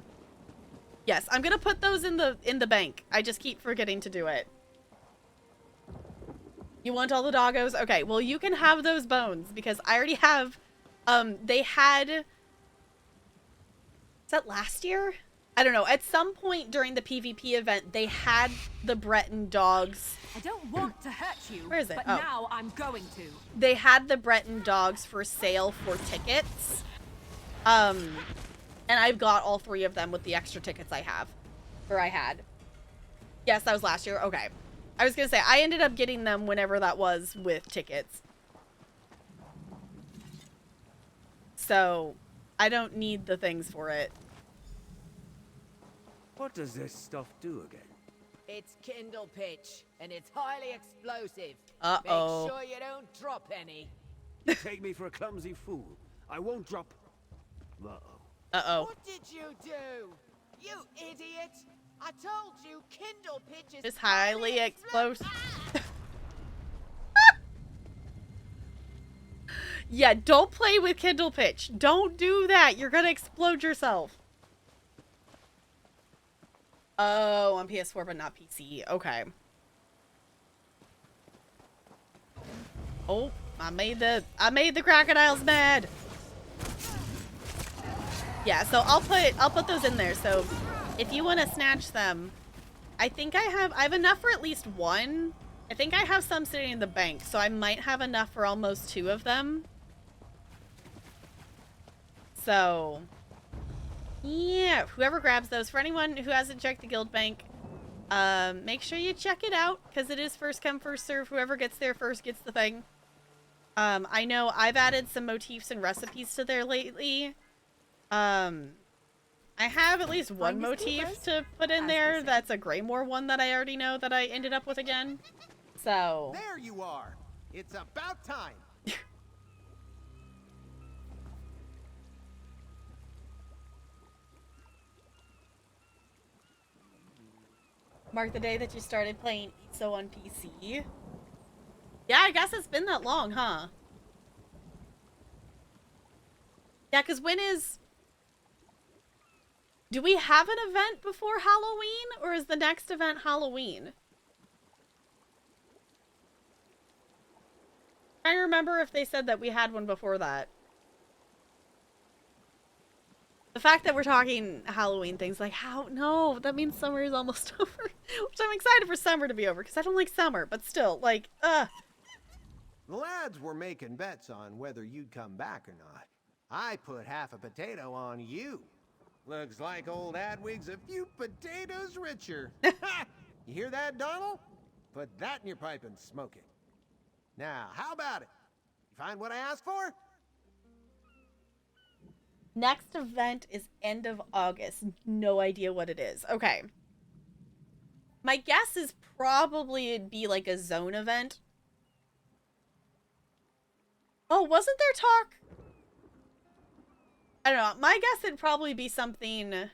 yes, I'm gonna put those in the bank. I just keep forgetting to do it. You want all the doggos? Okay, well, you can have those bones because I already have, they had, is that last year? I don't know. At some point during the PvP event, they had the Breton dogs. I don't want to hurt you. Where is it? But oh. Now I'm going to. They had the Breton dogs for sale for tickets. And I've got all 3 of them with the extra tickets I have. Or I had. Yes, that was last year. Okay. I was gonna say, I ended up getting them whenever that was with tickets. So I don't need the things for it. What does this stuff do again? It's kindle pitch, and it's highly explosive. Uh-oh. Make sure you don't drop any. Take me for a clumsy fool. I won't drop. Uh-oh. Uh-oh. What did you do? You idiot! I told you kindle pitch is It's highly explosive. Yeah, don't play with kindle pitch. Don't do that. You're gonna explode yourself. Oh, on PS4 but not PC. Okay. Oh, I made the crocodiles mad. Yeah, so I'll put those in there. So if you want to snatch them, I think I have enough for at least one. I think I have some sitting in the bank, so I might have enough for almost 2 of them. So yeah, whoever grabs those, for anyone who hasn't checked the guild bank, make sure you check it out, because it is first come, first serve. Whoever gets there first gets the thing. I know I've added some motifs and recipes to there lately. I have at least one motif to put in there. That's a Greymoor one that I already know that I ended up with again. So there you are. It's about time. mark the day that you started playing ESO on PC. Yeah, I guess it's been that long, huh? Yeah, because when is... Do we have an event before Halloween, or is the next event Halloween? I remember if they said that we had one before that. The fact that we're talking Halloween things, like, how? No, that means summer is almost over. Which I'm excited for summer to be over, because I don't like summer, but still, like, The lads were making bets on whether you'd come back or not. I put half a potato on you. Looks like old Adwig's a few potatoes richer. You hear that, Donald? Put that in your pipe and smoke it. Now, how about it? You find what I asked for? Next event is end of August. No idea what it is. Okay. My guess is probably it'd be like a zone event. Oh, wasn't there talk? I don't know. My guess it'd probably be something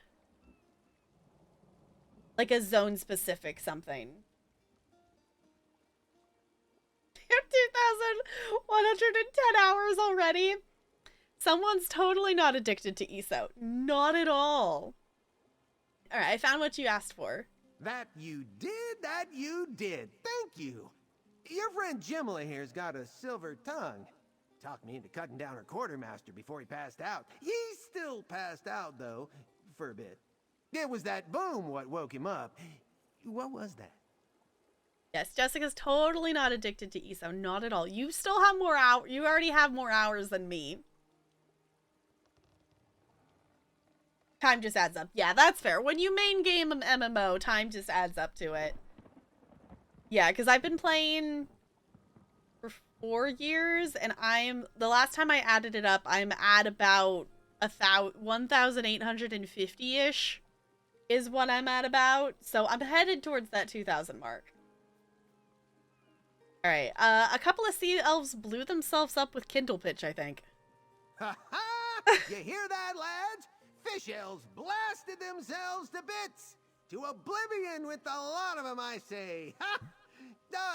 like a zone specific something. 2,110 hours already. Someone's totally not addicted to ESO. Not at all. All right, I found what you asked for. That you did, that you did. Thank you. Your friend Jimla here's got a silver tongue. Talked me into cutting down her quartermaster before he passed out. He's still passed out, though, for a bit. It was that boom what woke him up. What was that? Yes, Jessica's totally not addicted to ESO. Not at all. You still have more hours. You already have more hours than me. Time just adds up. Yeah, that's fair. When you main game an MMO, time just adds up to it. Yeah, because I've been playing for 4 years, and the last time I added it up, I'm at about 1,850-ish is what I'm at about. So I'm headed towards that 2,000 mark. All right, a couple of sea elves blew themselves up with Kindle pitch, I think. Ha ha! You hear that, lads? Fish elves blasted themselves to bits! To oblivion with a lot of them, I say! Ha!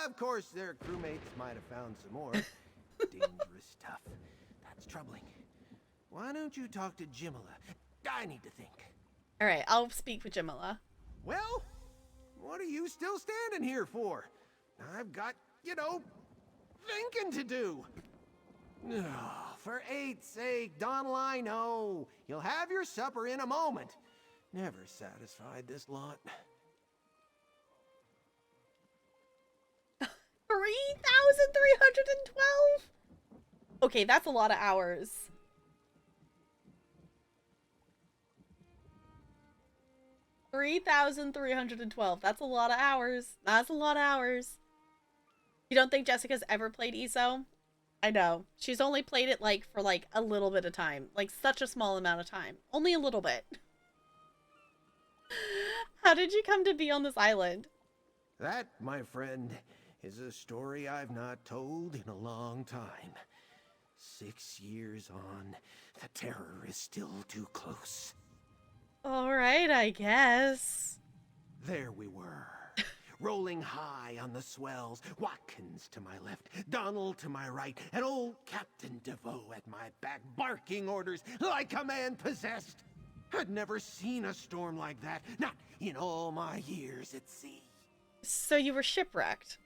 Of course, their crewmates might have found some more. Dangerous stuff. That's troubling. Why don't you talk to Jimala? I need to think. All right, I'll speak with Jimala. Well, what are you still standing here for? I've got, thinking to do. For 8's sake, Donald, I know. You'll have your supper in a moment. Never satisfied this lot. 3,312? Okay, that's a lot of hours. $3,312. That's a lot of hours. That's a lot of hours. You don't think Jessica's ever played ESO? I know. She's only played it, like, for, like, a little bit of time. Like, such a small amount of time. Only a little bit. How did you come to be on this island? That, my friend, is a story I've not told in a long time. 6 years on, the terror is still too close. Alright, I guess. There we were, rolling high on the swells, Watkins to my left, Donald to my right, and old Captain DeVoe at my back, barking orders like a man possessed. I'd never seen a storm like that, not in all my years at sea. So you were shipwrecked?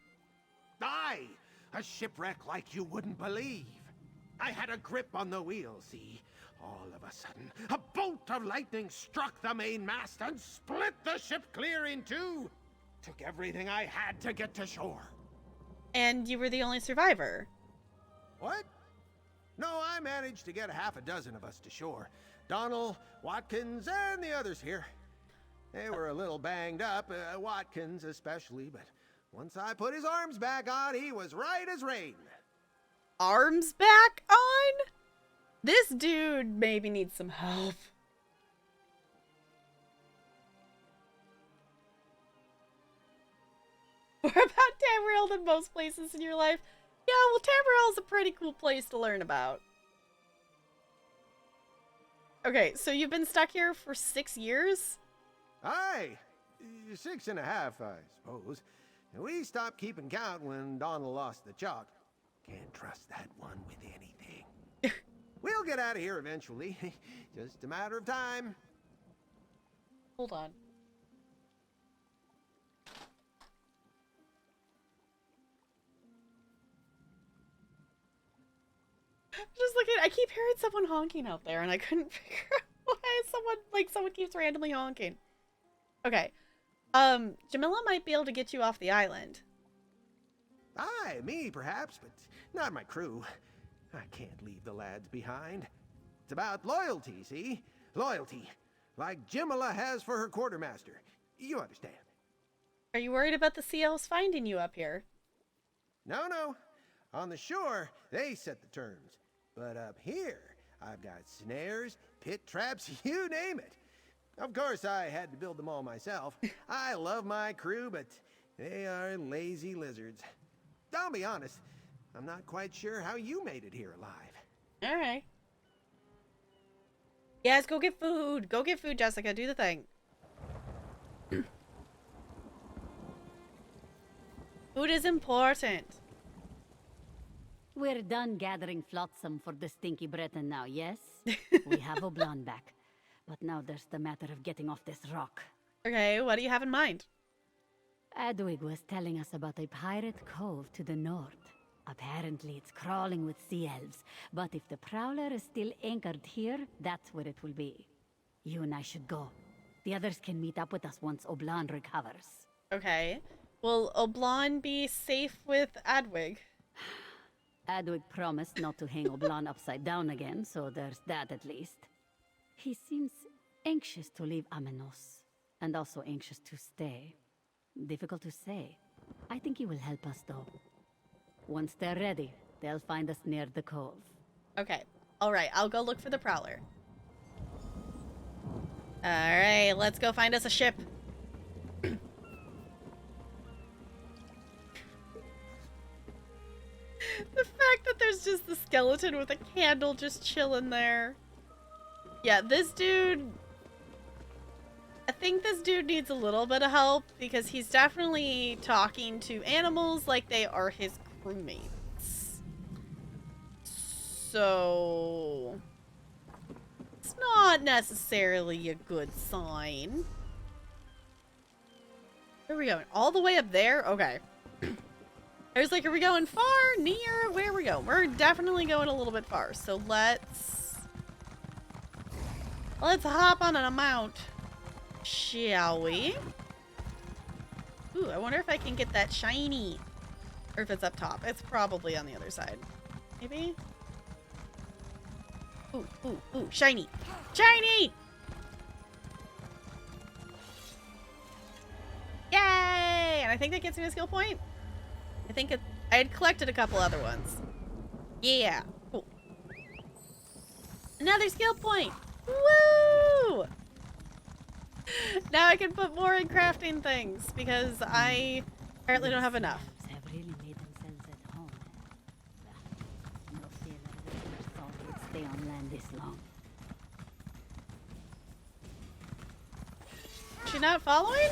Aye, a shipwreck like you wouldn't believe. I had a grip on the wheel, see? All of a sudden, a bolt of lightning struck the main mast and split the ship clear in two. Took everything I had to get to shore. And you were the only survivor? What? No, I managed to get half a dozen of us to shore. Donald, Watkins, and the others here. They were a little banged up, Watkins especially, but once I put his arms back on, he was right as rain. Arms back on? This dude maybe needs some help. More about Tamriel than most places in your life? Yeah, well, Tamriel's a pretty cool place to learn about. Okay, so you've been stuck here for 6 years? Aye, 6.5, I suppose. We stopped keeping count when Donald lost the chalk. Can't trust that one with anything. We'll get out of here eventually. Just a matter of time. Hold on. Just looking, I keep hearing someone honking out there and I couldn't figure out why someone keeps randomly honking. Okay. Jamila might be able to get you off the island. Aye, me perhaps, but not my crew. I can't leave the lads behind. It's about loyalty, see? Loyalty. Like Jamila has for her quartermaster. You understand. Are you worried about the sea elves finding you up here? No, no. On the shore, they set the terms. But up here, I've got snares, pit traps, you name it. Of course, I had to build them all myself. I love my crew, but they are lazy lizards. I'll be honest, I'm not quite sure how you made it here alive. Alright. Yes, go get food. Go get food, Jessica. Do the thing. Food is important. We're done gathering flotsam for the stinky Breton now, yes? We have Oblon back. But now there's the matter of getting off this rock. Okay, what do you have in mind? Adwig was telling us about a pirate cove to the north. Apparently it's crawling with sea elves, but if the prowler is still anchored here, that's where it will be. You and I should go. The others can meet up with us once Oblon recovers. Okay. Will Oblon be safe with Adwig? Adwig promised not to hang Oblon upside down again, so there's that at least. He seems anxious to leave Amenos, and also anxious to stay. Difficult to say. I think he will help us, though. Once they're ready, they'll find us near the cove. Okay. Alright, I'll go look for the prowler. Alright, let's go find us a ship. The fact that there's just the skeleton with a candle just chilling there. Yeah, this dude... I think this dude needs a little bit of help because he's definitely talking to animals like they are his crewmates. So... it's not necessarily a good sign. Where are we going? All the way up there? Okay. I was like, are we going far? Near? Where are we going? We're definitely going a little bit far. So let's hop on a mount. Shall we? Ooh, I wonder if I can get that shiny. Or if it's up top. It's probably on the other side. Maybe? Ooh, ooh, ooh. Shiny! Shiny! Yay! And I think that gets me a skill point. I think I had collected a couple other ones. Yeah. Cool. Another skill point. Woo! Now I can put more in crafting things because I apparently don't have enough. Have really made themselves at home. No sailor would ever thought they'd stay on land this long. Is she not following?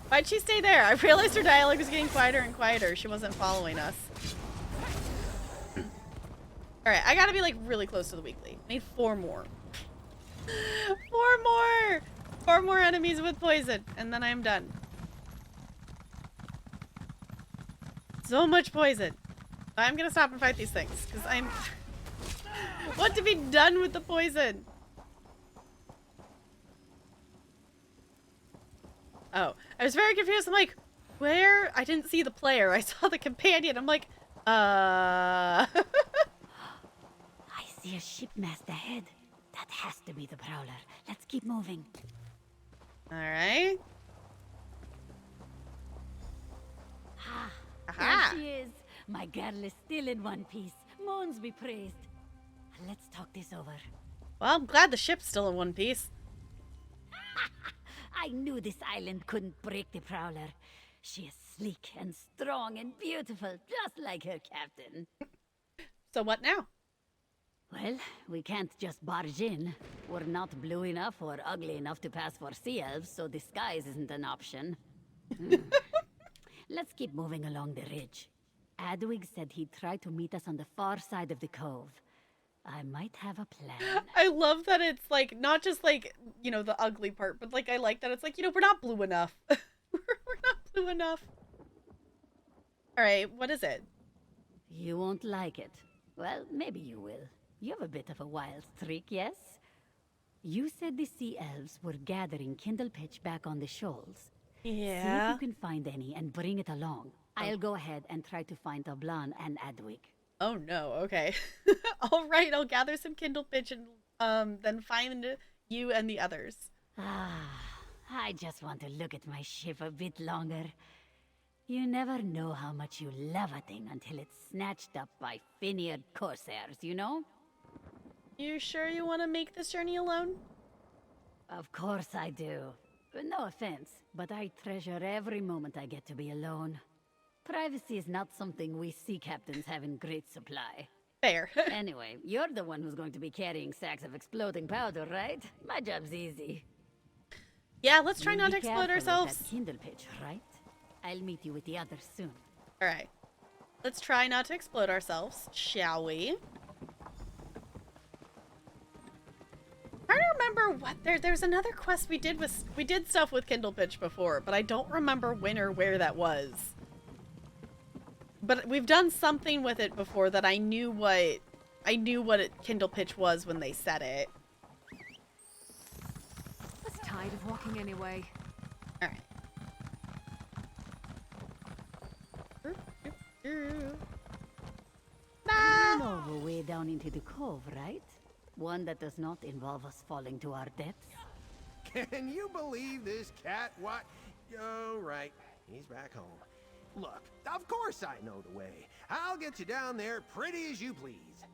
Why'd she stay there? I realized her dialogue was getting quieter and quieter. She wasn't following us. Alright, I gotta be like really close to the weekly. I need 4 more. 4 more! 4 more enemies with poison, and then I'm done. So much poison. I'm gonna stop and fight these things, because I'm... want to be done with the poison. Oh, I was very confused. I'm like, where? I didn't see the player. I saw the companion. I'm like, I see a ship mast ahead. That has to be the Prowler. Let's keep moving. Alright. There she is. My girl is still in one piece. Moons be praised. Let's talk this over. Well, I'm glad the ship's still in one piece. I knew this island couldn't break the Prowler. She is sleek and strong and beautiful, just like her captain. So what now? Well, we can't just barge in. We're not blue enough or ugly enough to pass for sea elves, so disguise isn't an option. Let's keep moving along the ridge. Adwig said he'd try to meet us on the far side of the cove. I might have a plan. I love that it's like, not just like, you know, the ugly part, but like I like that it's like, you know, we're not blue enough. We're not blue enough. Alright, what is it? You won't like it. Well, maybe you will. You have a bit of a wild streak, yes? You said the sea elves were gathering kindle pitch back on the shoals. Yeah. See if you can find any and bring it along. I'll go ahead and try to find Oblan and Adwig. Oh no, okay. Alright, I'll gather some kindle pitch and then find you and the others. I just want to look at my ship a bit longer. You never know how much you love a thing until it's snatched up by Finiard corsairs, you know? You sure you want to make this journey alone? Of course I do. No offense, but I treasure every moment I get to be alone. Privacy is not something we sea captains have in great supply. Fair. Anyway, you're the one who's going to be carrying sacks of exploding powder, right? My job's easy. Yeah, let's try not to Be explode careful with ourselves. that kindle pitch, right? I'll meet you with the others soon. Alright. Let's try not to explode ourselves, shall we? I don't remember what there's another quest we did stuff with kindle pitch before, but I don't remember when or where that was. But we've done something with it before that I knew what kindle pitch was when they said it. I was tired of walking anyway. All right. You know a way down into the cove, right? One that does not involve us falling to our deaths. Can you believe this cat? What? Oh, right. He's back home. Look, of course I know the way. I'll get you down there pretty as you please.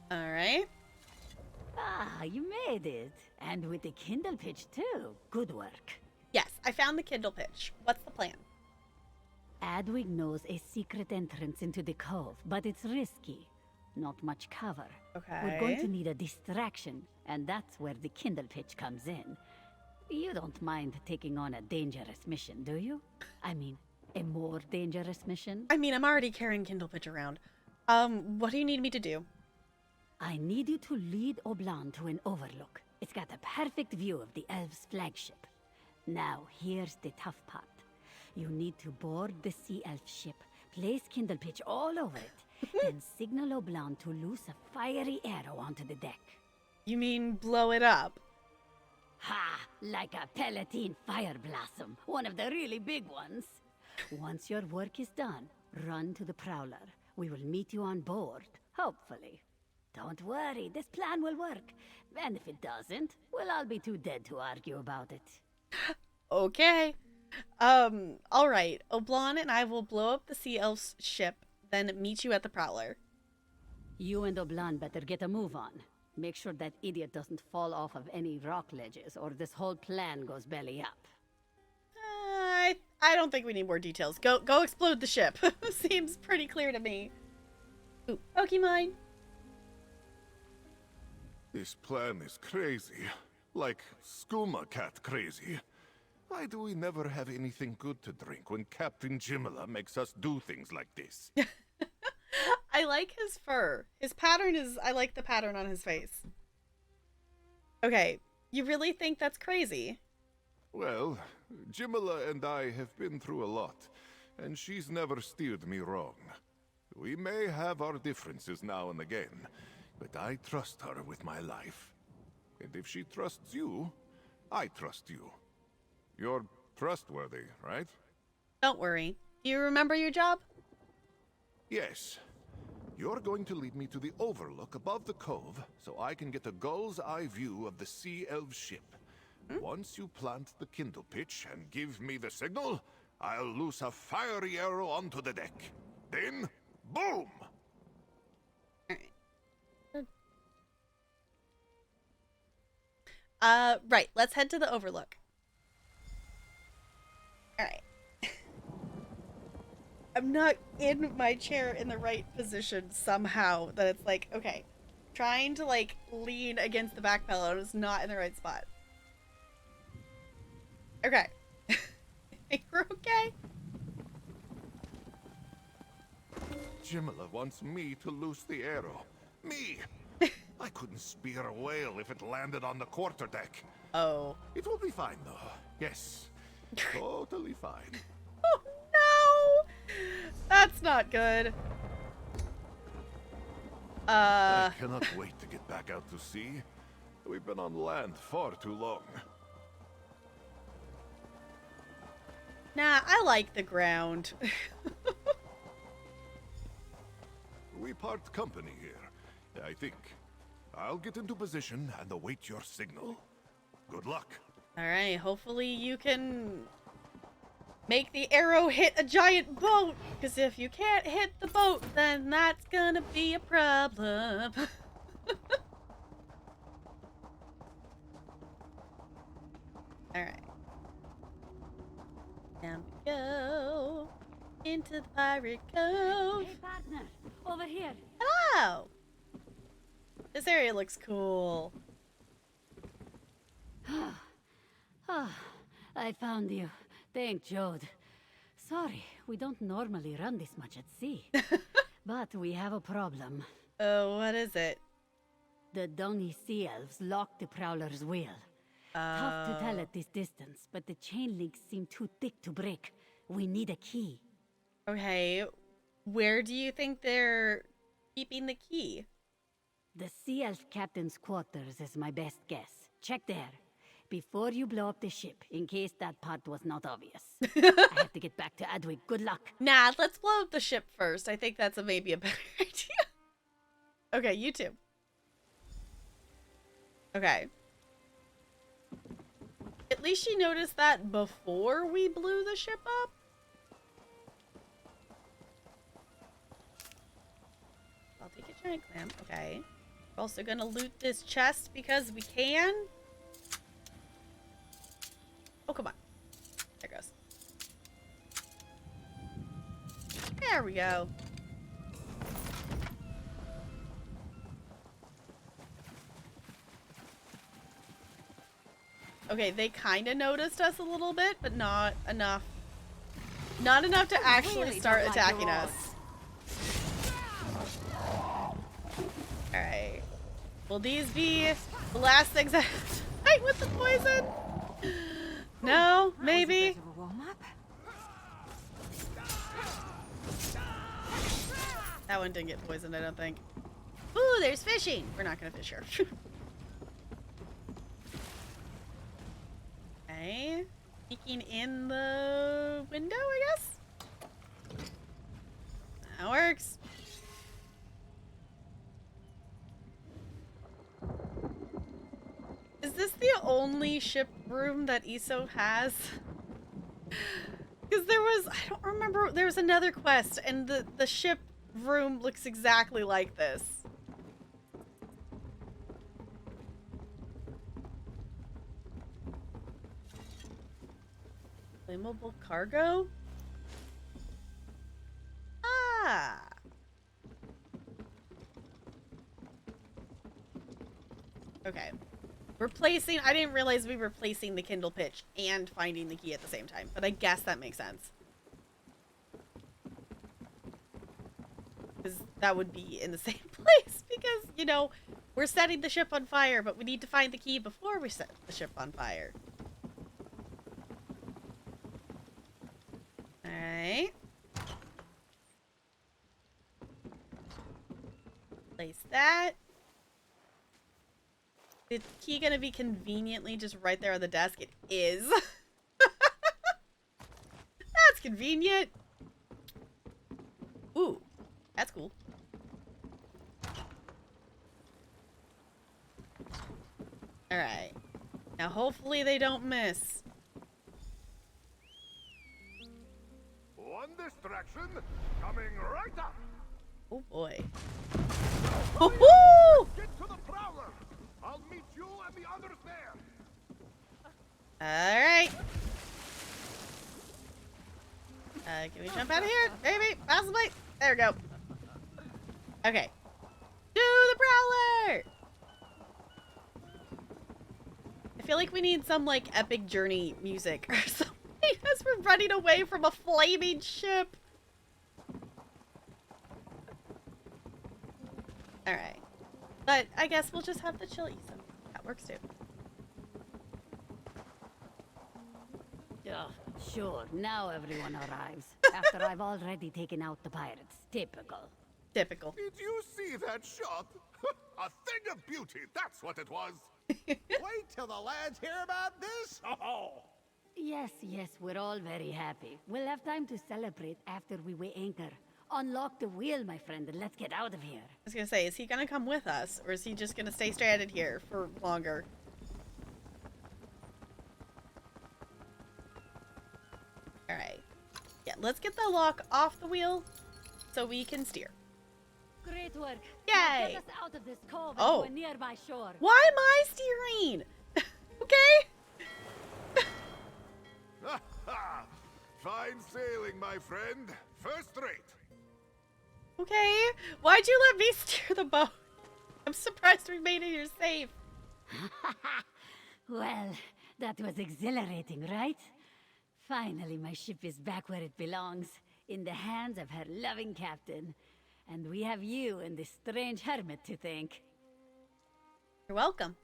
All right. Ah, you made it. And with the kindle pitch too. Good work. Yes, I found the kindle pitch. What's the plan? Adwig knows a secret entrance into the cove, but it's risky. Not much cover. Okay. We're going to need a distraction, and that's where the kindle pitch comes in. You don't mind taking on a dangerous mission, do you? I mean, a more dangerous mission? I mean, I'm already carrying kindle pitch around. What do you need me to do? I need you to lead Oblan to an overlook. It's got a perfect view of the elves' flagship. Now, here's the tough part. You need to board the sea elf ship, place kindle pitch all over it, then signal Oblan to loose a fiery arrow onto the deck. You mean blow it up? Ha! Like a Palatine fire blossom, one of the really big ones. Once your work is done, run to the Prowler. We will meet you on board, hopefully. Don't worry, this plan will work. And if it doesn't, we'll all be too dead to argue about it. Okay. Alright. Oblan and I will blow up the sea elf's ship, then meet you at the Prowler. You and Oblan better get a move on. Make sure that idiot doesn't fall off of any rock ledges, or this whole plan goes belly up. I don't think we need more details. Go explode the ship. Seems pretty clear to me. Ooh, Pokemon. This plan is crazy. Like skooma cat crazy. Why do we never have anything good to drink when Captain Jimala makes us do things like this? I like his fur. His pattern is... I like the pattern on his face. Okay, you really think that's crazy? Well, Jimala and I have been through a lot, and she's never steered me wrong. We may have our differences now and again, but I trust her with my life. And if she trusts you, I trust you. You're trustworthy, right? Don't worry. Do you remember your job? Yes. You're going to lead me to the overlook above the cove so I can get a gull's eye view of the Sea Elf ship. Once you plant the kindle pitch and give me the signal, I'll loose a fiery arrow onto the deck. Then, boom! Right. Let's head to the overlook. Alright. I'm not in my chair in the right position somehow. That it's like, okay. Trying to, like, lean against the back pillow and it's not in the right spot. Okay. Think we're okay? Jimala wants me to loose the arrow. Me! I couldn't spear a whale if it landed on the quarterdeck. Oh. It will be fine, though. Yes. Totally fine. Oh, no! That's not good. I cannot wait to get back out to sea. We've been on land far too long. Nah, I like the ground. We part company here, I think. I'll get into position and await your signal. Good luck. Alright, hopefully you can make the arrow hit a giant boat. Because if you can't hit the boat, then that's gonna be a problem. Alright. Down we go. Into the pirate cove. Hey, partner, over here. Hello! This area looks cool. I found you. Thank Jode. Sorry, we don't normally run this much at sea. But we have a problem. Oh, what is it? The Donny Sea Elves locked the Prowler's wheel. Tough to tell at this distance, but the chain links seem too thick to break. We need a key. Okay, where do you think they're keeping the key? The Sea Elf Captain's quarters is my best guess. Check there. Before you blow up the ship, in case that part was not obvious. I have to get back to Adwig. Good luck. Nah, let's blow up the ship first. I think that's maybe a better idea. Okay, you too. Okay. At least she noticed that before we blew the ship up. I'll take a giant clam. Okay. We're also gonna loot this chest because we can. Oh, come on. There goes. There we go. Okay, they kind of noticed us a little bit, but not enough. Not enough to actually start attacking us. Alright. Will these be the last things I fight with the poison? No, maybe. That one didn't get poisoned, I don't think. Ooh, there's fishing. We're not gonna fish here. Okay. Peeking in the window, I guess? That works. Is this the only ship room that ESO has? Because there was, I don't remember, there was another quest and the ship room looks exactly like this. Flammable cargo? Ah! Okay. Replacing, I didn't realize we were placing the Kindle pitch and finding the key at the same time, but I guess that makes sense. Because that would be in the same place, because, you know, we're setting the ship on fire, but we need to find the key before we set the ship on fire. Alright. Place that. Is the key gonna be conveniently just right there on the desk? It is. That's convenient. Ooh, that's cool. Alright. Now hopefully they don't miss. One distraction coming right up. Oh boy. Woohoo! Get to the prowler. I'll meet you and the others there. Alright. Can we jump out of here? Maybe, possibly. There we go. Okay. To the prowler! I feel like we need some, like, epic journey music or something as we're running away from a flaming ship. Alright. But I guess we'll just have the chill ESO. That works too. Oh, sure, now everyone arrives. After I've already taken out the pirates. Typical. Typical. Did you see that shot? A thing of beauty, that's what it was. Wait till the lads hear about this. Oh. Yes, we're all very happy. We'll have time to celebrate after we weigh anchor. Unlock the wheel, my friend, and let's get out of here. I was gonna say, is he gonna come with us? Or is he just gonna stay stranded here for longer? Alright. Yeah, let's get the lock off the wheel so we can steer. Great work. Yay! Now get us out of this cove Oh. to a nearby shore. Why am I steering? Okay? Fine sailing, my friend. First rate. Okay. Why'd you let me steer the boat? I'm surprised we made it here safe. Well, that was exhilarating, right? Finally, my ship is back where it belongs, in the hands of her loving captain. And we have you and this strange hermit to thank. You're welcome.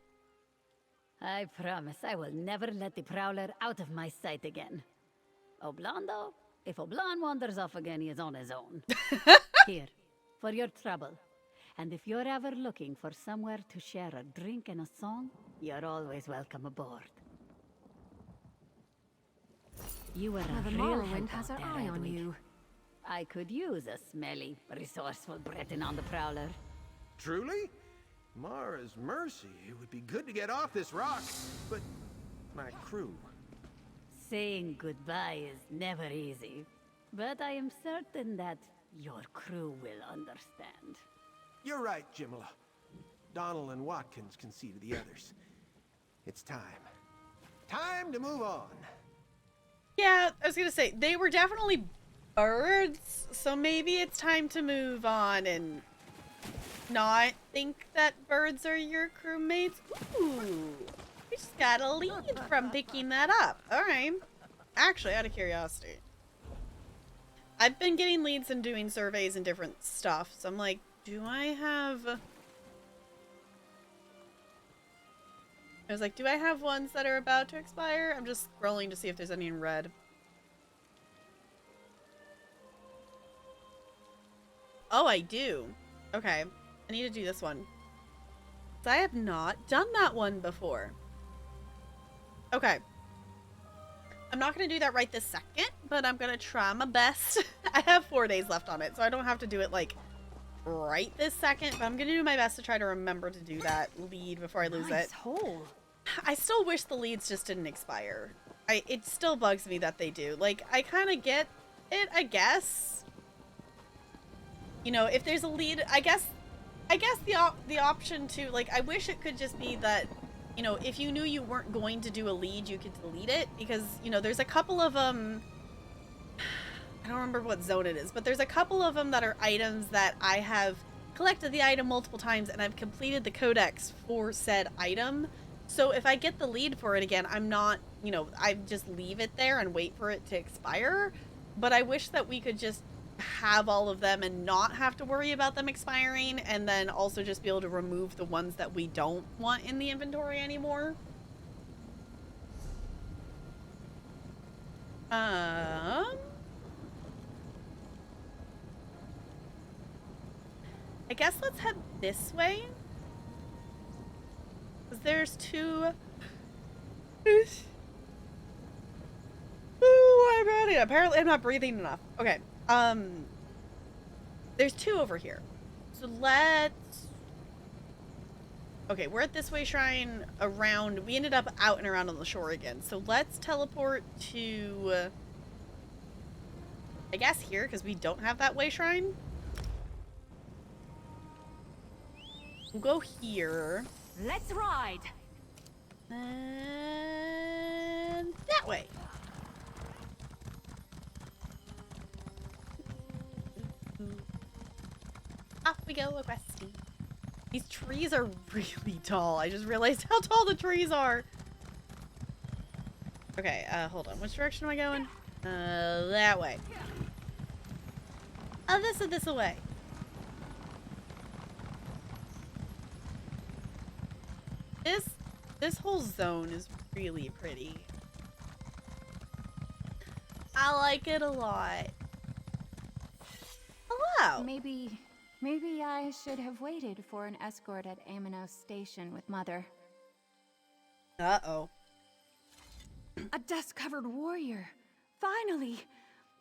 I promise I will never let the Prowler out of my sight again. Oblando, if Oblan wanders off again, he is on his own. Here, for your trouble. And if you're ever looking for somewhere to share a drink and a song, you're always welcome aboard. You were a the real Morrowind help has out her there, eye on Edwig. you. I could use a smelly, resourceful Breton on the Prowler. Truly? Mara's mercy. It would be good to get off this rock, but my crew. Saying goodbye is never easy, but I am certain that your crew will understand. You're right, Jimala. Donald and Watkins can see to the others. It's time. Time to move on. Yeah, I was gonna say, they were definitely birds, so maybe it's time to move on and not think that birds are your crewmates. Ooh, we just got a lead from picking that up. Alright. Actually, out of curiosity, I've been getting leads and doing surveys and different stuff, so I'm like, do I have... I was like, do I have ones that are about to expire? I'm just scrolling to see if there's any in red. Oh, I do. Okay. I need to do this one. I have not done that one before. Okay. I'm not going to do that right this second, but I'm going to try my best. I have 4 days left on it, so I don't have to do it, like, right this second, but I'm going to do my best to try to remember to do that lead before I lose it. hole. I still wish the leads just didn't expire. It still bugs me that they do. Like, I kind of get it, I guess. you know, if there's a lead, I guess the option to, like, I wish it could just be that, you know, if you knew you weren't going to do a lead, you could delete it, because, you know, there's a couple of, I don't remember what zone it is, but there's a couple of them that are items that I have collected the item multiple times, and I've completed the codex for said item. So if I get the lead for it again, I'm not, you know, I just leave it there and wait for it to expire. But I wish that we could just have all of them and not have to worry about them expiring, and then also just be able to remove the ones that we don't want in the inventory anymore. I guess let's head this way. There's two. Ooh, I'm ready. Apparently I'm not breathing enough. Okay. There's two over here. So let's... Okay, we're at this way shrine around. We ended up out and around on the shore again. So let's teleport to... I guess here, because we don't have that way shrine. We'll go here. Let's ride! And that way. Off we go, Questy. These trees are really tall. I just realized how tall the trees are. Okay, hold on. Which direction am I going? That way. Oh, this way. This whole zone is really pretty. I like it a lot. Hello. Maybe I should have waited for an escort at Aminos Station with Mother. Uh-oh. A dust-covered warrior. Finally!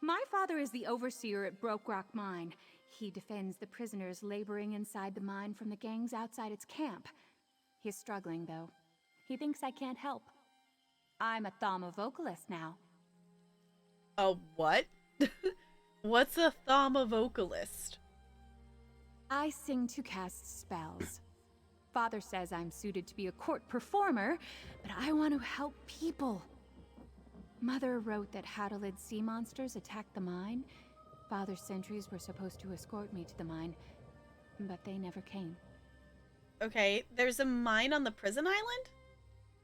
My father is the overseer at Broke Rock Mine. He defends the prisoners laboring inside the mine from the gangs outside its camp. He's struggling, though. He thinks I can't help. I'm a Thama vocalist now. A what? What's a Thama vocalist? I sing to cast spells. Father says I'm suited to be a court performer, but I want to help people. Mother wrote that Hadalid sea monsters attacked the mine. Father's sentries were supposed to escort me to the mine, but they never came. Okay, there's a mine on the prison island?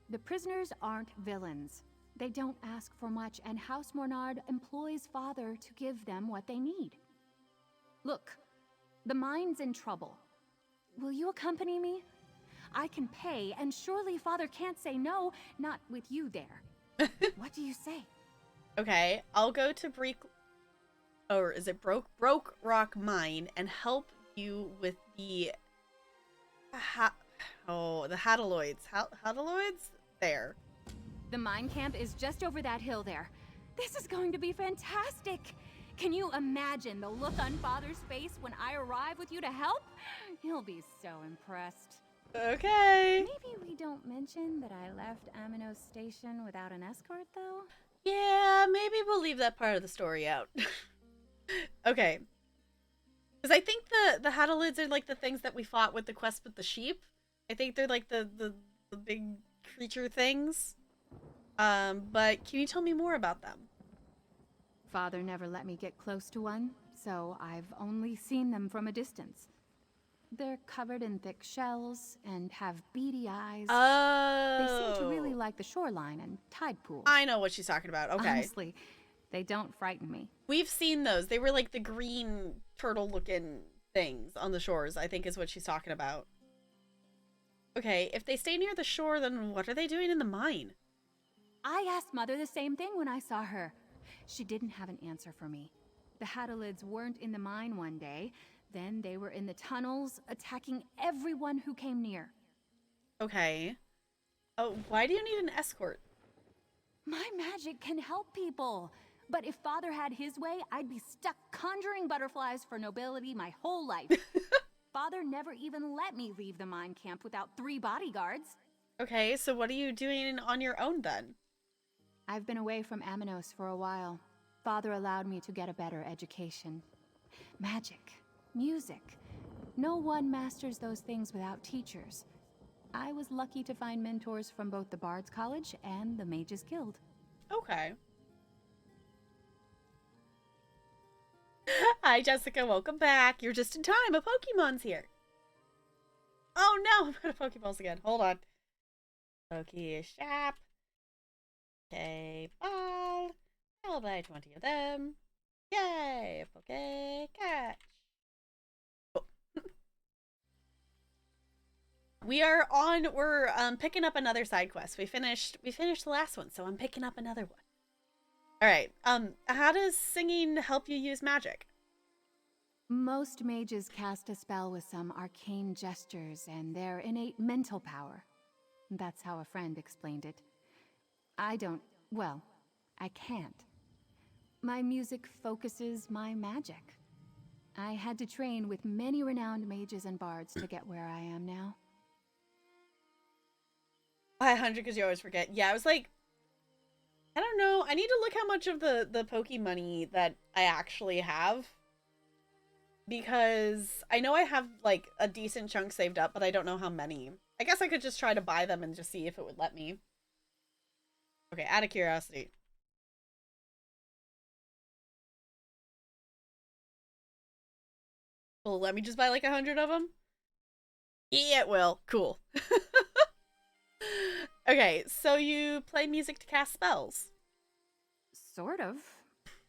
The prisoners aren't villains. They don't ask for much, and House Mornard employs Father to give them what they need. Look, the mine's in trouble. Will you accompany me? I can pay, and surely Father can't say no, not with you there. What do you say? Okay, I'll go to Broke Rock Mine and help you with the the Hadaloids. Hadaloids? There. The mine camp is just over that hill there. This is going to be fantastic! Can you imagine the look on Father's face when I arrive with you to help? He'll be so impressed. Okay. Maybe we don't mention that I left Aminos Station without an escort, though? Yeah, maybe we'll leave that part of the story out. Okay. Because I think the Hadalids are like the things that we fought with the quest with the sheep. I think they're like the big creature things. But can you tell me more about them? Father never let me get close to one, so I've only seen them from a distance. They're covered in thick shells and have beady eyes. Oh. They seem to really like the shoreline and tide pools. I know what she's talking about. Okay. Honestly, they don't frighten me. We've seen those. They were like the green turtle-looking things on the shores, I think is what she's talking about. Okay, if they stay near the shore, then what are they doing in the mine? I asked Mother the same thing when I saw her. She didn't have an answer for me. The Hadalids weren't in the mine one day. Then they were in the tunnels, attacking everyone who came near. Okay. Oh, why do you need an escort? My magic can help people. But if Father had his way, I'd be stuck conjuring butterflies for nobility my whole life. Father never even let me leave the mine camp without 3 bodyguards. Okay, so what are you doing on your own then? I've been away from Aminos for a while. Father allowed me to get a better education. Magic. music. No one masters those things without teachers. I was lucky to find mentors from both the Bard's College and the Mages Guild. Okay. Hi, Jessica. Welcome back. You're just in time. A Pokemon's here. Oh, no. I'm out of Pokeballs again. Hold on. Pokeshop. Okay, ball. I'll buy 20 of them. Yay! Poke catch. Oh. We're picking up another side quest. We finished the last one, so I'm picking up another one. All right. How does singing help you use magic? Most mages cast a spell with some arcane gestures and their innate mental power. That's how a friend explained it. I can't. My music focuses my magic. I had to train with many renowned mages and bards to get where I am now. 100 because you always forget. Yeah, I was like, I don't know. I need to look how much of the Poke money that I actually have. Because I know I have like a decent chunk saved up, but I don't know how many. I guess I could just try to buy them and just see if it would let me. Okay, out of curiosity. Well, let me just buy like 100 of them? Yeah, it will. Cool. Okay, so you play music to cast spells. Sort of.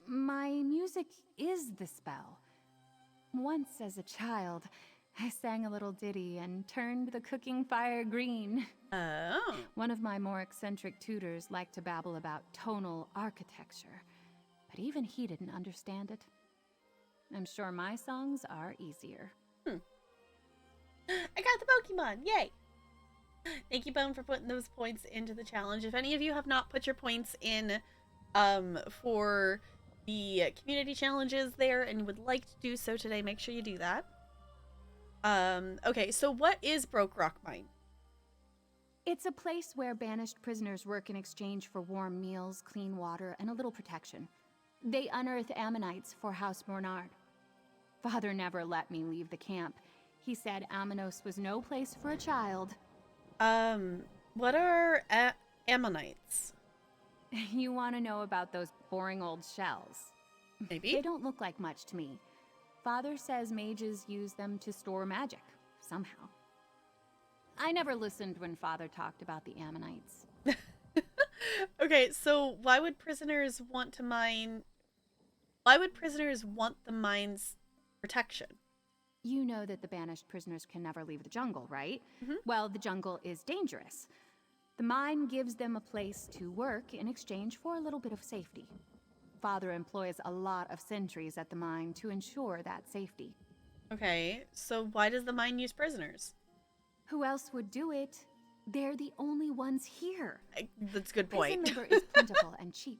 My music is the spell. Once as a child, I sang a little ditty and turned the cooking fire green. Oh. One of my more eccentric tutors liked to babble about tonal architecture, but even he didn't understand it. I'm sure my songs are easier. I got the Pokemon! Yay! Thank you, Bone, for putting those points into the challenge. If any of you have not put your points in for the community challenges there and would like to do so today, make sure you do that. Okay, so what is Broke Rock Mine? It's a place where banished prisoners work in exchange for warm meals, clean water, and a little protection. They unearth ammonites for House Mornard. Father never let me leave the camp. He said Amanos was no place for a child. What are ammonites? You want to know about those boring old shells? Maybe. They don't look like much to me. Father says mages use them to store magic, somehow. I never listened when Father talked about the ammonites. Okay, so why would prisoners want to mine... Why would prisoners want the mine's protection? You know that the banished prisoners can never leave the jungle, right? Mm-hmm. Well, the jungle is dangerous. The mine gives them a place to work in exchange for a little bit of safety. Father employs a lot of sentries at the mine to ensure that safety. Okay, so why does the mine use prisoners? Who else would do it? They're the only ones here. That's a good point. Prison labor is plentiful and cheap.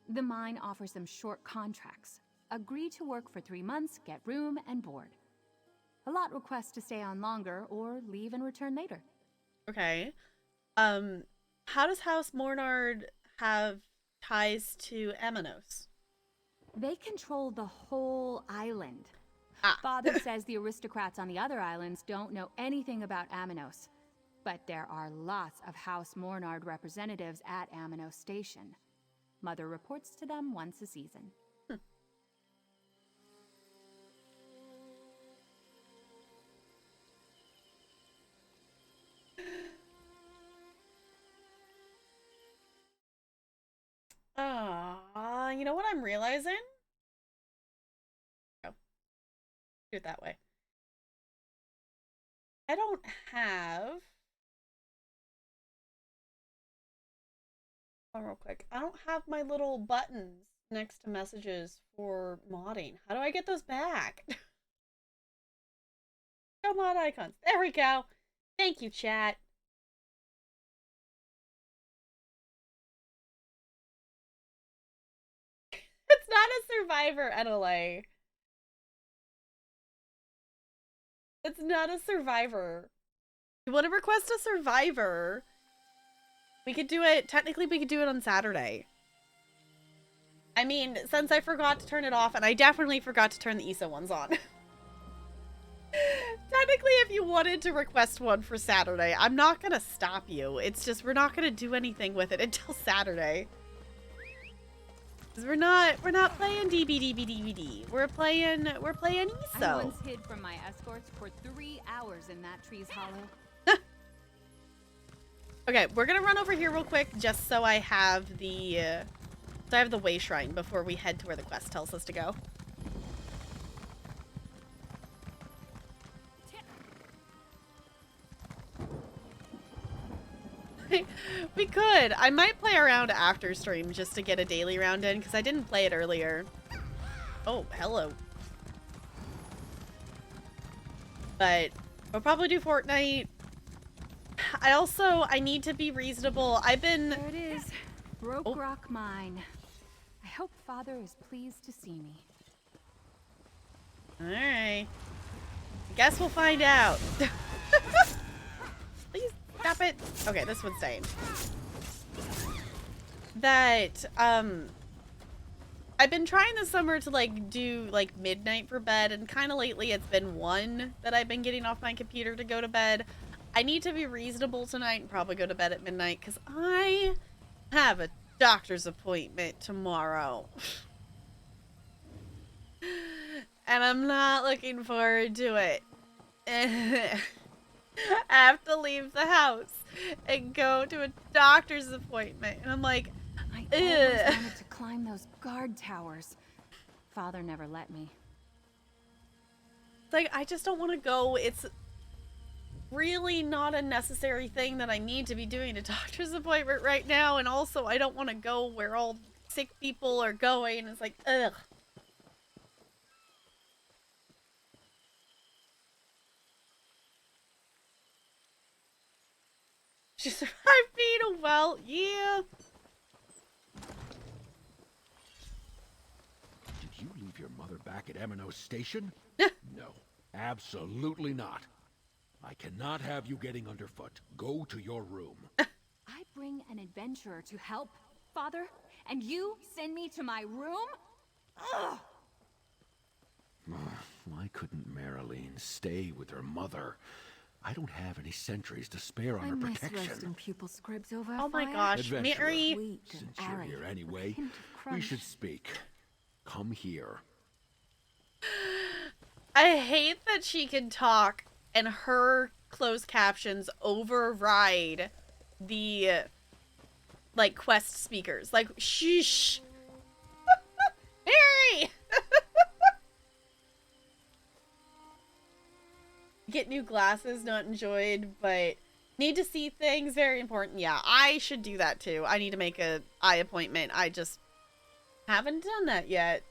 The mine offers them short contracts. Agree to work for 3 months, get room and board. A lot request to stay on longer or leave and return later. Okay. How does House Mornard have ties to Amanos? They control the whole island. Ah. Father says the aristocrats on the other islands don't know anything about Amanos. But there are lots of House Mornard representatives at Amanos Station. Mother reports to them once a season. You know what I'm realizing? Oh, do it that way. I don't have... Oh, real quick. I don't have my little buttons next to messages for modding. How do I get those back? Go mod icons. There we go. Thank you, chat. It's not a survivor, NLA. It's not a survivor. You want to request a survivor? We could do it, technically we could do it on Saturday. I mean, since I forgot to turn it off, and I definitely forgot to turn the ESO ones on. you wanted to request one for Saturday, I'm not gonna stop you. It's just we're not gonna do anything with it until Saturday. 'Cause we're not playing DVD. We're playing ESO. I once hid from my escorts for 3 hours in that tree's hollow. Okay, we're gonna run over here real quick just so I have the way shrine before we head to where the quest tells us to go. We could. I might play around after stream just to get a daily round in because I didn't play it earlier. Oh, hello. But we'll probably do Fortnite. I need to be reasonable. There it is. Broke Rock Mine. I hope Father is pleased to see me. Alright. Guess we'll find out. Please stop it. Okay, this one's staying. That, I've been trying this summer to, like, do, like, midnight for bed, and kind of lately it's been 1 that I've been getting off my computer to go to bed. I need to be reasonable tonight and probably go to bed at midnight, because I have a doctor's appointment tomorrow. And I'm not looking forward to it. I have to leave the house and go to a doctor's appointment. And I'm like, I always wanted to climb those guard towers. Father never let me. Like, I just don't want to go. It's really not a necessary thing that I need to be doing a doctor's appointment right now. And also, I don't want to go where all sick people are going. It's like, ugh. She survived being well, yeah. Did you leave your mother back at Emino Station? No, absolutely not. I cannot have you getting underfoot. Go to your room. I bring an adventurer to help, Father, and you send me to my room? Ugh! Why couldn't Marilyn stay with her mother? I don't have any sentries to spare on I her miss protection. roasting pupil scribs over Oh my fire. gosh, Adventurer, Mary. since you're here anyway, we should speak. Come here. I hate that she can talk and her closed captions override the, like, quest speakers. Like, shh. Mary! Get new glasses, not enjoyed, but need to see things, very important. Yeah, I should do that too. I need to make a eye appointment. I just haven't done that yet.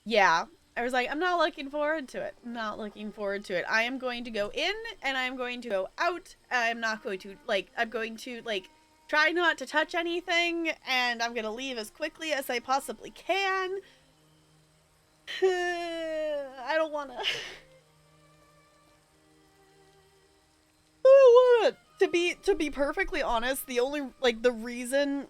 Yeah, I was like, I'm not looking forward to it. I'm not looking forward to it. I am going to go in and I'm going to go out. I'm not going to, like, I'm going to, like, try not to touch anything, and I'm going to leave as quickly as I possibly can. I don't want to. To be perfectly honest, the only, like, the reason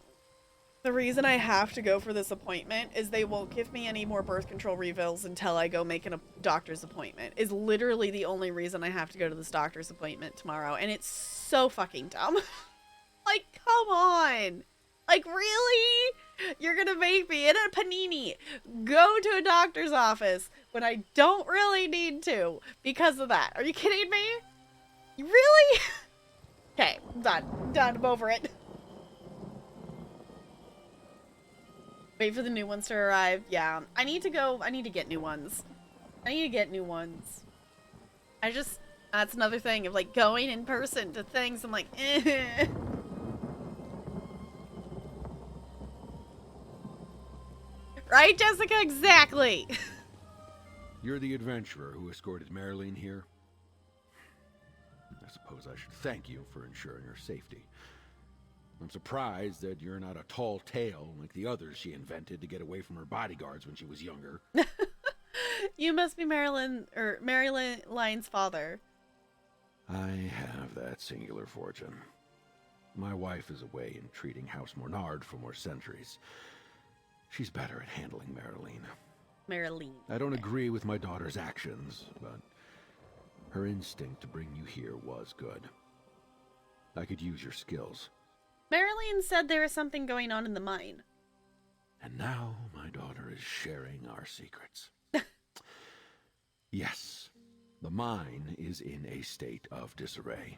I have to go for this appointment is they won't give me any more birth control refills until I go make a doctor's appointment. Is literally the only reason I have to go to this doctor's appointment tomorrow, and it's so fucking dumb. Like, come on. Like, really? You're gonna make me in a panini go to a doctor's office when I don't really need to because of that. Are you kidding me? You really? Okay, I'm done. I'm done. I'm over it. Wait for the new ones to arrive. Yeah, I need to go. I need to get new ones. That's another thing of, like, going in person to things. I'm like, eh. Right, Jessica? Exactly. You're the adventurer who escorted Marilyn here? I suppose I should thank you for ensuring her safety. I'm surprised that you're not a tall tale like the others she invented to get away from her bodyguards when she was younger. You must be Marilyn Lyne's father. I have that singular fortune. My wife is away and treating House Mornard for more centuries. She's better at handling Marilyn. Marilyn. I don't agree with my daughter's actions, but her instinct to bring you here was good. I could use your skills. Marilyn said there was something going on in the mine. And now my daughter is sharing our secrets. Yes, the mine is in a state of disarray.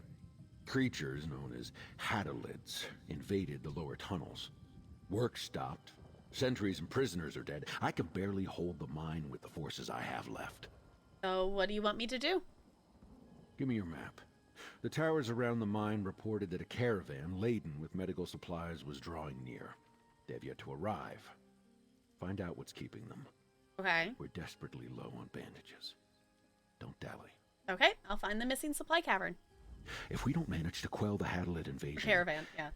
Creatures known as hadolids invaded the lower tunnels. Work stopped. Sentries and prisoners are dead. I can barely hold the mine with the forces I have left. So what do you want me to do? Give me your map. The towers around the mine reported that a caravan laden with medical supplies was drawing near. They have yet to arrive. Find out what's keeping them. Okay. We're desperately low on bandages. Don't dally. Okay, I'll find the missing supply cavern. If we don't manage to quell the Hadolid invasion... Caravan, yeah.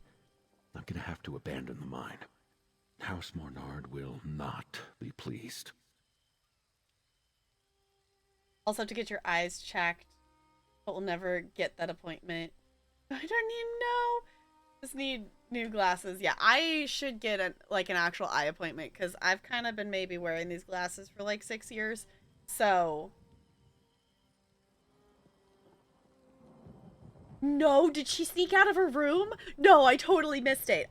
I'm gonna have to abandon the mine. House Mornard will not be pleased. Also have to get your eyes checked. But we'll never get that appointment. I don't even know. Just need new glasses. Yeah, I should get an actual eye appointment because I've kind of been maybe wearing these glasses for like 6 years. So... No, did she sneak out of her room? No, I totally missed it.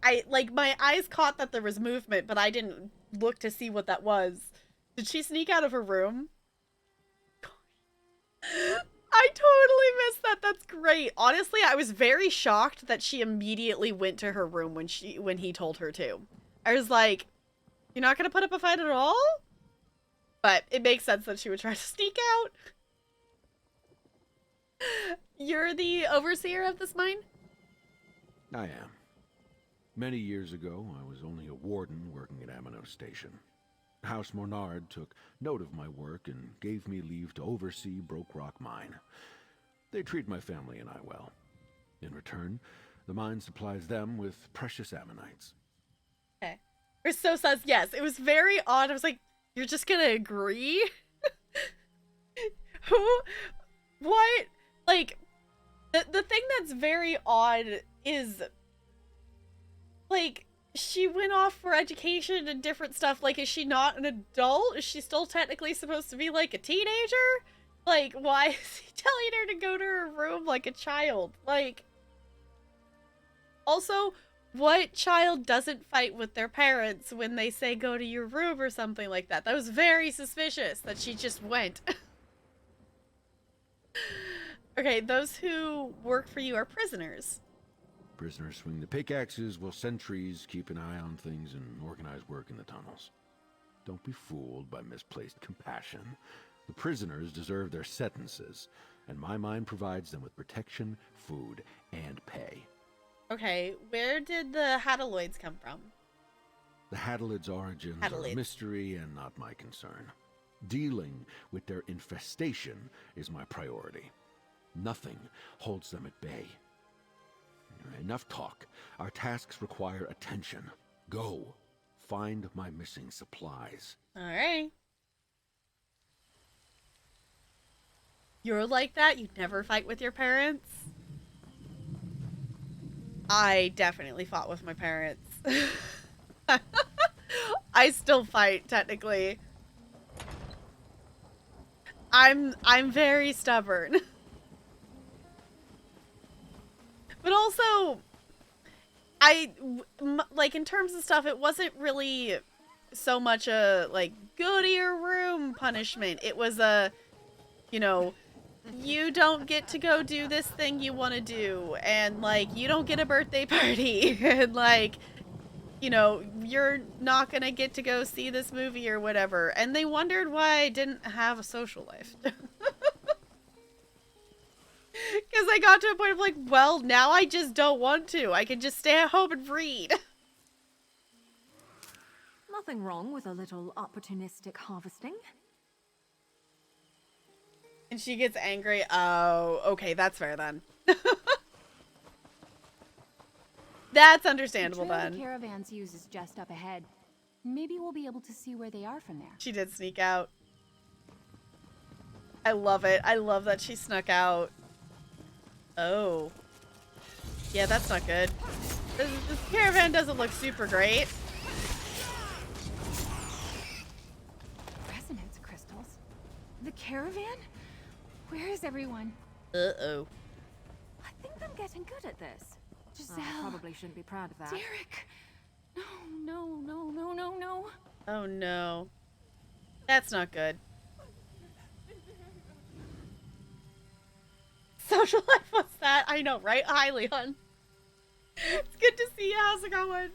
My eyes caught that there was movement, but I didn't look to see what that was. Did she sneak out of her room? I totally missed that. That's great. Honestly, I was very shocked that she immediately went to her room when he told her to. I was like, you're not going to put up a fight at all? But it makes sense that she would try to sneak out. You're the overseer of this mine? I am. Many years ago, I was only a warden working at Amino Station. House Mornard took note of my work and gave me leave to oversee Broke Rock Mine. They treat my family and I well. In return, the mine supplies them with precious ammonites. Okay. Rousseau says yes. It was very odd. I was like, you're just gonna agree? Who? What? Like, the thing that's very odd is, like, she went off for education and different stuff. Like, is she not an adult? Is she still technically supposed to be, like, a teenager? Like, why is he telling her to go to her room like a child? Like, also, what child doesn't fight with their parents when they say go to your room or something like that? That was very suspicious that she just went. Okay, those who work for you are prisoners. Prisoners swing the pickaxes while sentries keep an eye on things and organize work in the tunnels. Don't be fooled by misplaced compassion. The prisoners deserve their sentences, and my mine provides them with protection, food, and pay. Okay, where did the Hadoloids come from? The Hadolid's origins are a mystery and not my concern. Dealing with their infestation is my priority. Nothing holds them at bay. Enough talk. Our tasks require attention. Go. Find my missing supplies. Alright. You're like that? You never fight with your parents? I definitely fought with my parents. I still fight, technically. I'm very stubborn. But also, like, in terms of stuff, it wasn't really so much a, like, go to your room punishment. It was a, you know, you don't get to go do this thing you want to do. And, like, you don't get a birthday party. And, like, you know, you're not going to get to go see this movie or whatever. And they wondered why I didn't have a social life. Because I got to a point of like, well, now I just don't want to. I can just stay at home and read. Nothing wrong with a little opportunistic harvesting. And she gets angry. Oh, okay, that's fair then. That's understandable The trail then. the caravans use is just up ahead. Maybe we'll be able to see where they are from there. She did sneak out. I love it. I love that she snuck out. Oh. Yeah, that's not good. This caravan doesn't look super great. Resonant. The caravan? Where is everyone? Uh-oh. I think I'm getting good at this. Giselle. Probably shouldn't be proud of that. Derek. No, no, no, no, no, no. Oh no. That's not good. Social life, what's that? I know, right? Hi, Leon. It's good to see you. How's it going?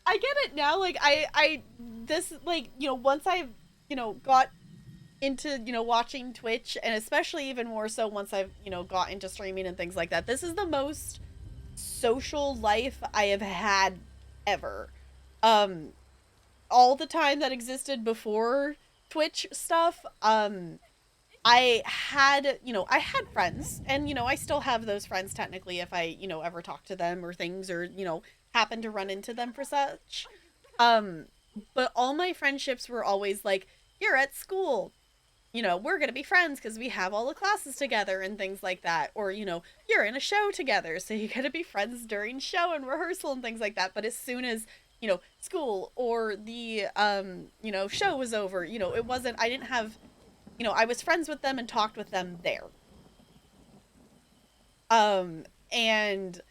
I get it now. Like, this, like, you know, once I've, you know, got into, you know, watching Twitch, and especially even more so once I've, you know, got into streaming and things like that, this is the most social life I have had ever. All the time that existed before Twitch stuff, I had, you know, I had friends, and, you know, I still have those friends technically if I, you know, ever talk to them or things, or, you know, happen to run into them for such. But all my friendships were always like, you're at school, you know, we're gonna be friends because we have all the classes together and things like that. Or, you know, you're in a show together, so you gotta be friends during show and rehearsal and things like that. But as soon as, you know, school or the, you know, show was over, you know, it wasn't, I didn't have, you know, I was friends with them and talked with them there. And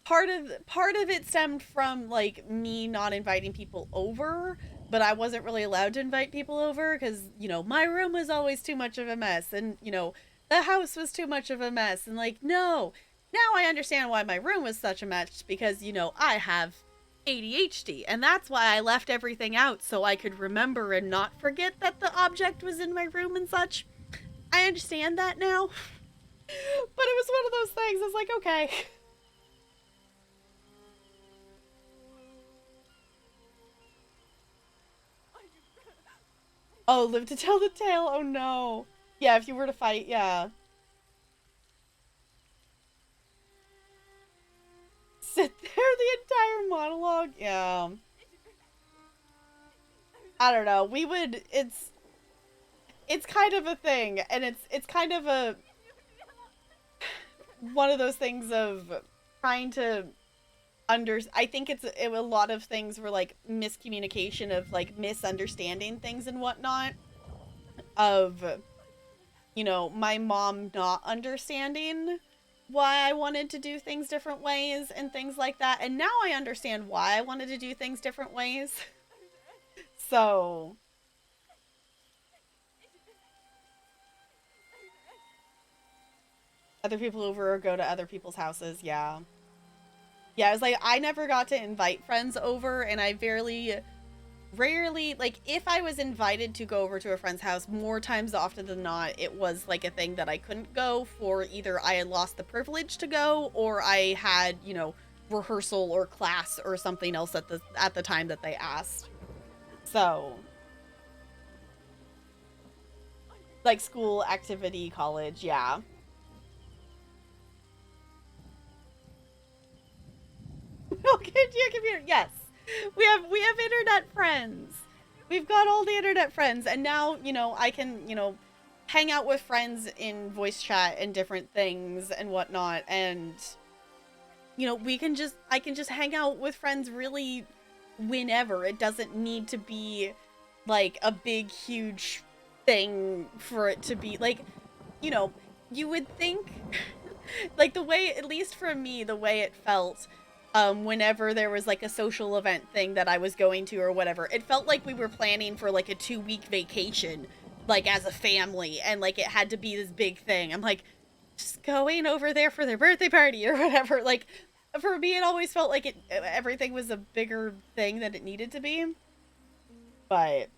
part of it stemmed from, like, me not inviting people over, but I wasn't really allowed to invite people over because, you know, my room was always too much of a mess, and, you know, the house was too much of a mess, and, like, no. Now I understand why my room was such a mess, because, you know, I have ADHD, and that's why I left everything out, so I could remember and not forget that the object was in my room and such. I understand that now. But it was one of those things, I was like, okay. Oh, live to tell the tale? Oh no. Yeah, if you were to fight, yeah. Sit there the entire monologue? Yeah. I don't know. We would, it's kind of a thing, and it's kind of a, one of those things of trying to I think a lot of things were like miscommunication of like misunderstanding things and whatnot, of, you know, my mom not understanding why I wanted to do things different ways and things like that, and now I understand why I wanted to do things different ways. So other people over or go to other people's houses, yeah. Yeah, it was like, I never got to invite friends over, and I rarely, like, if I was invited to go over to a friend's house, more times often than not, it was like a thing that I couldn't go for either I had lost the privilege to go, or I had, you know, rehearsal or class or something else at the time that they asked. So, like school, activity, college, yeah. Okay, your computer. Yes, we have internet friends. We've got all the internet friends, and now, you know, I can, you know, hang out with friends in voice chat and different things and whatnot, and, you know, I can just hang out with friends really whenever. It doesn't need to be like a big huge thing for it to be like, you know, you would think like the way, at least for me, the way it felt whenever there was like a social event thing that I was going to or whatever, it felt like we were planning for like a 2-week vacation, like as a family, and like it had to be this big thing. I'm like, just going over there for their birthday party or whatever. Like, for me, it always felt like everything was a bigger thing than it needed to be. But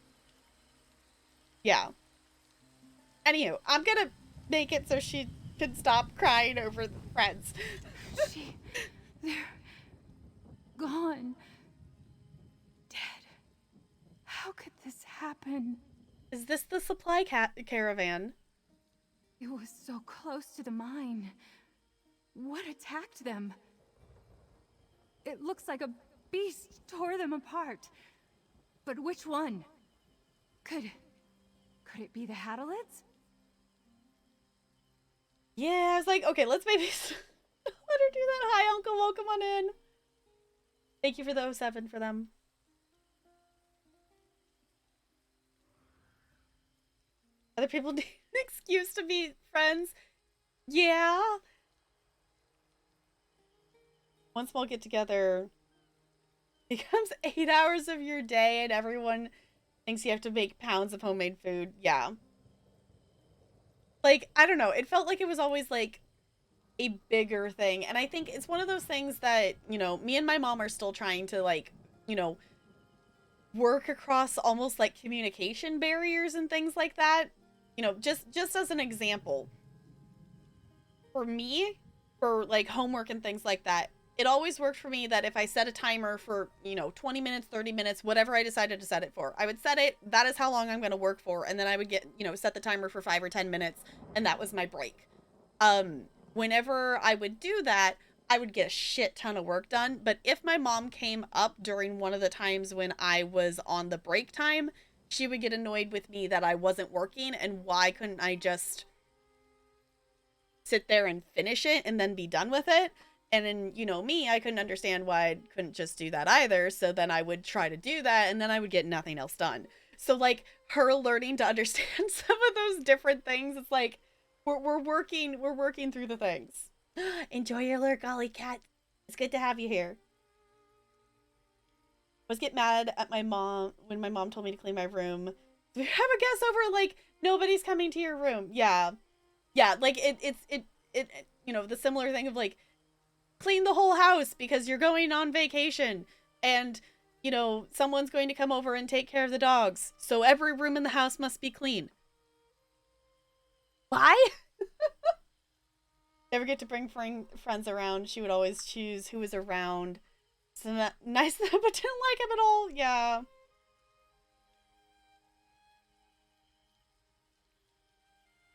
yeah. Anywho, I'm gonna make it so she can stop crying over the friends. They're gone. Dead. How could this happen? Is this the supply caravan? It was so close to the mine. What attacked them? It looks like a beast tore them apart. But which one? Could it be the Haddalids? Yeah, I was like, okay, let's maybe let her do that. Hi, Uncle. Welcome on in. Thank you for the 07 for them. Other people need an excuse to be friends. Yeah. One small get together becomes 8 hours of your day and everyone thinks you have to make pounds of homemade food. Yeah. Like, I don't know. It felt like it was always like a bigger thing. And I think it's one of those things that, you know, me and my mom are still trying to like, you know, work across almost like communication barriers and things like that. You know, just as an example, for me, for like homework and things like that, it always worked for me that if I set a timer for, you know, 20 minutes, 30 minutes, whatever I decided to set it for, I would set it, that is how long I'm going to work for, and then I would get, you know, set the timer for 5 or 10 minutes, and that was my break. Whenever I would do that, I would get a shit ton of work done, but if my mom came up during one of the times when I was on the break time, she would get annoyed with me that I wasn't working, and why couldn't I just sit there and finish it and then be done with it? And then, you know, me, I couldn't understand why I couldn't just do that either. So then I would try to do that and then I would get nothing else done. So like her learning to understand some of those different things, it's like we're working through the things. Enjoy your lurk, Ollie Cat. It's good to have you here. I was get mad at my mom when my mom told me to clean my room. We have a guest over, like nobody's coming to your room. Yeah. Yeah, like it you know, the similar thing of like clean the whole house because you're going on vacation and, you know, someone's going to come over and take care of the dogs. So every room in the house must be clean. Why? Never get to bring friends around. She would always choose who was around. So nice, but didn't like him at all. Yeah.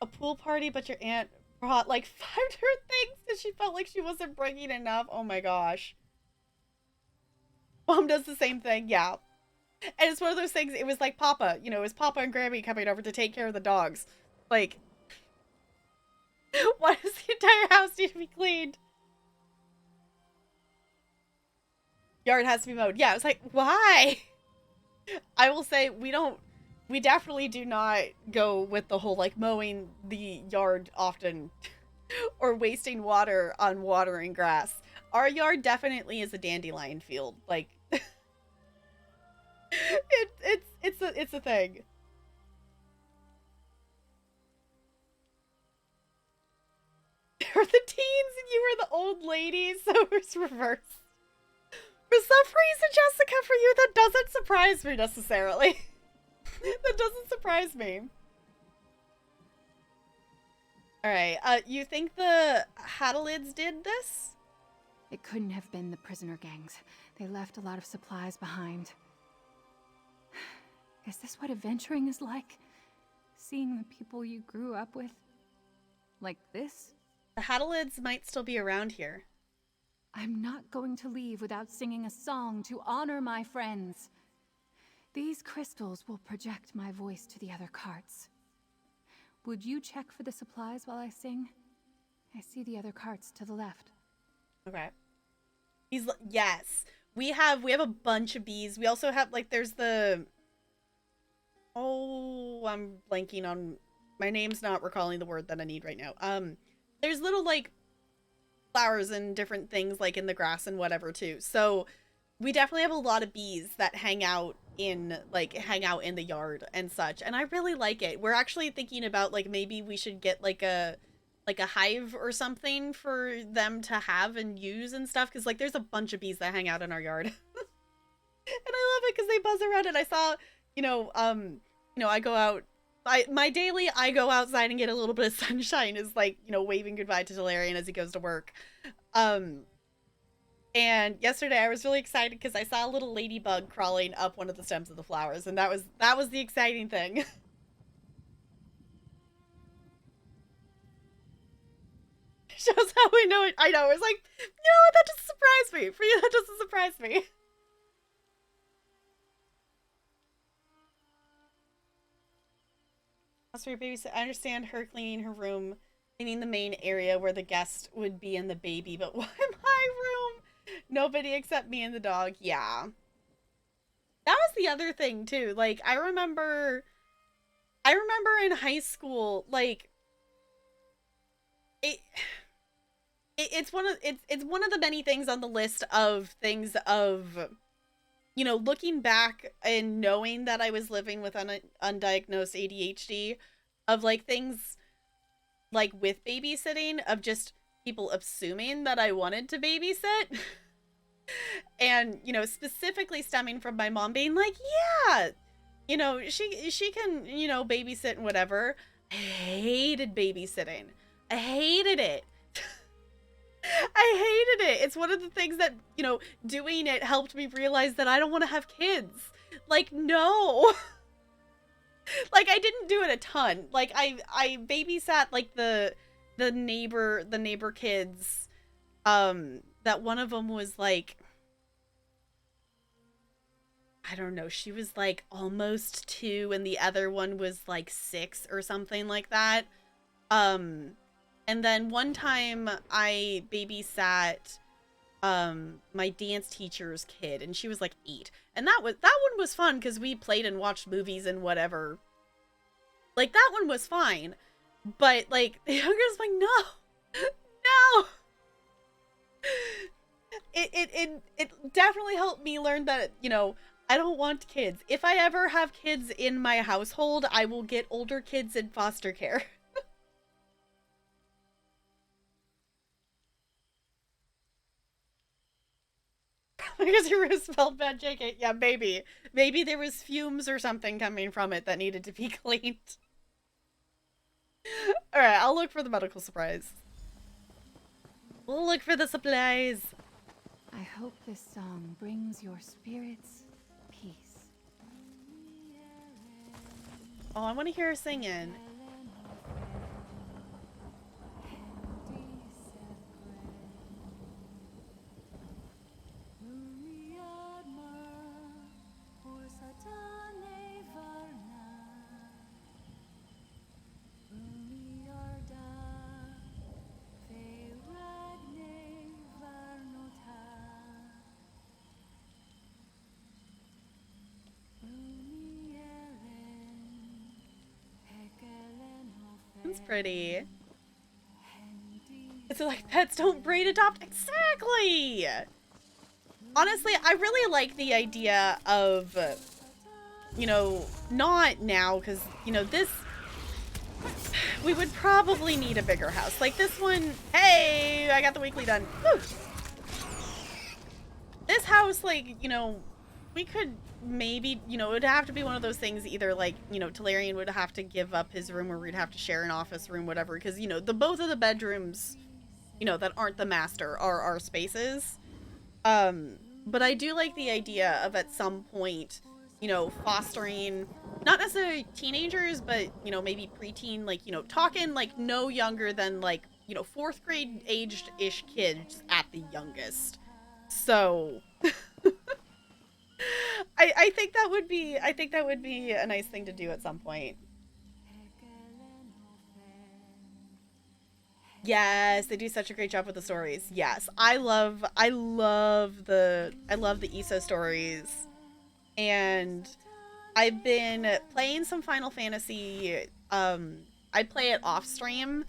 A pool party, but your aunt brought like 5 different things and she felt like she wasn't bringing enough. Oh my gosh. Mom does the same thing. Yeah. And it's one of those things, it was like Papa, you know, it was Papa and Grammy coming over to take care of the dogs. Like, why does the entire house need to be cleaned? Yard has to be mowed. Yeah, it was like, why? I will say, we definitely do not go with the whole, like, mowing the yard often or wasting water on watering grass. Our yard definitely is a dandelion field. Like, it's a thing. They were the teens and you were the old ladies, so it was reversed. For some reason, Jessica, for you, that doesn't surprise me necessarily. That doesn't surprise me. Alright, you think the Hadalids did this? It couldn't have been the prisoner gangs. They left a lot of supplies behind. Is this what adventuring is like? Seeing the people you grew up with? Like this? The Hadalids might still be around here. I'm not going to leave without singing a song to honor my friends. These crystals will project my voice to the other carts. Would you check for the supplies while I sing? I see the other carts to the left. Okay. Yes. We have a bunch of bees. We also have, like, there's the... Oh, I'm blanking on... My name's not recalling the word that I need right now. There's little, like, flowers and different things, like, in the grass and whatever, too. So, we definitely have a lot of bees that hang out in the yard and such. And I really like it. We're actually thinking about, like, maybe we should get, like a hive or something for them to have and use and stuff. Because, like, there's a bunch of bees that hang out in our yard. And I love it because they buzz around. And I saw, I go out. I go outside and get a little bit of sunshine is like, waving goodbye to Delarian as he goes to work. And yesterday I was really excited because I saw a little ladybug crawling up one of the stems of the flowers, and that was the exciting thing. Shows how we know it. I know, it's like, you know what, that doesn't surprise me. For you, that doesn't surprise me. As for your babysitter, I understand her cleaning her room, cleaning the main area where the guest would be and the baby, but why my room? Nobody except me and the dog. Yeah. That was the other thing, too. Like, I remember I remember in high school, like, it it's one of the many things on the list of things of, you know, looking back and knowing that I was living with undiagnosed ADHD, of like things like with babysitting, of just people assuming that I wanted to babysit. And, you know, specifically stemming from my mom being like, yeah, you know, she can, you know, babysit and whatever. I hated babysitting. I hated it. I hated it. It's one of the things that, you know, doing it helped me realize that I don't want to have kids. Like, no. Like, I didn't do it a ton. Like, I babysat like the neighbor kids. That one of them was like, I don't know, she was like almost 2 and the other one was like 6 or something like that. And then one time I babysat my dance teacher's kid, and she was like 8. And that one was fun because we played and watched movies and whatever. Like, that one was fine. But like the younger's like, no. No. It definitely helped me learn that, you know, I don't want kids. If I ever have kids in my household, I will get older kids in foster care. Because you spelled bad, JK. Yeah, maybe. Maybe there was fumes or something coming from it that needed to be cleaned. Alright, I'll look for the medical supplies. We'll look for the supplies. I hope this song brings your spirits peace. Oh, I want to hear her singing. It's pretty. It's like, pets don't breed, adopt. Exactly! Honestly, I really like the idea of, you know, not now, because, you know, this, we would probably need a bigger house. Like this one, hey, I got the weekly done. Woo! This house, like, you know, we could maybe, you know, it would have to be one of those things, either like, you know, Talarian would have to give up his room, or we'd have to share an office room, whatever, because, you know, both of the bedrooms, you know, that aren't the master are our spaces. But I do like the idea of at some point, you know, fostering, not necessarily teenagers, but, you know, maybe preteen, like, you know, talking like no younger than like, you know, 4th grade aged-ish kids at the youngest. So I think that would be a nice thing to do at some point. Yes, they do such a great job with the stories. Yes, I love the ESO stories. And I've been playing some Final Fantasy. I play it off stream,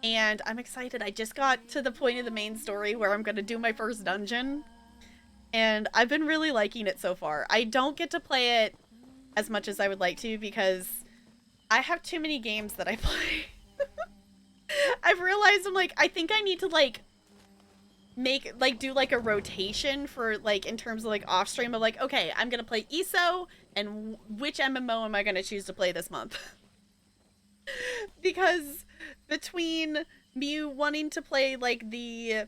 and I'm excited. I just got to the point of the main story where I'm going to do my first dungeon. And I've been really liking it so far. I don't get to play it as much as I would like to because I have too many games that I play. I've realized I'm like, I think I need to like do like a rotation for like in terms of like off stream of like, okay, I'm gonna play ESO, and which MMO am I gonna choose to play this month? Because between me wanting to play like the,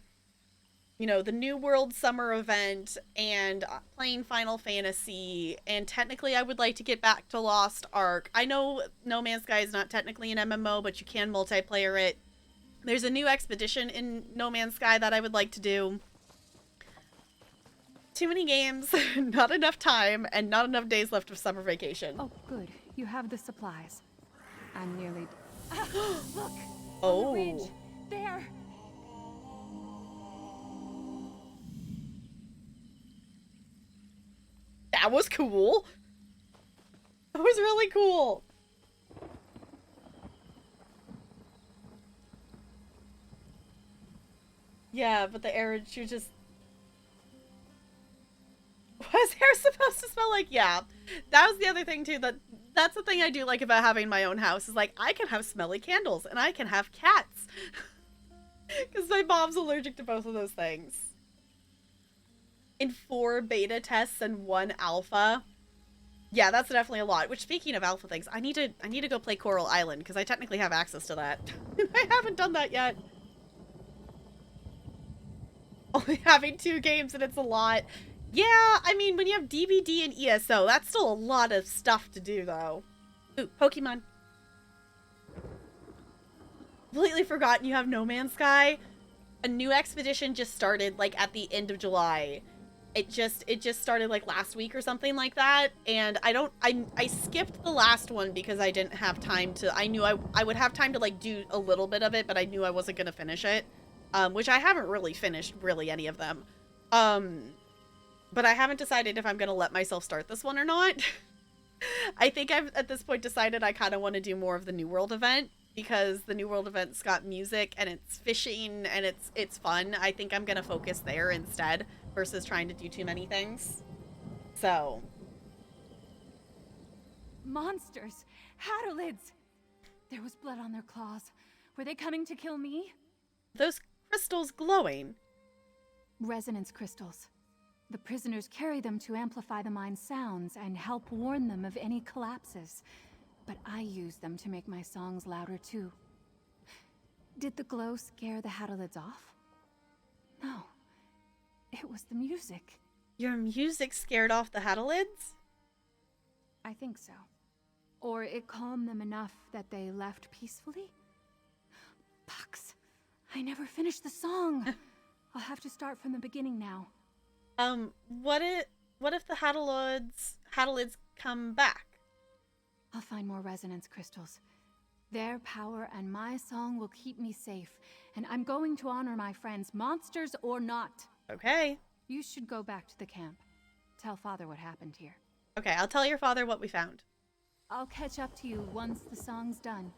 you know, the New World Summer event and playing Final Fantasy, and technically I would like to get back to Lost Ark. I know No Man's Sky is not technically an MMO, but you can multiplayer it. There's a new expedition in No Man's Sky that I would like to do. Too many games, not enough time, and not enough days left of summer vacation. Oh, good. You have the supplies. I'm nearly... Look! Oh. On the ridge. There! That was cool. That was really cool. Yeah, but the air, she just... Was hair supposed to smell like? Yeah. That was the other thing, too. That's the thing I do like about having my own house. Is like, I can have smelly candles, and I can have cats. Because my mom's allergic to both of those things. In 4 beta tests and 1 alpha. Yeah, that's definitely a lot. Which, speaking of alpha things, I need to go play Coral Island, because I technically have access to that. I haven't done that yet. Only having 2 games, and it's a lot. Yeah, I mean, when you have DVD and ESO, that's still a lot of stuff to do, though. Ooh, Pokemon. Completely forgotten you have No Man's Sky. A new expedition just started, like, at the end of July. It just started, like, last week or something like that. And I skipped the last one because I didn't have time to, I knew I would have time to, like, do a little bit of it, but I knew I wasn't going to finish it. Which I haven't really finished, really, any of them. But I haven't decided if I'm going to let myself start this one or not. I think I've, at this point, decided I kind of want to do more of the New World event. Because the New World event's got music, and it's fishing, and it's fun. I think I'm going to focus there instead, versus trying to do too many things. So. Monsters! Hadolids! There was blood on their claws. Were they coming to kill me? Those crystals glowing. Resonance crystals. The prisoners carry them to amplify the mind's sounds and help warn them of any collapses. But I use them to make my songs louder too. Did the glow scare the Hadolids off? No. It was the music. Your music scared off the Hadolids? I think so. Or it calmed them enough that they left peacefully? Pucks. I never finished the song. I'll have to start from the beginning now. What if the Hadolids come back? I'll find more resonance crystals. Their power and my song will keep me safe, and I'm going to honor my friends, monsters or not. Okay. You should go back to the camp. Tell Father what happened here. Okay, I'll tell your father what we found. I'll catch up to you once the song's done.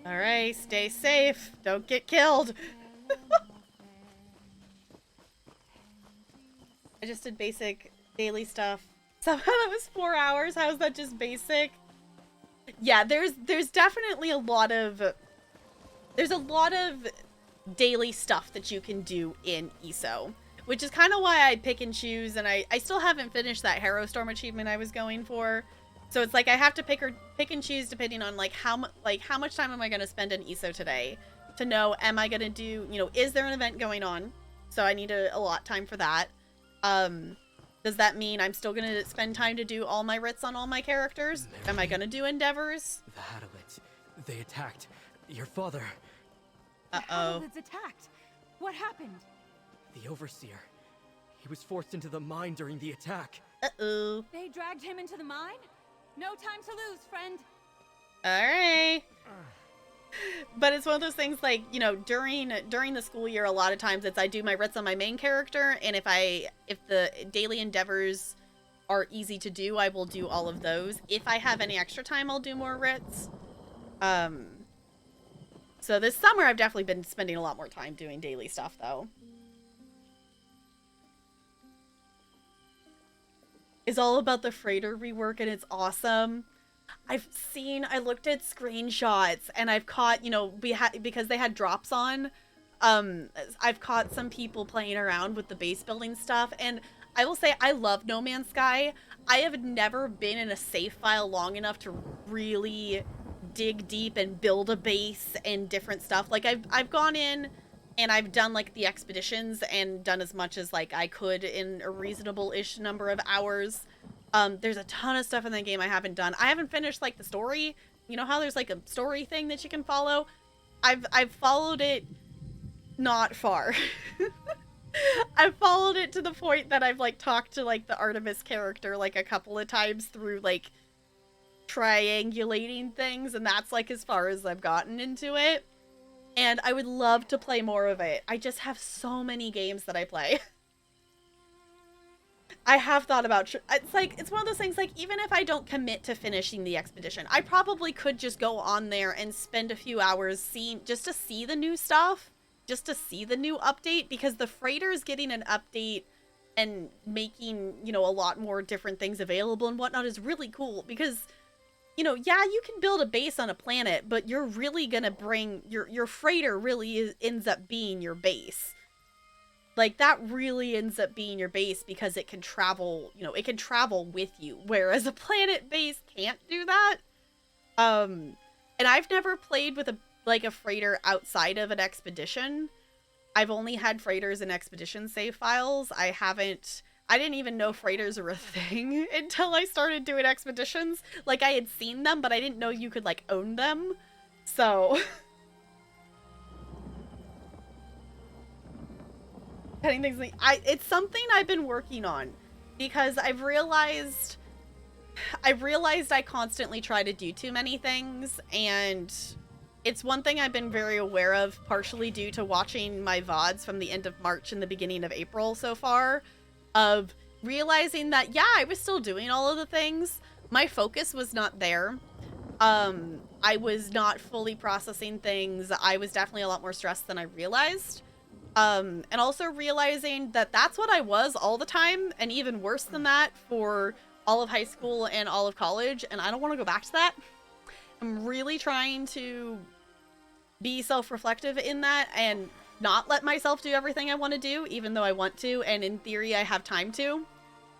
Alright, stay safe. Don't get killed. I just did basic daily stuff. Somehow that was 4 hours. How is that just basic? Yeah, there's definitely a lot of daily stuff that you can do in ESO, which is kind of why I pick and choose, and I still haven't finished that Harrow Storm achievement I was going for. So it's like I have to pick and choose depending on how much time am I going to spend in ESO today to know, am I going to do, is there an event going on? So I need to allot time for that. Does that mean I'm still going to spend time to do all my writs on all my characters? Am I going to do endeavors? The Hadolids, they attacked your father. Uh-oh. The Hadolids attacked. What happened? The Overseer. He was forced into the mine during the attack. Uh-oh. They dragged him into the mine? No time to lose, friend. Alright. But it's one of those things like, during the school year, a lot of times I do my writs on my main character, and if the daily endeavors are easy to do, I will do all of those. If I have any extra time, I'll do more writs. So this summer I've definitely been spending a lot more time doing daily stuff though. It's all about the freighter rework, and it's awesome. I looked at screenshots, and I've caught, because they had drops on, I've caught some people playing around with the base building stuff, and I will say I love No Man's Sky. I have never been in a save file long enough to really dig deep and build a base and different stuff. Like, I've gone in and I've done, like, the expeditions and done as much as, like, I could in a reasonable-ish number of hours. There's a ton of stuff in the game I haven't done. I haven't finished, like, the story. You know how there's, like, a story thing that you can follow? I've followed it not far. I've followed it to the point that I've, like, talked to, like, the Artemis character, like, a couple of times through, like, triangulating things, and that's, like, as far as I've gotten into it. And I would love to play more of it. I just have so many games that I play. I have thought about, it's one of those things, like, even if I don't commit to finishing the expedition, I probably could just go on there and spend a few hours just to see the new stuff, just to see the new update, because the freighter is getting an update and making, you know, a lot more different things available and whatnot is really cool, because, you know, yeah, you can build a base on a planet, but you're really gonna bring your freighter really ends up being your base. Like, that really ends up being your base because it can travel, you know, it can travel with you, whereas a planet base can't do that. And I've never played with a freighter outside of an expedition. I've only had freighters in expedition save files. I didn't even know freighters were a thing until I started doing expeditions. Like, I had seen them, but I didn't know you could, like, own them. So... Petting things like... it's something I've been working on, because I've realized I constantly try to do too many things, and it's one thing I've been very aware of, partially due to watching my VODs from the end of March and the beginning of April so far, of realizing that, yeah, I was still doing all of the things. My focus was not there. I was not fully processing things. I was definitely a lot more stressed than I realized. And also realizing that that's what I was all the time, and even worse than that for all of high school and all of college, and I don't want to go back to that. I'm really trying to be self-reflective in that and not let myself do everything I want to do, even though I want to, and in theory I have time to.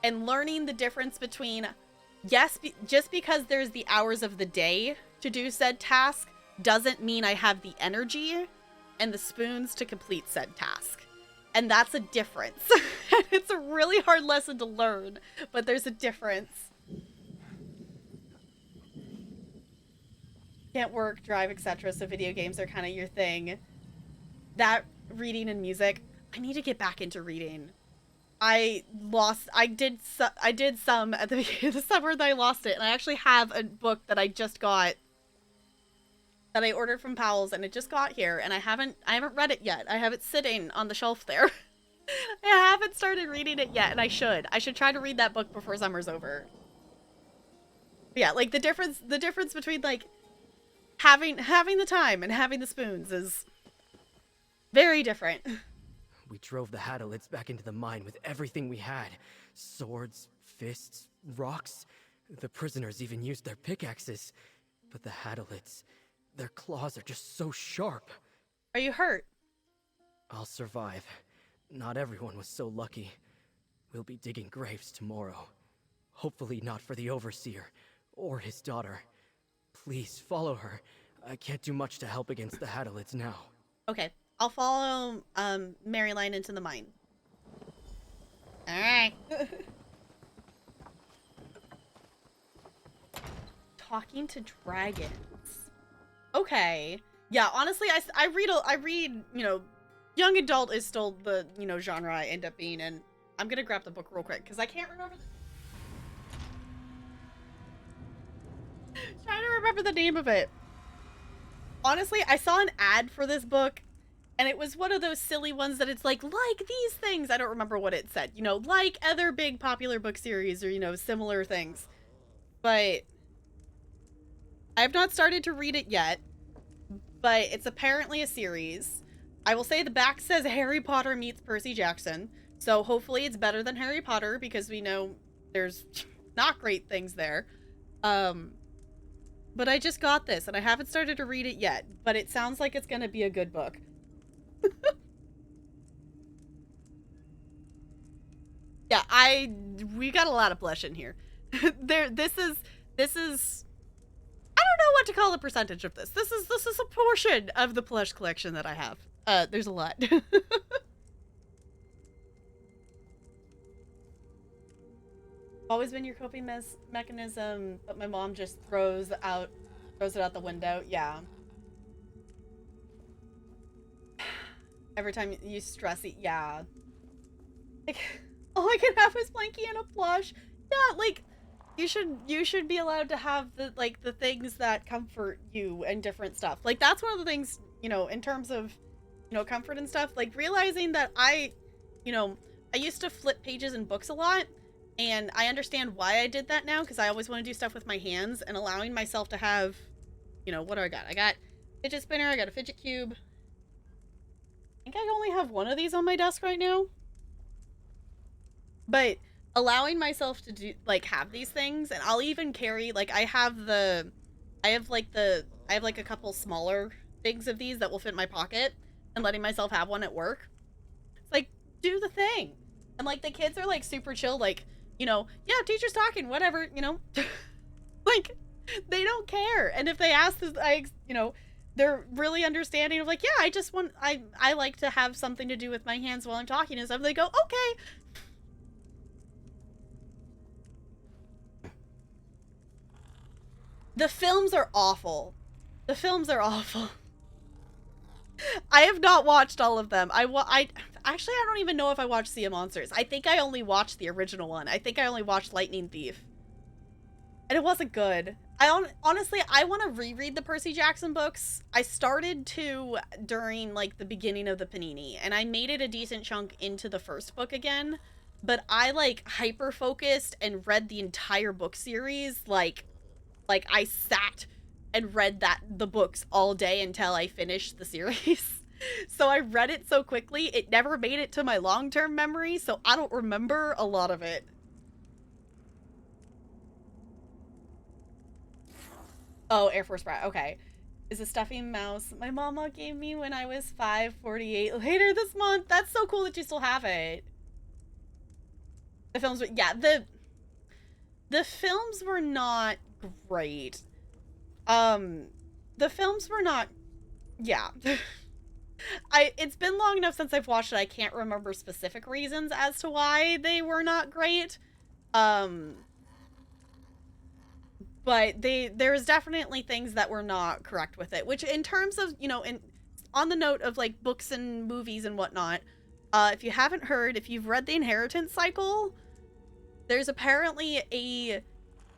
And learning the difference between, yes, just because there's the hours of the day to do said task doesn't mean I have the energy and the spoons to complete said task. And that's a difference. It's a really hard lesson to learn, but there's a difference. Can't work, drive, etc. So video games are kind of your thing. That, reading and music. I need to get back into reading. I did some at the beginning of the summer, and I lost it. And I actually have a book that I just got, that I ordered from Powell's, and it just got here, and I haven't read it yet. I have it sitting on the shelf there. I haven't started reading it yet, and I should try to read that book before summer's over. But yeah, like, the difference between, like, having the time and having the spoons is very different. We drove the Hadalids back into the mine with everything we had. Swords, fists, rocks. The prisoners even used their pickaxes. But the Hadalids, their claws are just so sharp. Are you hurt? I'll survive. Not everyone was so lucky. We'll be digging graves tomorrow. Hopefully not for the Overseer or his daughter. Please follow her. I can't do much to help against the Hadalids now. Okay, I'll follow Maryline into the mine. Alright. Talking to dragons. Okay. Yeah, honestly, I read, you know, young adult is still the, you know, genre I end up being in. I'm gonna grab the book real quick, because I can't remember trying to remember the name of it. Honestly, I saw an ad for this book, and it was one of those silly ones that it's like these things. I don't remember what it said. You know, like other big popular book series or, you know, similar things. But I have not started to read it yet, but it's apparently a series. I will say the back says Harry Potter meets Percy Jackson, so hopefully it's better than Harry Potter, because we know there's not great things there. But I just got this, and I haven't started to read it yet, but it sounds like it's gonna be a good book. Yeah, we got a lot of blush in here. This is I don't know what to call the percentage of this. This is a portion of the plush collection that I have. There's a lot. Always been your coping mechanism, but my mom just throws it out the window. Yeah. Every time you stress it, yeah. Like, all I can have is Blanky and a plush. Yeah, like, you should be allowed to have the things that comfort you and different stuff. Like, that's one of the things, you know, in terms of, you know, comfort and stuff, like realizing that I used to flip pages in books a lot, and I understand why I did that now, because I always want to do stuff with my hands, and allowing myself to have, you know, what do I got? I got fidget spinner, I got a fidget cube, think I only have one of these on my desk right now. But allowing myself to do, like, have these things, and I'll even carry, like, I have like a couple smaller things of these that will fit in my pocket, and letting myself have one at work. It's like, do the thing. And, like, the kids are, like, super chill, like, you know, yeah, teacher's talking, whatever, you know. Like, they don't care. And if they ask this, you know, they're really understanding of, like, yeah, I like to have something to do with my hands while I'm talking and stuff. They go, okay. The films are awful. The films are awful. I have not watched all of them. Actually, I don't even know if I watched Sea of Monsters. I think I only watched the original one. I think I only watched Lightning Thief. And it wasn't good. Honestly, I want to reread the Percy Jackson books. I started to during, like, the beginning of the Panini, and I made it a decent chunk into the first book again. But I, like, hyper-focused and read the entire book series, like I sat and read the books all day until I finished the series. So I read it so quickly, it never made it to my long-term memory, so I don't remember a lot of it. Oh, Air Force Brat, okay. Is a stuffy mouse my mama gave me when I was 548 later this month. That's so cool that you still have it. The films, yeah, the films were not great. The films were not, yeah. It's been long enough since I've watched it, I can't remember specific reasons as to why they were not great. But there's definitely things that were not correct with it, which in terms of, you know, on the note of, like, books and movies and whatnot, if you haven't heard, if you've read the Inheritance cycle, there's apparently a,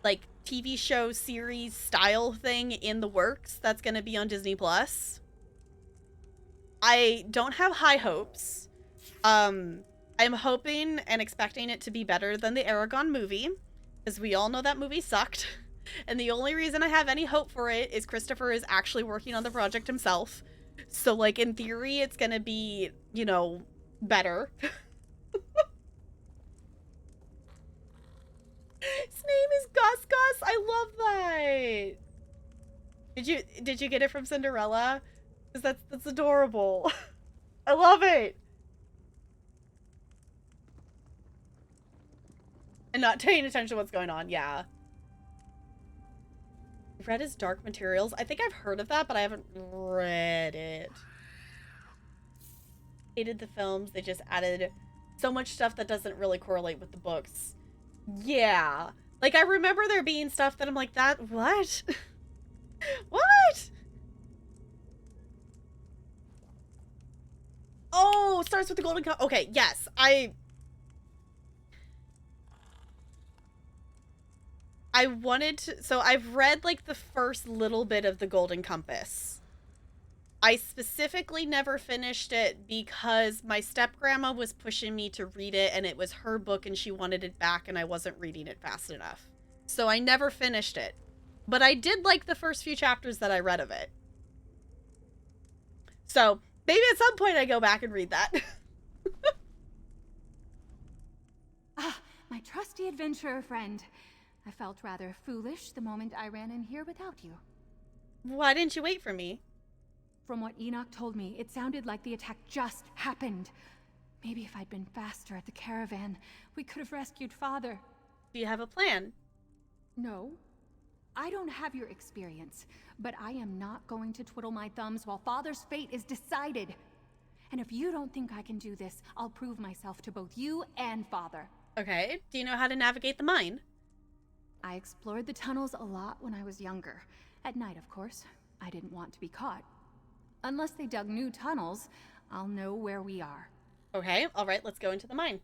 like, TV show series style thing in the works that's going to be on Disney Plus. I don't have high hopes. I'm hoping and expecting it to be better than the Aragon movie, because we all know that movie sucked. And the only reason I have any hope for it is Christopher is actually working on the project himself. So, like, in theory, it's gonna be, you know, better. His name is Gus Gus. I love that. Did you get it from Cinderella? Because that's adorable. I love it. And not paying attention to what's going on. Yeah. Read his Dark Materials. I think I've heard of that, but I haven't read it. Hated the films. They just added so much stuff that doesn't really correlate with the books. Yeah. Like, I remember there being stuff that I'm like, what? What? Oh, starts with the golden cup. Okay, yes. I wanted to, so I've read, like, the first little bit of the Golden Compass. I specifically never finished it because my step-grandma was pushing me to read it, and it was her book and she wanted it back and I wasn't reading it fast enough. So I never finished it. But I did like the first few chapters that I read of it. So maybe at some point I go back and read that. My trusty adventurer friend. I felt rather foolish the moment I ran in here without you. Why didn't you wait for me? From what Enoch told me, it sounded like the attack just happened. Maybe if I'd been faster at the caravan, we could have rescued Father. Do you have a plan? No. I don't have your experience, but I am not going to twiddle my thumbs while Father's fate is decided. And if you don't think I can do this, I'll prove myself to both you and Father. Okay. Do you know how to navigate the mine? I explored the tunnels a lot when I was younger. At night, of course. I didn't want to be caught. Unless they dug new tunnels, I'll know where we are. Okay, alright, let's go into the mine.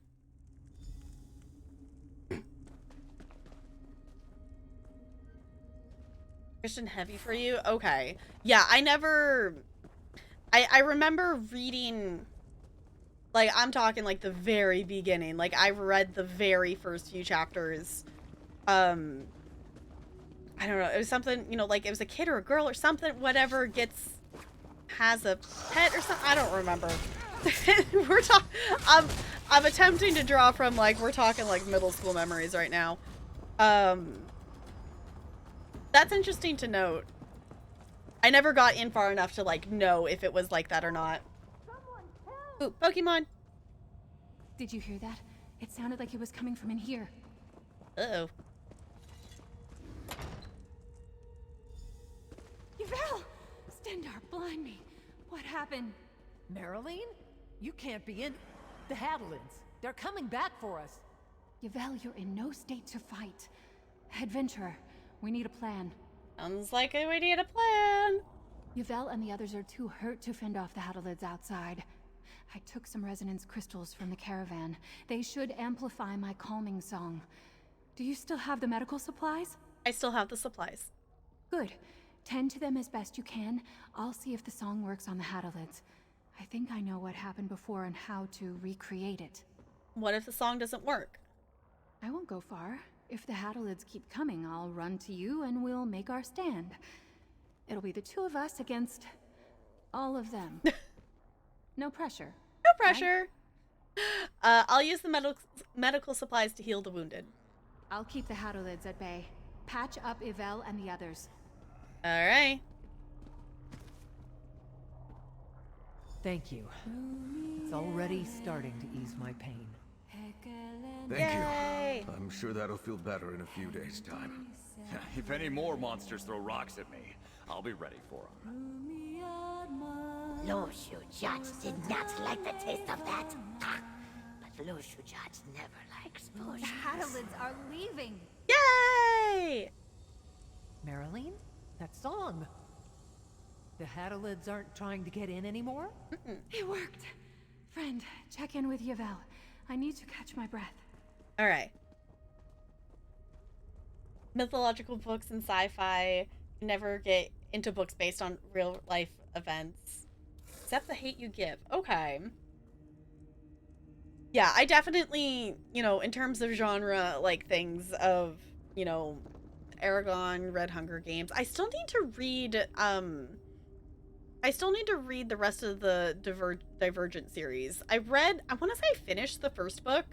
Christian heavy for you? Okay. Yeah, I remember reading, like, I'm talking, like, the very beginning. Like, I read the very first few chapters. I don't know, it was something, you know, like, it was a kid or a girl or something, whatever has a pet or something, I don't remember. we're talking. I'm attempting to draw from like we're talking like middle school memories right now. That's interesting to note. I never got in far enough to like know if it was like that or not. Ooh, Pokemon. Did you hear that? It sounded like it was coming from in here. Uh-oh. Yvel! Stendar, blind me. What happened? Marilyn? You can't be in... The Hadalids. They're coming back for us. Yvel, you're in no state to fight. Adventurer, we need a plan. Sounds like we need a plan. Yvel and the others are too hurt to fend off the Hadalids outside. I took some resonance crystals from the caravan. They should amplify my calming song. Do you still have the medical supplies? I still have the supplies. Good. Tend to them as best you can. I'll see if the song works on the Hadalids. I think I know what happened before and how to recreate it. What if the song doesn't work? I won't go far. If the Hadalids keep coming, I'll run to you and we'll make our stand. It'll be the two of us against all of them. No pressure. No pressure. Right? I'll use the medical supplies to heal the wounded. I'll keep the Hadalids at bay. Patch up Yvel and the others. All right. Thank you. It's already starting to ease my pain. Thank Yay. you. I'm sure that'll feel better in a few days' time. If any more monsters throw rocks at me, I'll be ready for them. Lord Shujats did not like the taste of that. But Lord Shujats never likes bullshit. The Hadalids are leaving. Yay! Marilyn? That song. The Hadalids aren't trying to get in anymore? It worked. Friend, check in with Yvel. I need to catch my breath. All right. Mythological books and sci-fi never get into books based on real life events. Except The Hate You Give. Okay. Yeah, I definitely, you know, in terms of genre, like things of, you know, Aragon, read Hunger Games. I still need to read the rest of the Divergent series. I want to say I finished the first book,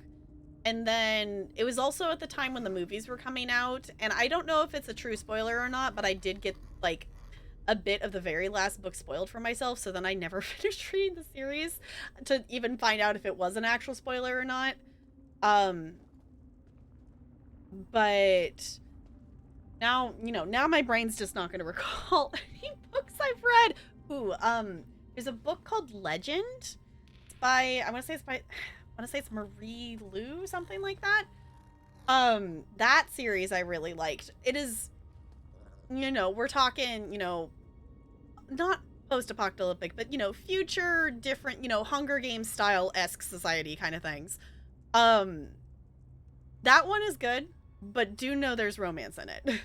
and then it was also at the time when the movies were coming out, and I don't know if it's a true spoiler or not, but I did get like a bit of the very last book spoiled for myself, so then I never finished reading the series to even find out if it was an actual spoiler or not. But now, you know, now my brain's just not going to recall any books I've read. Ooh, there's a book called Legend. It's by, I want to say it's Marie Lu, something like that. That series I really liked. It is, you know, we're talking, you know, not post-apocalyptic, but, you know, future, different, you know, Hunger Games style-esque society kind of things. That one is good, but do know there's romance in it.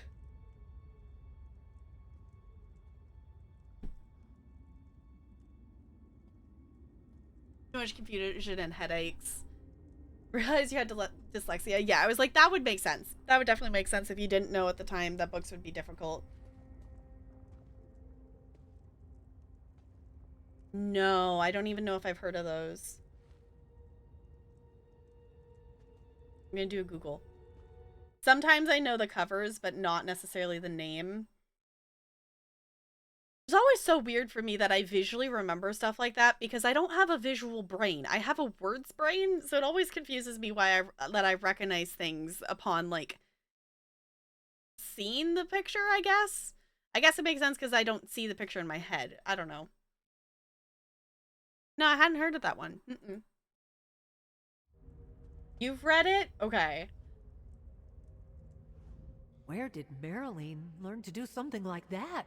Too much confusion and headaches. Realize you had dyslexia. Yeah, I was like, that would make sense. That would definitely make sense if you didn't know at the time that books would be difficult. No, I don't even know if I've heard of those. I'm gonna do a Google. Sometimes I know the covers, but not necessarily the name. It's always so weird for me that I visually remember stuff like that because I don't have a visual brain. I have a words brain, so it always confuses me why I recognize things upon, like, seeing the picture, I guess. I guess it makes sense because I don't see the picture in my head. I don't know. No, I hadn't heard of that one. You've read it? Okay. Where did Marilyn learn to do something like that?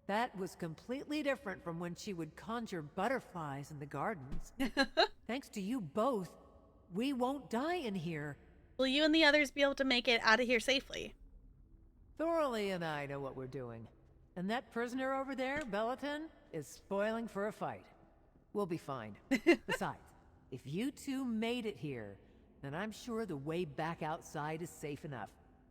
That was completely different from when she would conjure butterflies in the gardens. Thanks to you both, we won't die in here. Will you and the others be able to make it out of here safely? Thorley and I know what we're doing. And that prisoner over there, Bellaton, is spoiling for a fight. We'll be fine. Besides, if you two made it here, then I'm sure the way back outside is safe enough.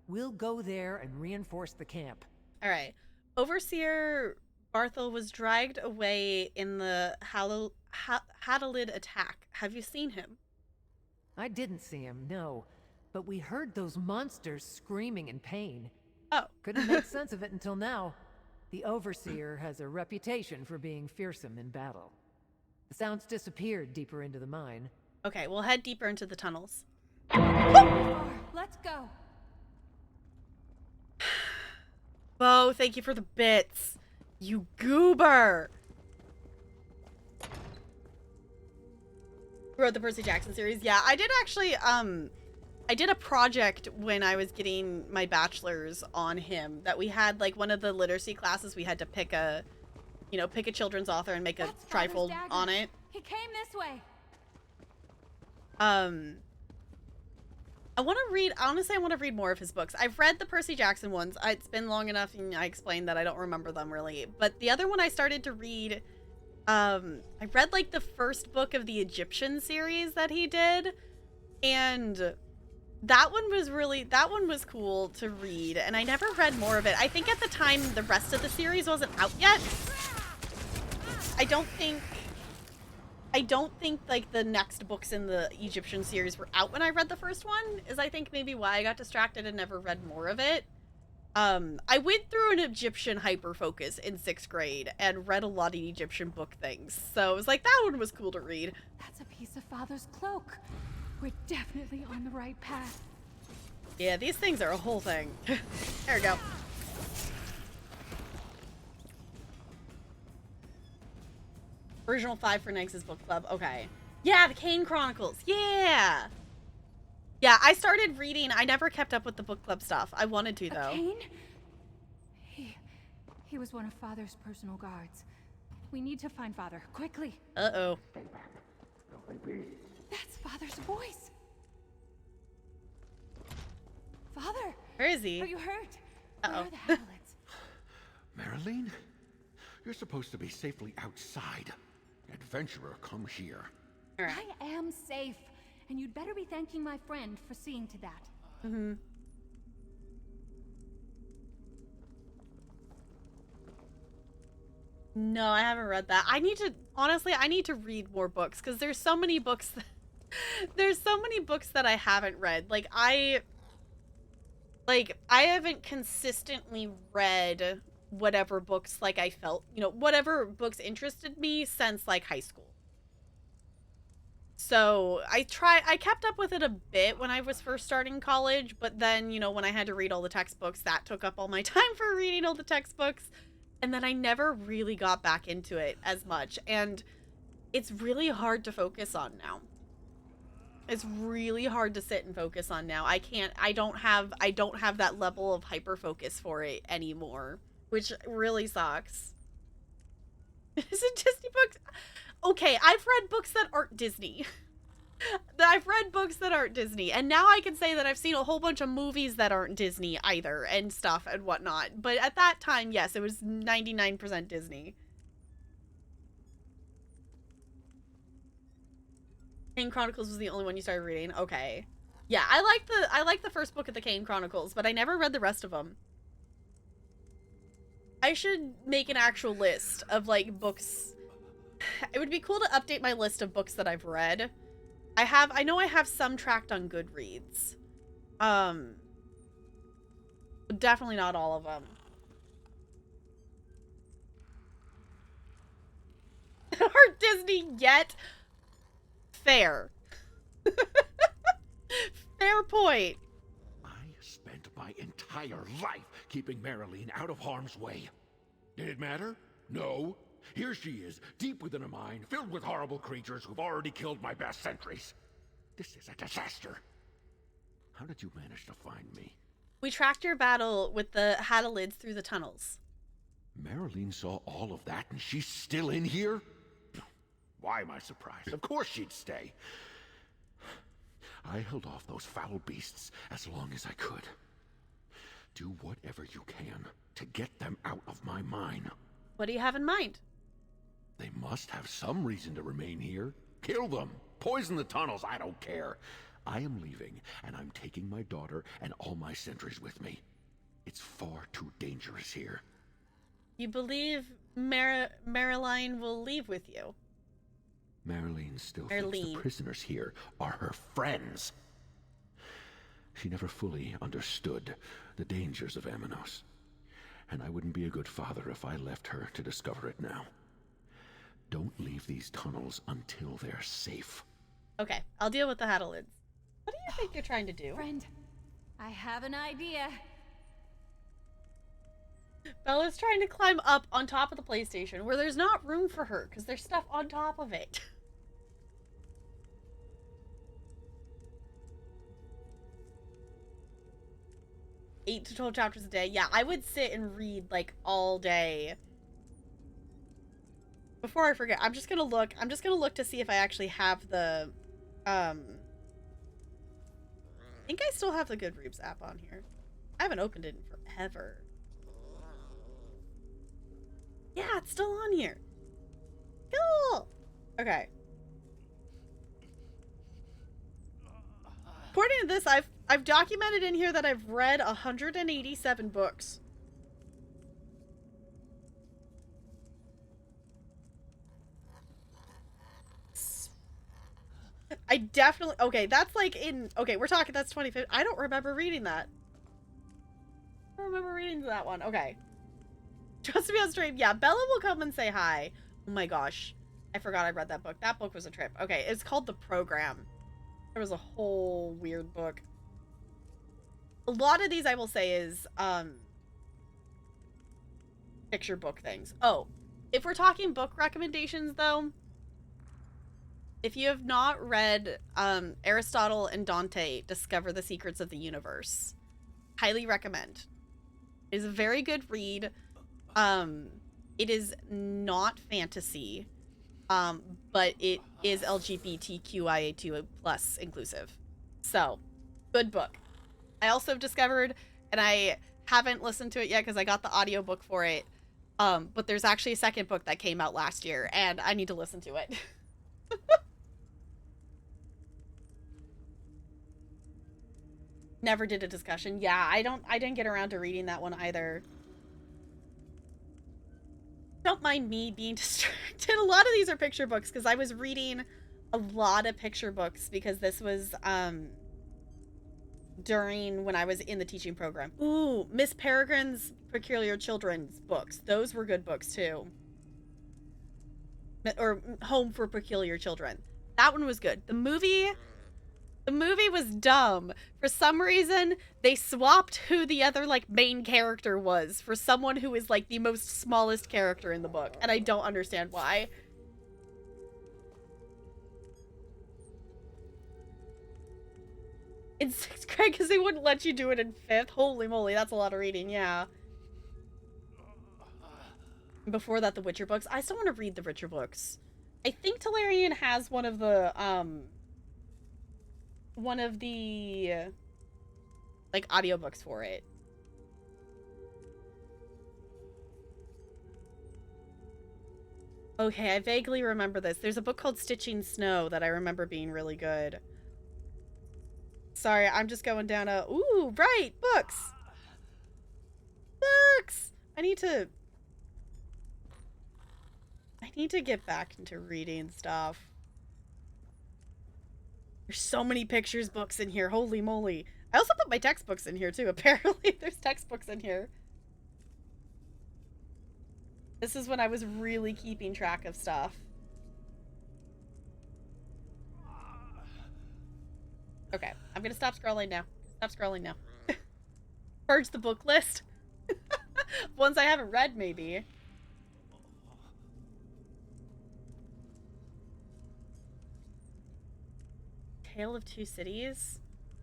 We'll go there and reinforce the camp. All right. Overseer Barthel was dragged away in the Hadalid attack. Have you seen him? I didn't see him, no. But we heard those monsters screaming in pain. Oh. Couldn't make sense of it until now. The Overseer has a reputation for being fearsome in battle. The sounds disappeared deeper into the mine. Okay, we'll head deeper into the tunnels. Let's go. Bo, thank you for the bits. You goober. Wrote the Percy Jackson series. Yeah, I did actually, I did a project when I was getting my bachelor's on him that we had, like, one of the literacy classes, we had to pick a, you know, pick a children's author and make a trifold on it. He came this way. I want to read, honestly, I want to read more of his books. I've read the Percy Jackson ones. It's been long enough, and I explained that I don't remember them really. But the other one I started to read, I read, like, the first book of the Egyptian series that he did. And that one was cool to read. And I never read more of it. I think at the time, the rest of the series wasn't out yet. I don't think, like, the next books in the Egyptian series were out when I read the first one, is I think maybe why I got distracted and never read more of it. I went through an Egyptian hyper-focus in 6th grade and read a lot of Egyptian book things, so it was like, that one was cool to read. That's a piece of Father's cloak. We're definitely on the right path. Yeah, these things are a whole thing. There we go. Original 5 for Nix's book club. Okay. Yeah, the Kane Chronicles. Yeah. Yeah, I started reading. I never kept up with the book club stuff. I wanted to, though. Kane? He was one of Father's personal guards. We need to find Father, quickly. Uh-oh. That's Father's voice. Father! Where is he? Are you hurt? Uh-oh. Where are the Hamlets? Marilyn? You're supposed to be safely outside. Adventurer, come here. All right. I am safe, and you'd better be thanking my friend for seeing to that. Mm-hmm. No, I haven't read that. Honestly, I need to read more books, because there's so many books that I haven't read. Like, I haven't consistently read whatever books, like, I felt, you know, whatever books interested me since, like, high school. So I kept up with it a bit when I was first starting college, but then, you know, when I had to read all the textbooks, that took up all my time for reading all the textbooks. And then I never really got back into it as much. And it's really hard to focus on now. It's really hard to sit and focus on now. I don't have that level of hyper focus for it anymore, which really sucks. Is it Disney books? Okay, I've read books that aren't Disney. I've read books that aren't Disney, and now I can say that I've seen a whole bunch of movies that aren't Disney either, and stuff and whatnot. But at that time, yes, it was 99% Disney. Kane Chronicles was the only one you started reading. Okay. Yeah, I like the first book of the Kane Chronicles, but I never read the rest of them. I should make an actual list of, like, books. It would be cool to update my list of books that I've read. I know I have some tracked on Goodreads. Definitely not all of them. Aren't Disney yet? Fair. Fair point. I spent my entire life keeping Marilyn out of harm's way. Did it matter? No. Here she is, deep within a mine, filled with horrible creatures who've already killed my best sentries. This is a disaster. How did you manage to find me? We tracked your battle with the Hadalids through the tunnels. Marilyn saw all of that and she's still in here? Why am I surprised? Of course she'd stay. I held off those foul beasts as long as I could. Do whatever you can to get them out of my mine. What do you have in mind? They must have some reason to remain here. Kill them. Poison the tunnels. I don't care. I am leaving, and I'm taking my daughter and all my sentries with me. It's far too dangerous here. You believe Marilyn will leave with you. Marilyn still thinks the prisoners here are her friends. She never fully understood the dangers of Amanos, and I wouldn't be a good father if I left her to discover it now. Don't leave these tunnels until they're safe. Okay, I'll deal with the Haddalids. What do you think you're trying to do? Friend, I have an idea. Bella's trying to climb up on top of the PlayStation where there's not room for her because there's stuff on top of it. Eight to 12 chapters a day. Yeah, I would sit and read like all day. Before I forget, I'm just gonna look to see if I actually have the I think I still have the Goodreads app on here. I haven't opened it in forever. Yeah, it's still on here. Cool. Okay. According to this, I've documented in here that I've read 187 books. I definitely... Okay, that's like in... Okay, we're talking... That's 25... I don't remember reading that. I don't remember reading that one. Okay. Trust me on stream. Yeah, Bella will come and say hi. Oh my gosh. I forgot I read that book. That book was a trip. Okay, it's called The Program. There was a whole weird book. A lot of these, I will say, is, picture book things. Oh, if we're talking book recommendations, though, if you have not read, Aristotle and Dante Discover the Secrets of the Universe, highly recommend. It is a very good read. It is not fantasy, but it is LGBTQIA2+ inclusive. So, good book. I also have discovered, and I haven't listened to it yet because I got the audiobook for it, but there's actually a second book that came out last year, and I need to listen to it. Never did a discussion. Yeah, I didn't get around to reading that one either. Don't mind me being distracted. A lot of these are picture books because I was reading a lot of picture books because this was during when I was in the teaching program. Ooh, Miss Peregrine's Peculiar Children's books. Those were good books too. Or Home for Peculiar Children. That one was good. The movie was dumb. For some reason, they swapped who the other, like, main character was for someone who is, like, the most smallest character in the book. And I don't understand why. In 6th grade, because they wouldn't let you do it in 5th. Holy moly, that's a lot of reading, yeah. Before that, the Witcher books. I still want to read the Witcher books. I think Talarian has one of the, like, audiobooks for it. Okay, I vaguely remember this. There's a book called Stitching Snow that I remember being really good. Sorry, I'm just going down a... Ooh, right! Books! Books! I need to get back into reading stuff. There's so many pictures books in here. Holy moly. I also put my textbooks in here too. Apparently there's textbooks in here. This is when I was really keeping track of stuff. Okay, I'm gonna stop scrolling now. Stop scrolling now. Purge the book list. Ones I haven't read, maybe. Tale of Two Cities?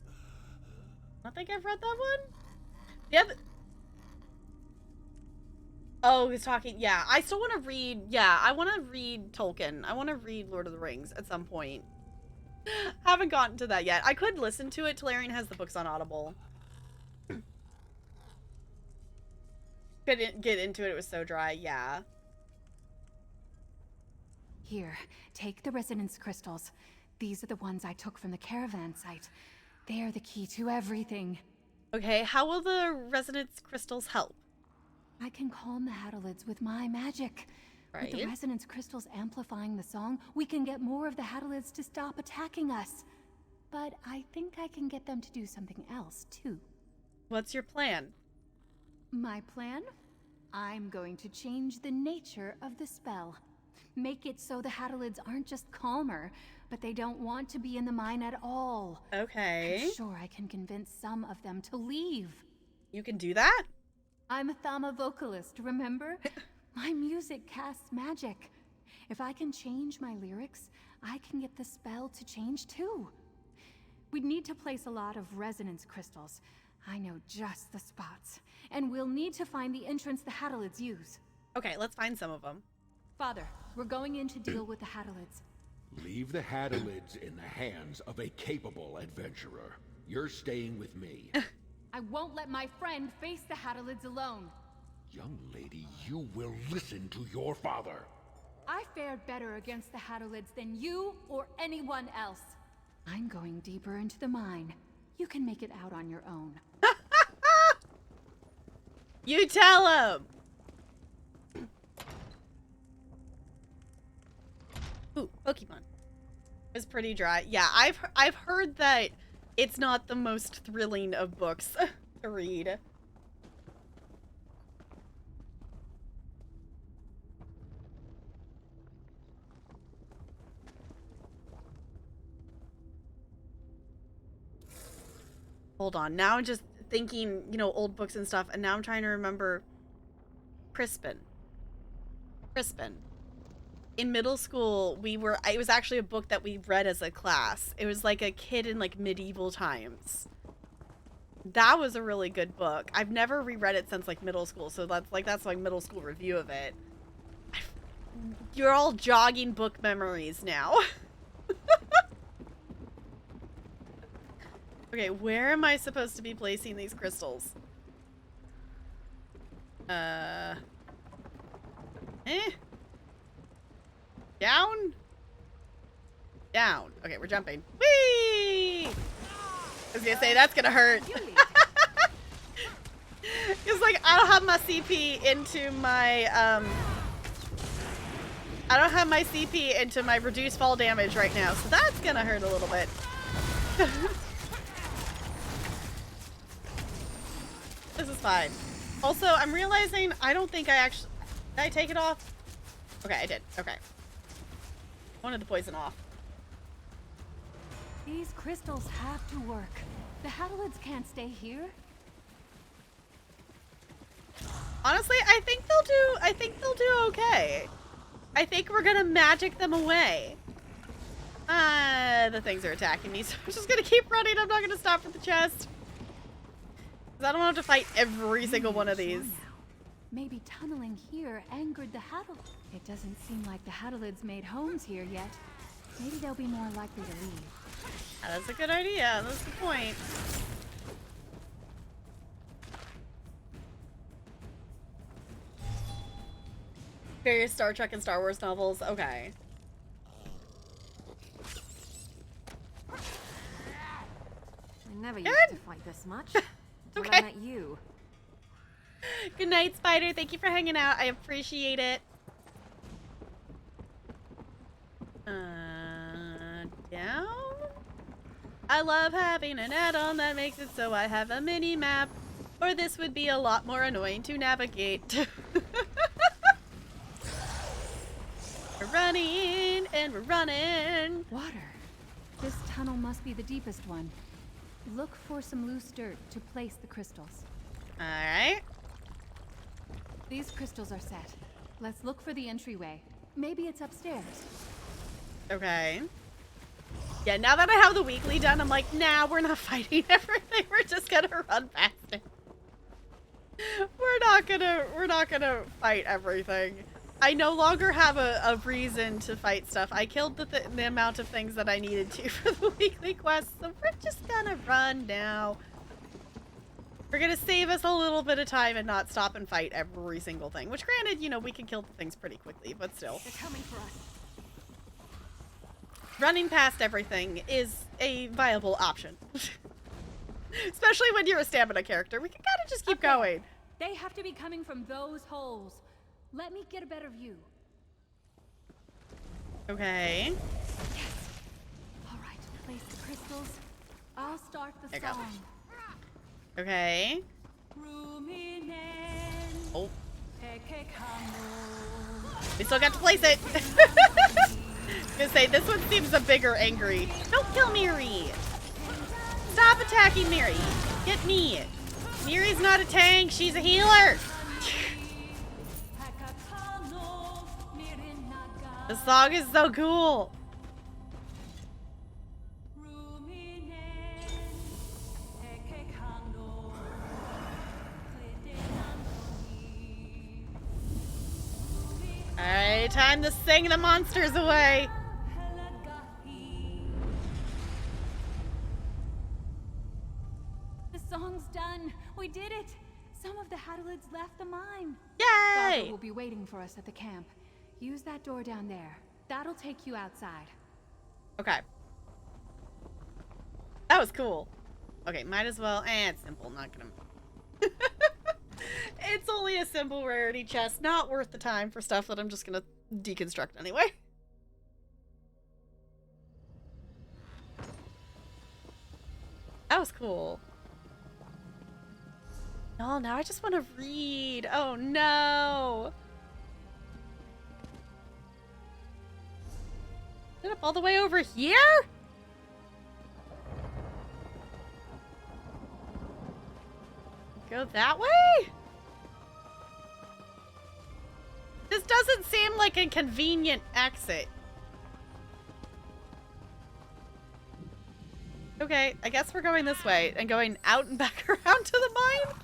I don't think I've read that one. Yeah. Oh, he's talking. Yeah, I still want to read. Yeah, I want to read Tolkien. I want to read Lord of the Rings at some point. Haven't gotten to that yet. I could listen to it. Talarian has the books on Audible. Couldn't get into it. It was so dry. Yeah. Here, take the resonance crystals. These are the ones I took from the caravan site. They are the key to everything. Okay, how will the resonance crystals help? I can calm the Hadalids with my magic. With the Right. resonance crystals amplifying the song, we can get more of the Hadalids to stop attacking us. But I think I can get them to do something else, too. What's your plan? My plan? I'm going to change the nature of the spell. Make it so the Hadalids aren't just calmer, but they don't want to be in the mine at all. Okay. I'm sure I can convince some of them to leave. You can do that? I'm a Thama vocalist, remember? My music casts magic. If I can change my lyrics, I can get the spell to change too. We'd need to place a lot of resonance crystals. I know just the spots. And we'll need to find the entrance the Hadalids use. Okay, let's find some of them. Father, we're going in to deal with the Hadalids. Leave the Hadalids in the hands of a capable adventurer. You're staying with me. I won't let my friend face the Hadalids alone. Young lady, you will listen to your father. I fared better against the Hadalids than you or anyone else. I'm going deeper into the mine. You can make it out on your own. You tell him! Ooh, Pokemon. It's pretty dry. Yeah, I've heard that it's not the most thrilling of books to read. Hold on. Now I'm just thinking, you know, old books and stuff, and now I'm trying to remember Crispin. In middle school, it was actually a book that we read as a class. It was like a kid in like medieval times. That was a really good book. I've never reread it since like middle school, so that's like middle school review of it. You're all jogging book memories now. Okay, where am I supposed to be placing these crystals? Down? Down. Okay, we're jumping. Whee! I was gonna say, that's gonna hurt. It's like, I don't have my CP into my, I don't have my CP into my reduced fall damage right now, so that's gonna hurt a little bit. This is fine. Also, I'm realizing I don't think I actually... Did I take it off? Okay, I did. Okay. Wanted the poison off. These crystals have to work. The Hadalids can't stay here. Honestly, I think they'll do okay. I think we're gonna magic them away. The things are attacking me, so I'm just gonna keep running. I'm not gonna stop for the chest. I don't have to fight every single one of these. Maybe tunneling here angered the Hadalids. It doesn't seem like the Hadalids made homes here yet. Maybe they'll be more likely to leave. That's a good idea. That's the point. Various Star Trek and Star Wars novels. Okay. I never used to fight this much. Until I met you. Good night, Spider. Thank you for hanging out. I appreciate it. Down? I love having an add-on that makes it so I have a mini-map, or this would be a lot more annoying to navigate. We're running, and we're running. Water. This tunnel must be the deepest one. Look for some loose dirt to place the crystals. Alright. These crystals are set. Let's look for the entryway. Maybe it's upstairs. Okay. Yeah, now that I have the weekly done, I'm like, nah, we're not fighting everything. We're just gonna run past it. We're not gonna fight everything. I no longer have a reason to fight stuff. I killed the amount of things that I needed to for the weekly quest, so we're just gonna run now. We're gonna save us a little bit of time and not stop and fight every single thing. Which, granted, you know, we can kill the things pretty quickly, but still. They're coming for us. Running past everything is a viable option. Especially when you're a stamina character. We can kind of just keep going. They have to be coming from those holes. Let me get a better view. Okay. Yes. All right, place the crystals. I'll start the There you go. song. Okay. Oh. We still got to place it. Gonna say, this one seems a bigger angry. Don't kill Miri. Stop attacking Miri. Get me. Miri's not a tank. She's a healer. The song is so cool. Alright, time to sing the monsters away. The song's done. We did it. Some of the Hadalids left the mine. Yay! Father will be waiting for us at the camp. Use that door down there. That'll take you outside. Okay. That was cool. Okay, might as well. It's simple. Not gonna. It's only a simple rarity chest. Not worth the time for stuff that I'm just gonna deconstruct anyway. That was cool. No, now I just want to read. Oh no. Is it up all the way over here? Go that way? This doesn't seem like a convenient exit. Okay, I guess we're going this way and going out and back around to the mine.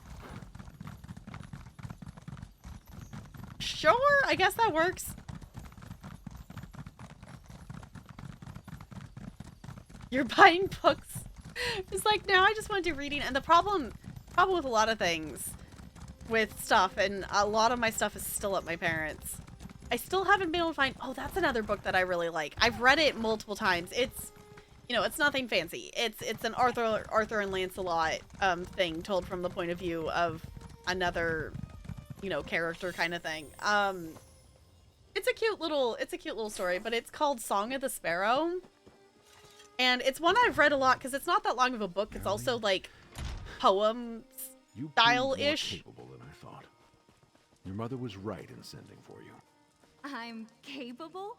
Sure, I guess that works. You're buying books. It's like, now I just want to do reading. And the problem with a lot of things with stuff, and a lot of my stuff is still at my parents'. I still haven't been able to find, oh, that's another book that I really like. I've read it multiple times. It's, you know, it's nothing fancy. It's an Arthur and Lancelot thing told from the point of view of another, you know, character kind of thing. It's a cute little story, but it's called Song of the Sparrow. And it's one I've read a lot because it's not that long of a book. It's also like poem style-ish. You proved more capable than I thought. Your mother was right in sending for you. I'm capable?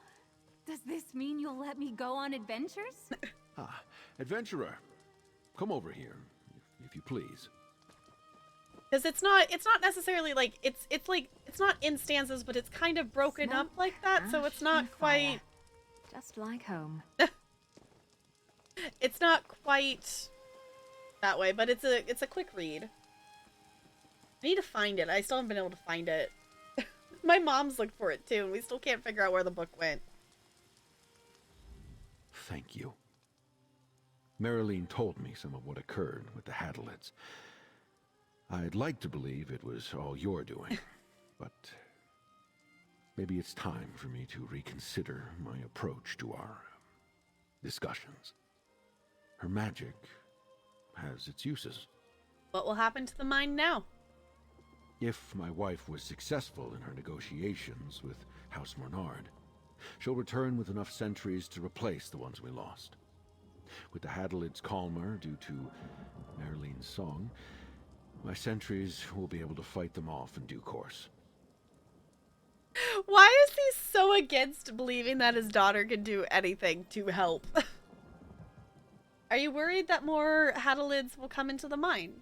Does this mean you'll let me go on adventures? Adventurer, come over here, if you please. Because it's not necessarily like, it's not in stanzas, but it's kind of broken up like that, so it's not quite... Just like home. It's not quite that way, but it's a quick read. I need to find it. I still haven't been able to find it. My mom's looked for it too, and we still can't figure out where the book went. Thank you. Marilyn told me some of what occurred with the Hadalids. I'd like to believe it was all your doing, but maybe it's time for me to reconsider my approach to our discussions. Her magic has its uses. What will happen to the mine now? If my wife was successful in her negotiations with House Mornard, she'll return with enough sentries to replace the ones we lost. With the Hadalids calmer due to Marilyn's song, my sentries will be able to fight them off in due course. Why is he so against believing that his daughter can do anything to help? Are you worried that more Hadalids will come into the mine?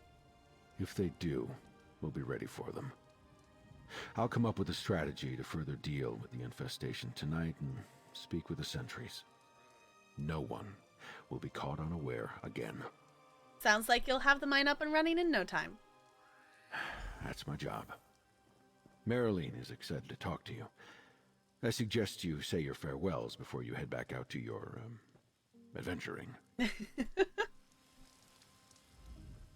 If they do, we'll be ready for them. I'll come up with a strategy to further deal with the infestation tonight and speak with the sentries. No one will be caught unaware again. Sounds like you'll have the mine up and running in no time. That's my job. Marilyn is excited to talk to you. I suggest you say your farewells before you head back out to your, adventuring.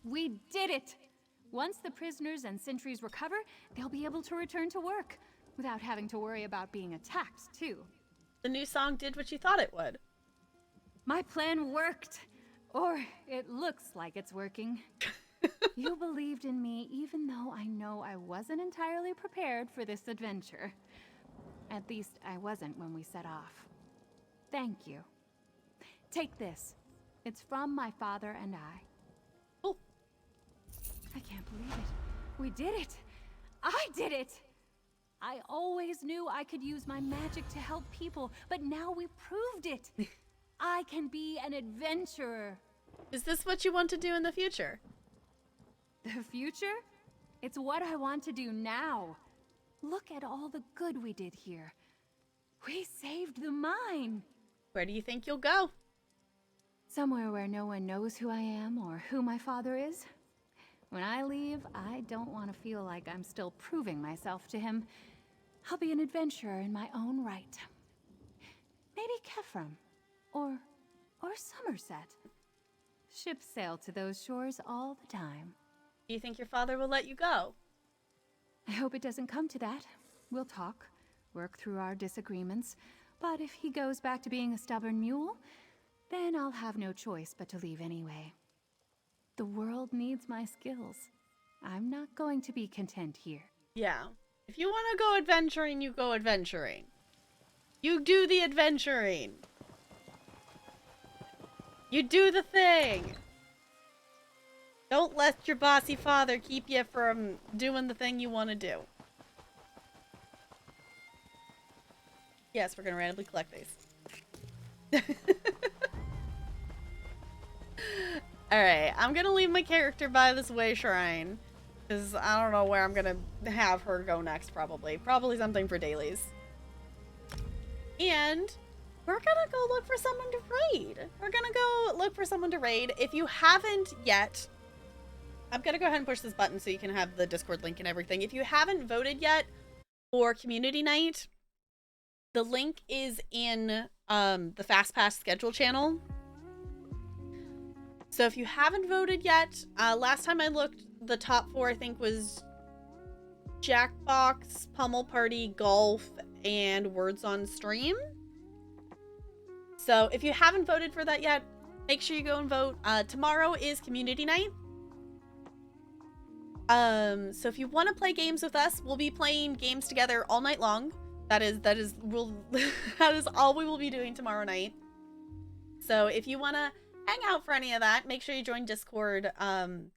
We did it! Once the prisoners and sentries recover, they'll be able to return to work, without having to worry about being attacked, too. The new song did what you thought it would. My plan worked! Or it looks like it's working. You believed in me even though I know I wasn't entirely prepared for this adventure. At least I wasn't when we set off. Thank you. Take this. It's from my father and I. Oh. I can't believe it. We did it! I did it! I always knew I could use my magic to help people, but now we proved it! I can be an adventurer. Is this what you want to do in the future? The future? It's what I want to do now. Look at all the good we did here. We saved the mine. Where do you think you'll go? Somewhere where no one knows who I am or who my father is. When I leave, I don't want to feel like I'm still proving myself to him. I'll be an adventurer in my own right. Maybe Kefram. Or Somerset. Ships sail to those shores all the time. Do you think your father will let you go? I hope it doesn't come to that. We'll talk, work through our disagreements, but if he goes back to being a stubborn mule, then I'll have no choice but to leave anyway. The world needs my skills. I'm not going to be content here. Yeah. If you want to go adventuring, you go adventuring. You do the adventuring. You do the thing. Don't let your bossy father keep you from doing the thing you want to do. Yes, we're going to randomly collect these. Alright, I'm going to leave my character by this way shrine. Because I don't know where I'm going to have her go next, probably. Probably something for dailies. And we're going to go look for someone to raid. We're going to go look for someone to raid. If you haven't yet... I'm going to go ahead and push this button so you can have the Discord link and everything. If you haven't voted yet for Community Night, the link is in the Fast Pass schedule channel. So if you haven't voted yet, last time I looked, the top 4 I think was Jackbox, Pummel Party, Golf, and Words on Stream. So if you haven't voted for that yet, make sure you go and vote. Tomorrow is Community Night. So if you want to play games with us, we'll be playing games together all night long. That is all we will be doing tomorrow night. So if you want to hang out for any of that, make sure you join Discord, so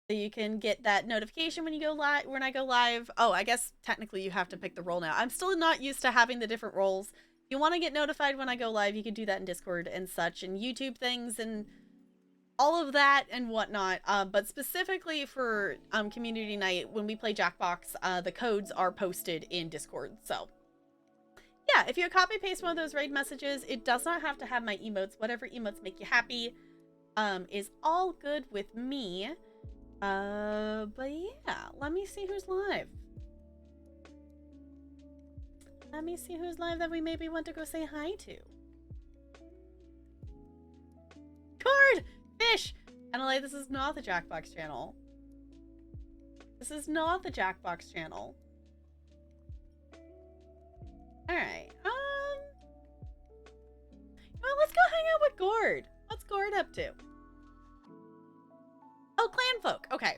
you can get that notification when you go live, when I go live. Oh, I guess technically you have to pick the role now. I'm still not used to having the different roles. If you want to get notified when I go live, you can do that in Discord and such, and YouTube things and all of that and whatnot. But specifically for Community Night, when we play Jackbox, the codes are posted in Discord. So yeah, if you copy paste one of those raid messages, it does not have to have my emotes. Whatever emotes make you happy is all good with me. But yeah, let me see who's live. Let me see who's live that we maybe want to go say hi to. Cord! Fish! Adelaide, this is not the Jackbox channel. This is not the Jackbox channel. Alright, well, let's go hang out with Gord. What's Gord up to? Oh, Clanfolk. Okay.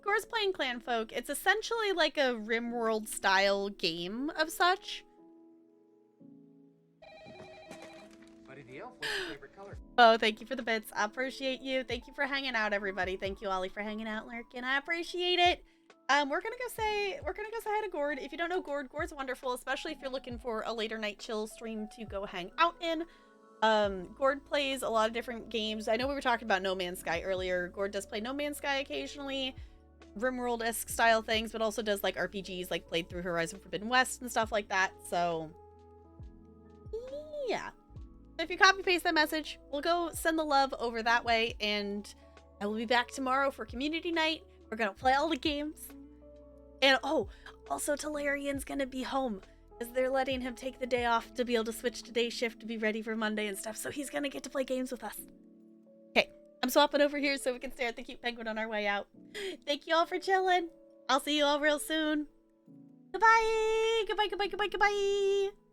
Gord's playing Clanfolk. It's essentially like a RimWorld style game of such. Buddy the elf, what's your favorite color? Oh, thank you for the bits. I appreciate you. Thank you for hanging out, everybody. Thank you, Ollie, for hanging out, lurking. I appreciate it. We're gonna go say hi to Gord. If you don't know Gord, Gord's wonderful, especially if you're looking for a later night chill stream to go hang out in. Gord plays a lot of different games. I know we were talking about No Man's Sky earlier. Gord does play No Man's Sky occasionally, RimWorld-esque style things, but also does like RPGs, like played through Horizon Forbidden West and stuff like that. So yeah, if you copy paste that message, we'll go send the love over that way, and I will be back tomorrow for Community Night. We're gonna play all the games. And oh, also Talarian's gonna be home, because they're letting him take the day off to be able to switch to day shift to be ready for Monday and stuff, so he's gonna get to play games with us. Okay, I'm swapping over here so we can stare at the cute penguin on our way out. Thank you all for chilling. I'll see you all real soon. Goodbye! Goodbye, goodbye, goodbye, goodbye!